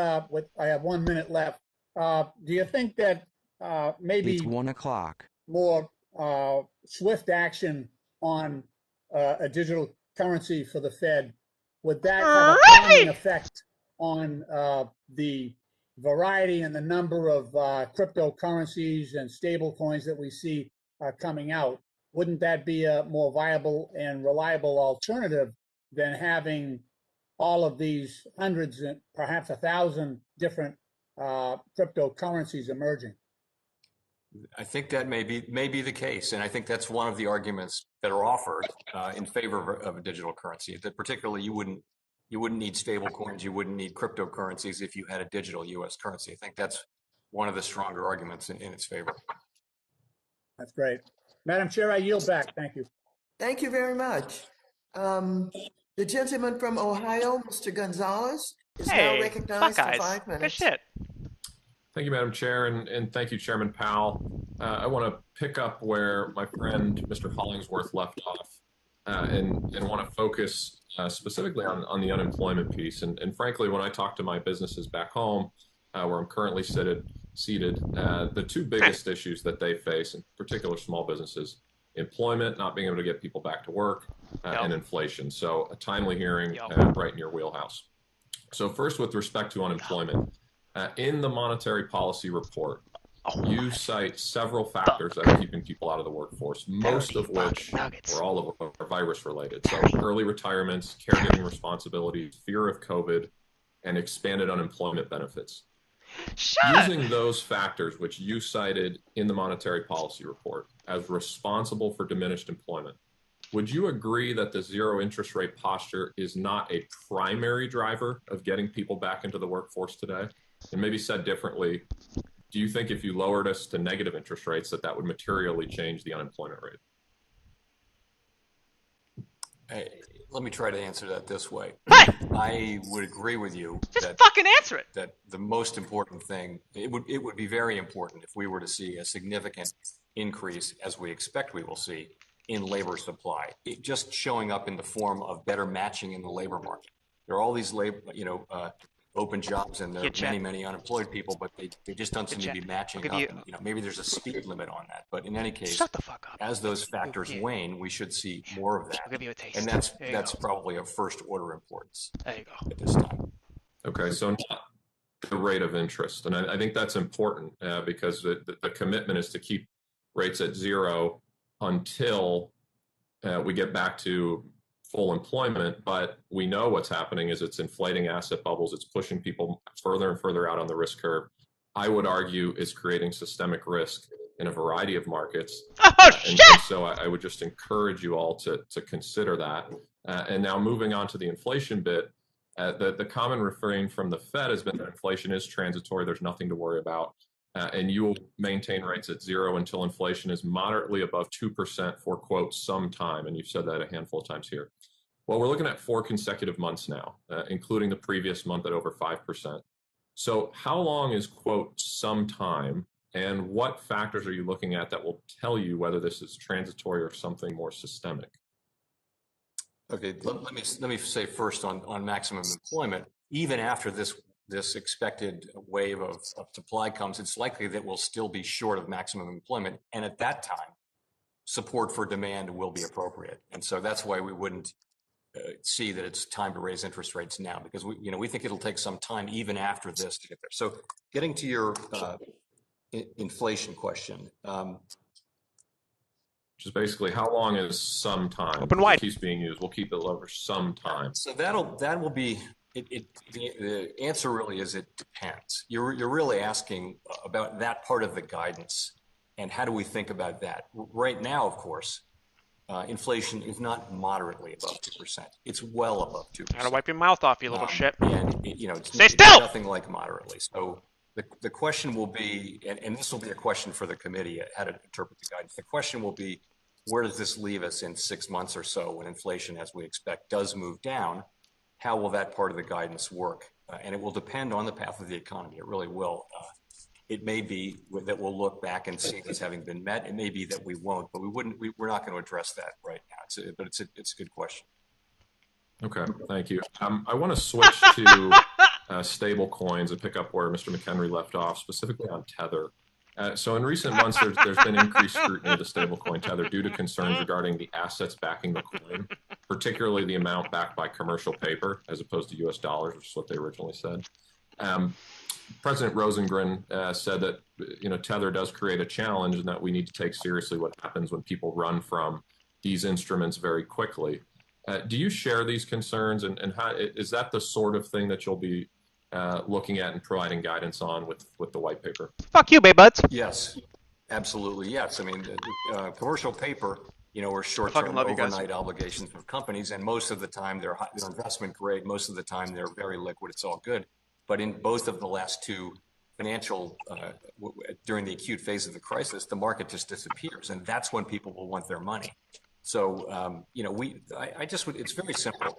I have 1 minute left? Do you think that maybe it's 1 o'clock, more swift action on a digital currency for the Fed, would that have a calming effect on the variety and the number of cryptocurrencies and stable coins that we see coming out? Wouldn't that be a more viable and reliable alternative than having all of these hundreds and perhaps 1,000 different cryptocurrencies emerging? I think that may be the case, and I think that's one of the arguments that are offered in favor of a digital currency. That particularly you wouldn't need stable coins, you wouldn't need cryptocurrencies if you had a digital U.S. currency. I think that's one of the stronger arguments in its favor. That's great. Madam Chair, I yield back. Thank you. Thank you very much. The gentleman from Ohio, Mr. Gonzalez, is now recognized for 5 minutes. Good shit. Thank you, Madam Chair, and thank you, Chairman Powell. I want to pick up where my friend Mr. Hollingsworth left off and want to focus specifically on the unemployment piece. And frankly, when I talk to my businesses back home, where I'm currently seated, the two biggest issues that they face, in particular small businesses, employment, not being able to get people back to work, and inflation. So a timely hearing right in your wheelhouse. So first, with respect to unemployment, in the monetary policy report, you cite several factors that are keeping people out of the workforce, most of which, or all of them, are virus related. So early retirements, caregiving responsibilities, fear of COVID, and expanded unemployment benefits. Using those factors, which you cited in the monetary policy report, as responsible for diminished employment, would you agree that the zero interest rate posture is not a primary driver of getting people back into the workforce today? And maybe said differently, do you think if you lowered us to negative interest rates that would materially change the unemployment rate? Let me try to answer that this way. I would agree with you. Just fucking answer it. That the most important thing, it would be very important if we were to see a significant increase, as we expect we will see, in labor supply. It just showing up in the form of better matching in the labor market. There are all these open jobs, and there are many unemployed people, but they just don't seem to be matching up. And, maybe there's a speed limit on that, but in any case, shut the fuck up. As those factors wane, we should see more of that. I'll give you a taste. And that's probably of first order importance. There you go. At this time. Okay, so not the rate of interest, and I think that's important because the commitment is to keep rates at zero until we get back to full employment, but we know what's happening is it's inflating asset bubbles. It's pushing people further and further out on the risk curve. I would argue is creating systemic risk in a variety of markets. And so I would just encourage you all to consider that. And now moving on to the inflation bit, the common refrain from the Fed has been that inflation is transitory. There's nothing to worry about. And you will maintain rates at zero until inflation is moderately above 2% for, quote, some time. And you've said that a handful of times here. Well, we're looking at 4 consecutive months now, including the previous month at over 5%. So how long is, quote, some time? And what factors are you looking at that will tell you whether this is transitory or something more systemic? Okay, let me say first on maximum employment, even after this expected wave of supply comes, it's likely that we'll still be short of maximum employment. And at that time, support for demand will be appropriate. And so that's why we wouldn't see that it's time to raise interest rates now, because we think it'll take some time even after this to get there. So getting to your inflation question. Which is basically how long is some time? Open wide. It keeps being used. We'll keep it over some time. So that will be. The answer really is it depends. You're really asking about that part of the guidance, and how do we think about that? Right now, of course, inflation is not moderately above 2%. It's well above 2%. Gotta wipe your mouth off, you little shit. And it's nothing like moderately. So the question will be, and this will be a question for the committee, how to interpret the guidance. The question will be, where does this leave us in 6 months or so when inflation, as we expect, does move down? How will that part of the guidance work? And it will depend on the path of the economy. It really will. It may be that we'll look back and see this having been met. It may be that we won't, but we're not going to address that right now. But it's a good question. Okay, thank you. I want to switch to stable coins and pick up where Mr. McHenry left off, specifically on Tether. So in recent months, there's been increased scrutiny of the stablecoin Tether due to concerns regarding the assets backing the coin, particularly the amount backed by commercial paper as opposed to U.S. dollars, which is what they originally said. President Rosengren said that Tether does create a challenge and that we need to take seriously what happens when people run from these instruments very quickly. Do you share these concerns, and how is that the sort of thing that you'll be looking at and providing guidance on with the white paper? Fuck you, babe buds. Yes. Absolutely, yes. I mean, commercial paper, are short-term overnight obligations of companies, and most of the time they're investment grade. Most of the time they're very liquid. It's all good. But in both of the last two financial, during the acute phase of the crisis, the market just disappears, and that's when people will want their money. So, it's very simple.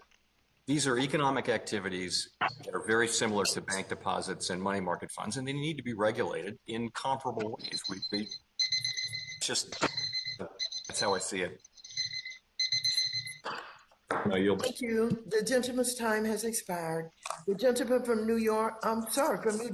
These are economic activities that are very similar to bank deposits and money market funds, and they need to be regulated in comparable ways. That's how I see it. Thank you. The gentleman's time has expired. The gentleman from New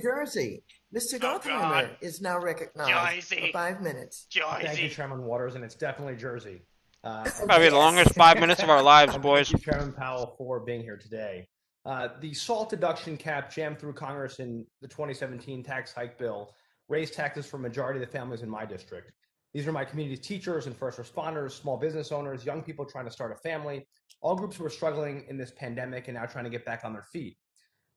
Jersey, Mr. Gottheimer, is now recognized for 5 minutes. Thank you, Chairman Waters, and it's definitely Jersey. Probably the longest 5 minutes of our lives, boys. Thank you, Chairman Powell, for being here today. The SALT deduction cap jammed through Congress in the 2017 tax hike bill raised taxes for a majority of the families in my district. These are my community's teachers and first responders, small business owners, young people trying to start a family, all groups who are struggling in this pandemic and now trying to get back on their feet.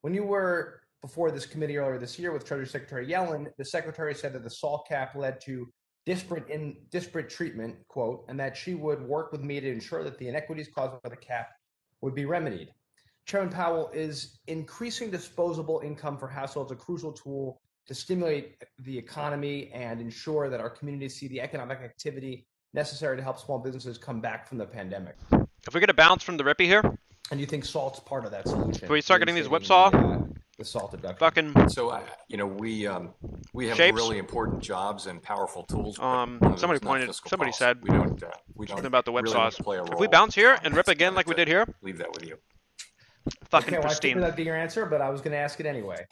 When you were before this committee earlier this year with Treasury Secretary Yellen, the secretary said that the SALT cap led to disparate treatment, quote, and that she would work with me to ensure that the inequities caused by the cap would be remedied. Chairman Powell, is increasing disposable income for households a crucial tool to stimulate the economy and ensure that our communities see the economic activity necessary to help small businesses come back from the pandemic? If we get a bounce from the Rippy here, and you think SALT's part of that solution? Can we start getting these whipsaw? The SALT deduction. Fucking. So, we have shapes? really important jobs and powerful tools. Somebody said we don't something about the whipsaws. Really if we bounce here and rip again like we did here, leave that with you. Fucking okay, well, pristine. I figured that'd be your answer, but I was going to ask it anyway.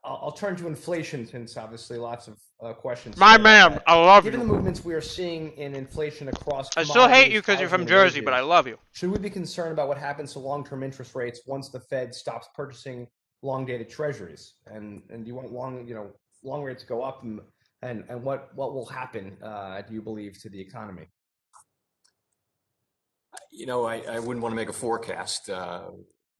I'll turn to inflation, since obviously lots of questions. My man, I love you. Given the movements we are seeing in inflation across, I still hate you because you're from Jersey, but I love you. Should we be concerned about what happens to long-term interest rates once the Fed stops purchasing long-dated treasuries? And do you want long rates to go up? And what will happen, do you believe, to the economy? I wouldn't want to make a forecast.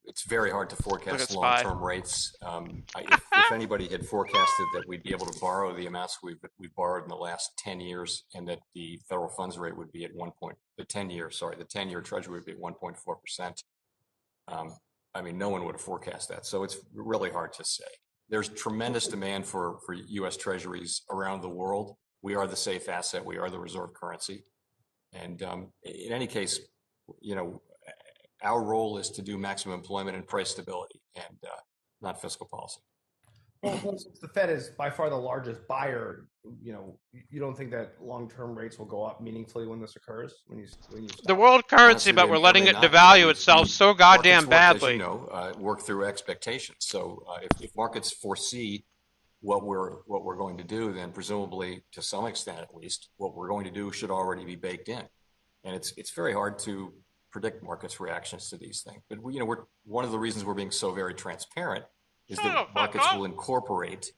It's very hard to forecast long-term rates. If anybody had forecasted that we'd be able to borrow the amounts we've borrowed in the last 10 years, and that the federal funds rate would be at the 10-year Treasury would be at 1.4%. No one would have forecast that. So it's really hard to say. There's tremendous demand for U.S. Treasuries around the world. We are the safe asset. We are the reserve currency. And in any case, our role is to do maximum employment and price stability, and not fiscal policy. Well, since the Fed is by far the largest buyer, you don't think that long-term rates will go up meaningfully when this occurs? When you the world currency, but we're letting it devalue itself so goddamn badly. Work through expectations. So if markets foresee what we're going to do, then presumably, to some extent at least, what we're going to do should already be baked in. And it's very hard to predict markets' reactions to these things. But we're one of the reasons we're being so very transparent is that markets will incorporate,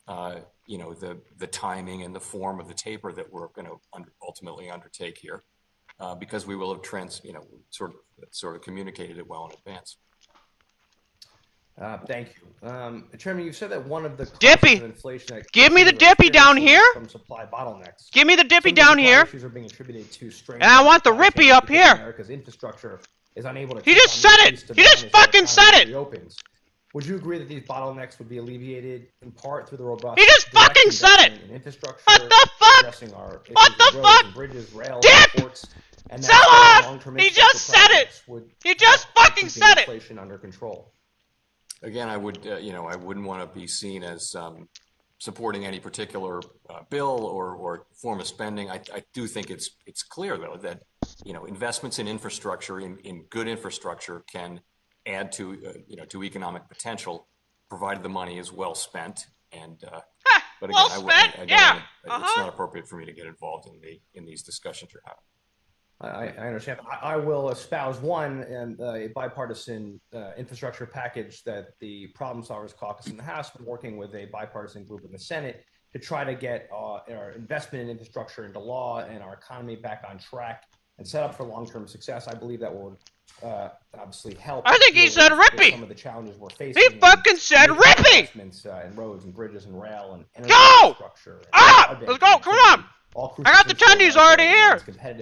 the timing and the form of the taper that we're going to ultimately undertake here, because we will have sort of communicated it well in advance. Thank you, Chairman. You said that one of the Dippy, of inflation give me the Dippy down here. From supply bottlenecks. Give me the Dippy down here. Issues are being attributed to and I want the Rippy up here. America's infrastructure is unable to. He just said it. He just fucking said it. Reopens. Would you agree that these bottlenecks would be alleviated in part through the robust? He just fucking said it. Infrastructure. What the fuck? Addressing our what the fuck? And bridges, rail, ports, and Zilla! He just said it. He just fucking said it. Inflation under control. Again, I would, I wouldn't want to be seen as supporting any particular bill or form of spending. I do think it's clear, though, that investments in infrastructure, in good infrastructure, can add to to economic potential, provided the money is well spent. And but again, it's not appropriate for me to get involved in these discussions you're having. I understand. I will espouse one and a bipartisan infrastructure package that the Problem Solvers Caucus in the House been working with a bipartisan group in the Senate to try to get our investment in infrastructure into law and our economy back on track. and set up for long-term success. I believe that will obviously help. I think he said Rippy. Some of the challenges we're facing. He fucking said Rippy. Investments in roads and bridges and rail and energy infrastructure. Let's go! Come on! I got the tendies already here.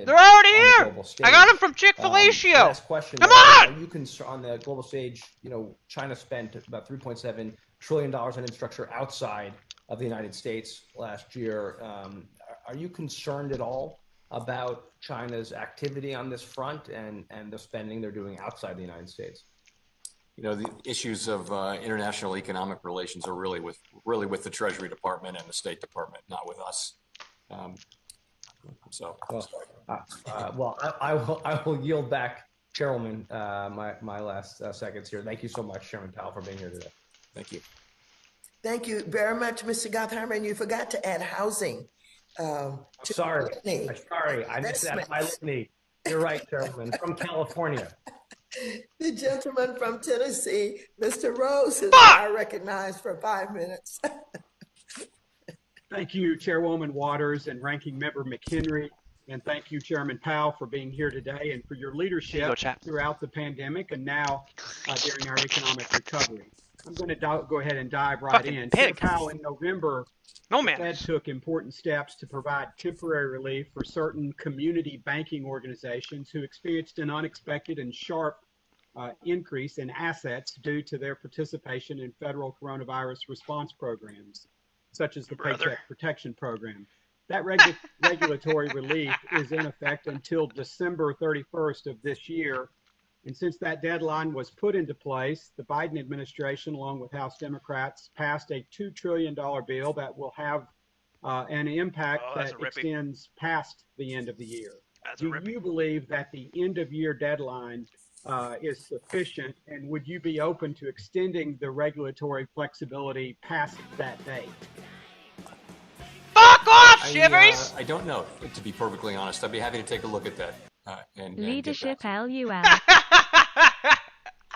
They're already here. I got them from Chick-fil-A. Last question. Come on! Are you concerned on the global stage? You know, China spent about $3.7 trillion on infrastructure outside of the United States last year. Are you concerned at all about China's activity on this front and the spending they're doing outside the United States? You know, the issues of international economic relations are really with the Treasury Department and the State Department, not with us. I will yield back, Chairwoman, my last seconds here. Thank you so much, Chairman Powell, for being here today. Thank you. Thank you very much, Mr. Gottheimer. And you forgot to add housing. Sorry, I missed that on my litany. You're right, Chairwoman, from California. The gentleman from Tennessee, Mr. Rose, is now recognized for 5 minutes. Thank you, Chairwoman Waters and Ranking Member McHenry. And thank you, Chairman Powell, for being here today and for your leadership throughout the pandemic and now during our economic recovery. I'm going to go ahead and dive right in. Chair Powell, in November, the Fed took important steps to provide temporary relief for certain community banking organizations who experienced an unexpected and sharp increase in assets due to their participation in federal coronavirus response programs, such as the Paycheck Protection Program. That regulatory relief is in effect until December 31st of this year. And since that deadline was put into place, the Biden administration, along with House Democrats, passed a $2 trillion bill that will have an impact that extends past the end of the year. Do you believe that the end of year deadline is sufficient, and would you be open to extending the regulatory flexibility past that date? Fuck off, Shivers! I don't know, to be perfectly honest. I'd be happy to take a look at that. Leadership LUL.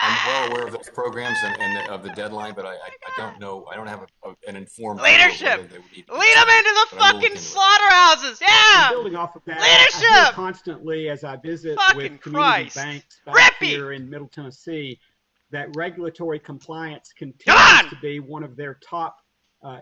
I'm well aware of those programs and of the deadline, but I don't know. I don't have an informed leadership. Lead them into the fucking slaughterhouses. Yeah. And building off of that, leadership. I hear constantly as I visit with community banks back here in Middle Tennessee that regulatory compliance continues to be one of their top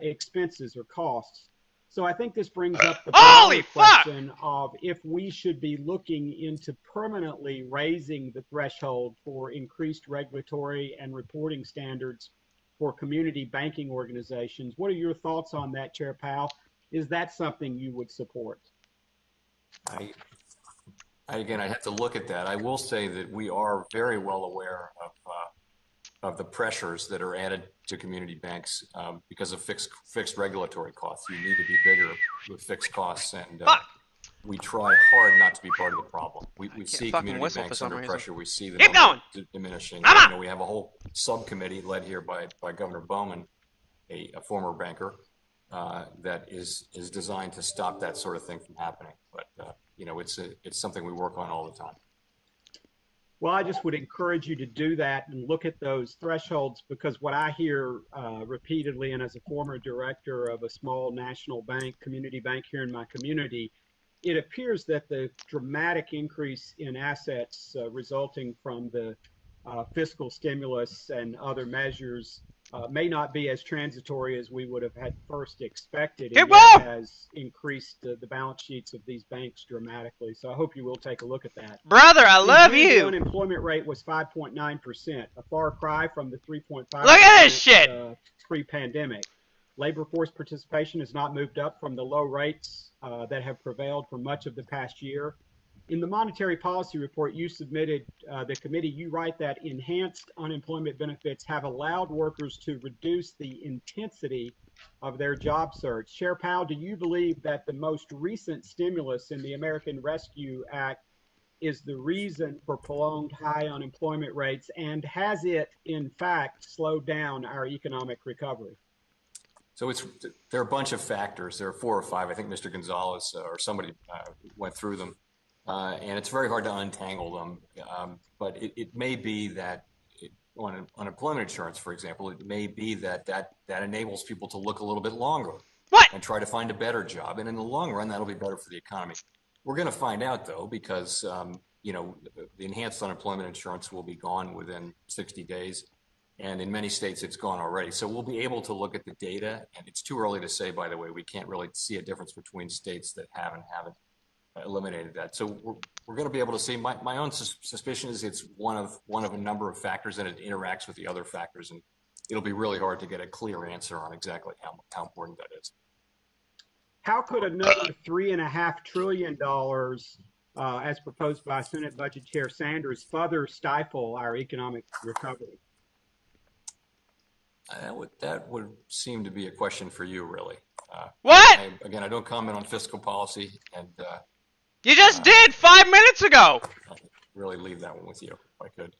expenses or costs. So I think this brings up the question of if we should be looking into permanently raising the threshold for increased regulatory and reporting standards for community banking organizations. What are your thoughts on that, Chair Powell? Is that something you would support? Again, I'd have to look at that. I will say that we are very well aware of the pressures that are added to community banks because of fixed regulatory costs. You need to be bigger with fixed costs, and we try hard not to be part of the problem. We see community banks under pressure. We see them diminishing. You know, we have a whole subcommittee led here by Governor Bowman, a former banker, that is designed to stop that sort of thing from happening. But you know, it's something we work on all the time. Well, I just would encourage you to do that and look at those thresholds, because what I hear repeatedly, and as a former director of a small national bank, community bank here in my community, it appears that the dramatic increase in assets resulting from the fiscal stimulus and other measures may not be as transitory as we would have had first expected. It has increased the balance sheets of these banks dramatically. So I hope you will take a look at that. Brother, I love you. The unemployment rate was 5.9%, a far cry from the 3.5% look at this shit pre-pandemic. Labor force participation has not moved up from the low rates that have prevailed for much of the past year. In the monetary policy report you submitted, the committee, you write that enhanced unemployment benefits have allowed workers to reduce the intensity of their job search. Chair Powell, do you believe that the most recent stimulus in the American Rescue Act is the reason for prolonged high unemployment rates, and has it, in fact, slowed down our economic recovery? So there are a bunch of factors. There are 4 or 5. I think Mr. Gonzalez or somebody went through them. And it's very hard to untangle them. But it may be that on unemployment insurance, for example, it may be that enables people to look a little bit longer and try to find a better job. And in the long run, that'll be better for the economy. We're going to find out, though, because, you know, the enhanced unemployment insurance will be gone within 60 days. And in many states, it's gone already. So we'll be able to look at the data. And it's too early to say, by the way, we can't really see a difference between states that have and haven't eliminated that. So we're going to be able to see. My own suspicion is it's one of a number of factors, and it interacts with the other factors. And it'll be really hard to get a clear answer on exactly how important that is. How could another $3.5 trillion, as proposed by Senate Budget Chair Sanders, further stifle our economic recovery? That would seem to be a question for you, really. What? I don't comment on fiscal policy, and you just did 5 minutes ago. I'll really leave that one with you, if I could.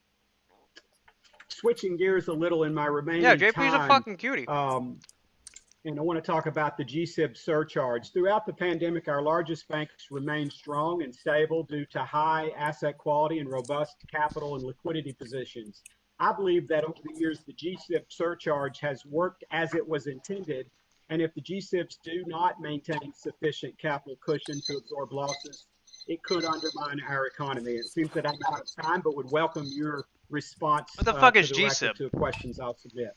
Switching gears a little in my remaining time. Yeah, JP's a fucking cutie. And I want to talk about the GSIB surcharge. Throughout the pandemic, our largest banks remained strong and stable due to high asset quality and robust capital and liquidity positions. I believe that over the years, the GSIB surcharge has worked as it was intended. And if the GSIBs do not maintain sufficient capital cushion to absorb losses, it could undermine our economy. It seems that I'm out of time, but would welcome your response. What the fuck is GSIB? To questions I'll submit.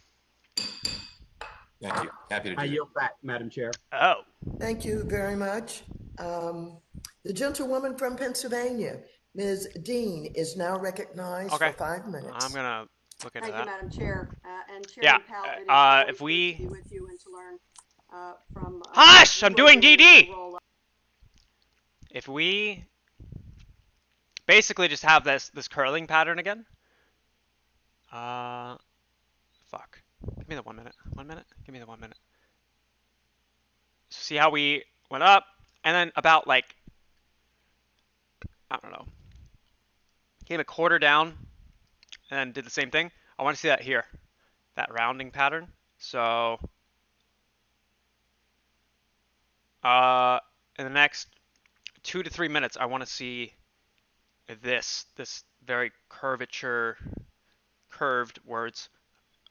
Thank you. Happy to do I yield back, Madam Chair. Oh. Thank you very much. The gentlewoman from Pennsylvania, Ms. Dean, is now recognized for 5 minutes. I'm gonna look into that. Thank you, Madam Chair. And Chairman Powell, it is if we to be with you and to learn from. Hush! I'm doing DD. If we basically just have this curling pattern again. Fuck. Give me the 1 minute. 1 minute? Give me the 1 minute. See how we went up, and then about like, I don't know, came a quarter down, and did the same thing. I want to see that here, that rounding pattern. So, in the next 2 to 3 minutes, I want to see this very curved words,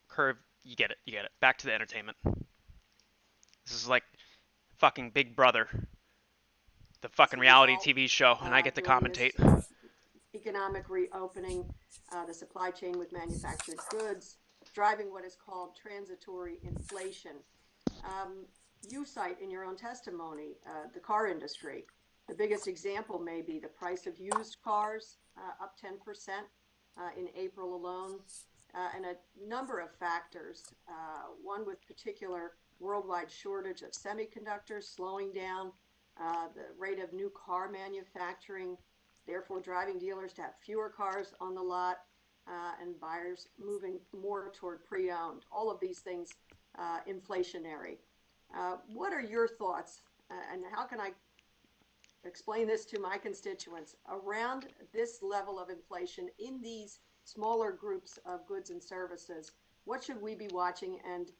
curved. You get it. Back to the entertainment. This is like fucking Big Brother, the fucking reality TV show, and I get to commentate. Economic reopening, the supply chain with manufactured goods, driving what is called transitory inflation. You cite in your own testimony the car industry. The biggest example may be the price of used cars up 10% in April alone. And a number of factors, one with particular worldwide shortage of semiconductors slowing down the rate of new car manufacturing, therefore driving dealers to have fewer cars on the lot and buyers moving more toward pre-owned. All of these things inflationary. What are your thoughts and how can I explain this to my constituents around this level of inflation in these smaller groups of goods and services? What should we be watching? And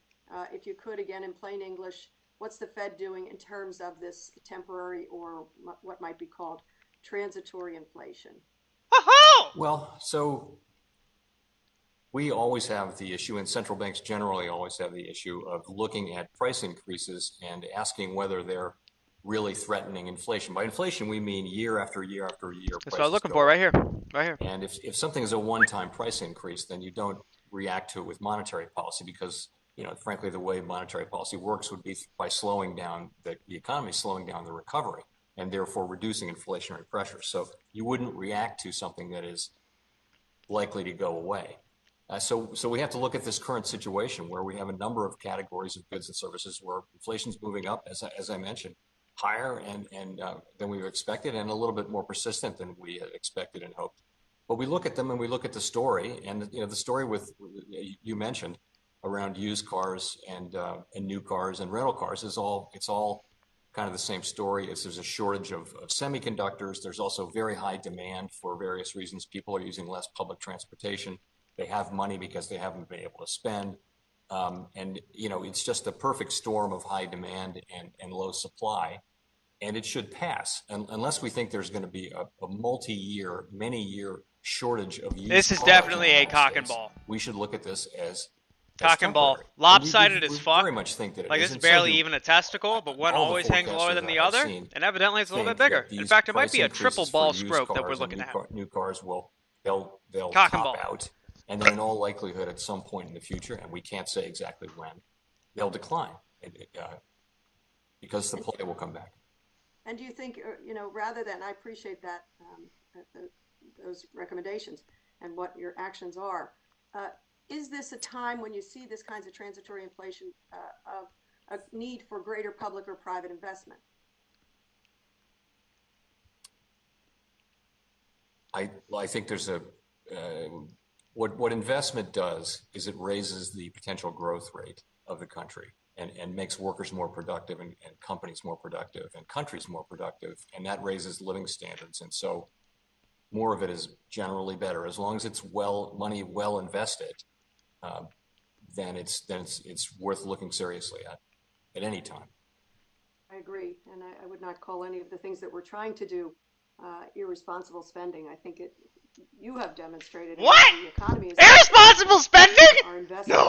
if you could, again, in plain English, what's the Fed doing in terms of this temporary or what might be called transitory inflation? Well, so we always have the issue, and central banks generally always have the issue of looking at price increases and asking whether they're really threatening inflation. By inflation, we mean year after year after year. That's what I was looking for right here. And if something is a one-time price increase, then you don't react to it with monetary policy because, you know, frankly, the way monetary policy works would be by slowing down the economy, slowing down the recovery, and therefore reducing inflationary pressure. So you wouldn't react to something that is likely to go away. So we have to look at this current situation where we have a number of categories of goods and services where inflation's moving up, as I mentioned, higher and than we expected, and a little bit more persistent than we had expected and hoped. But we look at them and we look at the story, and you know the story with you mentioned around used cars and new cars and rental cars it's all kind of the same story. There's a shortage of semiconductors. There's also very high demand for various reasons. People are using less public transportation. They have money because they haven't been able to spend. And, you know, it's just a perfect storm of high demand and low supply. And it should pass unless we think there's going to be a multi-year, many-year shortage of used cars. This is definitely a cock and ball. We should look at this as Cock and ball. Lopsided as fuck. Very much think that like this is barely even a testicle, but one always hangs lower than the other, and evidently it's a little bit bigger. In fact, it might be a triple ball stroke that we're looking at. New cars they'll Cock top and ball. out, and then in all likelihood at some point in the future, and we can't say exactly when, they'll decline because the play will come back. And do you think, rather than, I appreciate that, those recommendations and what your actions are, is this a time when you see this kinds of transitory inflation of a need for greater public or private investment? I think there's what investment does is it raises the potential growth rate of the country and makes workers more productive and companies more productive and countries more productive, and that raises living standards. And so more of it is generally better as long as it's money well invested. Then it's worth looking seriously at any time. I agree, and I would not call any of the things that we're trying to do irresponsible spending. I think you have demonstrated what the economy is irresponsible spending. Our investment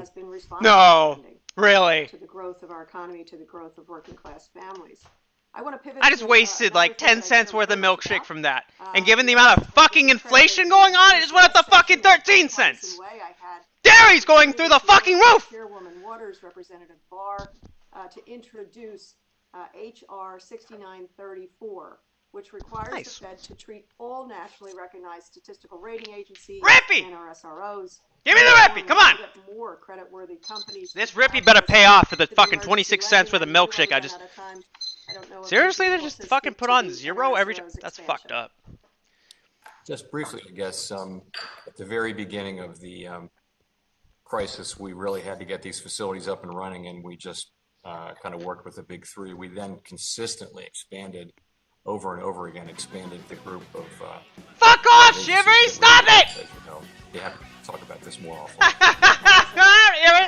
has been responsible spending really to the growth of our economy, to the growth of working class families. I want to pivot. I just wasted like 10 cents worth of milkshake from that, and given the amount of fucking inflation going on, it just went up to fucking 13 cents. Dairy's going through the fucking roof. Chairwoman Waters, Representative Barr, to introduce H.R. 6934, which requires the Fed to treat all nationally recognized statistical rating agencies and RSROs. Give me the Rippy, come on! More creditworthy companies. This Rippy better pay off for the fucking 26 cents worth of milkshake I just... Seriously, they just fucking put on zero every time? That's fucked up. Just briefly, I guess, at the very beginning of the crisis, we really had to get these facilities up and running, and we just kind of worked with the big three. We then consistently expanded over and over again, expanded the group of... Fuck off, Shivery! Stop it! You have to talk about this more often.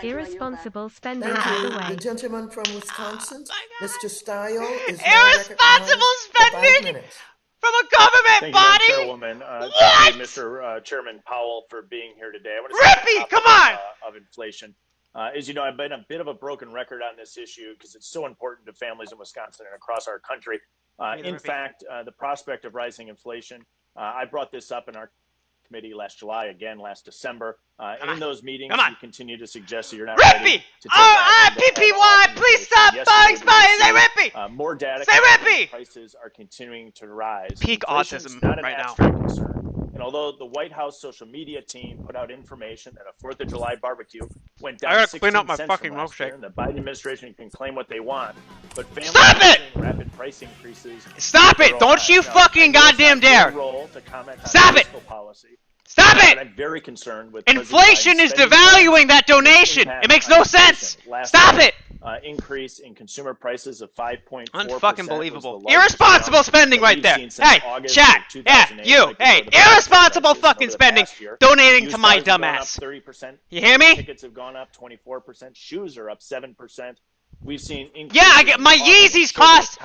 Irresponsible spending Thank out you. the way. The gentleman from Wisconsin, Mr. Stile, is irresponsible spending from a government body. Chairwoman. What? Thank you, Mr. Chairman Powell, for being here today. I want to Rippy, come on! Of inflation. As you know, I've been a bit of a broken record on this issue because it's so important to families in Wisconsin and across our country. In fact, the prospect of rising inflation, I brought this up in our committee last July, again last December. In those meetings, you continue to suggest that you're not ready to take PPY, please stop buying spies. Say Rippy. More data. Say Rippy. Prices are continuing to rise. Peak autism not an right now. Concern. And although the White House social media team put out information that a 4th of July barbecue went down, I gotta 16 clean up my cents fucking from last year, milkshake. and the Biden administration can claim what they want, but families Stop it! rapid price increases. Stop it! Don't you fucking goddamn dare! Stop it! Policy. Stop it! I'm very concerned with inflation is devaluing that donation. It makes no sense. Stop it! Increase in consumer prices of 5.4%. Unfucking believable. Irresponsible spending right there. Hey, chat. Yeah, you. Hey, irresponsible fucking spending. Donating to my dumbass. 30%. You hear me? Tickets have gone up 24%. Shoes are up 7%. We've seen yeah, I get my Yeezys cost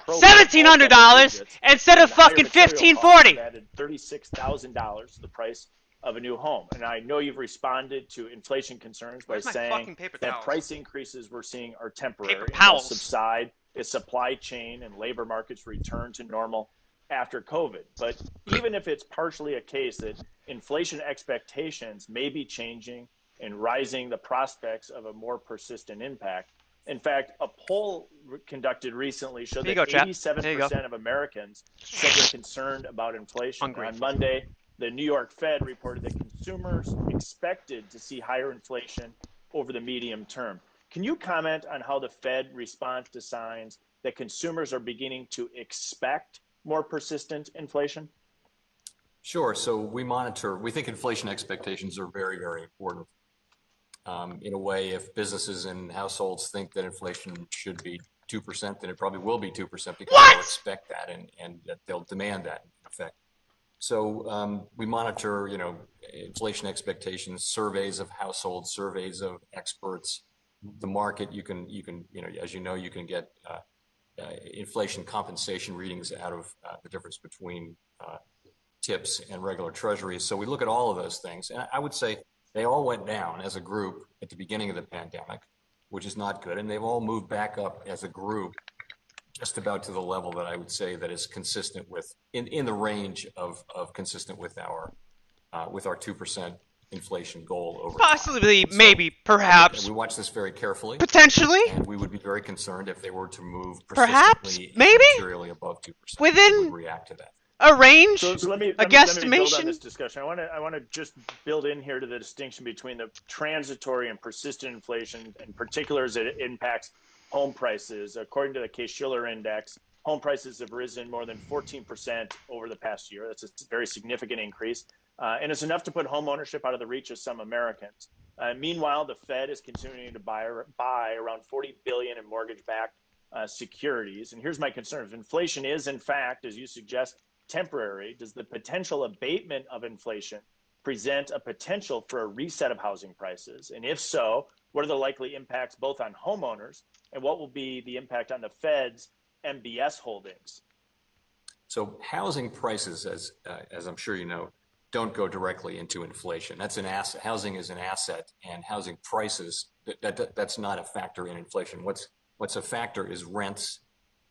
$1,700 instead of fucking $1,540. Added $36,000 to the price of a new home. And I know you've responded to inflation concerns by saying that price increases we're seeing are temporary and will subside as supply chain and labor markets return to normal after COVID. But even if it's partially a case that inflation expectations may be changing and rising the prospects of a more persistent impact. In fact, a poll conducted recently showed that 87% of Americans said they're concerned about inflation. On Monday, the New York Fed reported that consumers expected to see higher inflation over the medium term. Can you comment on how the Fed responds to signs that consumers are beginning to expect more persistent inflation? Sure. So we think inflation expectations are very, very important. In a way, if businesses and households think that inflation should be 2%, then it probably will be 2% because they'll expect that and they'll demand that in effect. So we monitor, inflation expectations, surveys of households, surveys of experts, the market. You can, as you know, you can get inflation compensation readings out of the difference between tips and regular treasuries. So we look at all of those things, and I would say They all went down as a group at the beginning of the pandemic, which is not good. And they've all moved back up as a group just about to the level that I would say that is consistent with, in the range of consistent with our 2% inflation goal over possibly, time. maybe, perhaps. We watch this very carefully. Potentially. And we would be very concerned if they were to move perhaps, maybe materially above 2%. Within we would react to that. A range, so let me guesstimation. Build on this discussion. I want to just build in here to the distinction between the transitory and persistent inflation, in particular as it impacts home prices. According to the Case-Shiller Index, home prices have risen more than 14% over the past year. That's a very significant increase, and it's enough to put home ownership out of the reach of some Americans. Meanwhile, the Fed is continuing to buy around $40 billion in mortgage-backed securities. And here's my concern: if inflation is, in fact, as you suggest, temporary, does the potential abatement of inflation present a potential for a reset of housing prices? And if so, what are the likely impacts both on homeowners and what will be the impact on the Fed's MBS holdings? So housing prices, as I'm sure you know, don't go directly into inflation. That's an asset. Housing is an asset, and housing prices, that's not a factor in inflation. What's a factor is rents.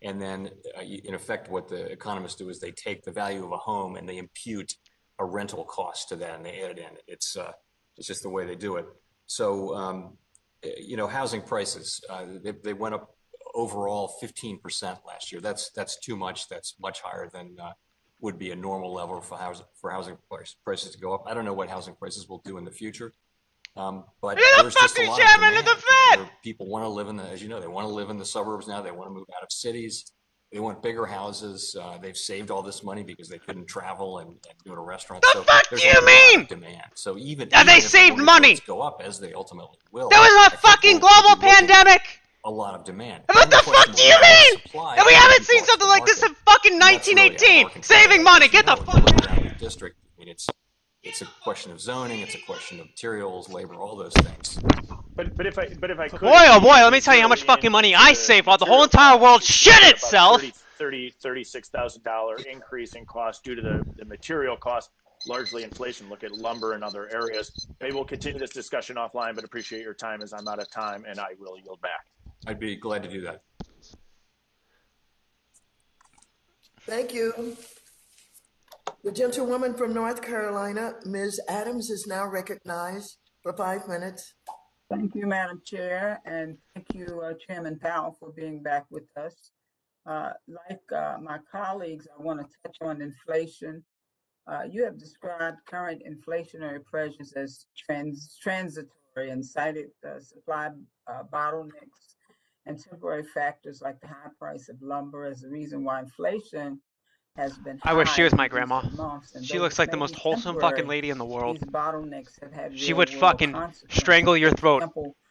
And then, in effect, what the economists do is they take the value of a home and they impute a rental cost to that, and they add it in. It's just the way they do it. So, housing prices, they went up overall 15% last year. That's too much. That's much higher than would be a normal level for housing prices to go up. I don't know what housing prices will do in the future. But there's just a lot of demand. People want to live as you know, they want to live in the suburbs now. They want to move out of cities. They want bigger houses. They've saved all this money because they couldn't travel and go to restaurants. The fuck do you mean? Demand. So even they saved money. Go up as they ultimately will. There was a fucking global pandemic. A lot of demand. What the fuck do you mean? And we haven't seen something like this in fucking 1918. Saving money. Get the fuck out of the district. I mean, it's a question of zoning. It's a question of materials, labor, all those things. But if I could, boy, oh boy, let me tell you how much fucking money I save while the whole entire world shit itself. $36,000 increase in cost due to the material cost, largely inflation. Look at lumber and other areas. Maybe we'll continue this discussion offline, but appreciate your time as I'm out of time, and I will yield back. I'd be glad to do that. Thank you. The gentlewoman from North Carolina, Ms. Adams, is now recognized for 5 minutes. Thank you, Madam Chair, and thank you, Chairman Powell, for being back with us. Like my colleagues, I want to touch on inflation. You have described current inflationary pressures as transitory and cited supply bottlenecks and temporary factors like the high price of lumber as the reason why inflation has been high. I wish she was my grandma. She looks like the most wholesome fucking lady in the world. These bottlenecks have had she would fucking strangle your throat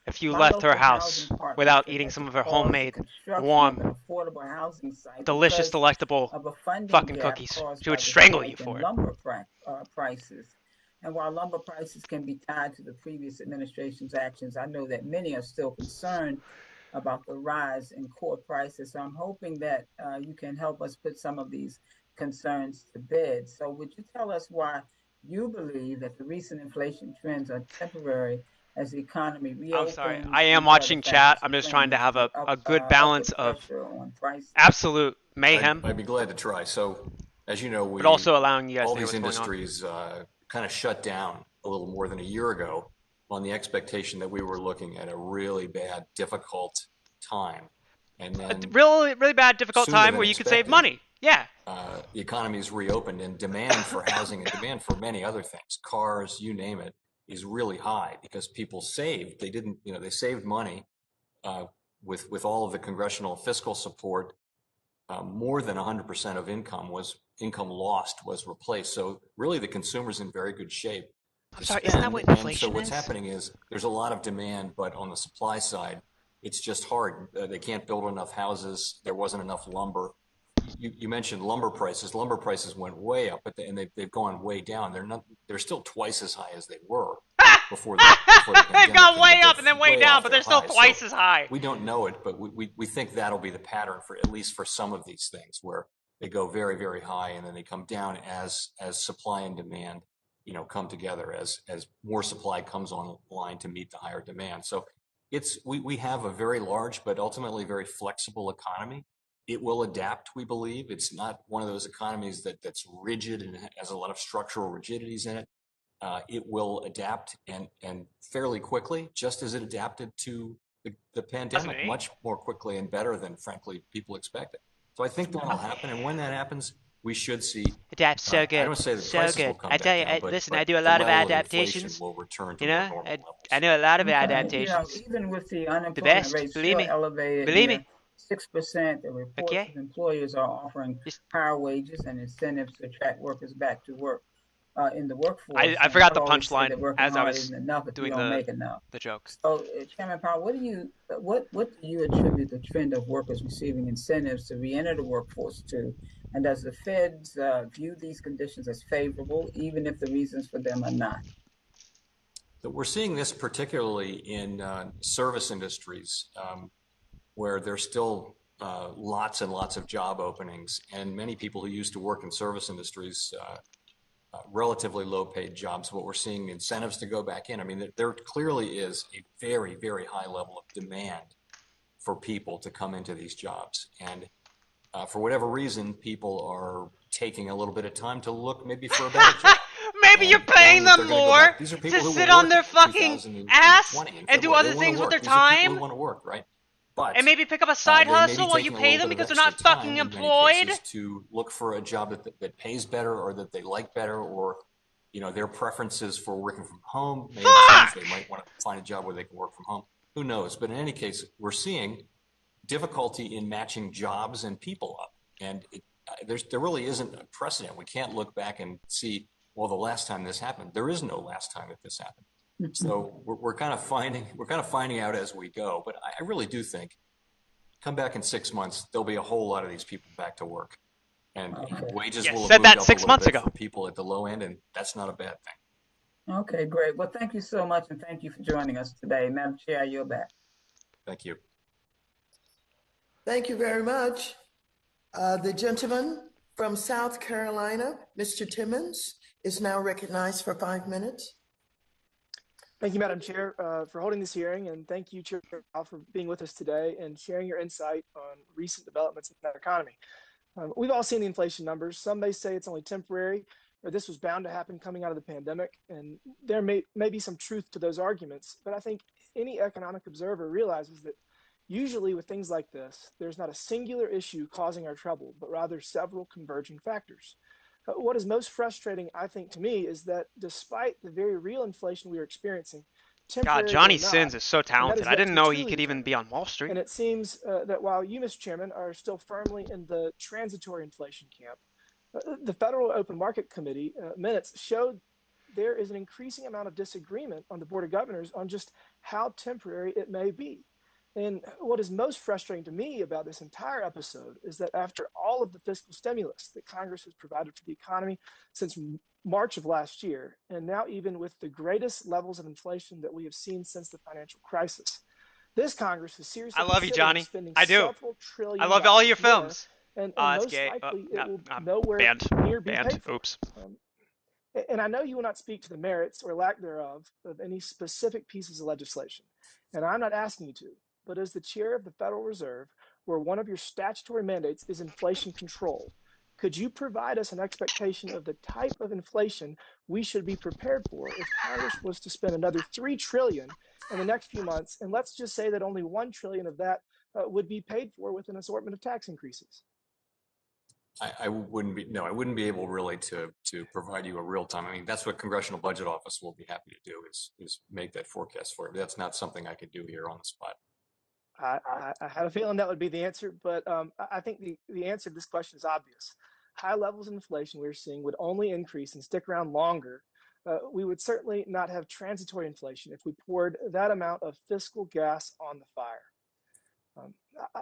if you left her house without eating some of her homemade, warm, delicious, delectable fucking cookies. She would strangle you for it. Lumber prices. And while lumber prices can be tied to the previous administration's actions, I know that many are still concerned about the rise in core prices. So I'm hoping that you can help us put some of these concerns to bed. So would you tell us why you believe that the recent inflation trends are temporary as the economy reopens? I'm sorry. I am watching chat. I'm just trying to have a good balance of absolute mayhem. I'd be glad to try. So, as you know, but also allowing you guys all to hear these industries kind of shut down a little more than a year ago on the expectation that we were looking at a really bad, difficult time. And then a really, really bad, difficult time where you could save money. Yeah. The economy's reopened and demand for housing and demand for many other things, cars, you name it, is really high because people saved. They didn't, they saved money with all of the congressional fiscal support. More than 100% of income lost was replaced. So really the consumer's in very good shape. I'm sorry, isn't that what inflation is? So what's happening is there's a lot of demand, but on the supply side, it's just hard. They can't build enough houses. There wasn't enough lumber. You mentioned lumber prices. Lumber prices went way up, but they've gone way down. They're still twice as high as they were before the pandemic. They've gone way up and then way down, but they're still twice as high. We don't know it, but we think that'll be the pattern for at least for some of these things, where they go very, very high and then they come down as supply and demand come together as more supply comes online to meet the higher demand. So we have a very large but ultimately very flexible economy. It will adapt, we believe. It's not one of those economies that's rigid and has a lot of structural rigidities in it. It will adapt and fairly quickly, just as it adapted to the pandemic, much more quickly and better than, frankly, people expected. So I think that'll happen, and when that happens, we should see. Adapts so good. I don't say the so prices good. will come I tell back you, down, but listen, I do a lot of adaptations. Will return to more normal levels. I know a lot of Okay. adaptations. Even with the unemployment best, rate believe still me. elevated, Believe near me. 6%, the reports of employers are offering higher wages and incentives to attract workers back to work in the workforce. I forgot the always say punchline that working as I hard was isn't enough if you doing don't make enough. the joke. So, Chairman Powell, what do you attribute the trend of workers receiving incentives to re-enter the workforce to? And does the Feds view these conditions as favorable, even if the reasons for them are not? So we're seeing this particularly in service industries, where there's still lots and lots of job openings, and many people who used to work in service industries, relatively low-paid jobs. What we're seeing incentives to go back in. I mean, there clearly is a very, very high level of demand for people to come into these jobs, and for whatever reason, people are taking a little bit of time to look maybe for a better job. Maybe you're paying them more These are to people who sit will on work their in fucking 2020 ass in and do February. other They wanna things with work. their These are people time. who want to work, right? But And maybe pick up a side they may be hustle while you taking a pay little them bit of because they're not extra fucking time in many employed. cases to look for a job that pays better, or that they like better, or their preferences for working from home may have changed. They might want to find a job where they can work from home. Who knows? But in any case, we're seeing difficulty in matching jobs and people up, and there really isn't a precedent. We can't look back and see, well, the last time this happened. There is no last time that this happened. So we're kind of finding out as we go. But I really do think, come back in 6 months, there'll be a whole lot of these people back to work, and wages will have moved up a little bit for people at the low end, and that's not a bad thing. Okay, great. Well, thank you so much, and thank you for joining us today. Madam Chair, you're back. Thank you. Thank you very much. The gentleman from South Carolina, Mr. Timmons, is now recognized for 5 minutes. Thank you, Madam Chair, for holding this hearing, and thank you, Chair Powell, for being with us today and sharing your insight on recent developments in the economy. We've all seen the inflation numbers. Some may say it's only temporary, or this was bound to happen coming out of the pandemic, and there may be some truth to those arguments, but I think any economic observer realizes that usually with things like this, there's not a singular issue causing our trouble, but rather several converging factors. What is most frustrating, I think, to me, is that despite the very real inflation we are experiencing, God, Johnny Sins is so talented. I didn't know he could even be on Wall Street. And it seems that while you, Mr. Chairman, are still firmly in the transitory inflation camp, the Federal Open Market Committee minutes showed there is an increasing amount of disagreement on the Board of Governors on just how temporary it may be. And what is most frustrating to me about this entire episode is that after all of the fiscal stimulus that Congress has provided for the economy since March of last year, and now even with the greatest levels of inflation that we have seen since the financial crisis, this Congress is seriously spending several trillion. I love all your films. And most likely it will nowhere near be paid for. Oops. And I know you will not speak to the merits or lack thereof of any specific pieces of legislation, and I'm not asking you to. But as the chair of the Federal Reserve, where one of your statutory mandates is inflation control, could you provide us an expectation of the type of inflation we should be prepared for if Congress was to spend another $3 trillion in the next few months, and let's just say that only $1 trillion of that would be paid for with an assortment of tax increases? I wouldn't be able really to provide you a real time. I mean, that's what Congressional Budget Office will be happy to do is make that forecast for you. That's not something I could do here on the spot. I had a feeling that would be the answer, but I think the answer to this question is obvious. High levels of inflation we're seeing would only increase and stick around longer. We would certainly not have transitory inflation if we poured that amount of fiscal gas on the fire.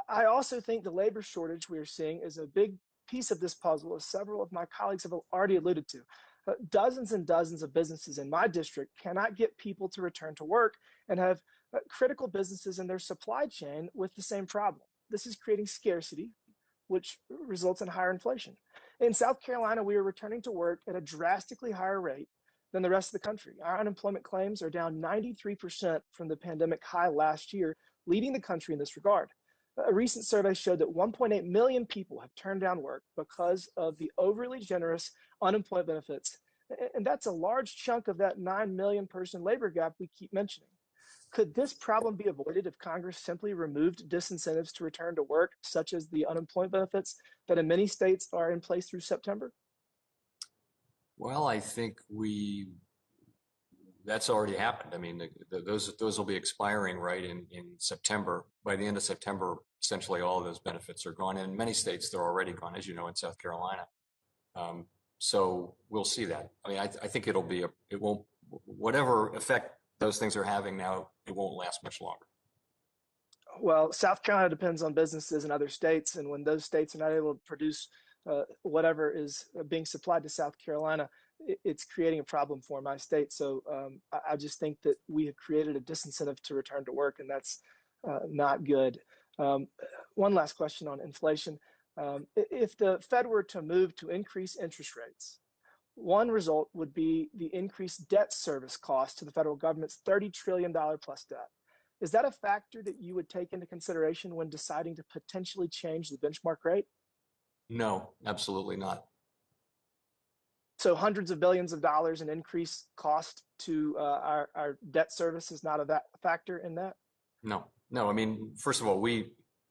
I also think the labor shortage we are seeing is a big piece of this puzzle, as several of my colleagues have already alluded to. Dozens and dozens of businesses in my district cannot get people to return to work and have critical businesses in their supply chain with the same problem. This is creating scarcity, which results in higher inflation. In South Carolina, we are returning to work at a drastically higher rate than the rest of the country. Our unemployment claims are down 93% from the pandemic high last year, leading the country in this regard. A recent survey showed that 1.8 million people have turned down work because of the overly generous unemployment benefits. And that's a large chunk of that 9 million person labor gap we keep mentioning. Could this problem be avoided if Congress simply removed disincentives to return to work, such as the unemployment benefits that in many states are in place through September? Well, I think that's already happened. I mean, those will be expiring right in September. By the end of September, essentially all of those benefits are gone. And in many states, they're already gone, as you know, in South Carolina. So we'll see that. I mean, I think it won't, whatever effect those things are having now, it won't last much longer. Well, South Carolina depends on businesses in other states. And when those states are not able to produce whatever is being supplied to South Carolina, it's creating a problem for my state. So I just think that we have created a disincentive to return to work, and that's not good. One last question on inflation. If the Fed were to move to increase interest rates, one result would be the increased debt service cost to the federal government's $30 trillion plus debt. Is that a factor that you would take into consideration when deciding to potentially change the benchmark rate? No, absolutely not. So hundreds of billions of dollars in increased cost to our debt service is not a factor in that? No. I mean, first of all, the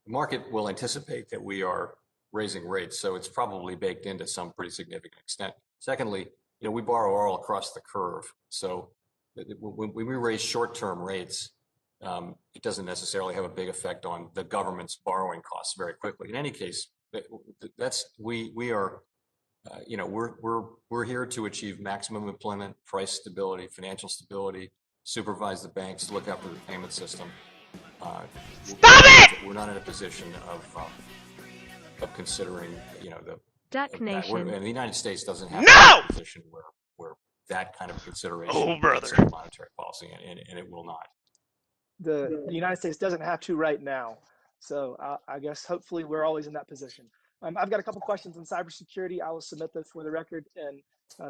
market will anticipate that we are raising rates, so it's probably baked in to some pretty significant extent. Secondly, we borrow all across the curve. So when we raise short-term rates, it doesn't necessarily have a big effect on the government's borrowing costs very quickly. In any case, we're here to achieve maximum employment, price stability, financial stability, supervise the banks, look after the payment system. Stop it! We're not in a position of considering, Duck Nation. And the United States doesn't have a position where that kind of consideration brother. Is monetary policy, and it will not. The United States doesn't have to right now. So I guess hopefully we're always in that position. I've got a couple questions on cybersecurity. I will submit those for the record. And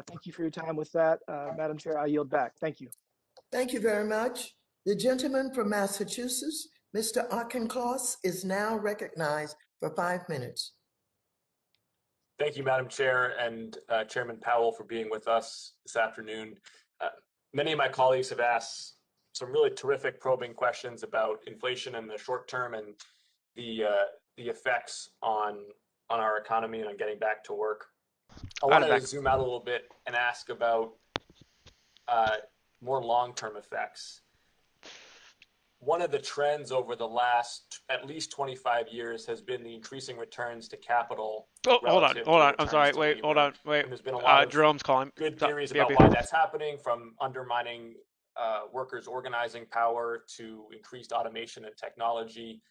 thank you for your time with that. Madam Chair, I yield back. Thank you. Thank you very much. The gentleman from Massachusetts, Mr. Auchincloss, is now recognized for 5 minutes. Thank you, Madam Chair, and Chairman Powell for being with us this afternoon. Many of my colleagues have asked some really terrific probing questions about inflation in the short term and the effects on our economy and on getting back to work. I want to zoom out a little bit and ask about more long-term effects. One of the trends over the last at least 25 years has been the increasing returns to capital. Oh, hold on. I'm sorry. Wait, hold on. Wait. And there's been a lot of Jerome's calling. Good theories about why that's happening, from undermining workers' organizing power to increased automation and technology.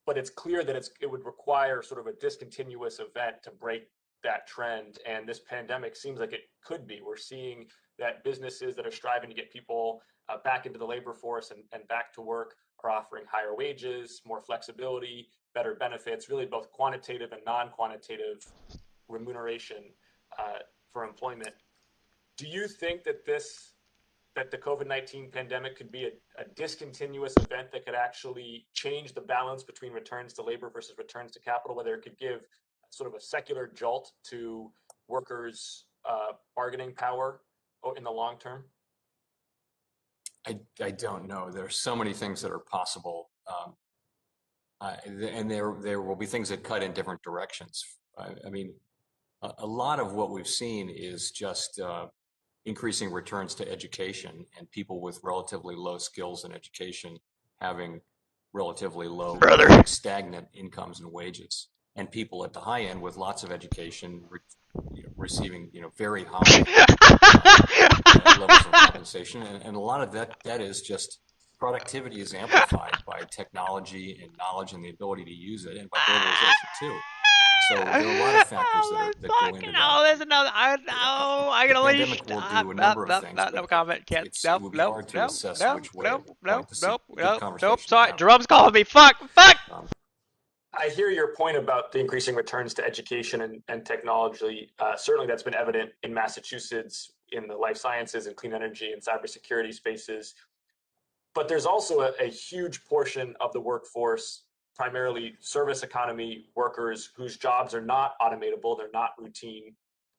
But it's clear that it would require sort of a discontinuous event to break that trend. And this pandemic seems like it could be. We're seeing that businesses that are striving to get people back into the labor force and back to work are offering higher wages, more flexibility, better benefits, really both quantitative and non-quantitative remuneration for employment. Do you think that the COVID-19 pandemic could be a discontinuous event that could actually change the balance between returns to labor versus returns to capital, whether it could give sort of a secular jolt to workers' bargaining power in the long term? I don't know. There are so many things that are possible, and there will be things that cut in different directions. I mean, a lot of what we've seen is just increasing returns to education and people with relatively low skills in education having relatively low, stagnant incomes and wages, and people at the high end with lots of education receiving very high levels of compensation, and a lot of that is just productivity is amplified by technology and knowledge and the ability to use it, and by globalization too. So there are a lot of factors that go into that. Oh, there's another. I'm gonna let you stop. No comment. Can't. It will be hard to assess which way. Nope. Sorry, Jerome's calling me. Fuck. I hear your point about the increasing returns to education and technology. Certainly that's been evident in Massachusetts in the life sciences and clean energy and cybersecurity spaces. But there's also a huge portion of the workforce, primarily service economy workers, whose jobs are not automatable. They're not routine,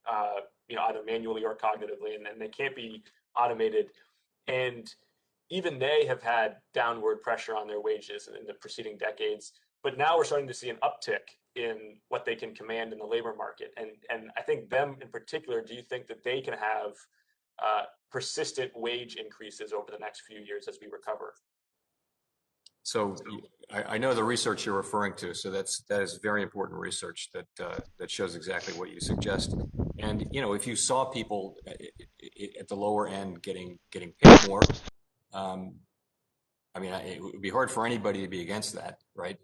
either manually or cognitively, and they can't be automated. And even they have had downward pressure on their wages in the preceding decades. But now we're starting to see an uptick in what they can command in the labor market. And I think them in particular, do you think that they can have persistent wage increases over the next few years as we recover? So I know the research you're referring to. So that is very important research that shows exactly what you suggest. And if you saw people at the lower end getting paid more, it would be hard for anybody to be against that, right?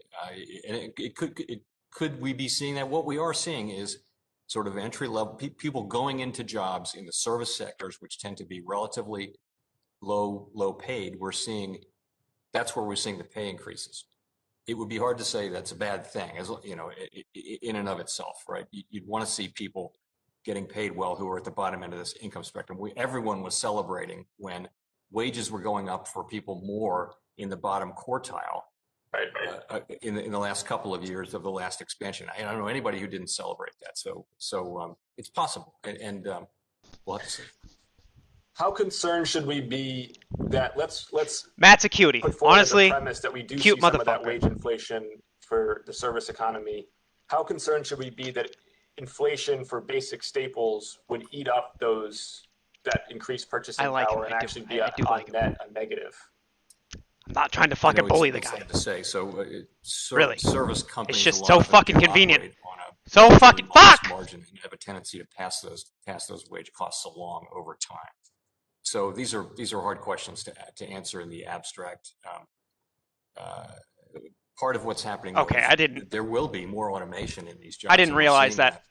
And could we be seeing that? What we are seeing is sort of entry level people going into jobs in the service sectors, which tend to be relatively low paid. That's where we're seeing the pay increases. It would be hard to say that's a bad thing, as in and of itself, right? You'd want to see people getting paid well who are at the bottom end of this income spectrum. Everyone was celebrating when wages were going up for people more in the bottom quartile. Right. In the last couple of years of the last expansion. I don't know anybody who didn't celebrate that. So it's possible, and we'll have to see. How concerned should we be that let's Matt's a cutie. Honestly, the premise that we do cute see some of that wage inflation for the service economy? How concerned should we be that inflation for basic staples would eat up that increased purchasing power and actually be a negative? I'm not trying to fucking bully the guy. To say. So, really, service companies. It's just so fucking convenient. So fucking margin and have a tendency to pass those wage costs along over time. So these are hard questions to answer in the abstract. Part of what's happening. Okay, there will be more automation in these jobs. I didn't realize that.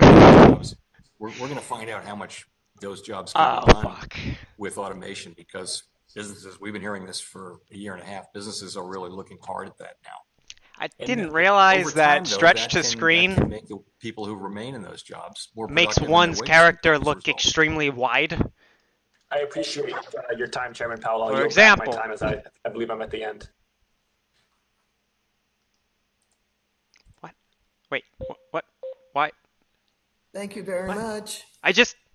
We're going to find out how much those jobs can be done with automation, because businesses, we've been hearing this for a year and a half, businesses are really looking hard at that now. I didn't realize that stretch to screen can make the people who remain in those jobs more makes one's character look extremely wide. I appreciate your time, Chairman Powell. For example, my time as I believe I'm at the end. What? Wait, what? Why? Thank you very much.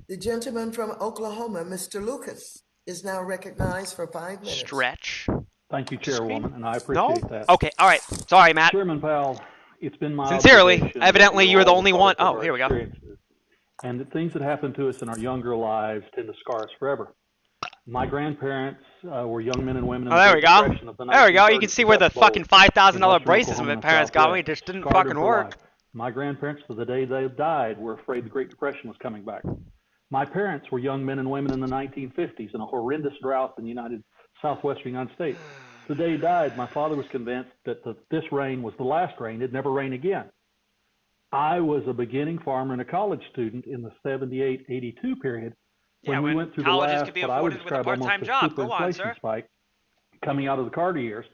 The gentleman from Oklahoma, Mr. Lucas, is now recognized for 5 minutes. Stretch. Thank you, Chairwoman, and I appreciate that. Okay, all right. Sorry, Matt. Chairman Powell, it's been my sincerely. Evidently, you were the only one. Oh, here we go. And the things that happen to us in our younger lives tend to scar us forever. My grandparents were young men and women in there we go. Depression of the there we go. You can see where the fucking $5,000 braces my parents got me just didn't fucking work. My grandparents, to the day they died, were afraid the Great Depression was coming back. My parents were young men and women in the 1950s in a horrendous drought in the southwestern United States. The day he died, my father was convinced that this rain was the last rain. It'd never rain again. I was a beginning farmer and a college student in the 78-82 period when we went through the last, what I would describe almost a super inflation spike coming out of the Carter years,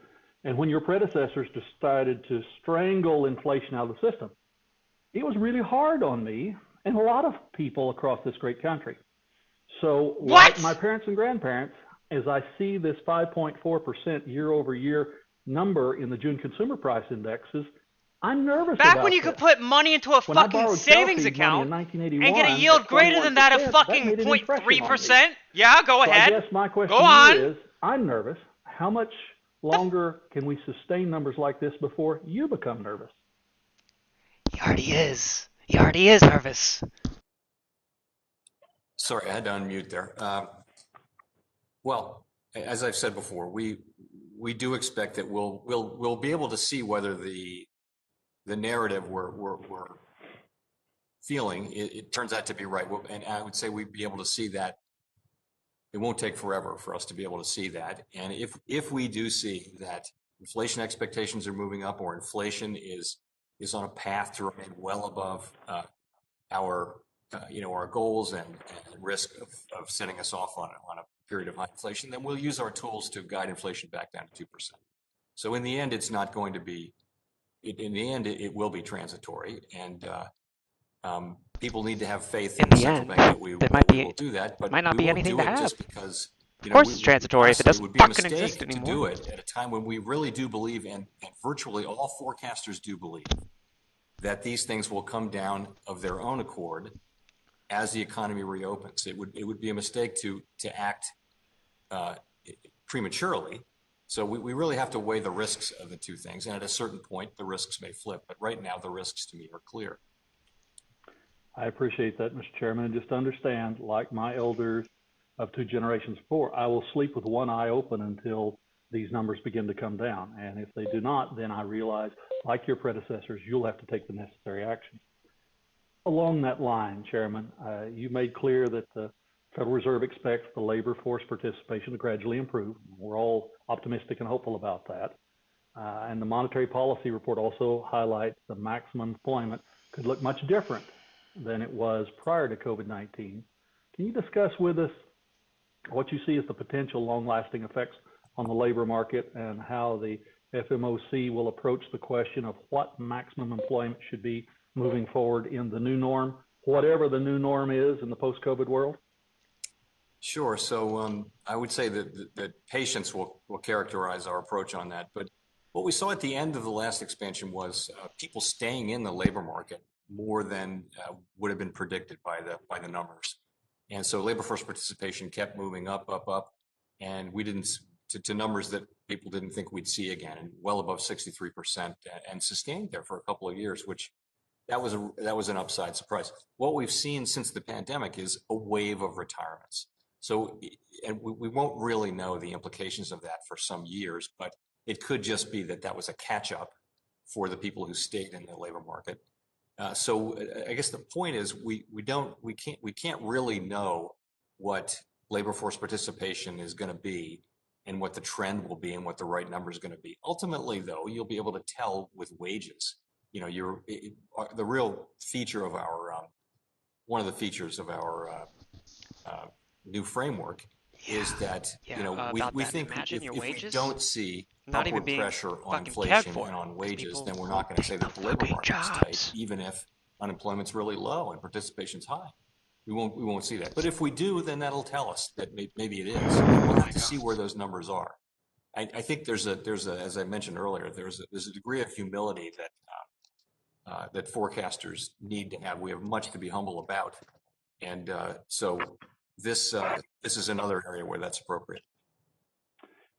and when your predecessors decided to strangle inflation out of the system. It was really hard on me and a lot of people across this great country. So like my parents and grandparents, as I see this 5.4% year over year number in the June consumer price indexes, I'm nervous Back about when you could put money into a fucking savings account and get a yield greater than that of fucking 0.3%. Yeah, go ahead. I guess my question is, I'm nervous. How much longer can we sustain numbers like this before you become nervous? He already is. He already is nervous. Sorry, I had to unmute there. Well, as I've said before, we do expect that we'll be able to see whether the narrative we're feeling it turns out to be right. And I would say we'd be able to see that. It won't take forever for us to be able to see that. And if we do see that inflation expectations are moving up, or inflation is on a path to remain well above our goals and risk of setting us off on a period of high inflation, then we'll use our tools to guide inflation back down to 2%. So in the end, it's not going to be. In the end, it will be transitory, and People need to have faith in the central bank that we will do that, but might not be anything to have. Just because, of course, it's transitory if it doesn't fucking exist anymore. To do it at a time when we really do believe, and virtually all forecasters do believe, that these things will come down of their own accord as the economy reopens. It would be a mistake to act prematurely. So we really have to weigh the risks of the two things, and at a certain point, the risks may flip. But right now, the risks to me are clear. I appreciate that, Mr. Chairman. And just understand, like my elders of two generations before, I will sleep with one eye open until these numbers begin to come down. And if they do not, then I realize, like your predecessors, you'll have to take the necessary action. Along that line, Chairman, you made clear that the Federal Reserve expects the labor force participation to gradually improve. We're all optimistic and hopeful about that. And the monetary policy report also highlights the maximum employment could look much different than it was prior to COVID-19. Can you discuss with us what you see as the potential long-lasting effects on the labor market and how the FMOC will approach the question of what maximum employment should be moving forward in the new norm, whatever the new norm is in the post-COVID world? Sure. So I would say that patience will characterize our approach on that. But what we saw at the end of the last expansion was people staying in the labor market more than would have been predicted by the numbers. And so labor force participation kept moving up, and we didn't to numbers that people didn't think we'd see again, and well above 63%, and sustained there for a couple of years, which that was an upside surprise. What we've seen since the pandemic is a wave of retirements. So, and we won't really know the implications of that for some years, but it could just be that was a catch up for the people who stayed in the labor market. So I guess the point is we can't really know what labor force participation is going to be and what the trend will be and what the right number is going to be. Ultimately, though, you'll be able to tell with wages. You know, the real feature of our one of the features of our new framework is that we think if we don't see upward pressure on inflation and on wages, then we're not going to say that the labor market is tight, even if unemployment's really low and participation's high. We won't see that. But if we do, then that'll tell us that maybe it is. And we'll have to see where those numbers are. I think there's a as I mentioned earlier, there's a degree of humility that forecasters need to have. We have much to be humble about, and so this is another area where that's appropriate.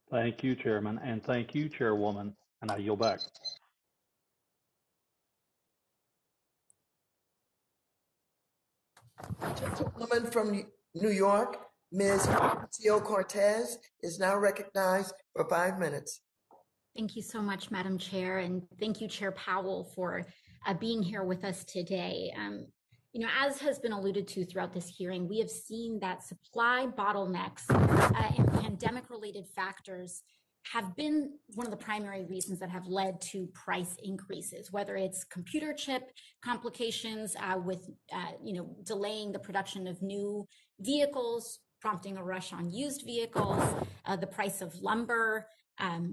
Thank you, Chairman, and thank you, Chairwoman, and I yield back. Gentlewoman from New York, Ms. Ocasio-Cortez, is now recognized for 5 minutes. Thank you so much, Madam Chair, and thank you, Chair Powell, for being here with us today. You know, as has been alluded to throughout this hearing, we have seen that supply bottlenecks and pandemic-related factors have been one of the primary reasons that have led to price increases, whether it's computer chip complications with, delaying the production of new vehicles, prompting a rush on used vehicles, the price of lumber,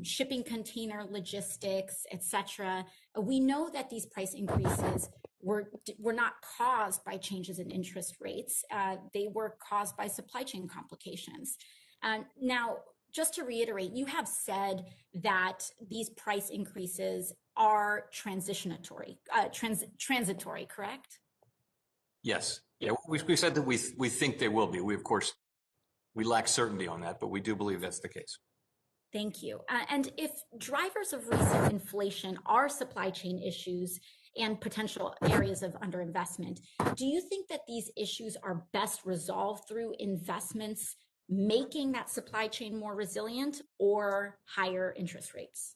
shipping container logistics, etc. We know that these price increases were not caused by changes in interest rates. They were caused by supply chain complications. Now, just to reiterate, you have said that these price increases are transitory, correct? Yes. Yeah, we said that we think they will be. We lack certainty on that, but we do believe that's the case. Thank you. And if drivers of recent inflation are supply chain issues and potential areas of underinvestment, do you think that these issues are best resolved through investments making that supply chain more resilient or higher interest rates?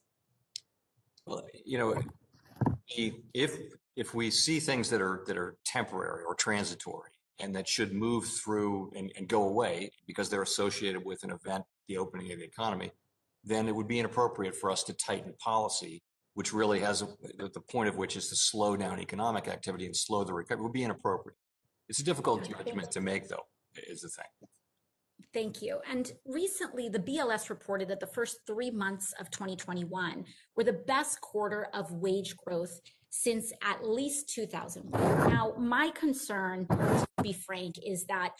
Well, if we see things that are temporary or transitory and that should move through and go away because they're associated with an event, the opening of the economy, then it would be inappropriate for us to tighten policy, which really has the point of which is to slow down economic activity and slow the recovery. It would be inappropriate. It's a difficult judgment to make, though, is the thing. Thank you. And recently, the BLS reported that the first 3 months of 2021 were the best quarter of wage growth since at least 2001. Now, my concern, to be frank, is that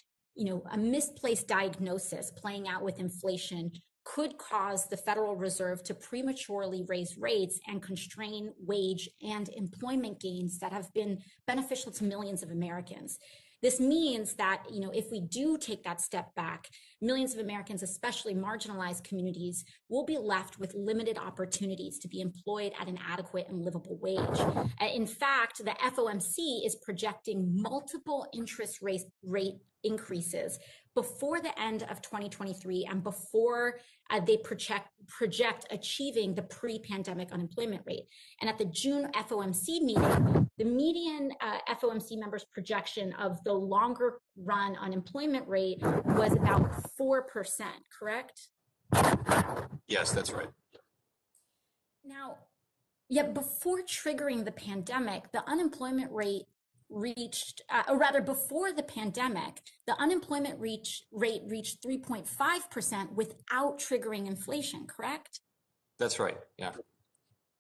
a misplaced diagnosis playing out with inflation could cause the Federal Reserve to prematurely raise rates and constrain wage and employment gains that have been beneficial to millions of Americans. This means that, if we do take that step back, millions of Americans, especially marginalized communities, will be left with limited opportunities to be employed at an adequate and livable wage. In fact, the FOMC is projecting multiple interest rate increases before the end of 2023 and before they project achieving the pre-pandemic unemployment rate. And at the June FOMC meeting, the median FOMC members' projection of the longer run unemployment rate was about 4%, correct? Yes, that's right. Now, yet before triggering the pandemic, the unemployment rate reached, or rather before the pandemic, the unemployment rate reached 3.5% without triggering inflation, correct? That's right, yeah.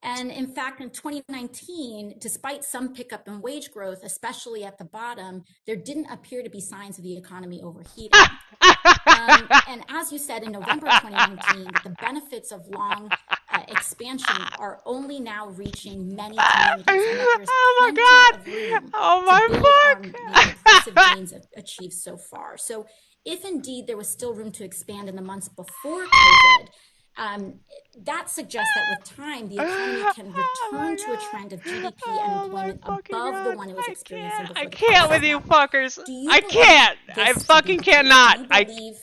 And in fact, in 2019, despite some pickup in wage growth, especially at the bottom, there didn't appear to be signs of the economy overheating. And as you said in November 2019, the benefits of long expansion are only now reaching many communities. And that there's plenty of room to build on the impressive gains achieved so far. So if indeed there was still room to expand in the months before COVID, that suggests that with time, the economy can return to a trend of GDP and employment above the one it was experiencing before. I can't with you fuckers. I can't. I fucking cannot. Do you believe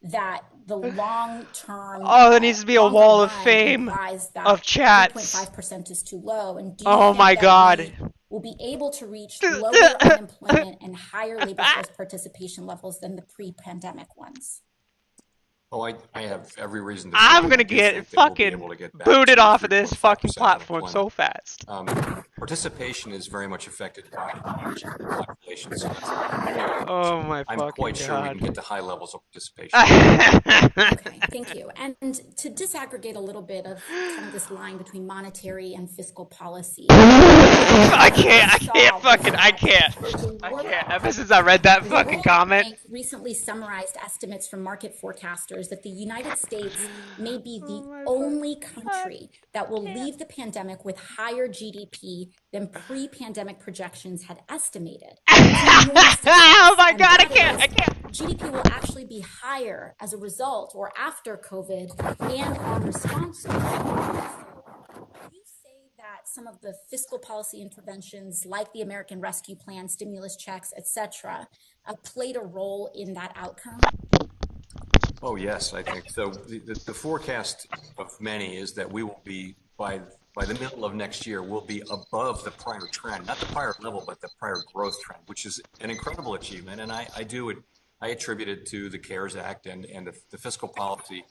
that the long-term there needs to be a wall of fame of chats. 3.5% is too low, and do you think my that God, we'll be able to reach lower unemployment and higher labor force participation levels than the pre-pandemic ones? Oh, I have every reason to. I'm gonna get fucking booted off of this fucking platform so fast. Participation is very much affected by population. So oh my fucking God! I'm quite sure we can get to high levels of participation. Okay, thank you. And to disaggregate a little bit of kind of this line between monetary and fiscal policy. I can't. Ever since I read that fucking comment. Recently summarized estimates from market forecasters that the United States may be the only country that will leave the pandemic with higher GDP than pre-pandemic projections had estimated. Oh my God, I can't. GDP will actually be higher as a result or after COVID and on response to COVID. You say that some of the fiscal policy interventions like the American Rescue Plan, stimulus checks, etc., played a role in that outcome? Oh, yes, I think so. The forecast of many is that we will be, by the middle of next year, we'll be above the prior trend, not the prior level, but the prior growth trend, which is an incredible achievement. And I attribute it to the CARES Act and the fiscal policy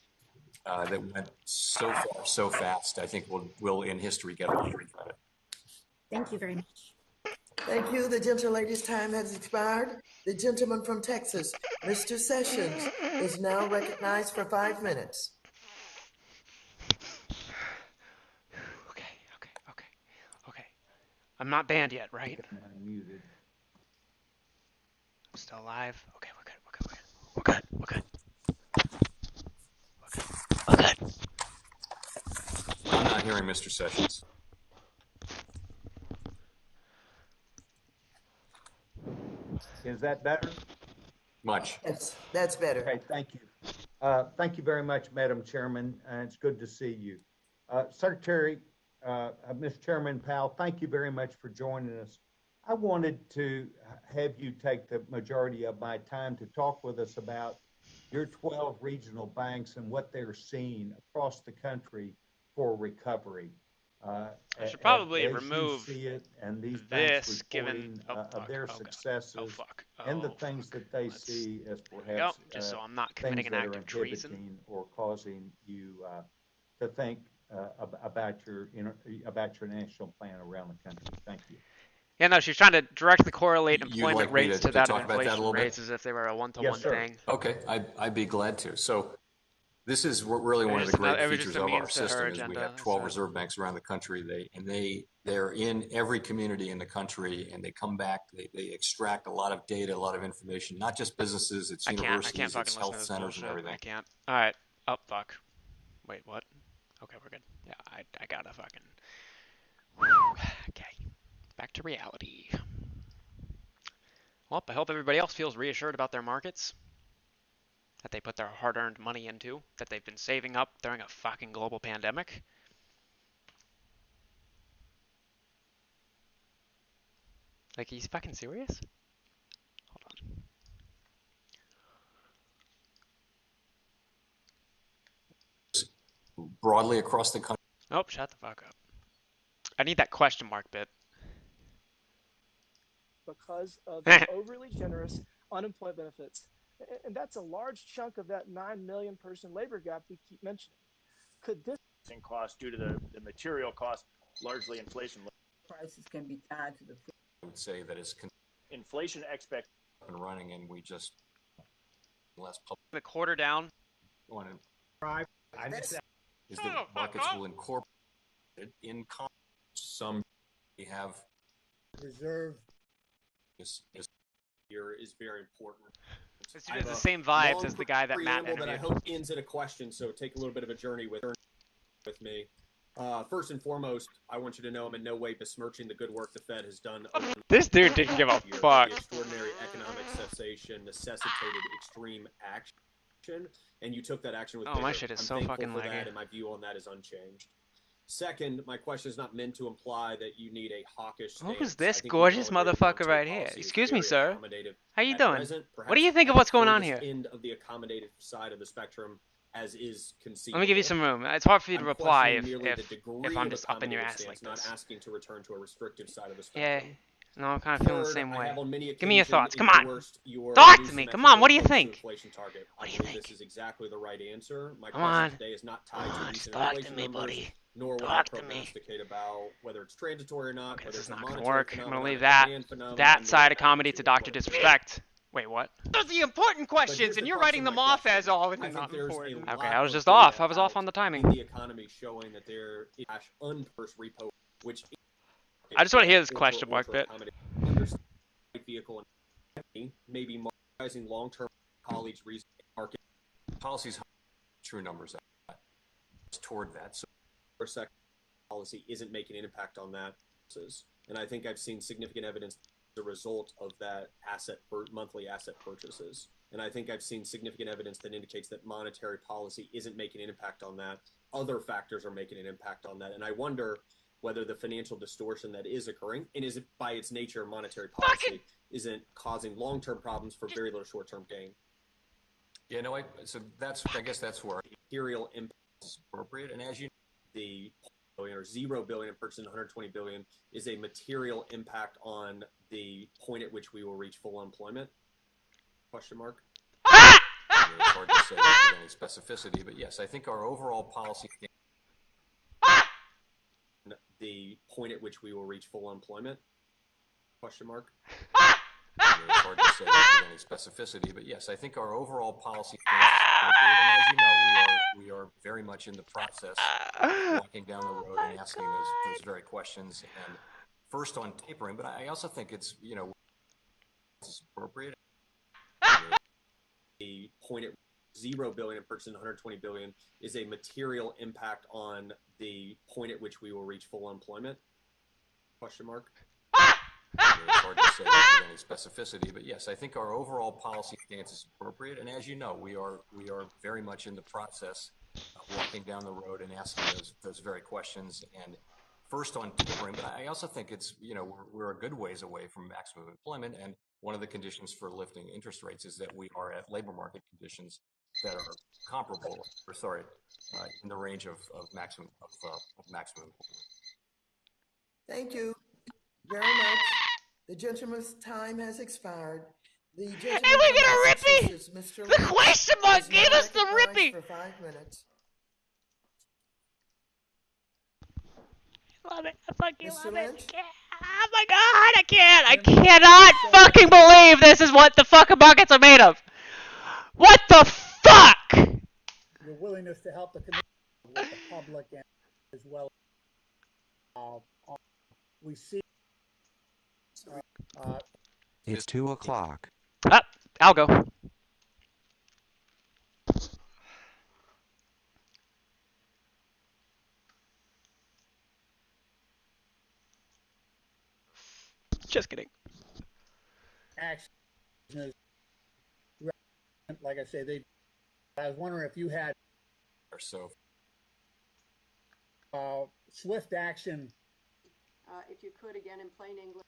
that went so far, so fast. I think we'll in history get a lot of credit. Thank you very much. Thank you. The gentlelady's time has expired. The gentleman from Texas, Mr. Sessions, is now recognized for 5 minutes. Okay. I'm not banned yet, right? I'm still alive. Okay, we're good. I'm not hearing Mr. Sessions. Is that better? Much. That's better. Okay, thank you. Thank you very much, Madam Chairman, and it's good to see you. Secretary, Mr. Chairman Powell, thank you very much for joining us. I wanted to have you take the majority of my time to talk with us about your 12 regional banks and what they're seeing across the country for recovery. I should probably remove this, given their successes and the things that they see as perhaps just so I'm not committing an act of treason or causing you to think about your national plan around the country. Thank you. Yeah, no, she's trying to directly correlate employment like rates to that of talk about that a inflation little bit? rates as if they were a one-to-one thing. Okay, I'd be glad to. So this is really one of the great features of our system is we have 12 reserve banks around the country. They're in every community in the country, and they come back. They extract a lot of data, a lot of information, not just businesses. It's universities, it's health centers, and everything. I can't. All right. Oh fuck. Wait, what? Okay, we're good. Yeah, I gotta fucking. Okay. Back to reality. Well, I hope everybody else feels reassured about their markets. That they put their hard-earned money into. That they've been saving up during a fucking global pandemic. Like, he's fucking serious? Hold on. Broadly across the country. Oh, shut the fuck up. I need that question mark bit. Because of the overly generous unemployment benefits. And that's a large chunk of that 9 million person labor gap we keep mentioning. Could this cost due to the material cost, largely inflation? Prices can be tied to the. I would say that it's inflation expect and running, and we just less public. The quarter down. I missed that. Is the markets will incorporate in some we have reserve. Here is very important. It's the same vibes as the guy that Matt interviewed. That I hope ends in a question, so take a little bit of a journey with me. First and foremost, I want you to know I'm in no way besmirching the good work the Fed has done. This dude didn't give a fuck. The extraordinary economic cessation necessitated extreme action, and you took that action with vigor. My shit is so fucking laggy. And my view on that is unchanged. Second, my question is not meant to imply that you need a hawkish stance. Who's this gorgeous motherfucker right here? Excuse me, sir. How you doing? What do you think of what's going on here? End of the accommodative side of the spectrum, as is conceivable. Let me give you some room. It's hard for you to reply if I'm just up in your ass like this. Not asking to return to a restrictive side of the spectrum. Yeah. No, I'm kind of feeling the same way. Give me your thoughts. Come on. Talk to me. Come on. What do you think? What do you think? This is exactly the right answer. My Come on. Today is not tied to recent talk inflation to me, numbers, buddy. Nor will I prognosticate about whether it's transitory or not. Okay, this is not going to work. I'm going to leave that side of comedy to Dr. Disrespect. Wait, what? Those are the important questions, and you're writing them off as all not important. Okay, I was just off. I was off on the timing. The economy showing that there is unpursed repo, which I just want to hear this question mark bit. Vehicle and maybe monetizing long-term colleagues' reason market policies, true numbers toward that. So, for a second, policy isn't making an impact on that, and I think I've seen significant evidence as a result of that monthly asset purchases. And I think I've seen significant evidence that indicates that monetary policy isn't making an impact on that. Other factors are making an impact on that, and I wonder whether the financial distortion that is occurring, and is it by its nature monetary policy, isn't causing long-term problems for very little short-term gain. Yeah, no, so I guess that's where material impact is appropriate. And as you know, the billion or $0 billion and purchasing 120 billion is a material impact on the point at which we will reach full employment? Question mark. It's hard to say with any specificity, but yes, I think our overall policy. The point at which we will reach full employment? Question mark. It's hard to say with any specificity, but yes, I think our overall policy stance is appropriate. And as you know, we are very much in the process of walking down the road and asking those very questions. And first on tapering, but I also think it's appropriate. The point at $0 billion and purchasing 120 billion is a material impact on the point at which we will reach full employment? Question mark. It's hard to say with any specificity, but yes, I think our overall policy stance is appropriate. And as you know, we are very much in the process of walking down the road and asking those very questions. And first on tapering, but I also think it's we're a good ways away from maximum employment, and one of the conditions for lifting interest rates is that we are at labor market conditions that are comparable, in the range of maximum employment. Thank you very much. The gentleman's time has expired. The gentleman hey, we get a rippy! Mr. The question mark gave us the rippy! For 5 minutes. Love it. I fucking love Lynch? it. Yeah. Oh my god, I cannot fucking believe this is what the fucking buckets are made of. What the fuck? Your willingness to help the community with the public and as well. We see. It's 2 o'clock. I'll go. Just kidding. Action, like I say, I was wondering if you had so swift action. If you could again in plain English.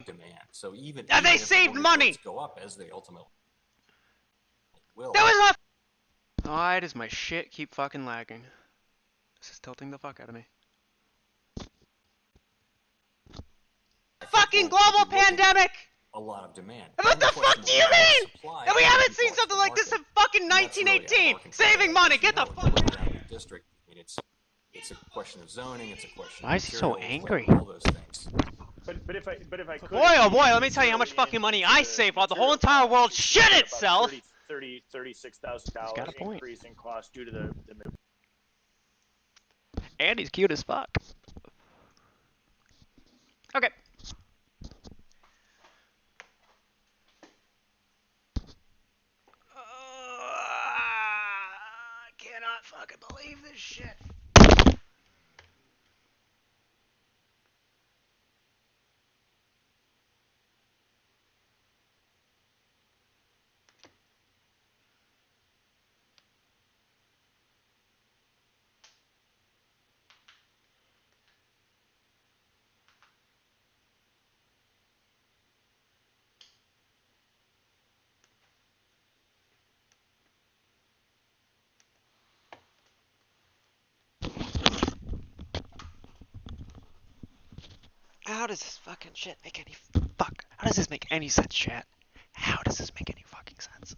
Demand. So even they saved money. Go up as they ultimately will. That was not. Why does my shit keep fucking lagging? This is tilting the fuck out of me. Fucking global pandemic! A lot of demand. What the fuck do you mean? And we haven't seen something like this in fucking 1918. Saving money, get the fuck out of here. District. I mean, it's a question of zoning. It's a question. Why is he so angry? All those things. But if I could. Boy, oh boy, let me tell you how much fucking money I save while the whole entire world shit itself. $36,000 increase in cost due to the And he's cute as fuck. Okay. I cannot fucking believe this shit. How does this fucking shit make any fuck? How does this make any sense, chat? How does this make any fucking sense?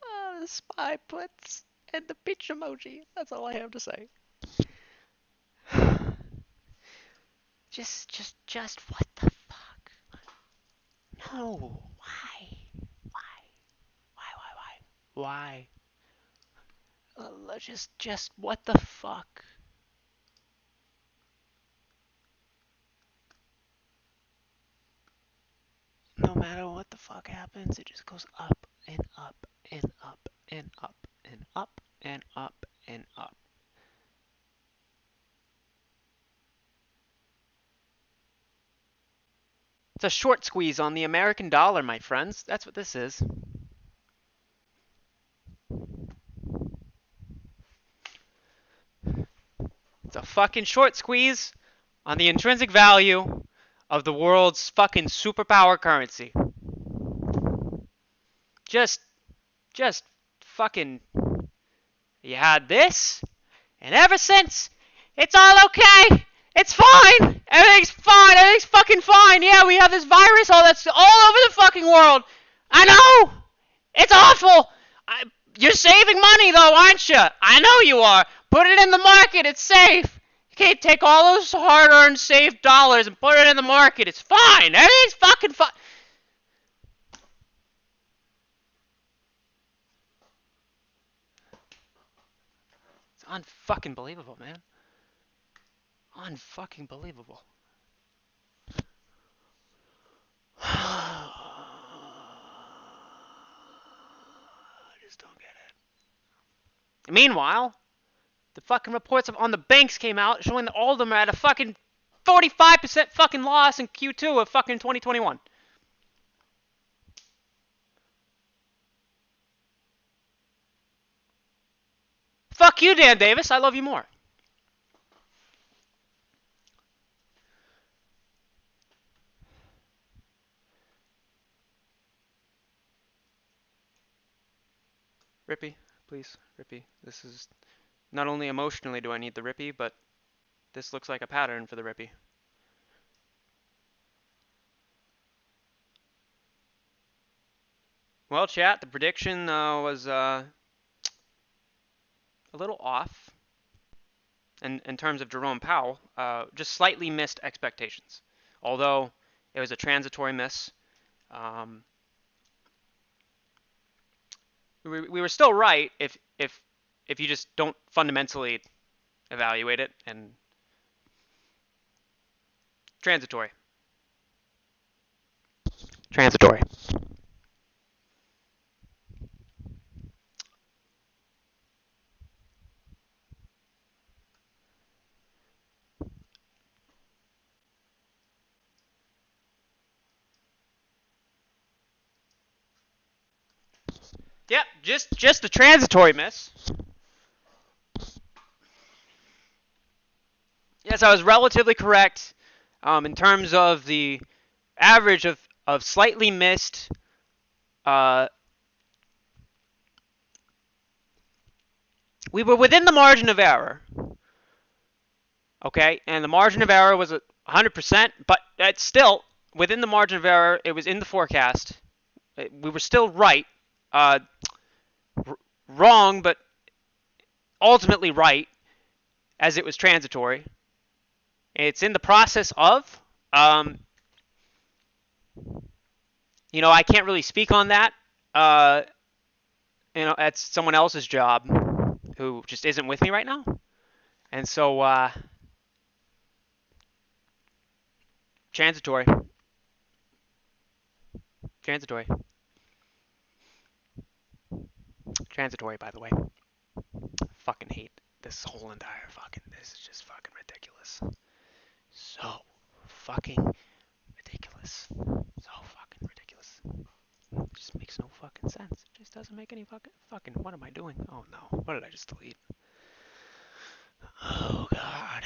Oh, the spy puts and the bitch emoji. That's all I have to say. Just what the fuck? No, why? Why? Just what the fuck? No matter what the fuck happens, it just goes up and up and up and up and up and up and up. It's a short squeeze on the American dollar, my friends. That's what this is. It's a fucking short squeeze on the intrinsic value of the world's fucking superpower currency. Just fucking, you had this, and ever since, it's all okay. It's fine. Everything's fine. Everything's fucking fine. Yeah, we have this virus that's all over the fucking world. I know. It's awful. You're saving money though, aren't you? I know you are. Put it in the market. It's safe. Okay, take all those hard-earned saved dollars and put it in the market. It's fine. Everything's fucking fine. It's unfucking believable, man. Unfucking believable. I just don't get it. Meanwhile, the fucking reports on the banks came out showing that all of them are at a fucking 45% fucking loss in Q2 of fucking 2021. Fuck you, Dan Davis. I love you more. Rippy, please, Rippy. This is not only emotionally do I need the Rippy, but this looks like a pattern for the Rippy. Well, chat, the prediction was a little off in terms of Jerome Powell. Just slightly missed expectations, although it was a transitory miss. We were still right if you just don't fundamentally evaluate it, and transitory. Yep, just a transitory miss. Yes, I was relatively correct in terms of the average of slightly missed. We were within the margin of error. Okay, and the margin of error was 100%, but it's still within the margin of error. It was in the forecast. We were still right. Wrong, but ultimately right, as it was transitory. It's in the process of. You know, I can't really speak on that. You know, that's someone else's job who just isn't with me right now. And so, transitory. Transitory, by the way. Fucking hate this whole entire fucking, this is just fucking ridiculous. So fucking ridiculous. So fucking ridiculous. It just makes no fucking sense. It just doesn't make any fucking, what am I doing? Oh no, what did I just delete? Oh god.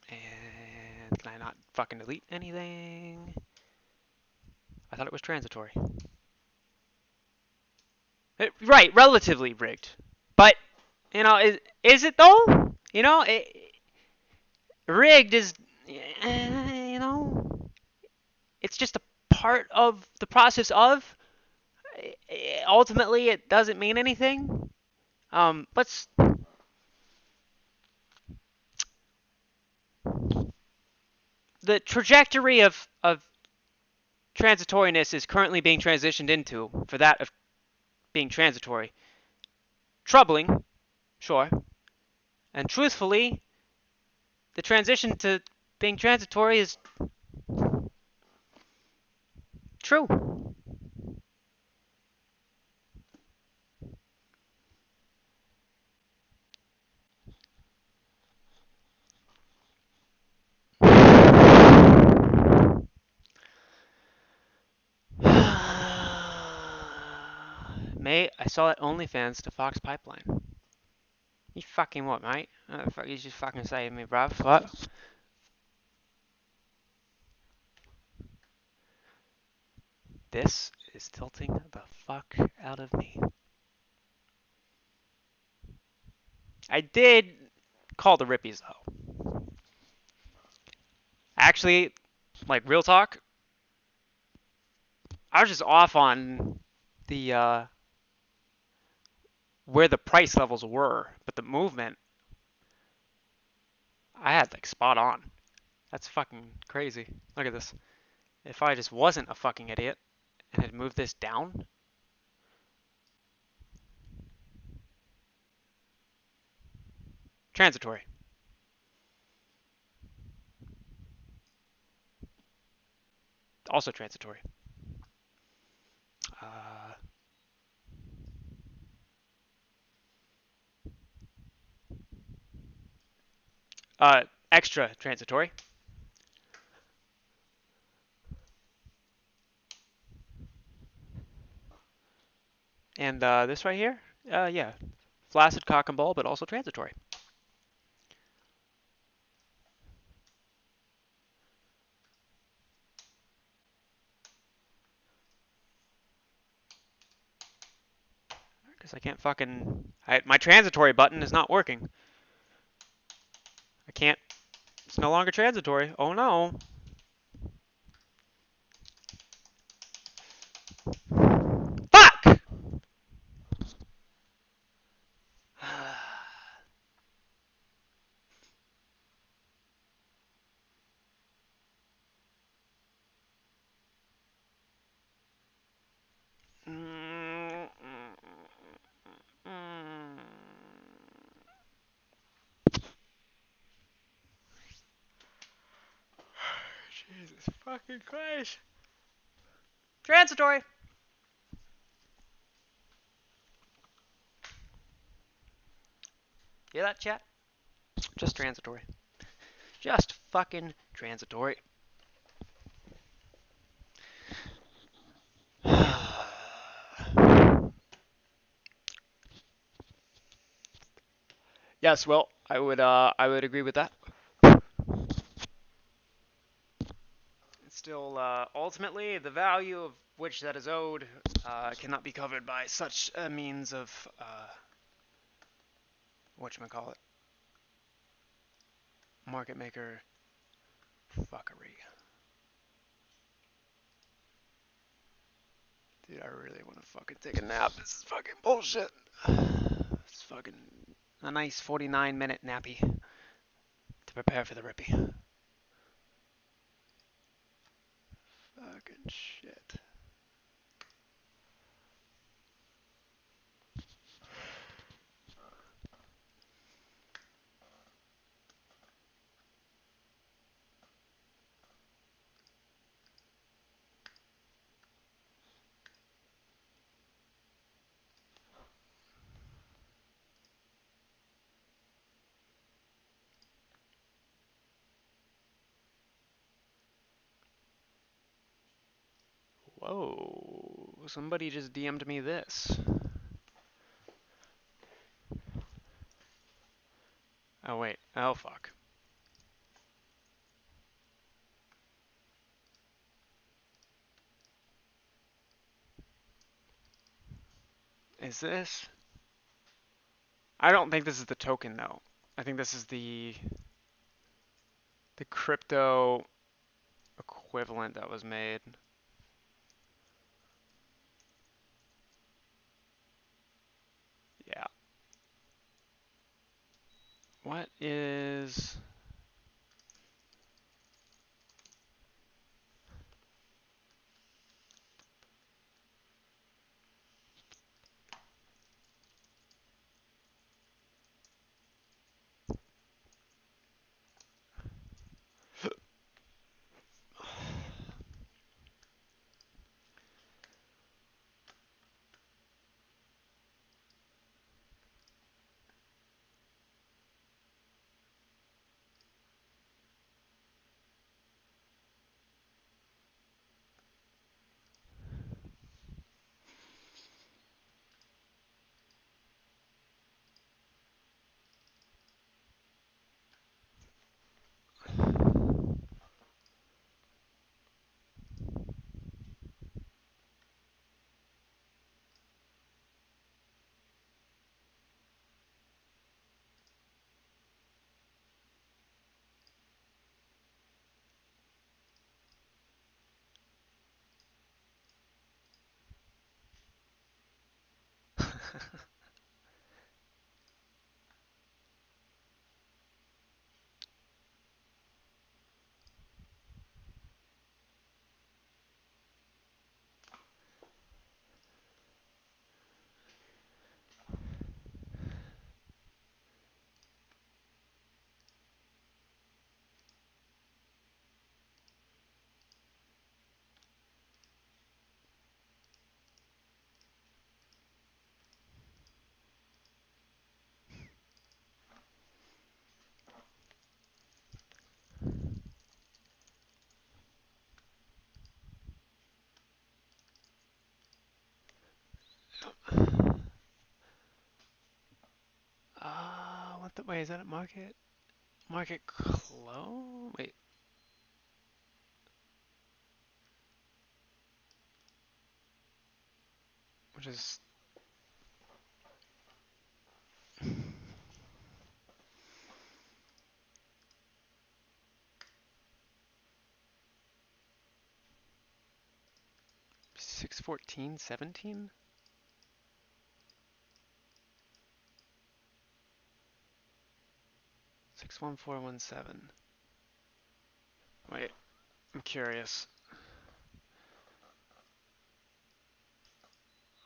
And can I not fucking delete anything? I thought it was transitory. Right, relatively rigged. But, you know, is it though? You know, rigged is, you know, it's just a part of the process of. Ultimately, it doesn't mean anything. Let's. The trajectory of transitoriness is currently being transitioned into for that of being transitory. Troubling, sure. And truthfully, the transition to being transitory is true. Mate, I saw that OnlyFans to Fox Pipeline. You fucking what, mate? What the fuck you just fucking saying to me, bruv? What? This is tilting the fuck out of me. I did call the Rippies, though. Actually, like, real talk, I was just off on the, where the price levels were, but the movement, I had, like, spot on. That's fucking crazy. Look at this. If I just wasn't a fucking idiot and had moved this down, transitory. Also transitory. Extra transitory. And this right here, yeah, flaccid cock and ball, but also transitory. Because I can't fucking, my transitory button is not working. I can't, it's no longer transitory. Oh no. fucking Christ. Transitory. Hear that, chat? Just transitory. Just fucking transitory. Yes, well, I would agree with that. Still, ultimately, the value of which that is owed cannot be covered by such a means of whatchamacallit, market maker fuckery. Dude, I really want to fucking take a nap. This is fucking bullshit. It's fucking a nice 49-minute nappy to prepare for the rippy. Fucking shit. Whoa, somebody just DM'd me this. Oh wait, oh fuck. Is this? I don't think this is the token though. I think this is the crypto equivalent that was made. Yeah. What is... what the, wait, is that a market? Market close? Wait. Which is... $614.17? $614.17. Wait, I'm curious.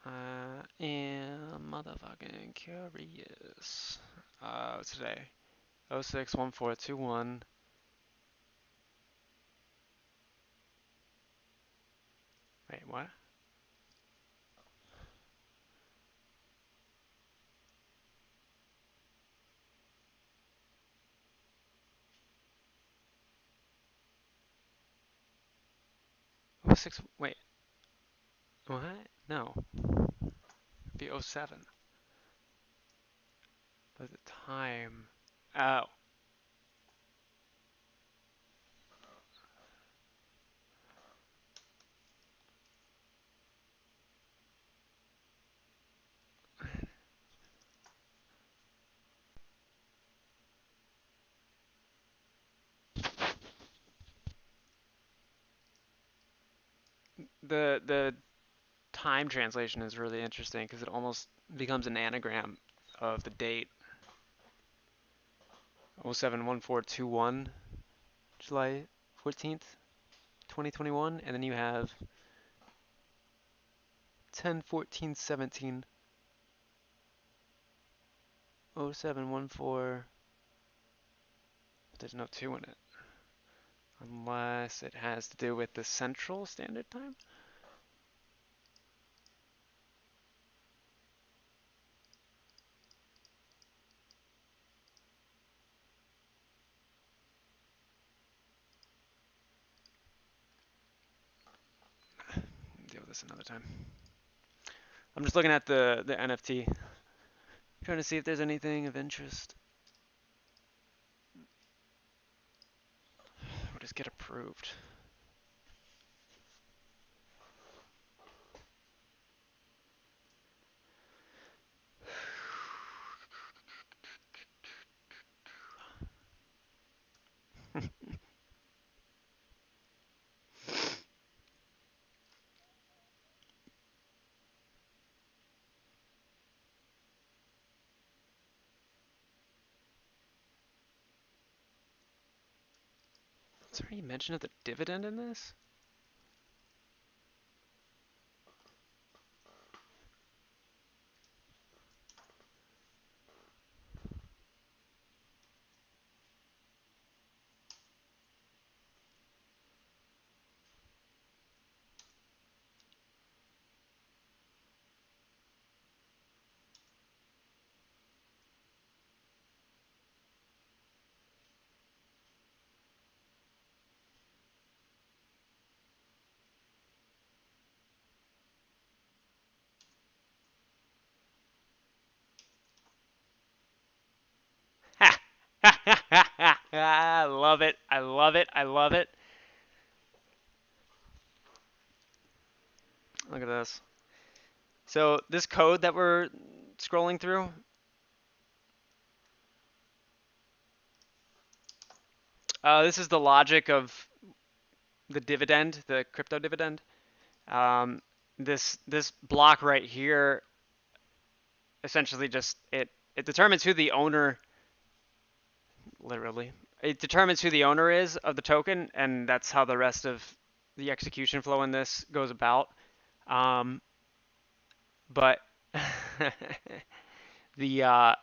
I am motherfucking curious. Today. 061421. Wait, what? Oh, wait. What? No. It'd be 07. But the time. Oh. The time translation is really interesting because it almost becomes an anagram of the date. 071421, July 14th, 2021, and then you have 101417, 0714. There's no 2 in it. Unless it has to do with the Central Standard Time? Deal with this another time. I'm just looking at the NFT, trying to see if there's anything of interest. We'll just get approved. Is there any mention of the dividend in this? I love it. I love it. I love it. Look at this. So this code that we're scrolling through, this is the logic of the dividend, the crypto dividend. This block right here essentially just it determines who the owner, literally, it determines who the owner is of the token, and that's how the rest of the execution flow in this goes about. But the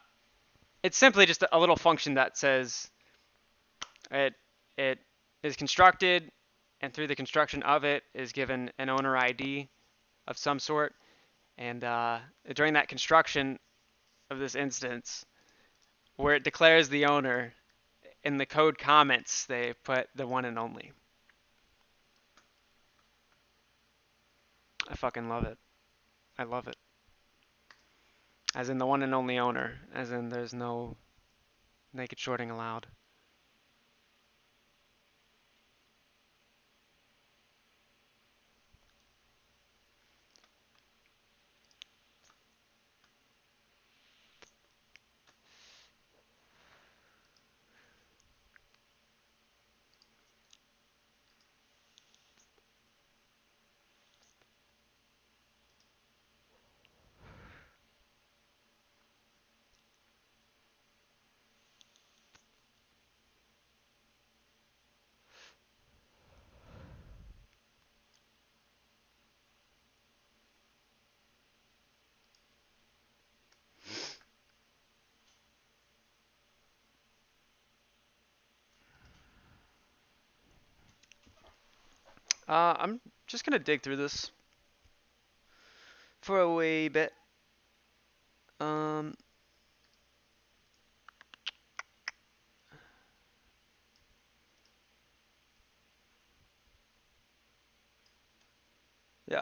it's simply just a little function that says it is constructed, and through the construction of it is given an owner ID of some sort, and during that construction of this instance, where it declares the owner, in the code comments they put the one and only. I fucking love it. I love it. As in the one and only owner, as in there's no naked shorting allowed. I'm just gonna dig through this for a wee bit. Yeah,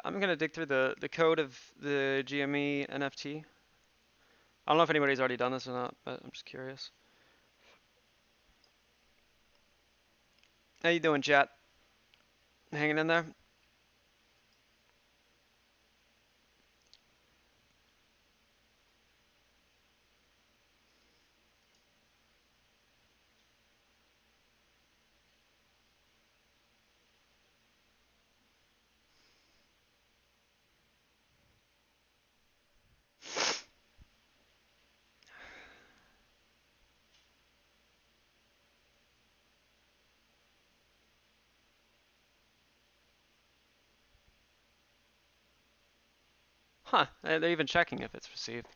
I'm gonna dig through the code of the GME NFT. I don't know if anybody's already done this or not, but I'm just curious. How you doing, chat? Hanging in there? Huh, they're even checking if it's received.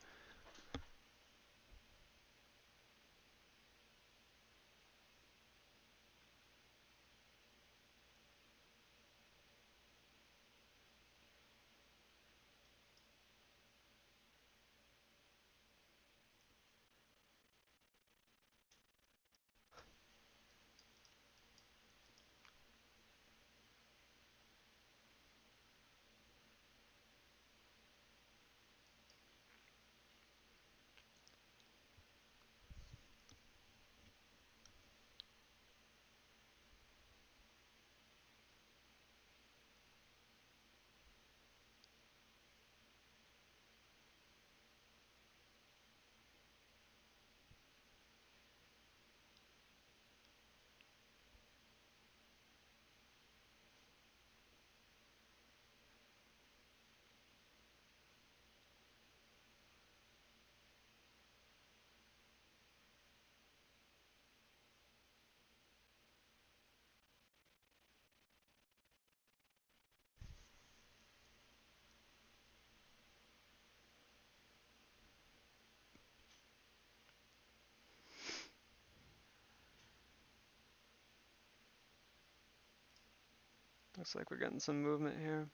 Looks like we're getting some movement here.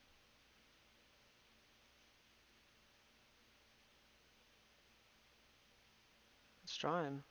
Let's try him.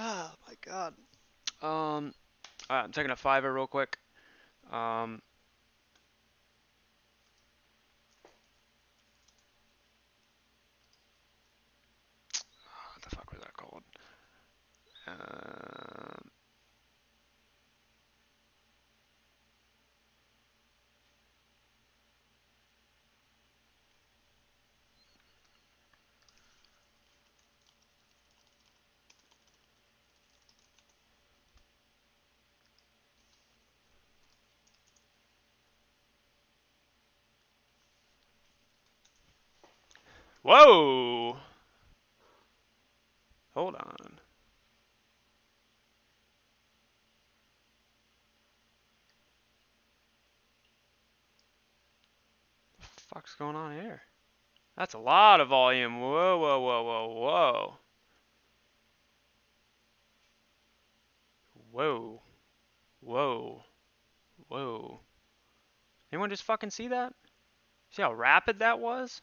Oh my god. Alright, I'm taking a fiver real quick. What the fuck was that called? Whoa! Hold on. What the fuck's going on here? That's a lot of volume. Whoa, whoa, whoa, whoa, whoa. Whoa. Whoa. Whoa. Anyone just fucking see that? See how rapid that was?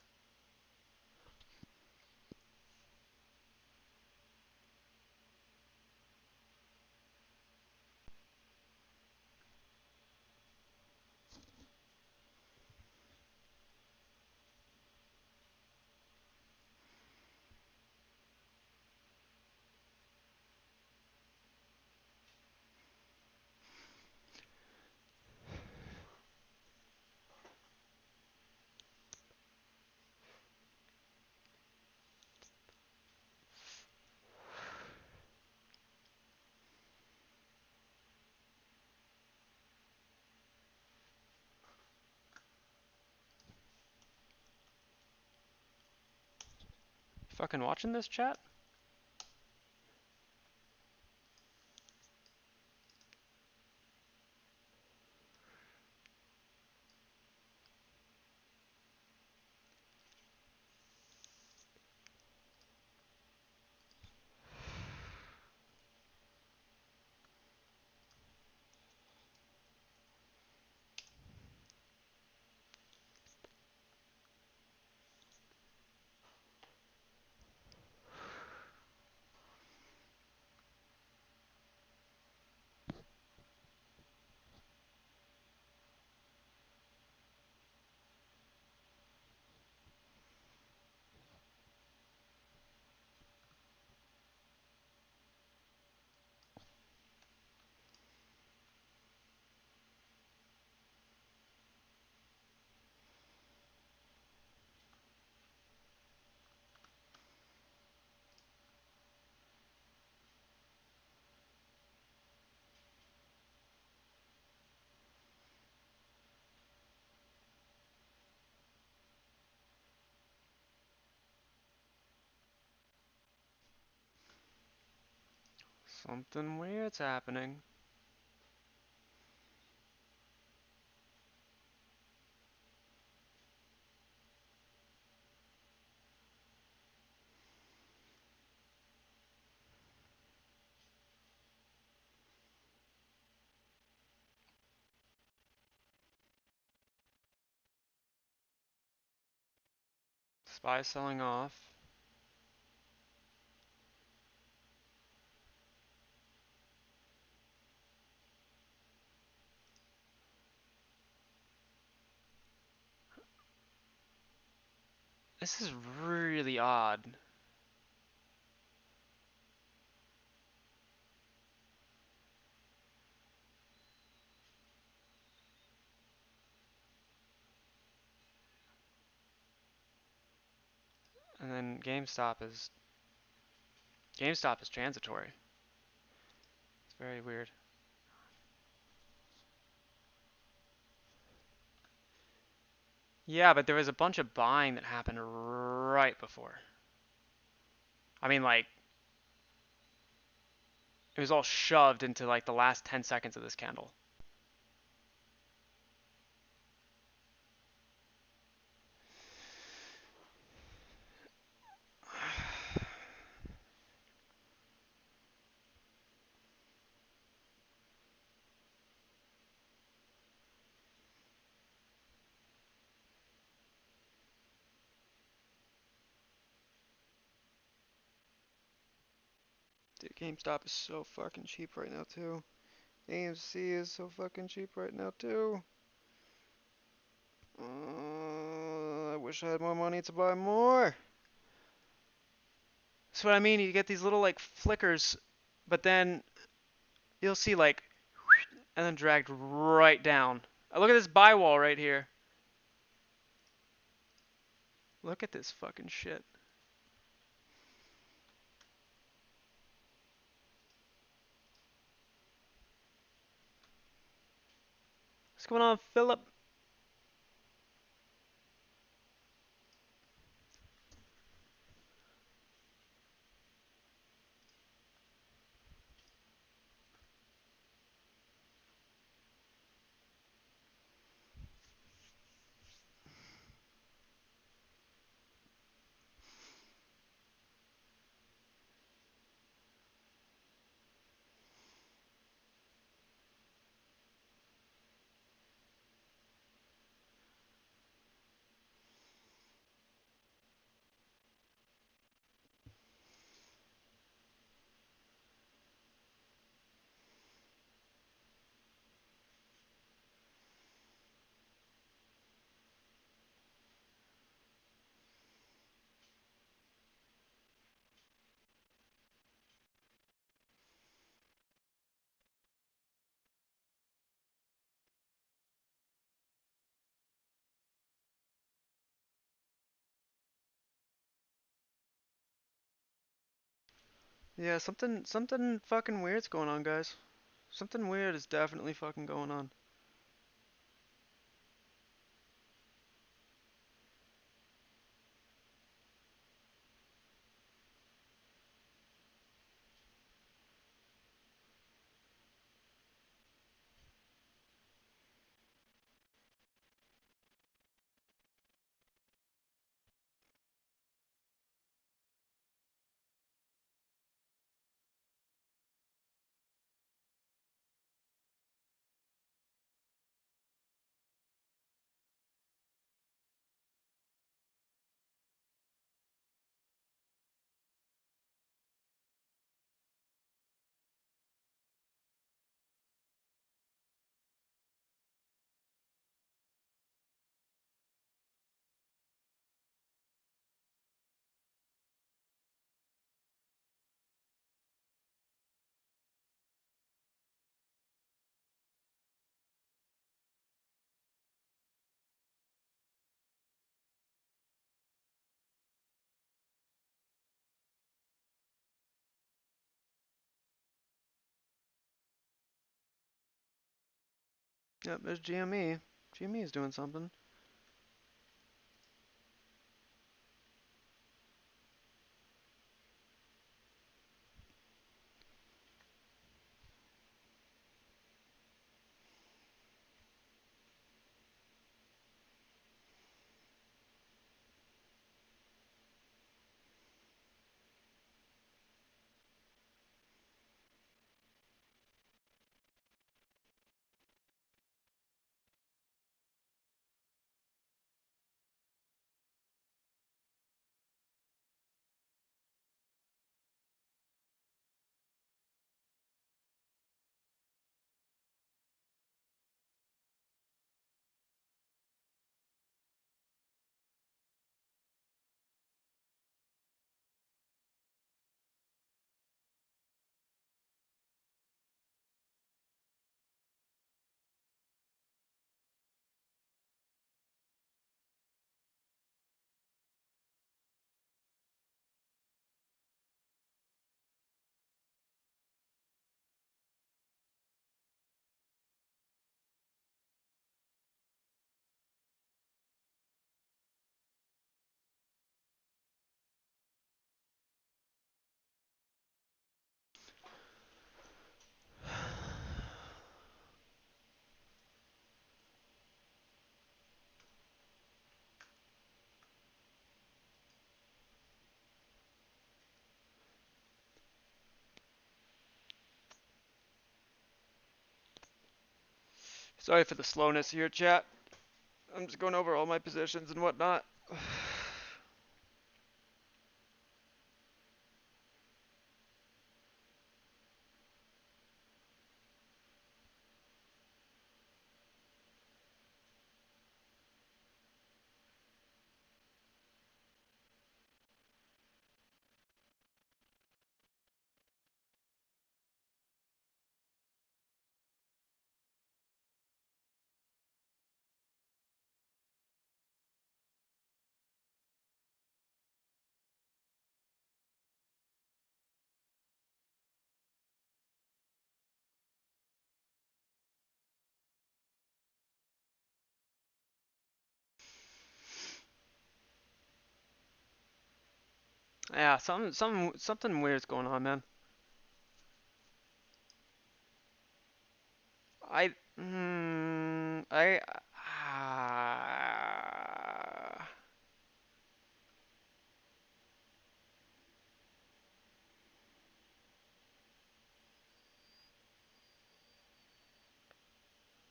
Fucking watching this chat? Something weird's happening. SPY selling off. This is really odd. And then GameStop is transitory. It's very weird. Yeah, but there was a bunch of buying that happened right before. I mean, like, it was all shoved into like the last 10 seconds of this candle. Dude, GameStop is so fucking cheap right now too. AMC is so fucking cheap right now too. I wish I had more money to buy more. That's what I mean. You get these little like flickers, but then you'll see like, and then dragged right down. Look at this buy wall right here. Look at this fucking shit. What's going on, Philip? Yeah, something fucking weird's going on, guys. Something weird is definitely fucking going on. Yep, there's GME. GME is doing something. Sorry for the slowness here, chat. I'm just going over all my positions and whatnot. Yeah, something weird's going on, man. I, mm, I,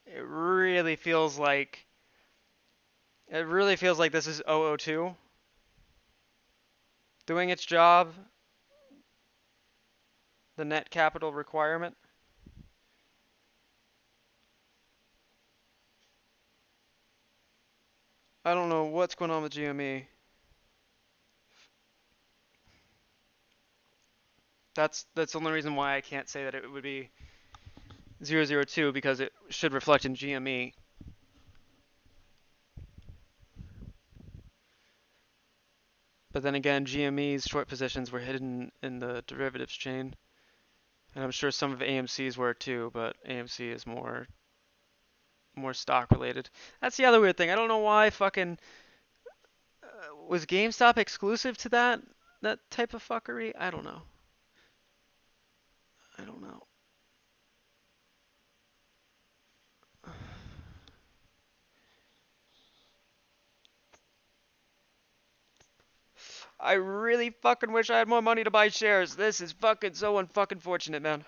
it really feels like this is 002 doing its job, the net capital requirement. I don't know what's going on with GME. That's the only reason why I can't say that it would be 002 because it should reflect in GME. But then again, GME's short positions were hidden in the derivatives chain. And I'm sure some of AMC's were too, but AMC is more stock related. That's the other weird thing. I don't know why fucking was GameStop exclusive to that type of fuckery? I don't know. I don't know. I really fucking wish I had more money to buy shares. This is fucking so unfucking fortunate, man.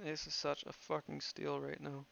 This is such a fucking steal right now.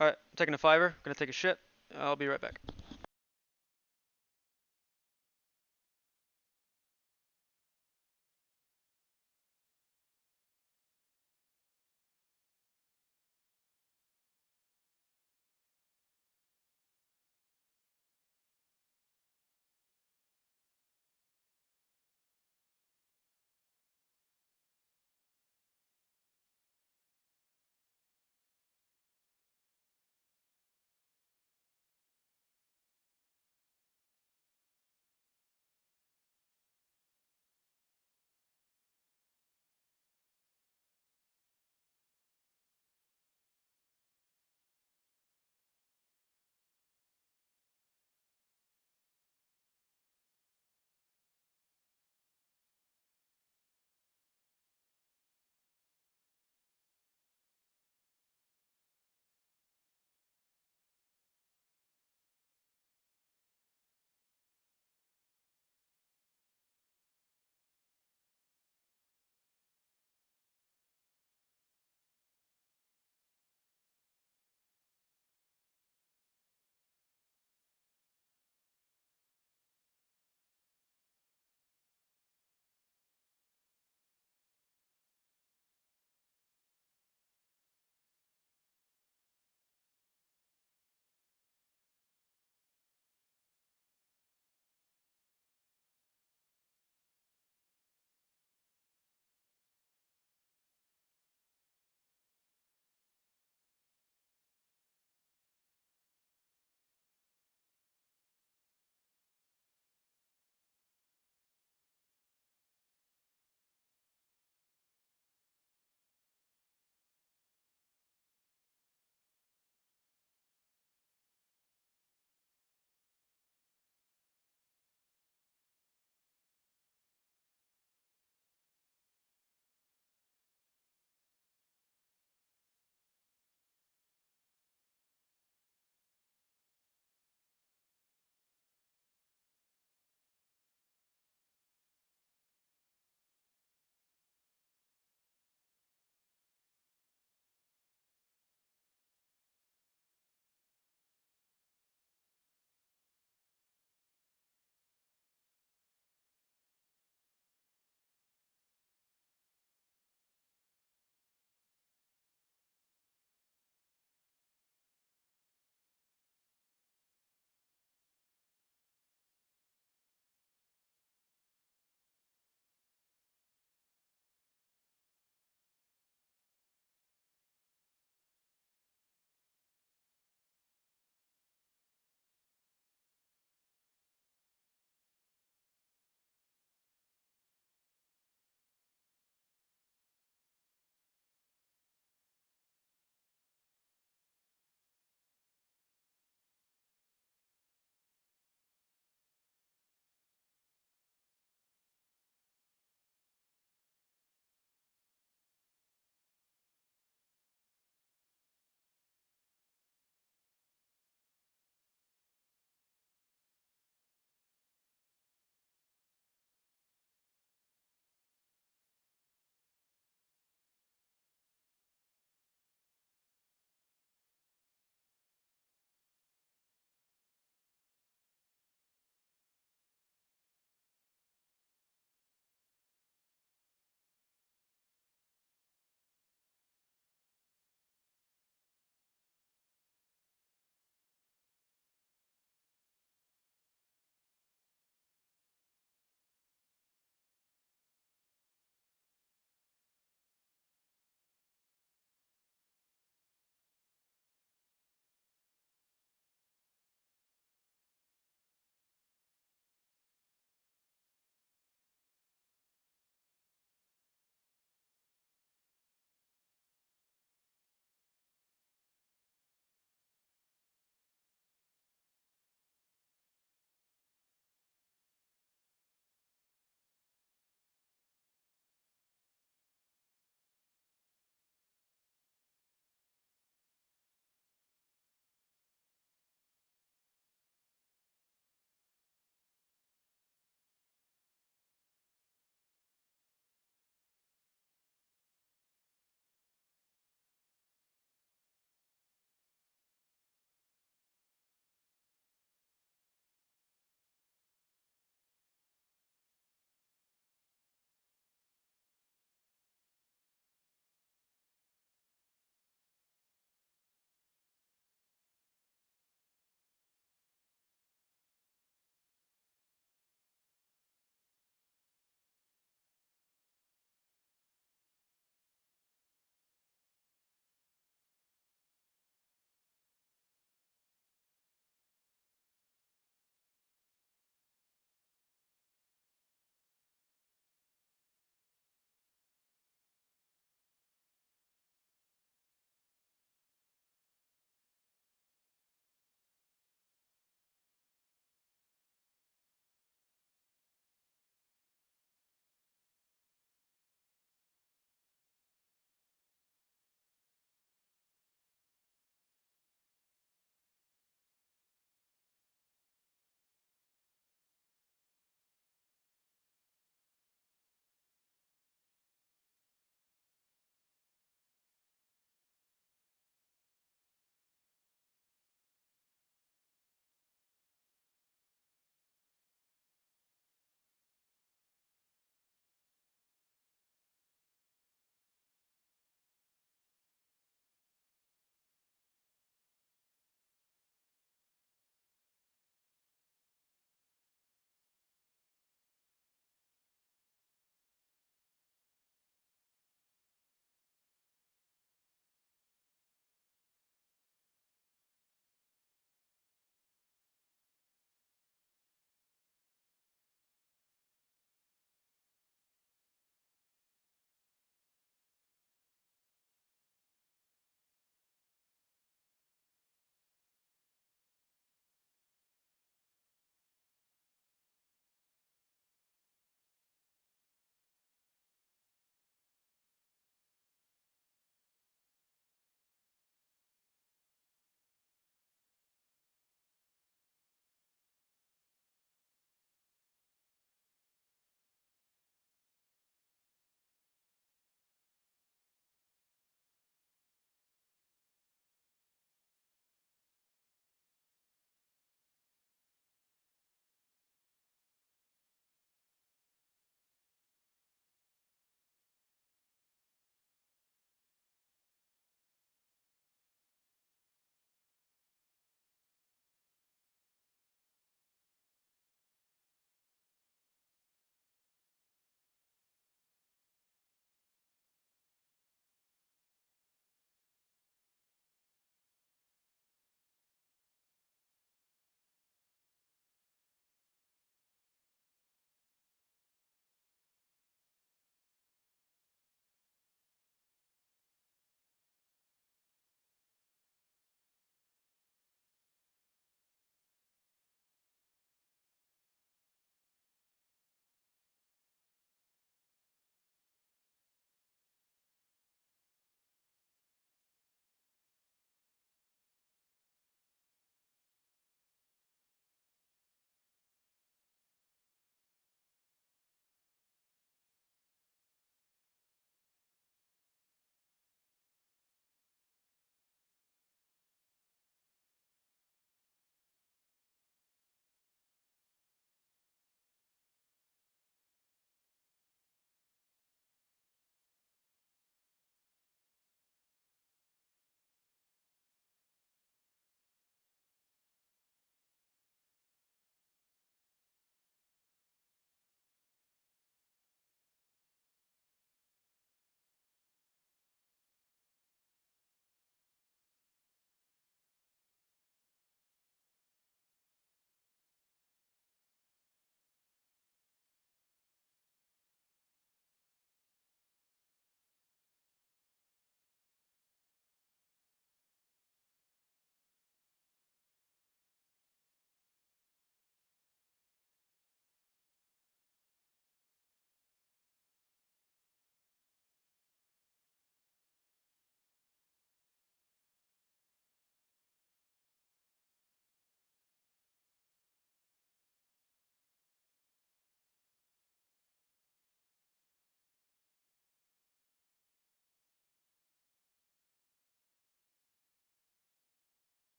Alright, taking a fiver. Gonna take a shit. I'll be right back.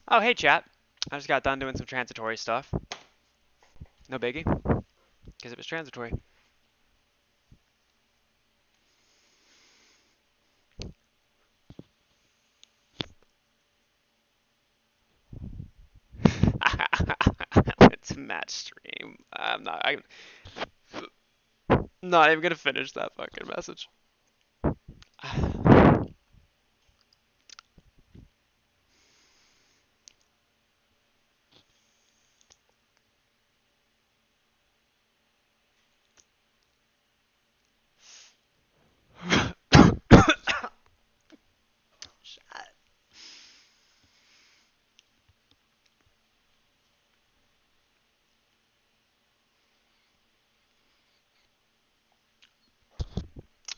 Oh, hey, chat. I just got done doing some transitory stuff. No biggie, because it was transitory. It's a match stream. I'm not even gonna finish that fucking message.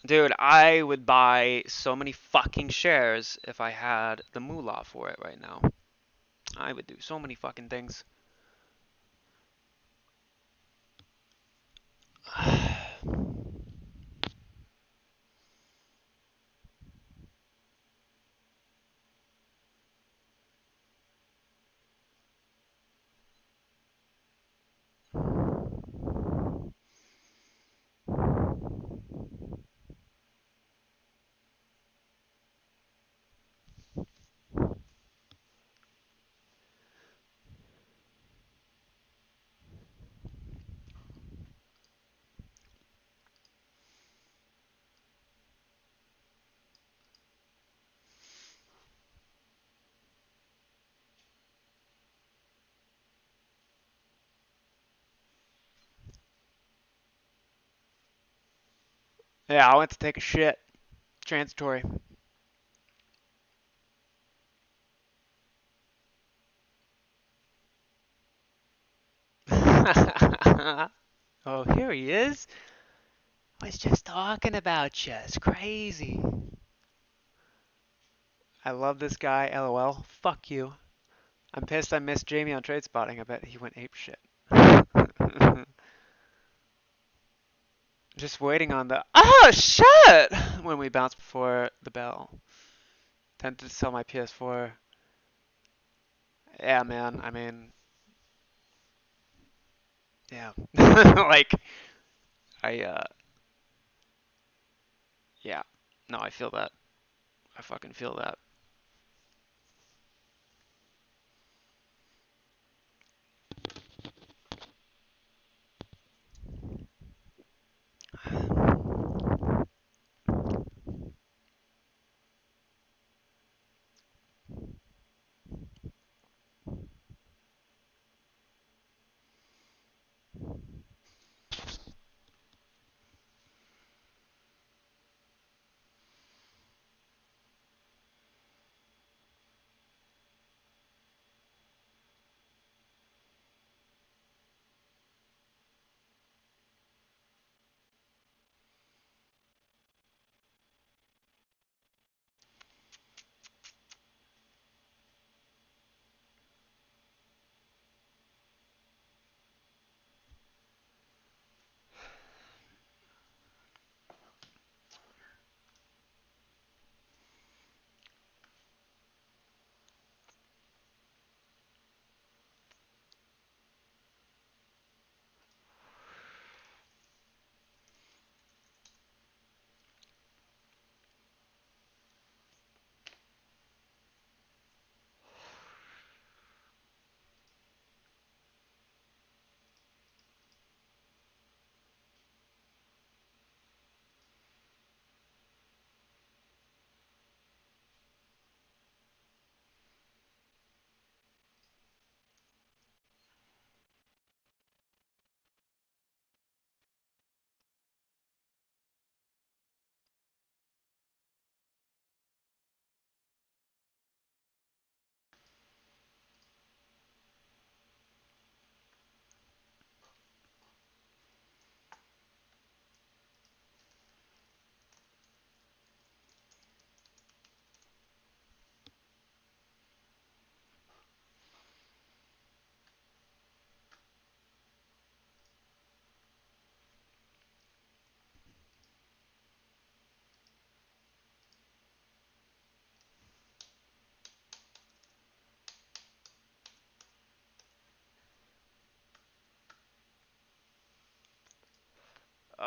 Dude, I would buy so many fucking shares if I had the moolah for it right now. I would do so many fucking things. Yeah, I went to take a shit. Transitory. Oh, here he is. I was just talking about you. It's crazy. I love this guy. LOL. Fuck you. I'm pissed I missed Jamie on trade spotting. I bet he went ape shit. Just waiting on the oh shit when we bounce before the bell. Tempted to sell my PS4. Yeah, man. I mean, yeah. Like, yeah. No, I feel that. I fucking feel that.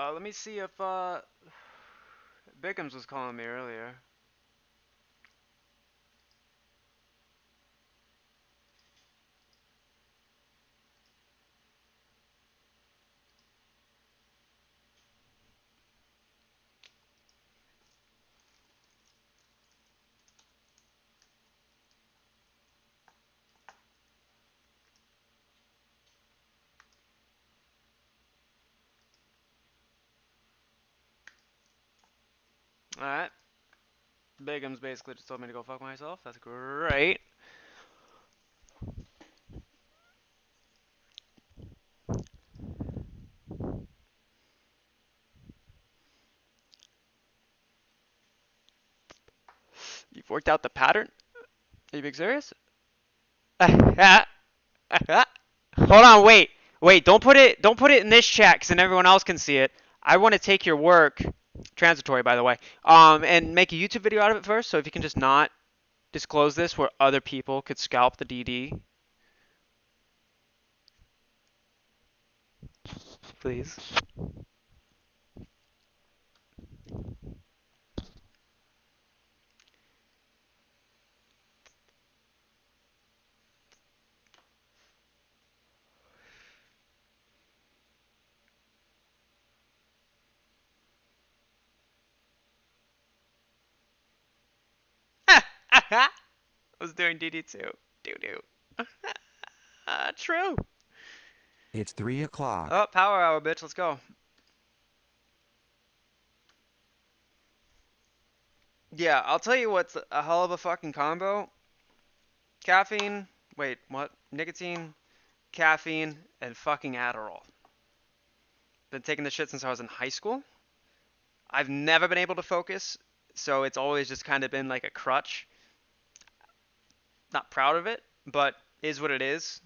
Let me see if Bickham's was calling me earlier. Alright. Bigham's basically just told me to go fuck myself. That's great. You've worked out the pattern? Are you being serious? Hold on, wait. Wait, don't put it in this chat, 'cause then everyone else can see it. I want to take your work, transitory by the way, and make a YouTube video out of it first. So if you can just not disclose this where other people could scalp the DD. Please. I was doing DD2. Doo-doo. True. It's 3 o'clock. Oh, power hour, bitch. Let's go. Yeah, I'll tell you what's a hell of a fucking combo. Caffeine. Wait, what? Nicotine, caffeine, and fucking Adderall. Been taking this shit since I was in high school. I've never been able to focus, so it's always just kind of been like a crutch. Not proud of it, but is what it is.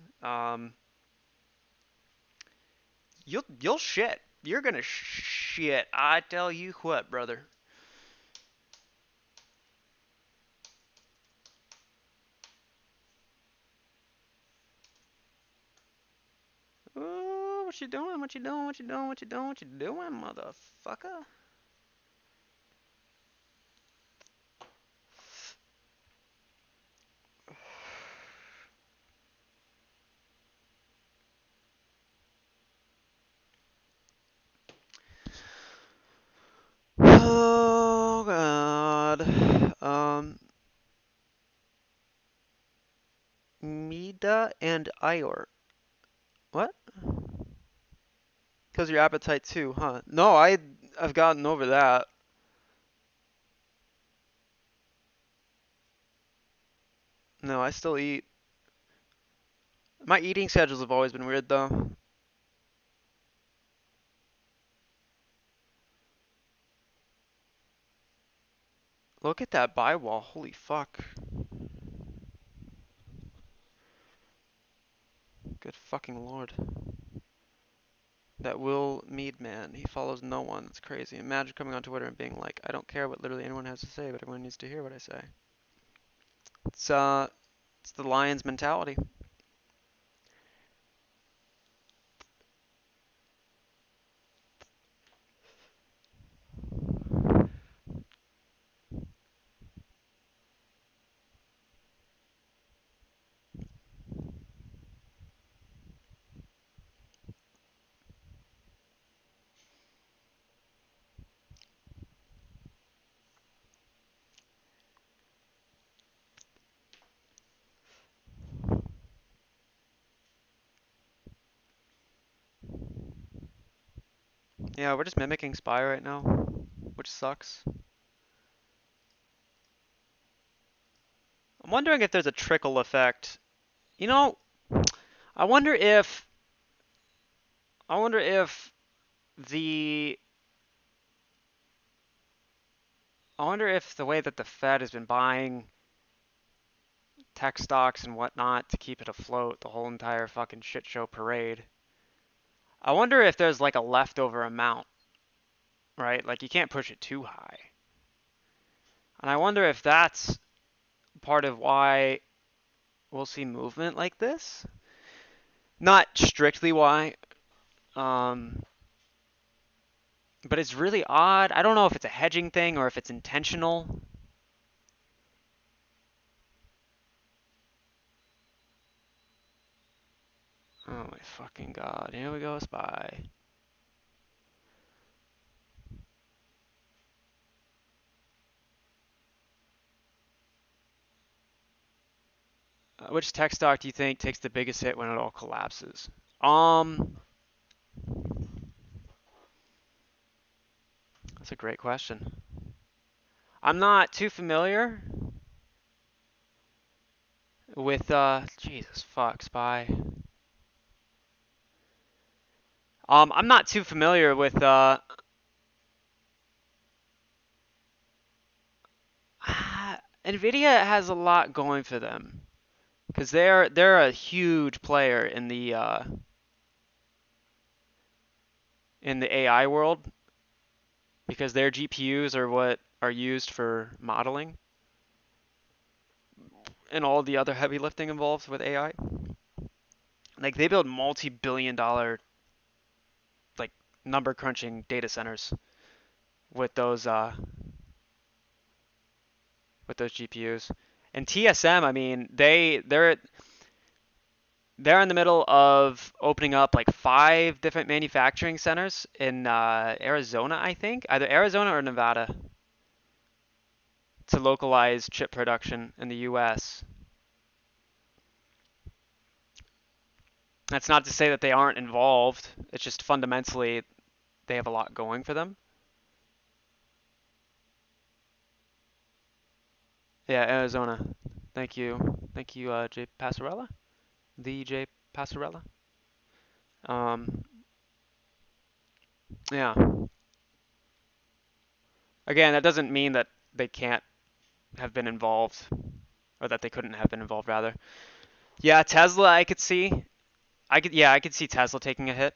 You'll shit. You're gonna shit. I tell you what, brother. Ooh, what you doing? What you doing? What you doing? What you doing? What you doing, motherfucker? Oh god. Mida and Ior. What? Because your appetite too, huh? No, I've gotten over that. No, I still eat. My eating schedules have always been weird though. Look at that buy wall. Holy fuck. Good fucking lord. That Will Mead man. He follows no one. It's crazy. Imagine coming on Twitter and being like, I don't care what literally anyone has to say, but everyone needs to hear what I say. It's the Lions mentality. Yeah, we're just mimicking Spy right now, which sucks. I'm wondering if there's a trickle effect. You know, I wonder if the way that the Fed has been buying tech stocks and whatnot to keep it afloat the whole entire fucking shit show parade. I wonder if there's like a leftover amount, right? Like you can't push it too high. And I wonder if that's part of why we'll see movement like this. Not strictly why. But it's really odd. I don't know if it's a hedging thing or if it's intentional. Oh my fucking god. Here we go, SPY. Which tech stock do you think takes the biggest hit when it all collapses? That's a great question. I'm not too familiar with Jesus fuck, SPY. I'm not too familiar with Nvidia has a lot going for them because they're a huge player in the AI world because their GPUs are what are used for modeling and all the other heavy lifting involved with AI. Like they build multi-billion-dollar like number crunching data centers with those GPUs. And TSM, I mean, they're in the middle of opening up like 5 different manufacturing centers in Arizona, I think, either Arizona or Nevada, to localize chip production in the US. That's not to say that they aren't involved. It's just fundamentally they have a lot going for them. Yeah, Arizona. Thank you, Jay Passarella. The Jay Passarella. Yeah. Again, that doesn't mean that they can't have been involved, or that they couldn't have been involved, rather. Yeah, Tesla, I could see. I could see Tesla taking a hit.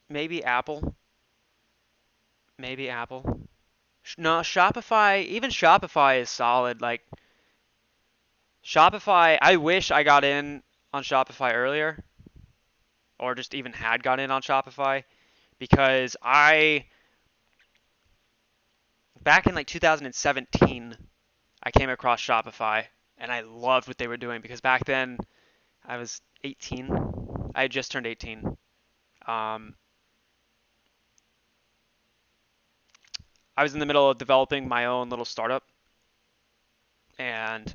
Maybe Apple. Maybe Apple. No, Shopify, even Shopify is solid. Like, Shopify, I wish I got in on Shopify earlier, or just even had got in on Shopify, because back in like 2017, I came across Shopify, and I loved what they were doing, because back then I was 18. I had just turned 18. I was in the middle of developing my own little startup, and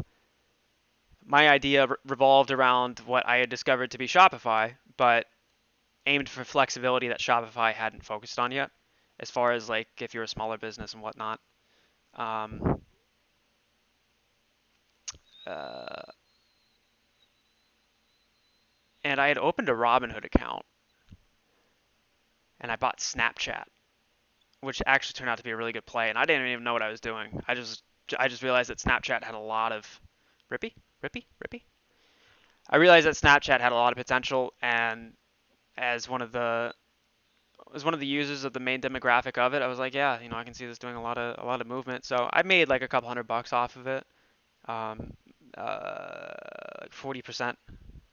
my idea revolved around what I had discovered to be Shopify, but aimed for flexibility that Shopify hadn't focused on yet, as far as like if you're a smaller business and whatnot. And I had opened a Robinhood account, and I bought Snapchat, which actually turned out to be a really good play, and I didn't even know what I was doing. I just realized that Snapchat had a lot of Rippy. I realized that Snapchat had a lot of potential, and as one of the users of the main demographic of it, I was like, yeah, I can see this doing a lot of movement. So I made like a couple $100 off of it, like 40%.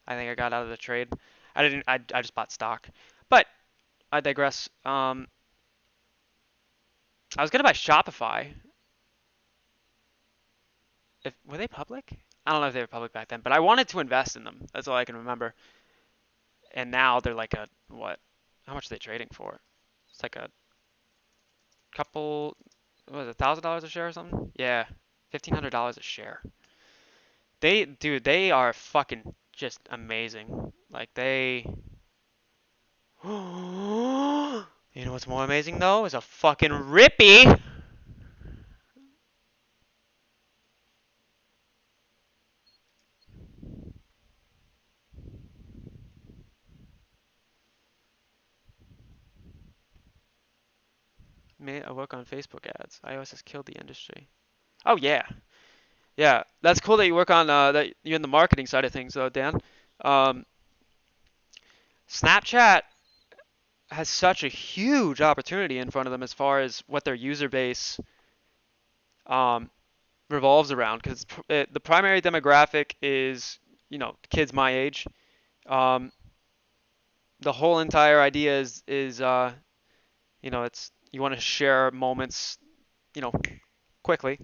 I think I got out of the trade. I just bought stock, but I digress. I was gonna buy Shopify. Were they public? I don't know if they were public back then, but I wanted to invest in them. That's all I can remember. And now they're like a what? How much are they trading for? It's like a couple, what was it, $1,000 a share or something? Yeah, $1,500 a share. They are fucking just amazing. Like they. You know what's more amazing though? Is a fucking Rippy. I work on Facebook ads. iOS has killed the industry. Oh yeah, yeah. That's cool that you work on that. You're in the marketing side of things, though, Dan. Snapchat has such a huge opportunity in front of them as far as what their user base revolves around, because the primary demographic is, kids my age. The whole entire idea is it's you want to share moments, quickly,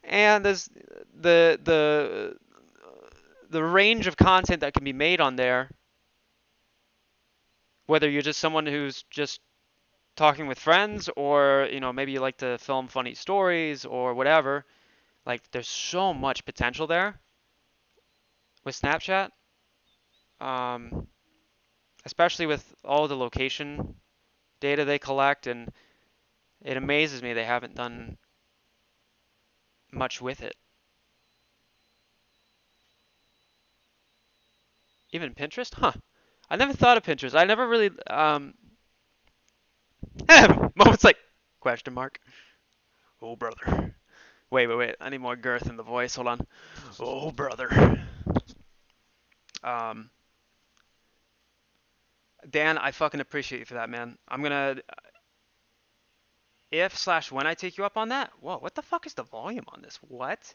and there's the the range of content that can be made on there, whether you're just someone who's just talking with friends, or maybe you like to film funny stories or whatever. Like, there's so much potential there with Snapchat, especially with all the location data they collect, and it amazes me they haven't done much with it. Even Pinterest? Huh. I never thought of Pinterest. I never really moments like question mark. Oh brother. Wait. I need more girth in the voice. Hold on. Oh brother. Dan, I fucking appreciate you for that, man. I'm gonna if/when I take you up on that. Whoa, what the fuck is the volume on this? What?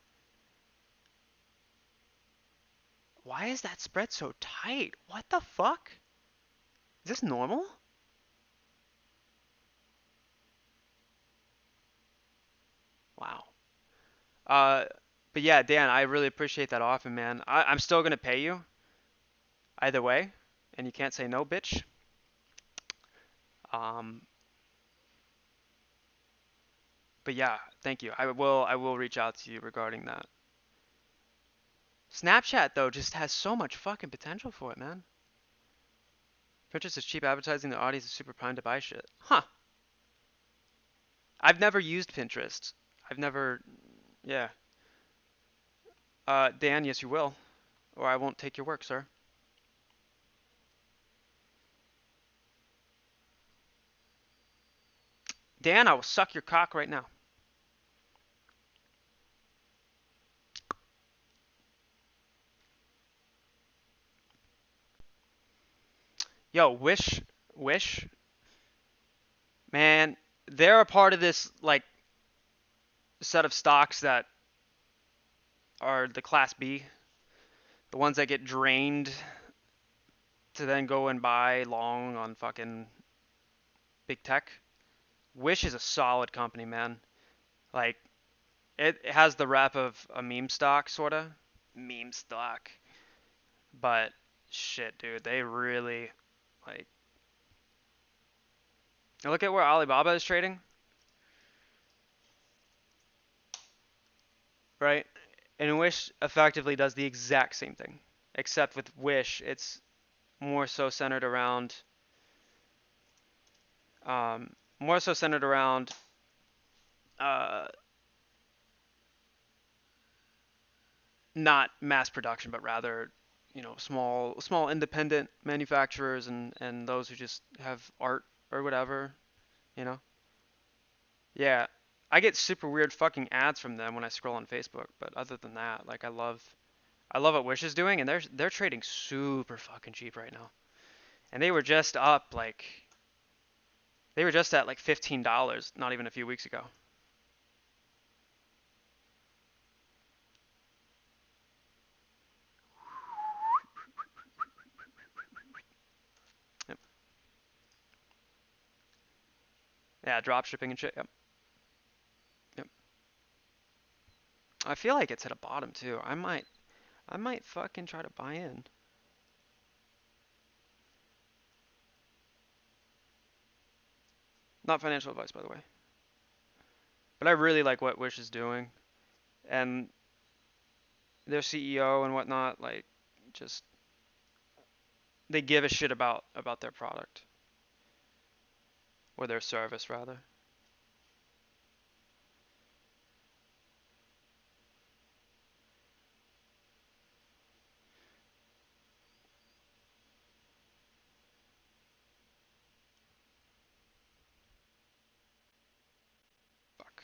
Why is that spread so tight? What the fuck? Is this normal? Wow. But yeah, Dan, I really appreciate that offer, man. I'm still gonna pay you either way, and you can't say no, bitch. But yeah, thank you. I will reach out to you regarding that. Snapchat though just has so much fucking potential for it, man. Pinterest is cheap advertising. The audience is super primed to buy shit. Huh. I've never used Pinterest. Yeah. Dan, yes you will. Or I won't take your work, sir. Dan, I will suck your cock right now. Yo, Wish, man, they're a part of this, like, set of stocks that are the Class B, the ones that get drained to then go and buy long on fucking big tech. Wish is a solid company, man. Like, it has the rep of a meme stock, sorta. Meme stock. But, shit, dude, they really, like... Look at where Alibaba is trading. Right? And Wish effectively does the exact same thing. Except with Wish, it's more so centered around... not mass production, but rather, small independent manufacturers and those who just have art or whatever, Yeah, I get super weird fucking ads from them when I scroll on Facebook, but other than that, like, I love what Wish is doing, and they're trading super fucking cheap right now. And they were just at like $15 not even a few weeks ago. Yep. Yeah, drop shipping and shit. Yep. I feel like it's at a bottom too. I might fucking try to buy in. Not financial advice, by the way. But I really like what Wish is doing, and their CEO and whatnot, like, just they give a shit about their product or their service rather. Fuck.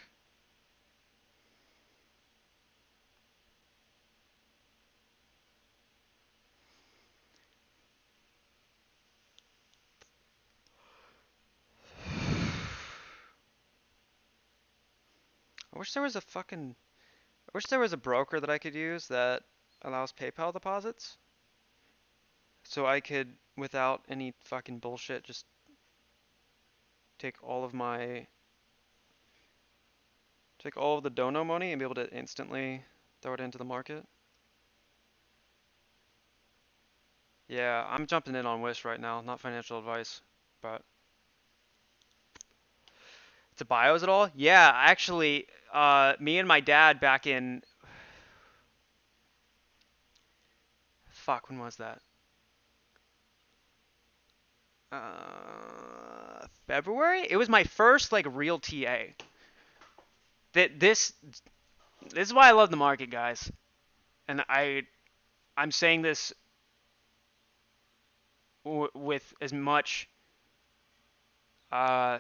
I wish there was a fucking wish there was a broker that I could use that allows PayPal deposits. So I could, without any fucking bullshit, just take all of the Dono money and be able to instantly throw it into the market. Yeah, I'm jumping in on Wish right now, not financial advice, but to bios at all? Yeah, actually, me and my dad back in, fuck, when was that? February? It was my first like real TA. This is why I love the market, guys. And I'm saying this with as much I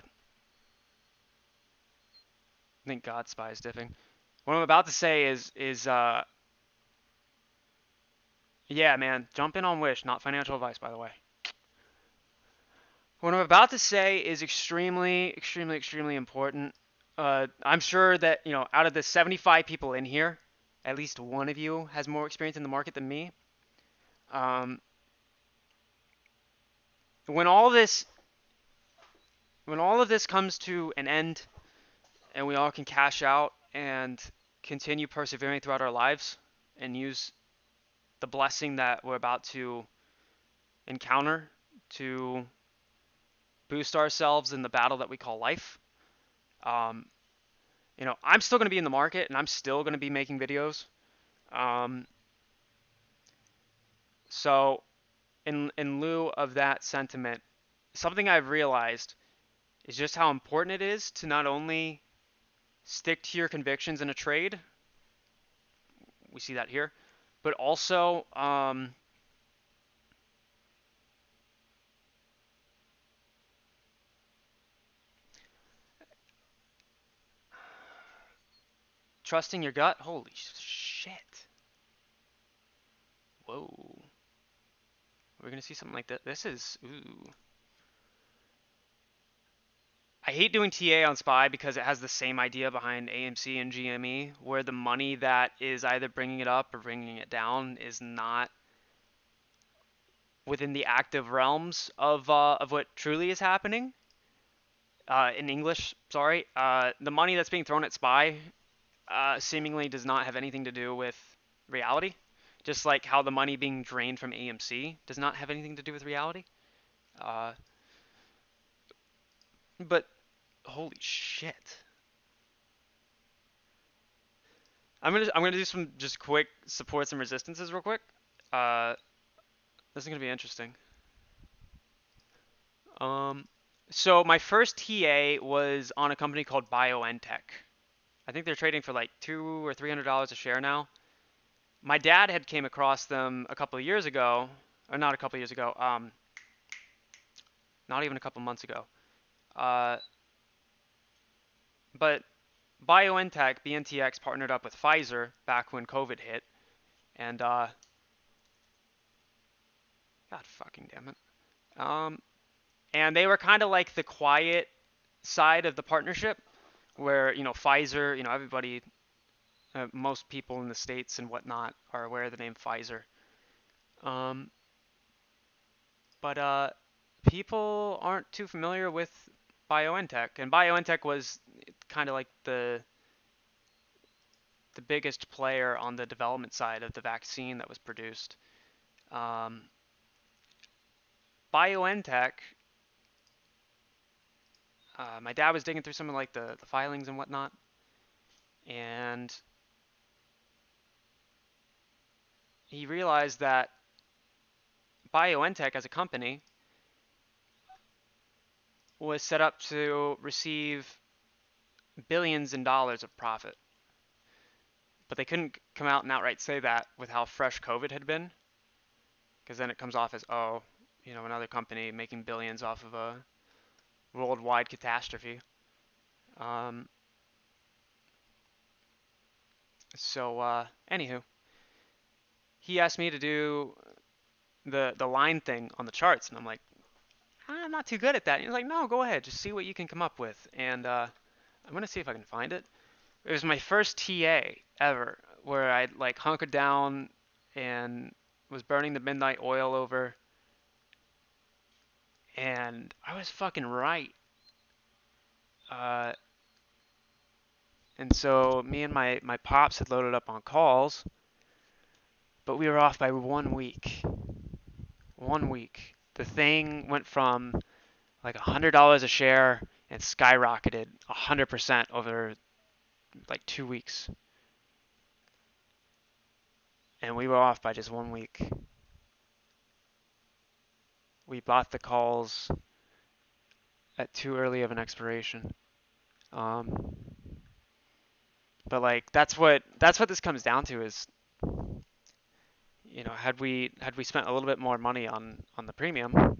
think God spy is diffing. What I'm about to say is yeah, man, jump in on Wish, not financial advice, by the way. What I'm about to say is extremely, extremely, extremely important. I'm sure that, you know, out of the 75 people in here, at least one of you has more experience in the market than me. When all of this comes to an end and we all can cash out and continue persevering throughout our lives and use the blessing that we're about to encounter to boost ourselves in the battle that we call life. You know, I'm still going to be in the market and I'm still going to be making videos. So in lieu of that sentiment, something I've realized is just how important it is to not only stick to your convictions in a trade, we see that here, but also trusting your gut. Holy shit. Whoa. We're going to see something like that. This is, ooh. I hate doing TA on SPY because it has the same idea behind AMC and GME, where the money that is either bringing it up or bringing it down is not within the active realms of what truly is happening. In English, sorry. The money that's being thrown at SPY seemingly does not have anything to do with reality. Just like how the money being drained from AMC does not have anything to do with reality. But holy shit. I'm gonna do some just quick supports and resistances real quick. This is gonna be interesting. So my first TA was on a company called BioNTech. I think they're trading for like $200 or $300 a share now. My dad had came across them a couple of years ago, or not a couple of years ago, not even a couple months ago. But BioNTech, BNTX, partnered up with Pfizer back when COVID hit, and God fucking damn it. And they were kind of like the quiet side of the partnership, where, you know, Pfizer, you know, everybody, most people in the States and whatnot are aware of the name Pfizer. But people aren't too familiar with BioNTech, and BioNTech was kind of like the biggest player on the development side of the vaccine that was produced. BioNTech, my dad was digging through some of like the filings and whatnot, and he realized that BioNTech as a company was set up to receive billions in dollars of profit. But they couldn't come out and outright say that with how fresh COVID had been, because then it comes off as, oh, you know, another company making billions off of a worldwide catastrophe. Anywho, he asked me to do the line thing on the charts, and I'm like, I'm not too good at that. And he's like, no, go ahead, just see what you can come up with, and I'm gonna see if I can find it. It was my first TA ever where I like hunkered down and was burning the midnight oil over, and I was fucking right. And so me and my pops had loaded up on calls, but we were off by 1 week. 1 week. The thing went from like $100 a share and skyrocketed 100% over like 2 weeks. And we were off by just 1 week. We bought the calls at too early of an expiration. But like that's what this comes down to is, you know, had we spent a little bit more money on the premium,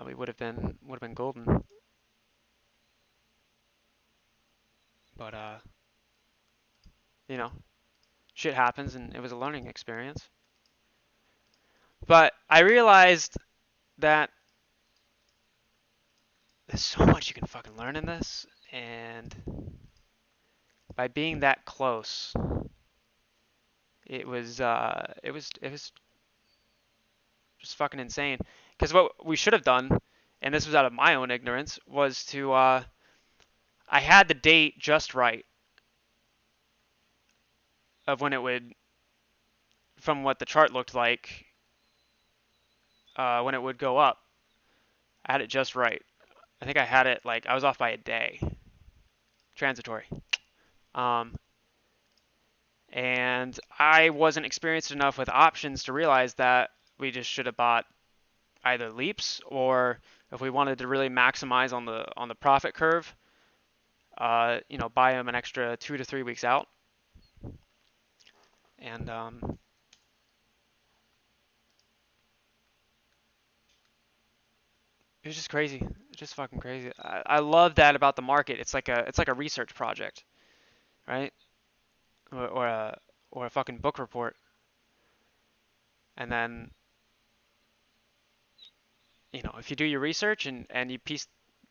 we would have been golden. But you know, shit happens, and it was a learning experience. But I realized that there's so much you can fucking learn in this, and by being that close, it was just fucking insane. Because what we should have done, and this was out of my own ignorance, was to I had the date just right of when it would, from what the chart looked like, when it would go up. I had it just right. I think I had it like I was off by a day. Transitory. And I wasn't experienced enough with options to realize that we just should have bought either leaps, or if we wanted to really maximize on the profit curve, you know, buy them an extra 2 to 3 weeks out. And it was just crazy. It's just fucking crazy. I love that about the market. It's like a research project, right? Or a fucking book report. And then, you know, if you do your research and you piece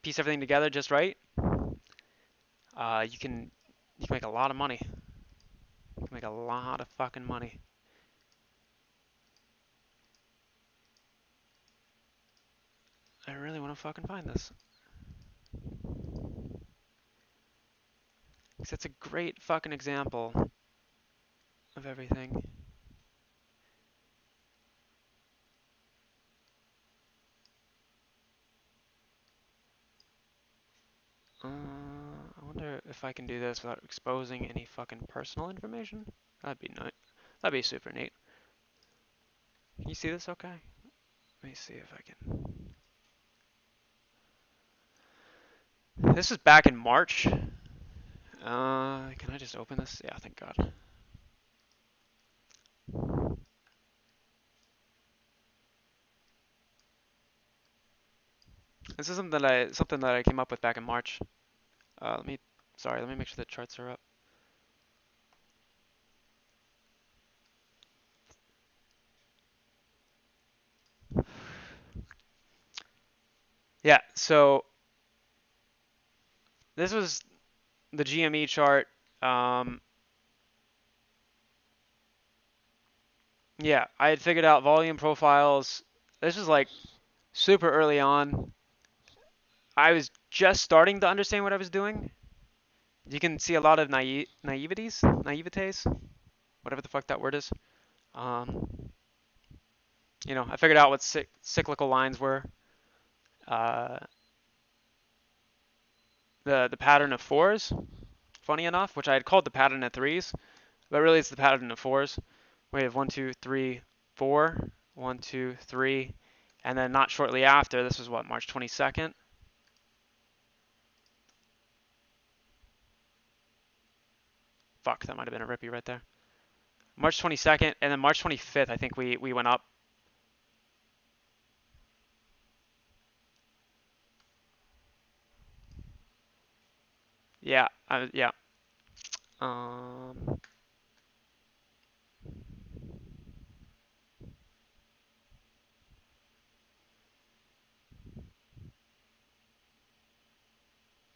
everything together just right, you can make a lot of money. You can make a lot of fucking money. I really want to fucking find this. Because it's a great fucking example of everything. I wonder if I can do this without exposing any fucking personal information. That'd be nice. That'd be super neat. Can you see this okay? Let me see if I can. This is back in March. Can I just open this? Yeah, thank God. This is something that I came up with back in March. Let me make sure the charts are up. Yeah, so this was the GME chart. Yeah, I had figured out volume profiles. This was like super early on. I was just starting to understand what I was doing. You can see a lot of naivetes, whatever the fuck that word is. You know, I figured out what cyclical lines were. The pattern of fours, funny enough, which I had called the pattern of threes, but really it's the pattern of fours. We have 1, 2, 3, 4, 1, 2, 3, and then not shortly after, this was what, March 22nd? Fuck, that might have been a rippy right there. March 22nd, and then March 25th, I think we went up. Yeah, yeah. Oh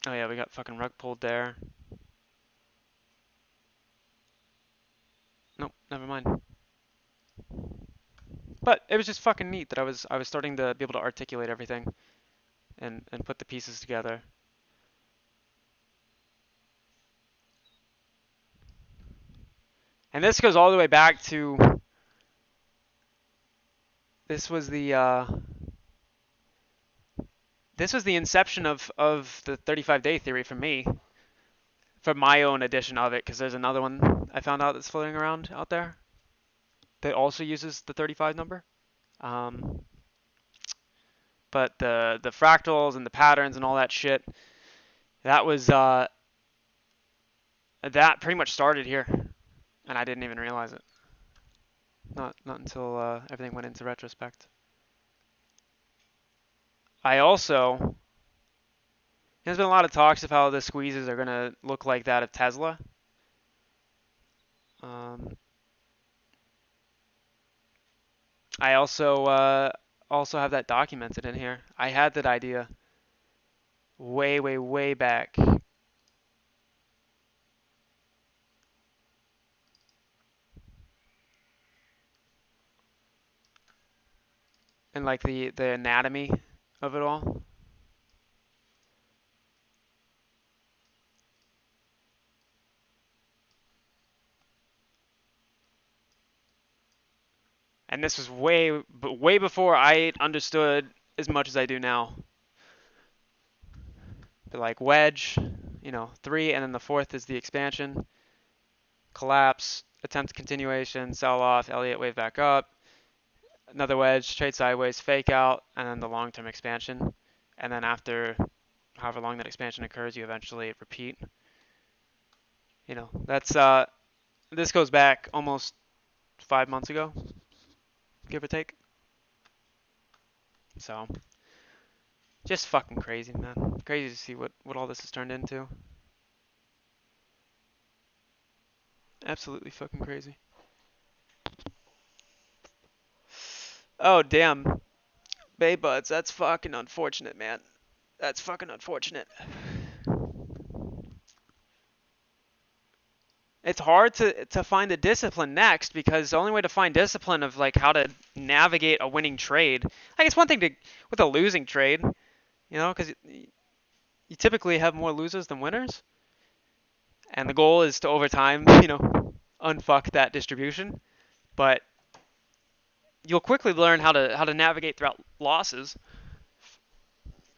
yeah, we got fucking rug pulled there. mind. But it was just fucking neat that I was starting to be able to articulate everything and put the pieces together. And this goes all the way back to, this was the inception of the 35-day theory for me, for my own edition of it, because there's another one I found out that's floating around out there that also uses the 35 number. But the fractals and the patterns and all that shit, that was that pretty much started here, and I didn't even realize it. Not until everything went into retrospect. I also, there's been a lot of talks of how the squeezes are gonna look like that of Tesla. I also have that documented in here. I had that idea way back. And like the anatomy of it all. And this was way before I understood as much as I do now. But like wedge, 3, and then the fourth is the expansion. Collapse, attempt continuation, sell off, Elliott wave back up. Another wedge, trade sideways, fake out, and then the long-term expansion. And then after however long that expansion occurs, you eventually repeat. That's this goes back almost 5 months ago, give or take. So, just fucking crazy, man. Crazy to see what all this has turned into. Absolutely fucking crazy. Oh, damn. Bay Buds, that's fucking unfortunate, man. That's fucking unfortunate. It's hard to find the discipline next, because the only way to find discipline of like how to navigate a winning trade, like it's one thing with a losing trade, because you typically have more losers than winners, and the goal is to over time, unfuck that distribution. But you'll quickly learn how to navigate throughout losses.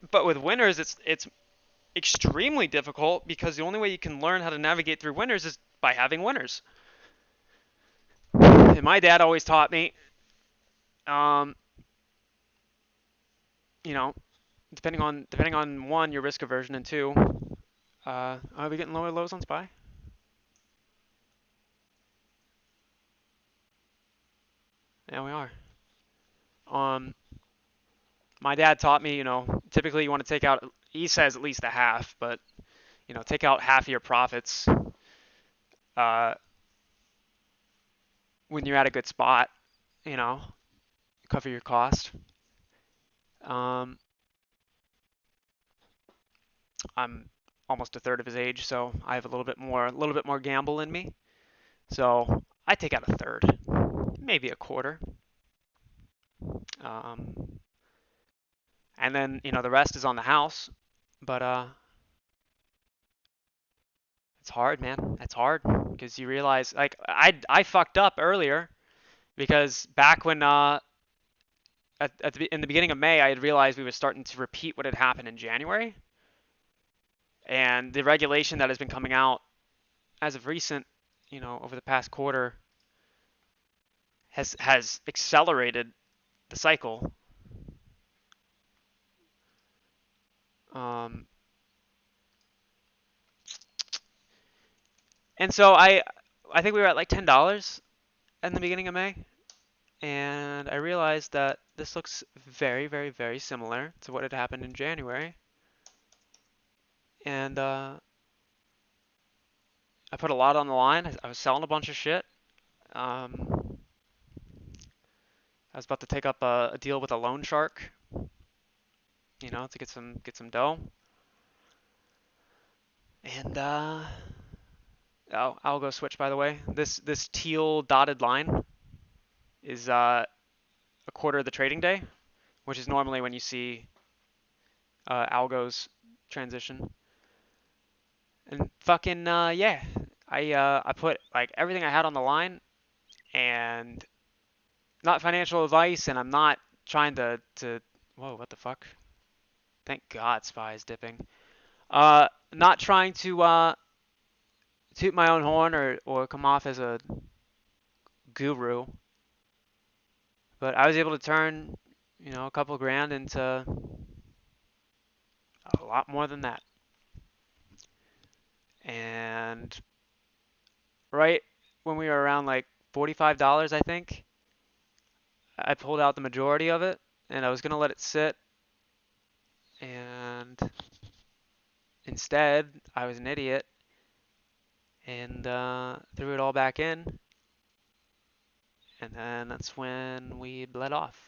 But with winners, it's extremely difficult, because the only way you can learn how to navigate through winners is by having winners. And my dad always taught me, depending on one, your risk aversion, and two, are we getting lower lows on SPY? Yeah, we are. My dad taught me, typically you want to take out, he says at least a half, but, take out half of your profits when you're at a good spot, cover your cost. I'm almost a third of his age, so I have a little bit more gamble in me. So I take out a third, maybe a quarter. And then, the rest is on the house. But it's hard, man. It's hard, because you realize, like, I fucked up earlier, because back when in the beginning of May, I had realized we were starting to repeat what had happened in January. And the regulation that has been coming out as of recent, over the past quarter, has accelerated the cycle. And so I think we were at like $10 in the beginning of May, and I realized that this looks very, very, very similar to what had happened in January. And I put a lot on the line. I was selling a bunch of shit. I was about to take up a deal with a loan shark, to get some dough. And Oh, algo switch, by the way. This teal dotted line is a quarter of the trading day, which is normally when you see algos transition. And fucking yeah, I put like everything I had on the line, and not financial advice, and I'm not trying to whoa, what the fuck? Thank God SPY is dipping. Not trying to toot my own horn or come off as a guru, but I was able to turn, a couple grand into a lot more than that. And right when we were around like $45, I think, I pulled out the majority of it, and I was gonna let it sit, and instead I was an idiot and threw it all back in, and then that's when we bled off.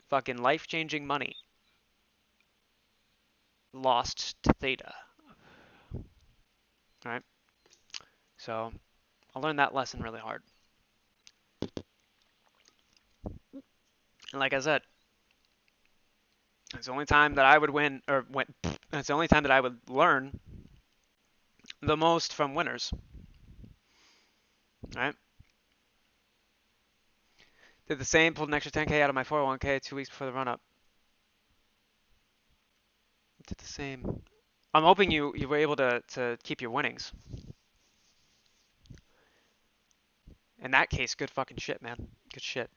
Fucking life-changing money lost to theta. Alright? So I learned that lesson really hard. And like I said, it's the only time that I would win, it's the only time that I would learn the most from winners. Alright? Did the same, pulled an extra 10K out of my 401k 2 weeks before the run-up. Did the same. I'm hoping you were able to keep your winnings. In that case, good fucking shit, man. Good shit.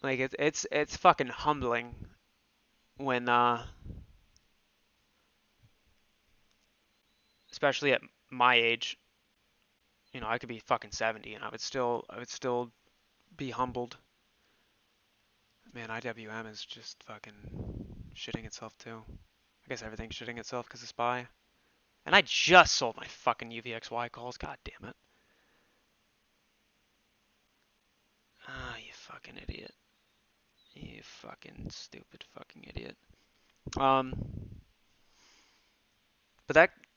Like it's fucking humbling when especially at my age, I could be fucking 70 and I would still be humbled. Man, IWM is just fucking shitting itself too. I guess everything's shitting itself because of SPY. And I just sold my fucking UVXY calls. God damn it. Ah, you fucking idiot. You fucking stupid fucking idiot. But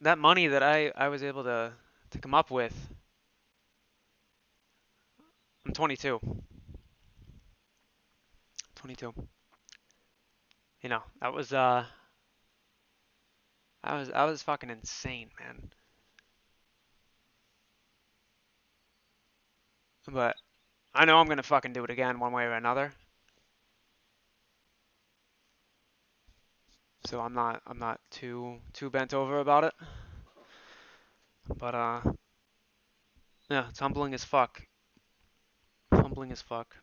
that money that I was able to come up with, I'm 22. 22. That was I was fucking insane, man. But I know I'm gonna fucking do it again one way or another. So I'm not too bent over about it. But yeah, it's humbling as fuck. Humbling as fuck.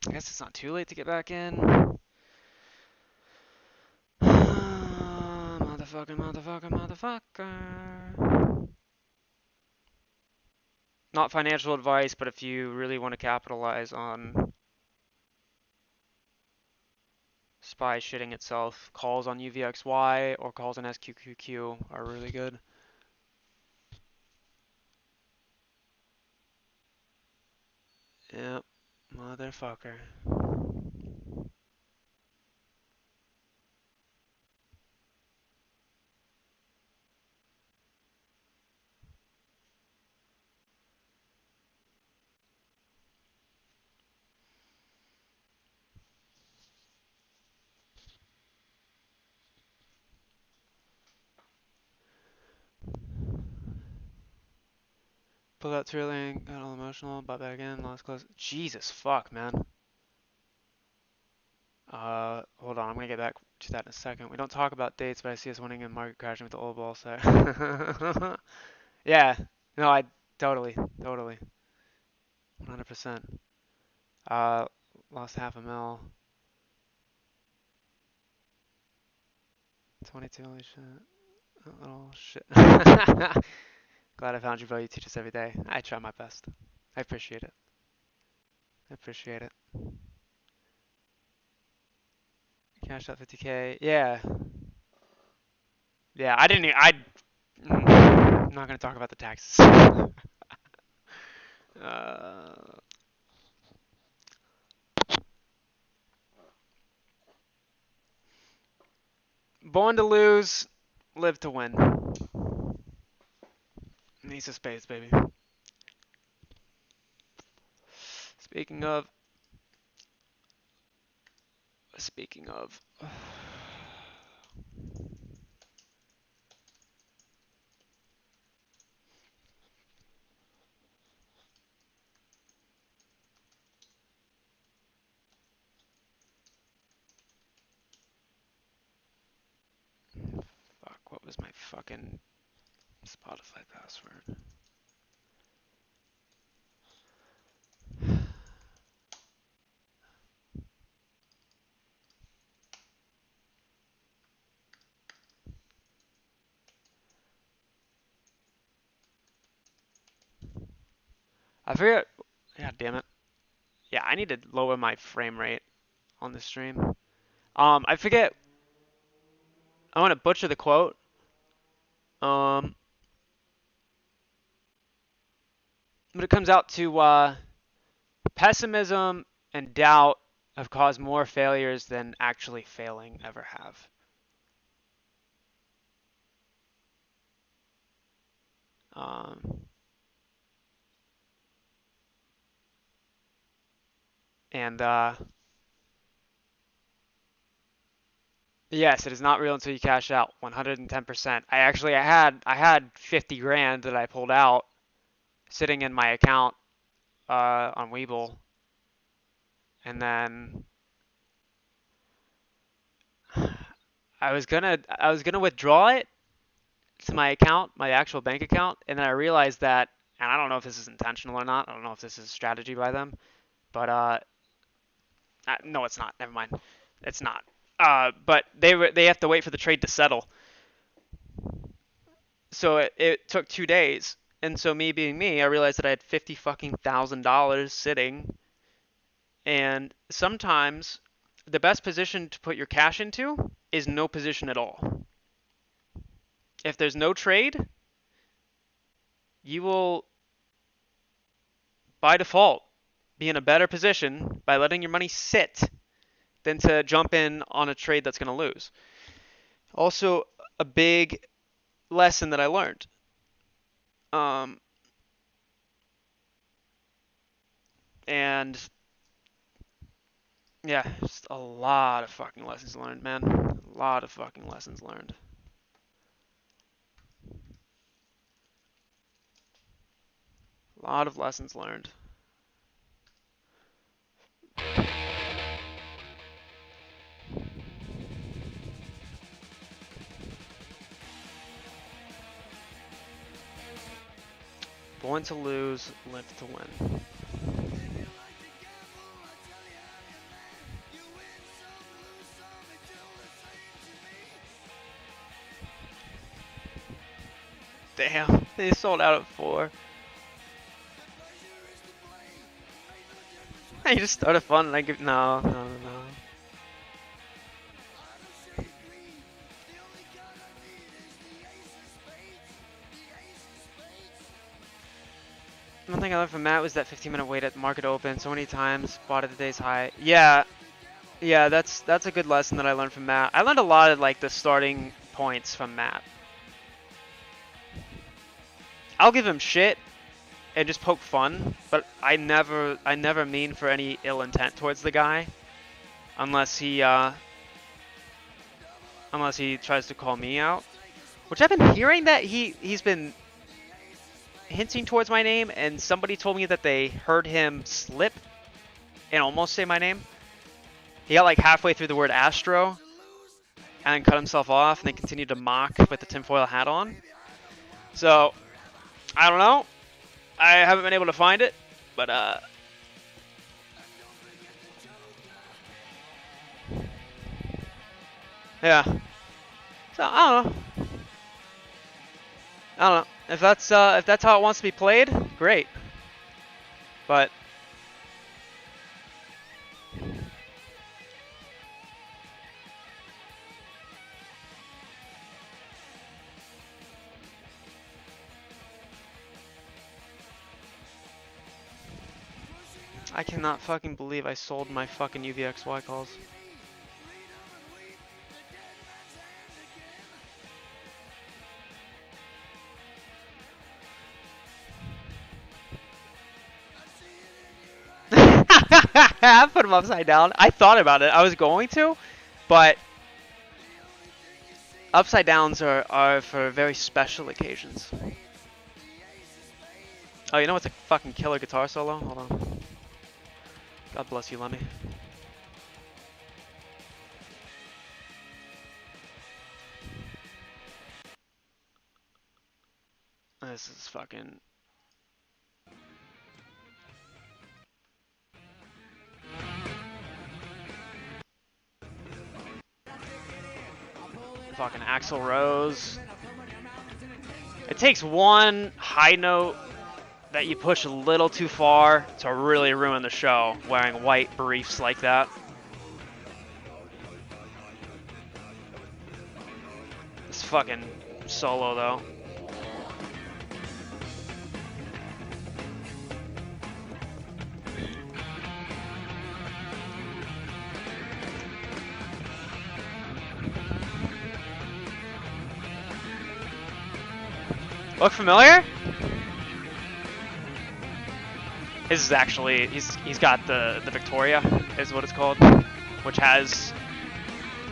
I guess it's not too late to get back in. Motherfucker. Not financial advice, but if you really want to capitalize on SPY shitting itself, calls on UVXY or calls on SQQQ are really good. Yep, motherfucker. Pull out trailing, got all emotional, bought back in, lost close. Jesus fuck, man. Hold on, I'm gonna get back to that in a second. We don't talk about dates, but I see us winning and market crashing with the old ball set. Yeah, no, I totally. 100%. Lost half a mil. 22, holy shit. Oh shit. Glad I found you, bro. You teach us every day. I try my best. I appreciate it. Cash out 50K. Yeah. Yeah, I'm not gonna talk about the taxes. Born to lose, live to win. Ace of spades, baby. Speaking of. Fuck, what was my fucking Spotify password? I forget. God damn it. Yeah, I need to lower my frame rate on the stream. I forget. I want to butcher the quote. But it comes out to pessimism and doubt have caused more failures than actually failing ever have. And yes, it is not real until you cash out. 110%. I had 50 grand that I pulled out sitting in my account on Webull, and then I was gonna withdraw it to my account, my actual bank account, and then I realized that, and I don't know if this is intentional or not. I don't know if this is a strategy by them, but no, it's not. Never mind. It's not. But they have to wait for the trade to settle. So it took 2 days, and so me being me, I realized that I had $50,000 sitting, and sometimes the best position to put your cash into is no position at all. If there's no trade, you will, by default, be in a better position by letting your money sit than to jump in on a trade that's going to lose. Also, a big lesson that I learned. And yeah, just a lot of fucking lessons learned, man. A lot of fucking lessons learned. A lot of lessons learned. Born to lose, live to win. Damn, they sold out at 4. You just started fun like no. One thing I learned from Matt was that 15-minute wait at market open so many times, bought at the day's high. Yeah, that's a good lesson that I learned from Matt. I learned a lot of like the starting points from Matt. I'll give him shit and just poke fun, but I never mean for any ill intent towards the guy, unless he tries to call me out, which I've been hearing that he's been hinting towards my name, and somebody told me that they heard him slip and almost say my name. He got like halfway through the word Astro and then cut himself off and then continued to mock with the tinfoil hat on. So I don't know. I haven't been able to find it, but yeah. So I don't know. If that's how it wants to be played, great. But I cannot fucking believe I sold my fucking UVXY calls. I put them upside down. I thought about it. I was going to, but upside downs are for very special occasions. Oh, you know what's a fucking killer guitar solo? Hold on. God bless you, Lemmy. This is fucking... Fucking Axl Rose. It takes one high note that you push a little too far to really ruin the show, wearing white briefs like that. This fucking solo though. Look familiar? His is actually he's got the Victoria is what it's called, which has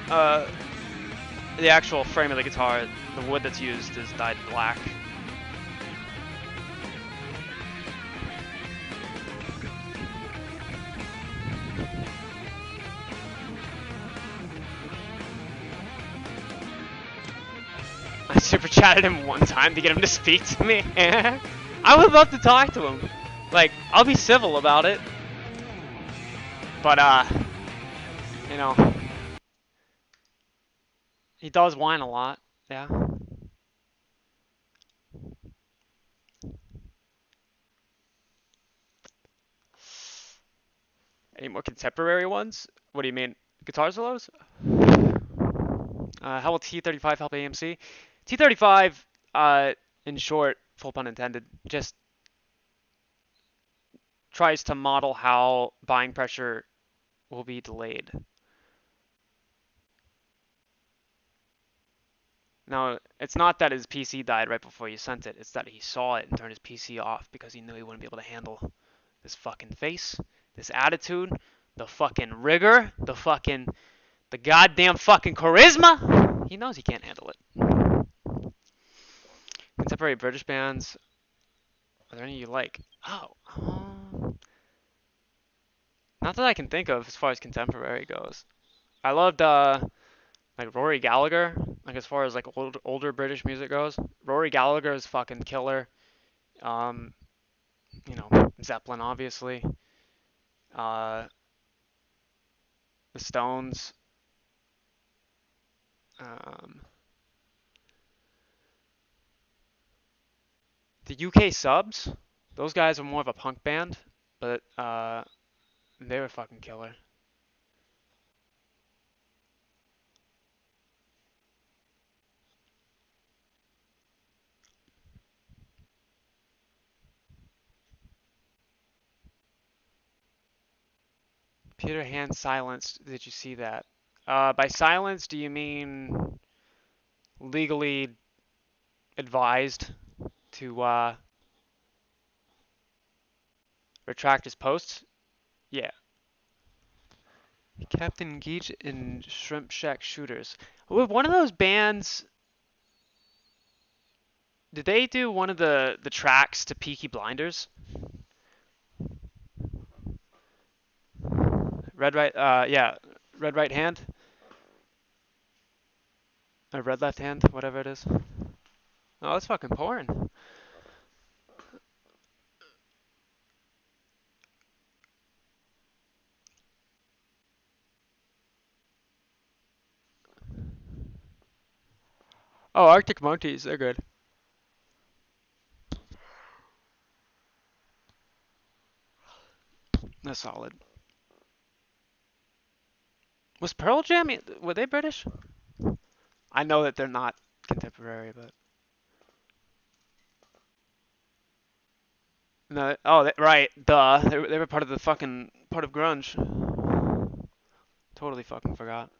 the actual frame of the guitar. The wood that's used is dyed black. I super chatted him one time to get him to speak to me. I would love to talk to him. Like, I'll be civil about it. But, you know, he does whine a lot, yeah. Any more contemporary ones? What do you mean? Guitar solos? How will T35 help AMC? T35, in short, full pun intended, just tries to model how buying pressure will be delayed. Now, it's not that his PC died right before you sent it, it's that he saw it and turned his PC off because he knew he wouldn't be able to handle this fucking face, this attitude, the fucking rigor, the goddamn fucking charisma. He knows he can't handle it. Contemporary British bands, are there any you like? Oh, not that I can think of as far as contemporary goes. I loved like Rory Gallagher, like as far as like older British music goes. Rory Gallagher is fucking killer. You know, Zeppelin obviously. The Stones. The UK Subs, those guys are more of a punk band, but they were fucking killer. Peter Hand silenced. Did you see that? By silence, do you mean legally advised to retract his posts? Yeah. Captain Geach and Shrimp Shack Shooters. One of those bands. Did they do one of the tracks to Peaky Blinders? Red right, yeah, red right hand. Or red left hand, whatever it is. Oh, that's fucking porn. Oh, Arctic Monkeys, they're good. They're solid. Was Pearl Jam, were they British? I know that they're not contemporary, but... No, oh, right, duh. They were part of the fucking part of grunge. Totally fucking forgot.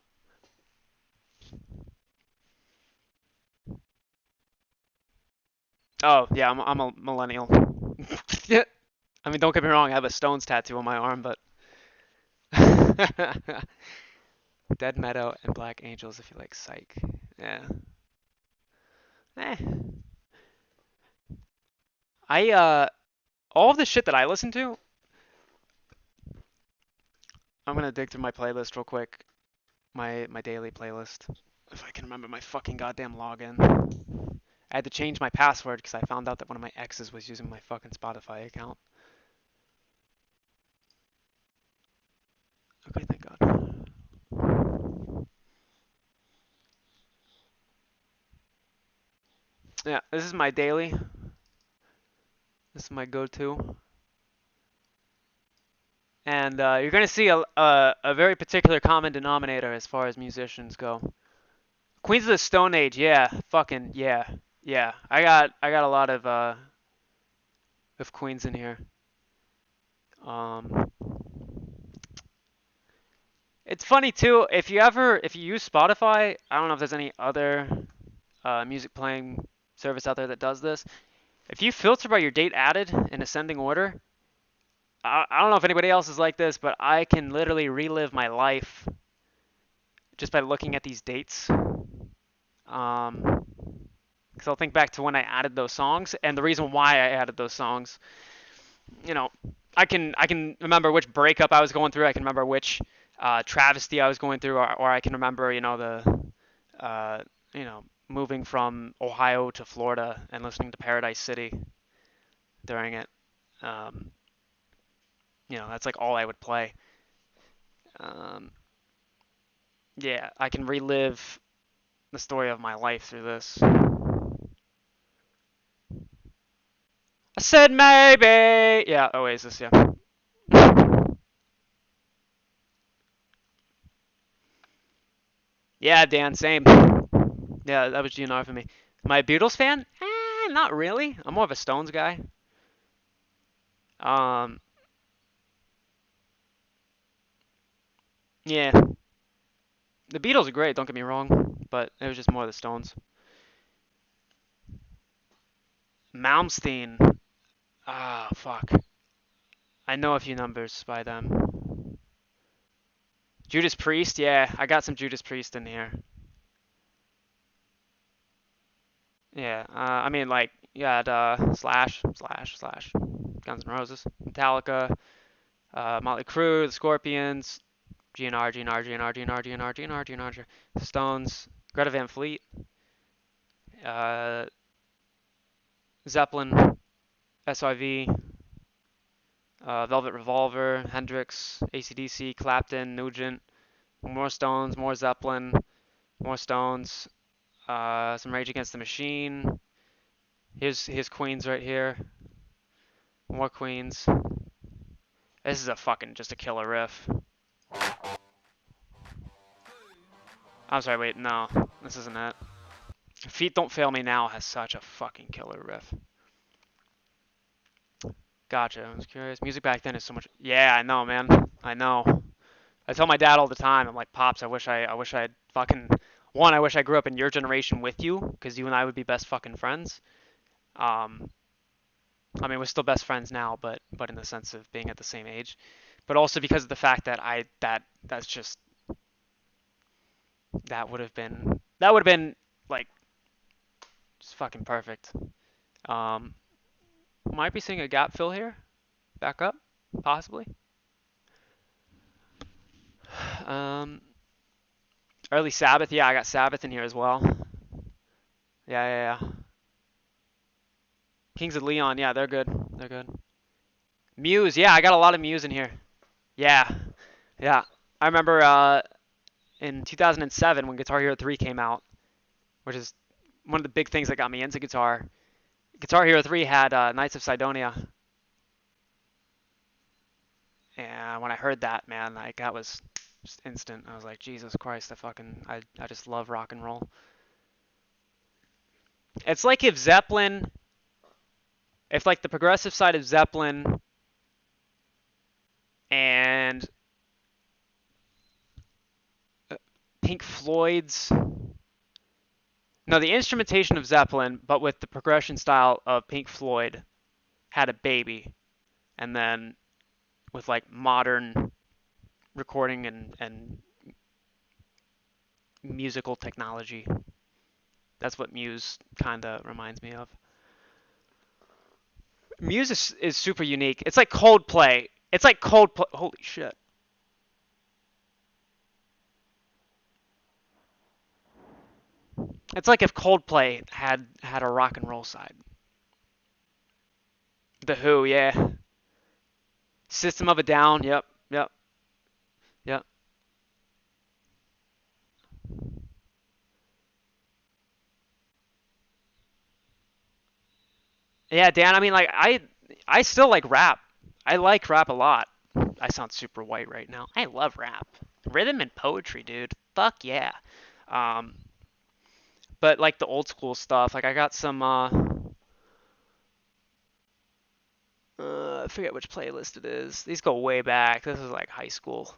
Oh yeah, I'm a millennial. Yeah. I mean, don't get me wrong, I have a Stones tattoo on my arm, but Dead Meadow and Black Angels if you like Psych. Yeah. Eh. All of the shit that I listen to, I'm gonna dig through my playlist real quick. My daily playlist. If I can remember my fucking goddamn login. I had to change my password because I found out that one of my exes was using my fucking Spotify account. Okay, thank God. Yeah, this is my daily. This is my go-to. And you're going to see a very particular common denominator as far as musicians go. Queens of the Stone Age, yeah, fucking yeah, yeah. I got a lot of Queens in here. It's funny too, if you use Spotify, I don't know if there's any other music playing service out there that does this. If you filter by your date added in ascending order, I don't know if anybody else is like this, but I can literally relive my life just by looking at these dates. Because I'll think back to when I added those songs and the reason why I added those songs. You know, I can remember which breakup I was going through. I can remember which travesty I was going through, or I can remember, moving from Ohio to Florida and listening to Paradise City during it. That's like all I would play. Yeah, I can relive the story of my life through this. I said maybe. Yeah, Oasis, yeah. Yeah, Dan, same. Yeah, that was GNR for me. Am I a Beatles fan? Not really. I'm more of a Stones guy. Yeah. The Beatles are great, don't get me wrong, but it was just more the Stones. Malmsteen. Ah, fuck. I know a few numbers by them. Judas Priest, yeah, I got some Judas Priest in here. Yeah, I mean, like, you had Slash, Guns N' Roses, Metallica, Motley Crue, The Scorpions, GNR, The Stones, Greta Van Fleet, Zeppelin, SIV, Velvet Revolver, Hendrix, AC/DC, Clapton, Nugent, more Stones, more Zeppelin, more Stones, some Rage Against the Machine. Here's Queens right here. More Queens. This is just a killer riff. I'm sorry, wait, no, this isn't it. Feet Don't Fail Me Now has such a fucking killer riff. Gotcha, I was curious. Music back then is so much. Yeah, I know, man. I know. I tell my dad all the time, I'm like, Pops, I wish I had fucking. One, I wish I grew up in your generation with you, because you and I would be best fucking friends. I mean, we're still best friends now, but in the sense of being at the same age. But also because of the fact that that would have been like just fucking perfect. Might be seeing a gap fill here. Back up, possibly. Early Sabbath, yeah, I got Sabbath in here as well. Yeah. Kings of Leon, yeah, they're good. Muse, yeah, I got a lot of Muse in here. Yeah. I remember in 2007 when Guitar Hero 3 came out, which is one of the big things that got me into guitar. Guitar Hero 3 had Knights of Sidonia. And when I heard that, man, like that was just instant. I was like, Jesus Christ, I just love rock and roll. It's like if Zeppelin if like the progressive side of Zeppelin and Pink Floyd's, no, the instrumentation of Zeppelin, but with the progression style of Pink Floyd, had a baby, and then with like modern recording and musical technology. That's what Muse kind of reminds me of. Muse is super unique. It's like Coldplay. It's like Coldplay. Holy shit. It's like if Coldplay had a rock and roll side. The Who, yeah. System of a Down, yep. Yeah, Dan, I mean, like, I still like rap. I like rap a lot. I sound super white right now. I love rap. Rhythm and poetry, dude. Fuck yeah. But like the old school stuff, like I got some, I forget which playlist it is. These go way back. This is like high school.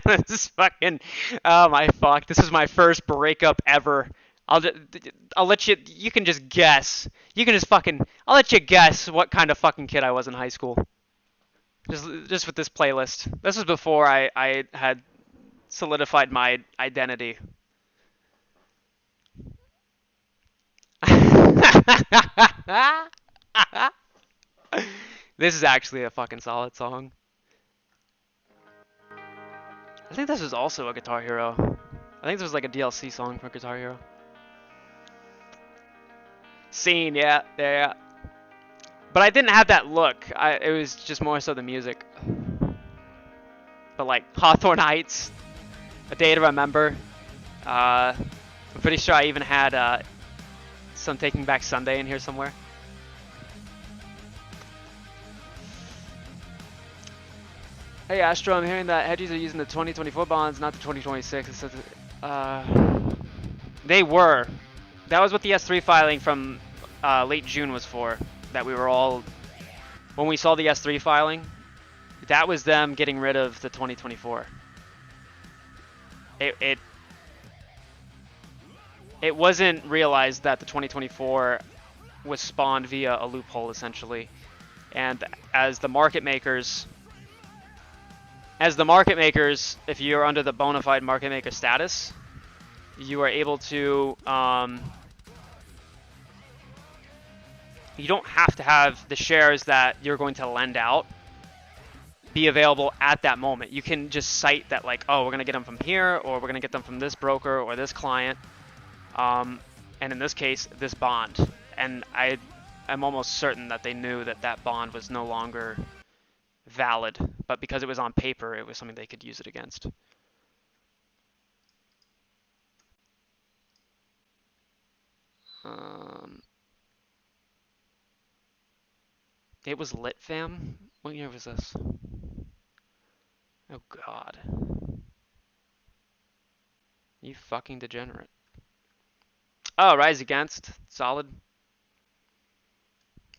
This is fucking, oh my fuck. This is my first breakup ever. I'll let you, you can just guess. You can just fucking, I'll let you guess what kind of fucking kid I was in high school. Just with this playlist. This was before I had solidified my identity. This is actually a fucking solid song. I think this was also a Guitar Hero. I think this was like a DLC song for Guitar Hero. Scene, yeah. But I didn't have that look. It was just more so the music. But like Hawthorne Heights, A Day to Remember. I'm pretty sure I even had some Taking Back Sunday in here somewhere. Hey Astro, I'm hearing that hedgies are using the 2024 bonds, not the 2026. It says, they were. That was what the S3 filing from late June was for. That we were all, when we saw the S3 filing, that was them getting rid of the 2024. It wasn't realized that the 2024 was spawned via a loophole essentially, and as the market makers, if you're under the bona fide market maker status, you are able to, you don't have to have the shares that you're going to lend out be available at that moment. You can just cite that like, oh, we're going to get them from here, or we're going to get them from this broker or this client. And in this case, this bond. And I'm almost certain that they knew that that bond was no longer valid, but because it was on paper, it was something they could use it against. It was lit, fam? What year was this? Oh god. You fucking degenerate. Oh, Rise Against. Solid.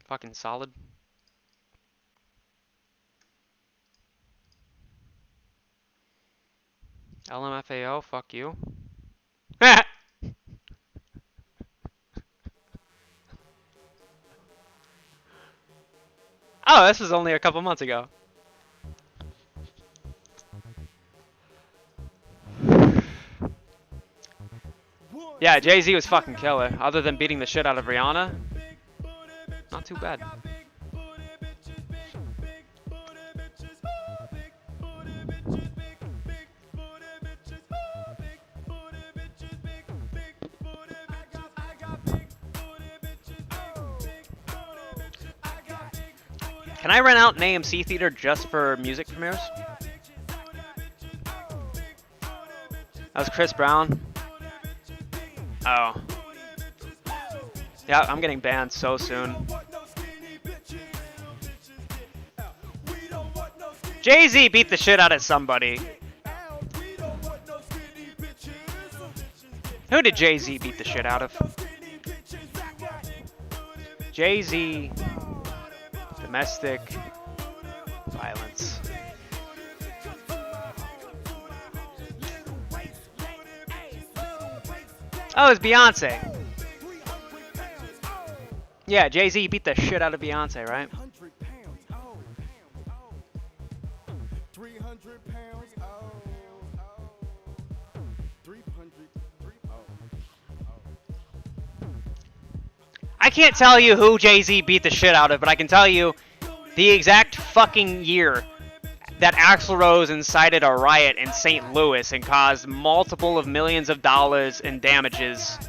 Fucking solid. LMFAO, fuck you. Oh, this was only a couple months ago. Yeah, Jay-Z was fucking killer. Other than beating the shit out of Rihanna, not too bad. Can I rent out an AMC theater just for music premieres? That was Chris Brown. Oh. Yeah, I'm getting banned so soon. Jay-Z beat the shit out of somebody. Who did Jay-Z beat the shit out of? Jay-Z Domestic violence. Oh, it's Beyonce. Yeah, Jay-Z beat the shit out of Beyonce, right? I can't tell you who Jay-Z beat the shit out of, but I can tell you the exact fucking year that Axl Rose incited a riot in St. Louis and caused multiple of millions of dollars in damages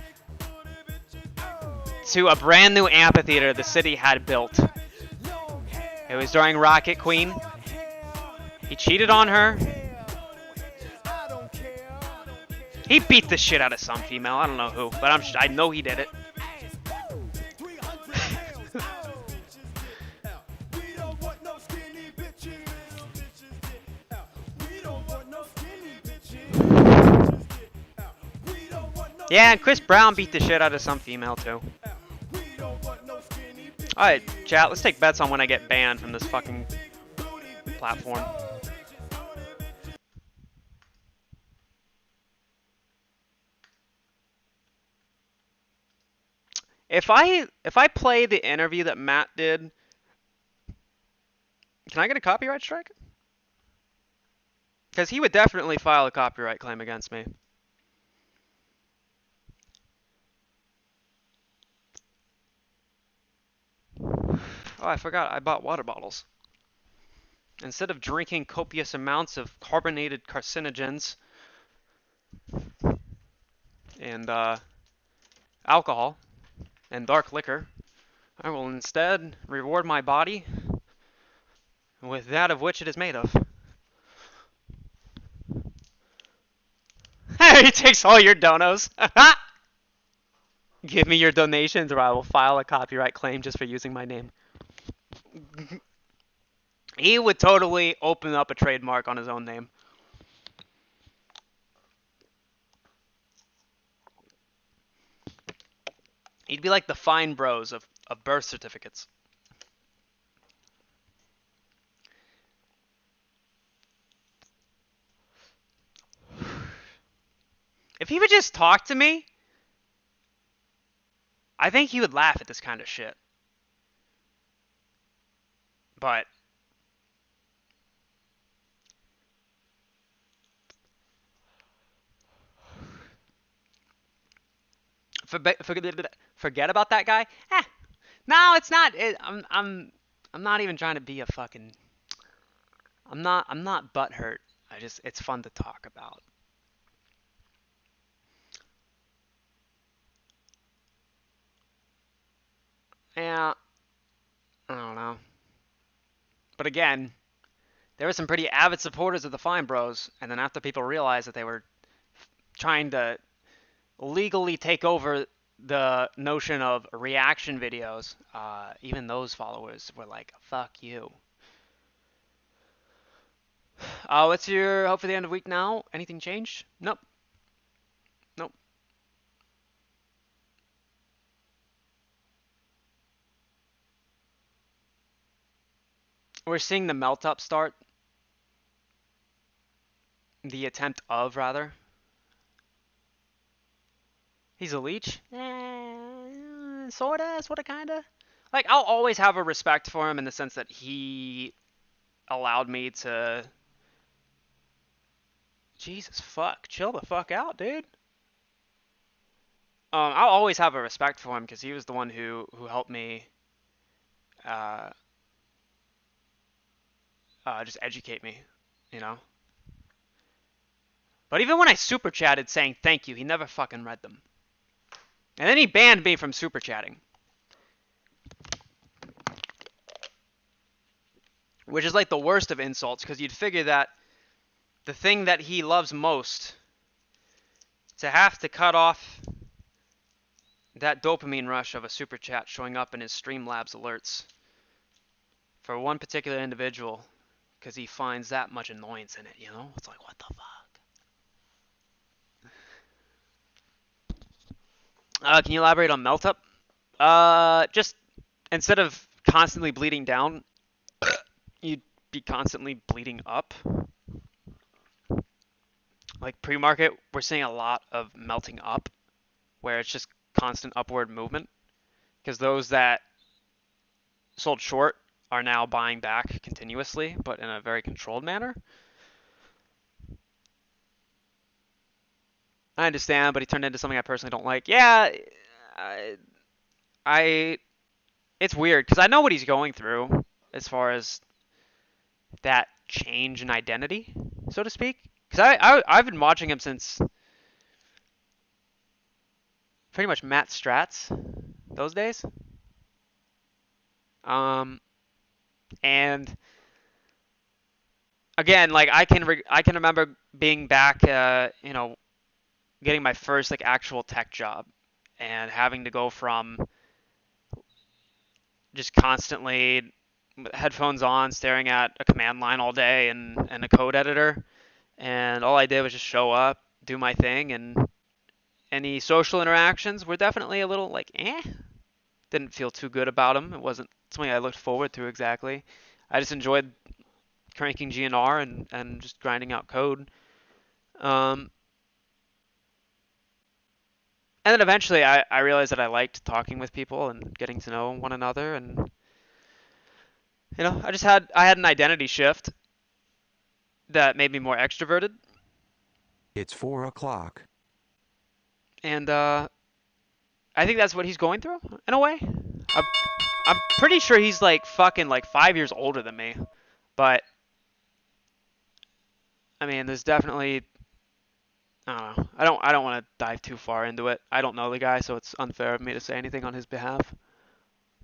to a brand new amphitheater the city had built. It was during Rocket Queen. He cheated on her. He beat the shit out of some female. I don't know who, but I know he did it. Yeah, and Chris Brown beat the shit out of some female too. Alright, chat, let's take bets on when I get banned from this fucking platform. If I play the interview that Matt did, can I get a copyright strike? Because he would definitely file a copyright claim against me. Oh, I forgot, I bought water bottles. Instead of drinking copious amounts of carbonated carcinogens and alcohol and dark liquor, I will instead reward my body with that of which it is made of. He takes all your donos. Give me your donations or I will file a copyright claim just for using my name. He would totally open up a trademark on his own name. He'd be like the fine bros of birth certificates. If he would just talk to me, I think he would laugh at this kind of shit. But forget about that guy. No, it's not. I'm not even trying to be a fucking. I'm not butthurt. It's fun to talk about. Yeah, I don't know. But again, there were some pretty avid supporters of the Fine Bros, and then after people realized that they were trying to legally take over the notion of reaction videos, even those followers were like, fuck you. What's your hope for the end of the week now? Anything changed? Nope. Nope. We're seeing the melt up start. The attempt of, rather. He's a leech? Sorta, kinda. Like, I'll always have a respect for him in the sense that he allowed me to... Jesus fuck, chill the fuck out, dude. I'll always have a respect for him because he was the one who helped me just educate me, you know? But even when I super chatted saying thank you, he never fucking read them. And then he banned me from super chatting. Which is like the worst of insults, because you'd figure that the thing that he loves most, to have to cut off that dopamine rush of a super chat showing up in his Streamlabs alerts for one particular individual, because he finds that much annoyance in it, you know? It's like, what the fuck? Can you elaborate on melt up? Just instead of constantly bleeding down, you'd be constantly bleeding up. Like pre-market, we're seeing a lot of melting up, where it's just constant upward movement, because those that sold short are now buying back continuously, but in a very controlled manner. I understand, but he turned into something I personally don't like. Yeah, it's weird, because I know what he's going through as far as that change in identity, so to speak. Because I've been watching him since pretty much Matt Stratz, those days. And again, like I can remember being back, getting my first like actual tech job, and having to go from just constantly headphones on, staring at a command line all day and a code editor, and all I did was just show up, do my thing, and any social interactions were definitely a little like didn't feel too good about them. It wasn't something I looked forward to exactly. I just enjoyed cranking GNR and just grinding out code. And then eventually I realized that I liked talking with people and getting to know one another, and I had an identity shift that made me more extroverted. It's 4 o'clock. And I think that's what he's going through in a way. I'm pretty sure he's like fucking like 5 years older than me, but I mean, there's definitely, I don't know. I don't want to dive too far into it. I don't know the guy, so it's unfair of me to say anything on his behalf.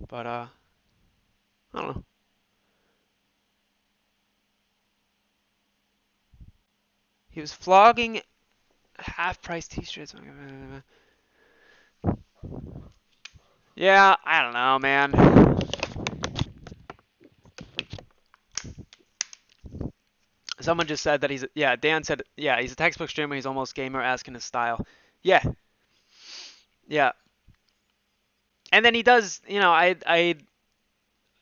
But I don't know. He was flogging half-price t-shirts. Yeah, I don't know, man. Someone just said that Dan said, yeah, he's a textbook streamer. He's almost gamer-esque in his style. Yeah. Yeah. And then he does, I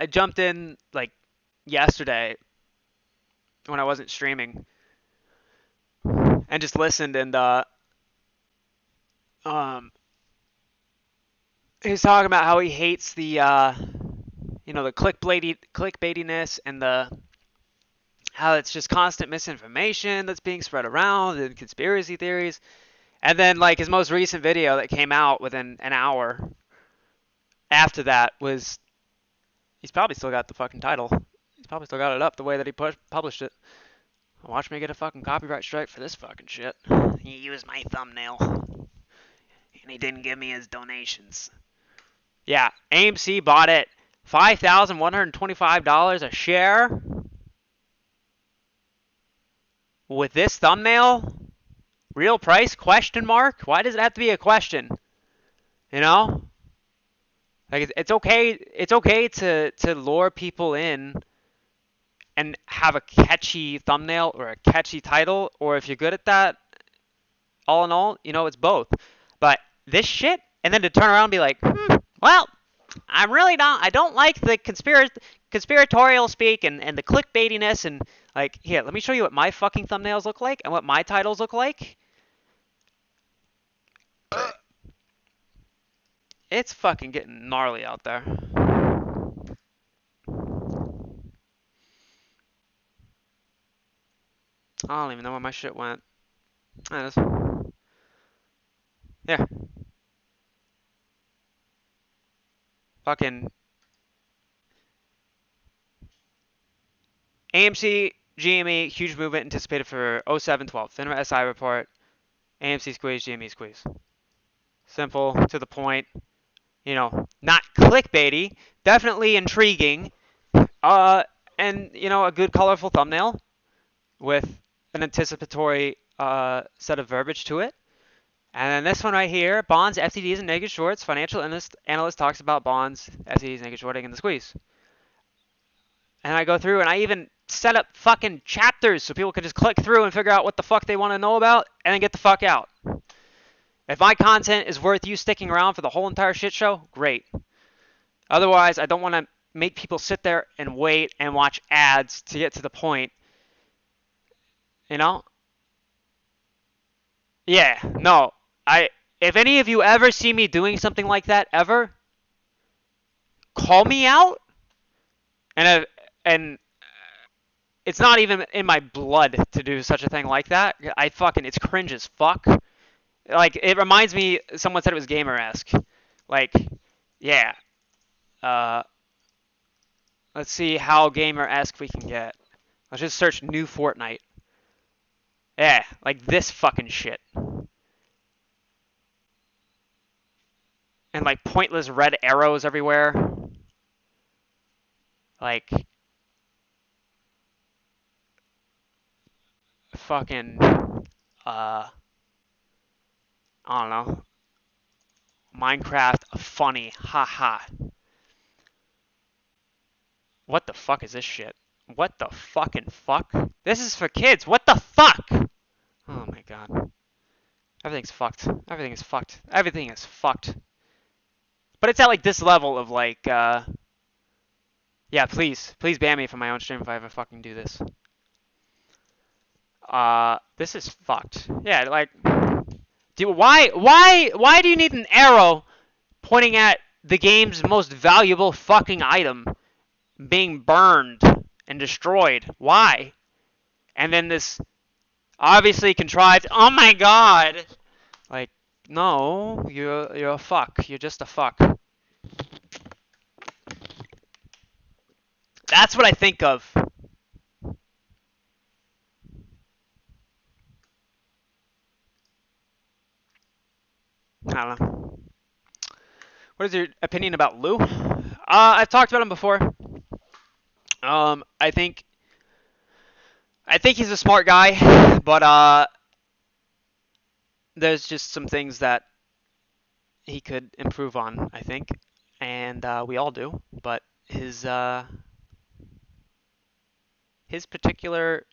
jumped in like yesterday when I wasn't streaming and just listened, and he was talking about how he hates the the clickbaitiness and how it's just constant misinformation that's being spread around and conspiracy theories. And then like his most recent video that came out within an hour after that was, he's probably still got the fucking title. He's probably still got it up the way that he published it. Watch me get a fucking copyright strike for this fucking shit. He used my thumbnail. And he didn't give me his donations. Yeah, AMC bought it $5,125 a share. With this thumbnail? Real price? Question mark? Why does it have to be a question? Like it's okay to lure people in and have a catchy thumbnail or a catchy title, or if you're good at that, all in all, it's both. But this shit, and then to turn around and be like, well, I don't like the conspiratorial speak and the clickbaitiness, and like, here, let me show you what my fucking thumbnails look like and what my titles look like. It's fucking getting gnarly out there. I don't even know where my shit went. There it is. Yeah. Fucking AMC, GME, huge movement anticipated for 07-12. FINRA SI report. AMC squeeze, GME squeeze. Simple, to the point. Not clickbaity. Definitely intriguing. And, a good colorful thumbnail with an anticipatory set of verbiage to it. And then this one right here, bonds, FTDs, and naked shorts. Financial analyst talks about bonds, FTDs, naked shorting, and the squeeze. And I go through and I even set up fucking chapters so people can just click through and figure out what the fuck they want to know about and then get the fuck out. If my content is worth you sticking around for the whole entire shit show, great. Otherwise, I don't want to make people sit there and wait and watch ads to get to the point. You know? Yeah, no. If any of you ever see me doing something like that ever, call me out. And it's not even in my blood to do such a thing like that. It's cringe as fuck. Like, it reminds me, someone said it was gamer-esque. Like, yeah. Let's see how gamer-esque we can get. Let's just search new Fortnite. Yeah, like this fucking shit. And like pointless red arrows everywhere. Like fucking I don't know. Minecraft funny. Haha. What the fuck is this shit? What the fucking fuck? This is for kids. What the fuck? Oh my god. Everything's fucked. Everything is fucked. Everything is fucked. But it's at like this level of like, yeah, please ban me from my own stream if I ever fucking do this. This is fucked. Yeah, like, why do you need an arrow pointing at the game's most valuable fucking item being burned and destroyed? Why? And then this obviously contrived, oh my god! Like, no, you're a fuck. You're just a fuck. That's what I think of. I don't know. What is your opinion about Lou? I've talked about him before. I think he's a smart guy, but there's just some things that he could improve on, I think, and we all do. But his particular,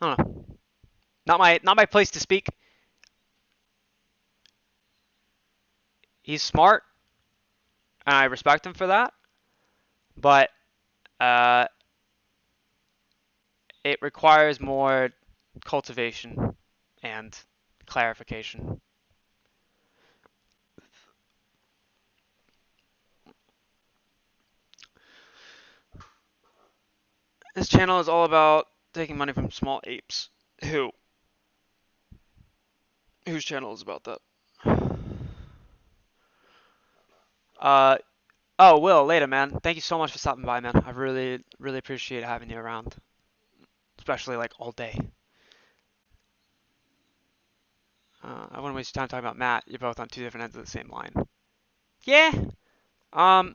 I don't know, not my place to speak. He's smart, and I respect him for that, but it requires more cultivation and clarification. This channel is all about taking money from small apes. Whose channel is about that? Oh, Will, later, man. Thank you so much for stopping by, man. I really, really appreciate having you around. Especially, like, all day. I wouldn't waste your time talking about Matt. You're both on two different ends of the same line. Yeah. I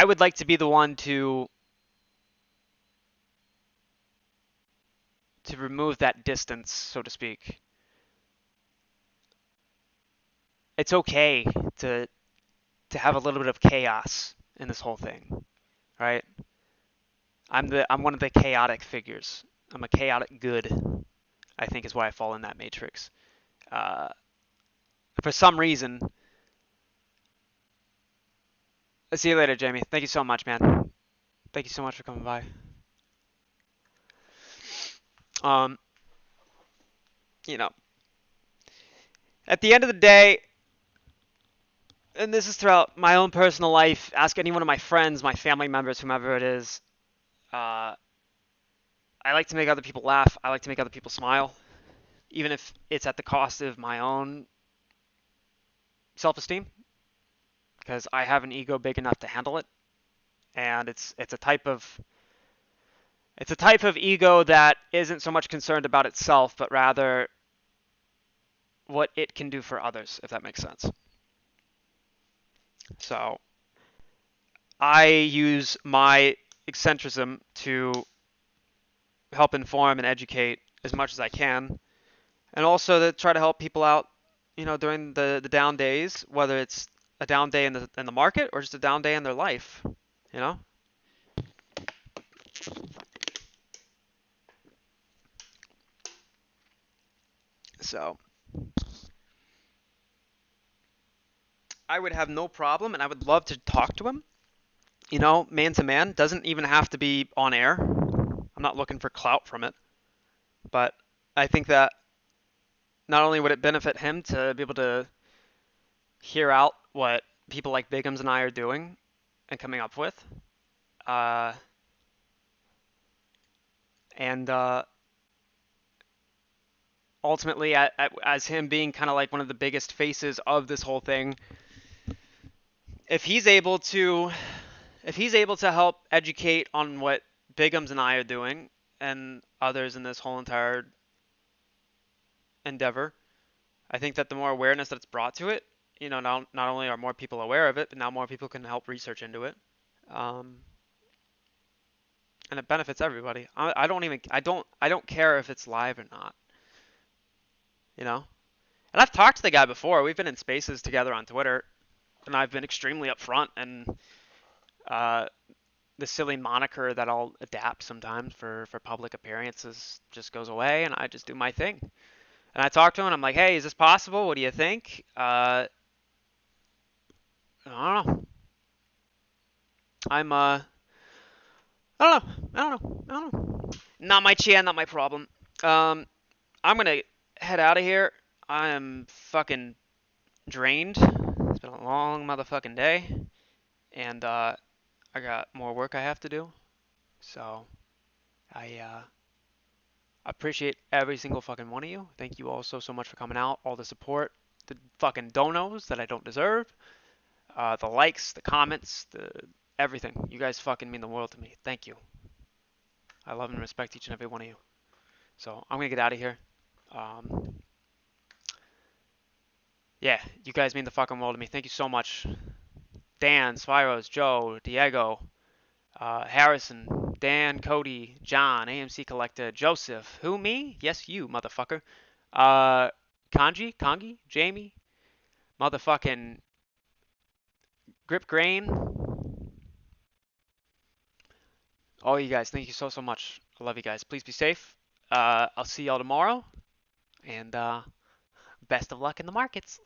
would like to be the one to remove that distance, so to speak. It's okay to have a little bit of chaos in this whole thing, right? I'm one of the chaotic figures. I'm a chaotic good, I think is why I fall in that matrix. For some reason. I'll see you later, Jamie. Thank you so much, man. Thank you so much for coming by. You know, at the end of the day, and this is throughout my own personal life, ask any one of my friends, my family members, whomever it is, I like to make other people laugh. I like to make other people smile, even if it's at the cost of my own self-esteem, because I have an ego big enough to handle it, and it's a type of ego that isn't so much concerned about itself, but rather what it can do for others, if that makes sense. So I use my eccentricism to help inform and educate as much as I can, and also to try to help people out, you know, during the down days, whether it's a down day in the market or just a down day in their life, you know. So I would have no problem, and I would love to talk to him, you know, man to man. Doesn't even have to be on air. I'm not looking for clout from it. But I think that not only would it benefit him to be able to hear out what people like Bigums and I are doing and coming up with, and ultimately, as him being kind of like one of the biggest faces of this whole thing, if he's able to help educate on what Bigums and I are doing and others in this whole entire endeavor, I think that the more awareness that's brought to it, you know, not only are more people aware of it, but now more people can help research into it, and it benefits everybody. I don't care if it's live or not, you know. And I've talked to the guy before. We've been in spaces together on Twitter, and I've been extremely upfront, and the silly moniker that I'll adapt sometimes for public appearances just goes away, and I just do my thing. And I talked to him, and I'm like, hey, is this possible? What do you think? I don't know. I don't know. Not my chair, not my problem. I'm gonna head out of here. I am fucking drained. It's been a long motherfucking day, and I got more work I have to do. So I appreciate every single fucking one of you. Thank you all so much for coming out, all the support, the fucking donos that I don't deserve, the likes, the comments, the everything. You guys fucking mean the world to me. Thank you. I love and respect each and every one of you. So I'm gonna get out of here. Yeah, you guys mean the fucking world to me. Thank you so much. Dan, Spyros, Joe, Diego, Harrison, Dan, Cody, John, AMC Collector, Joseph. Who, me? Yes, you, motherfucker. Kongi, Jamie, motherfucking Grip Grain. All you guys, thank you so much. I love you guys. Please be safe. I'll see y'all tomorrow. And best of luck in the markets.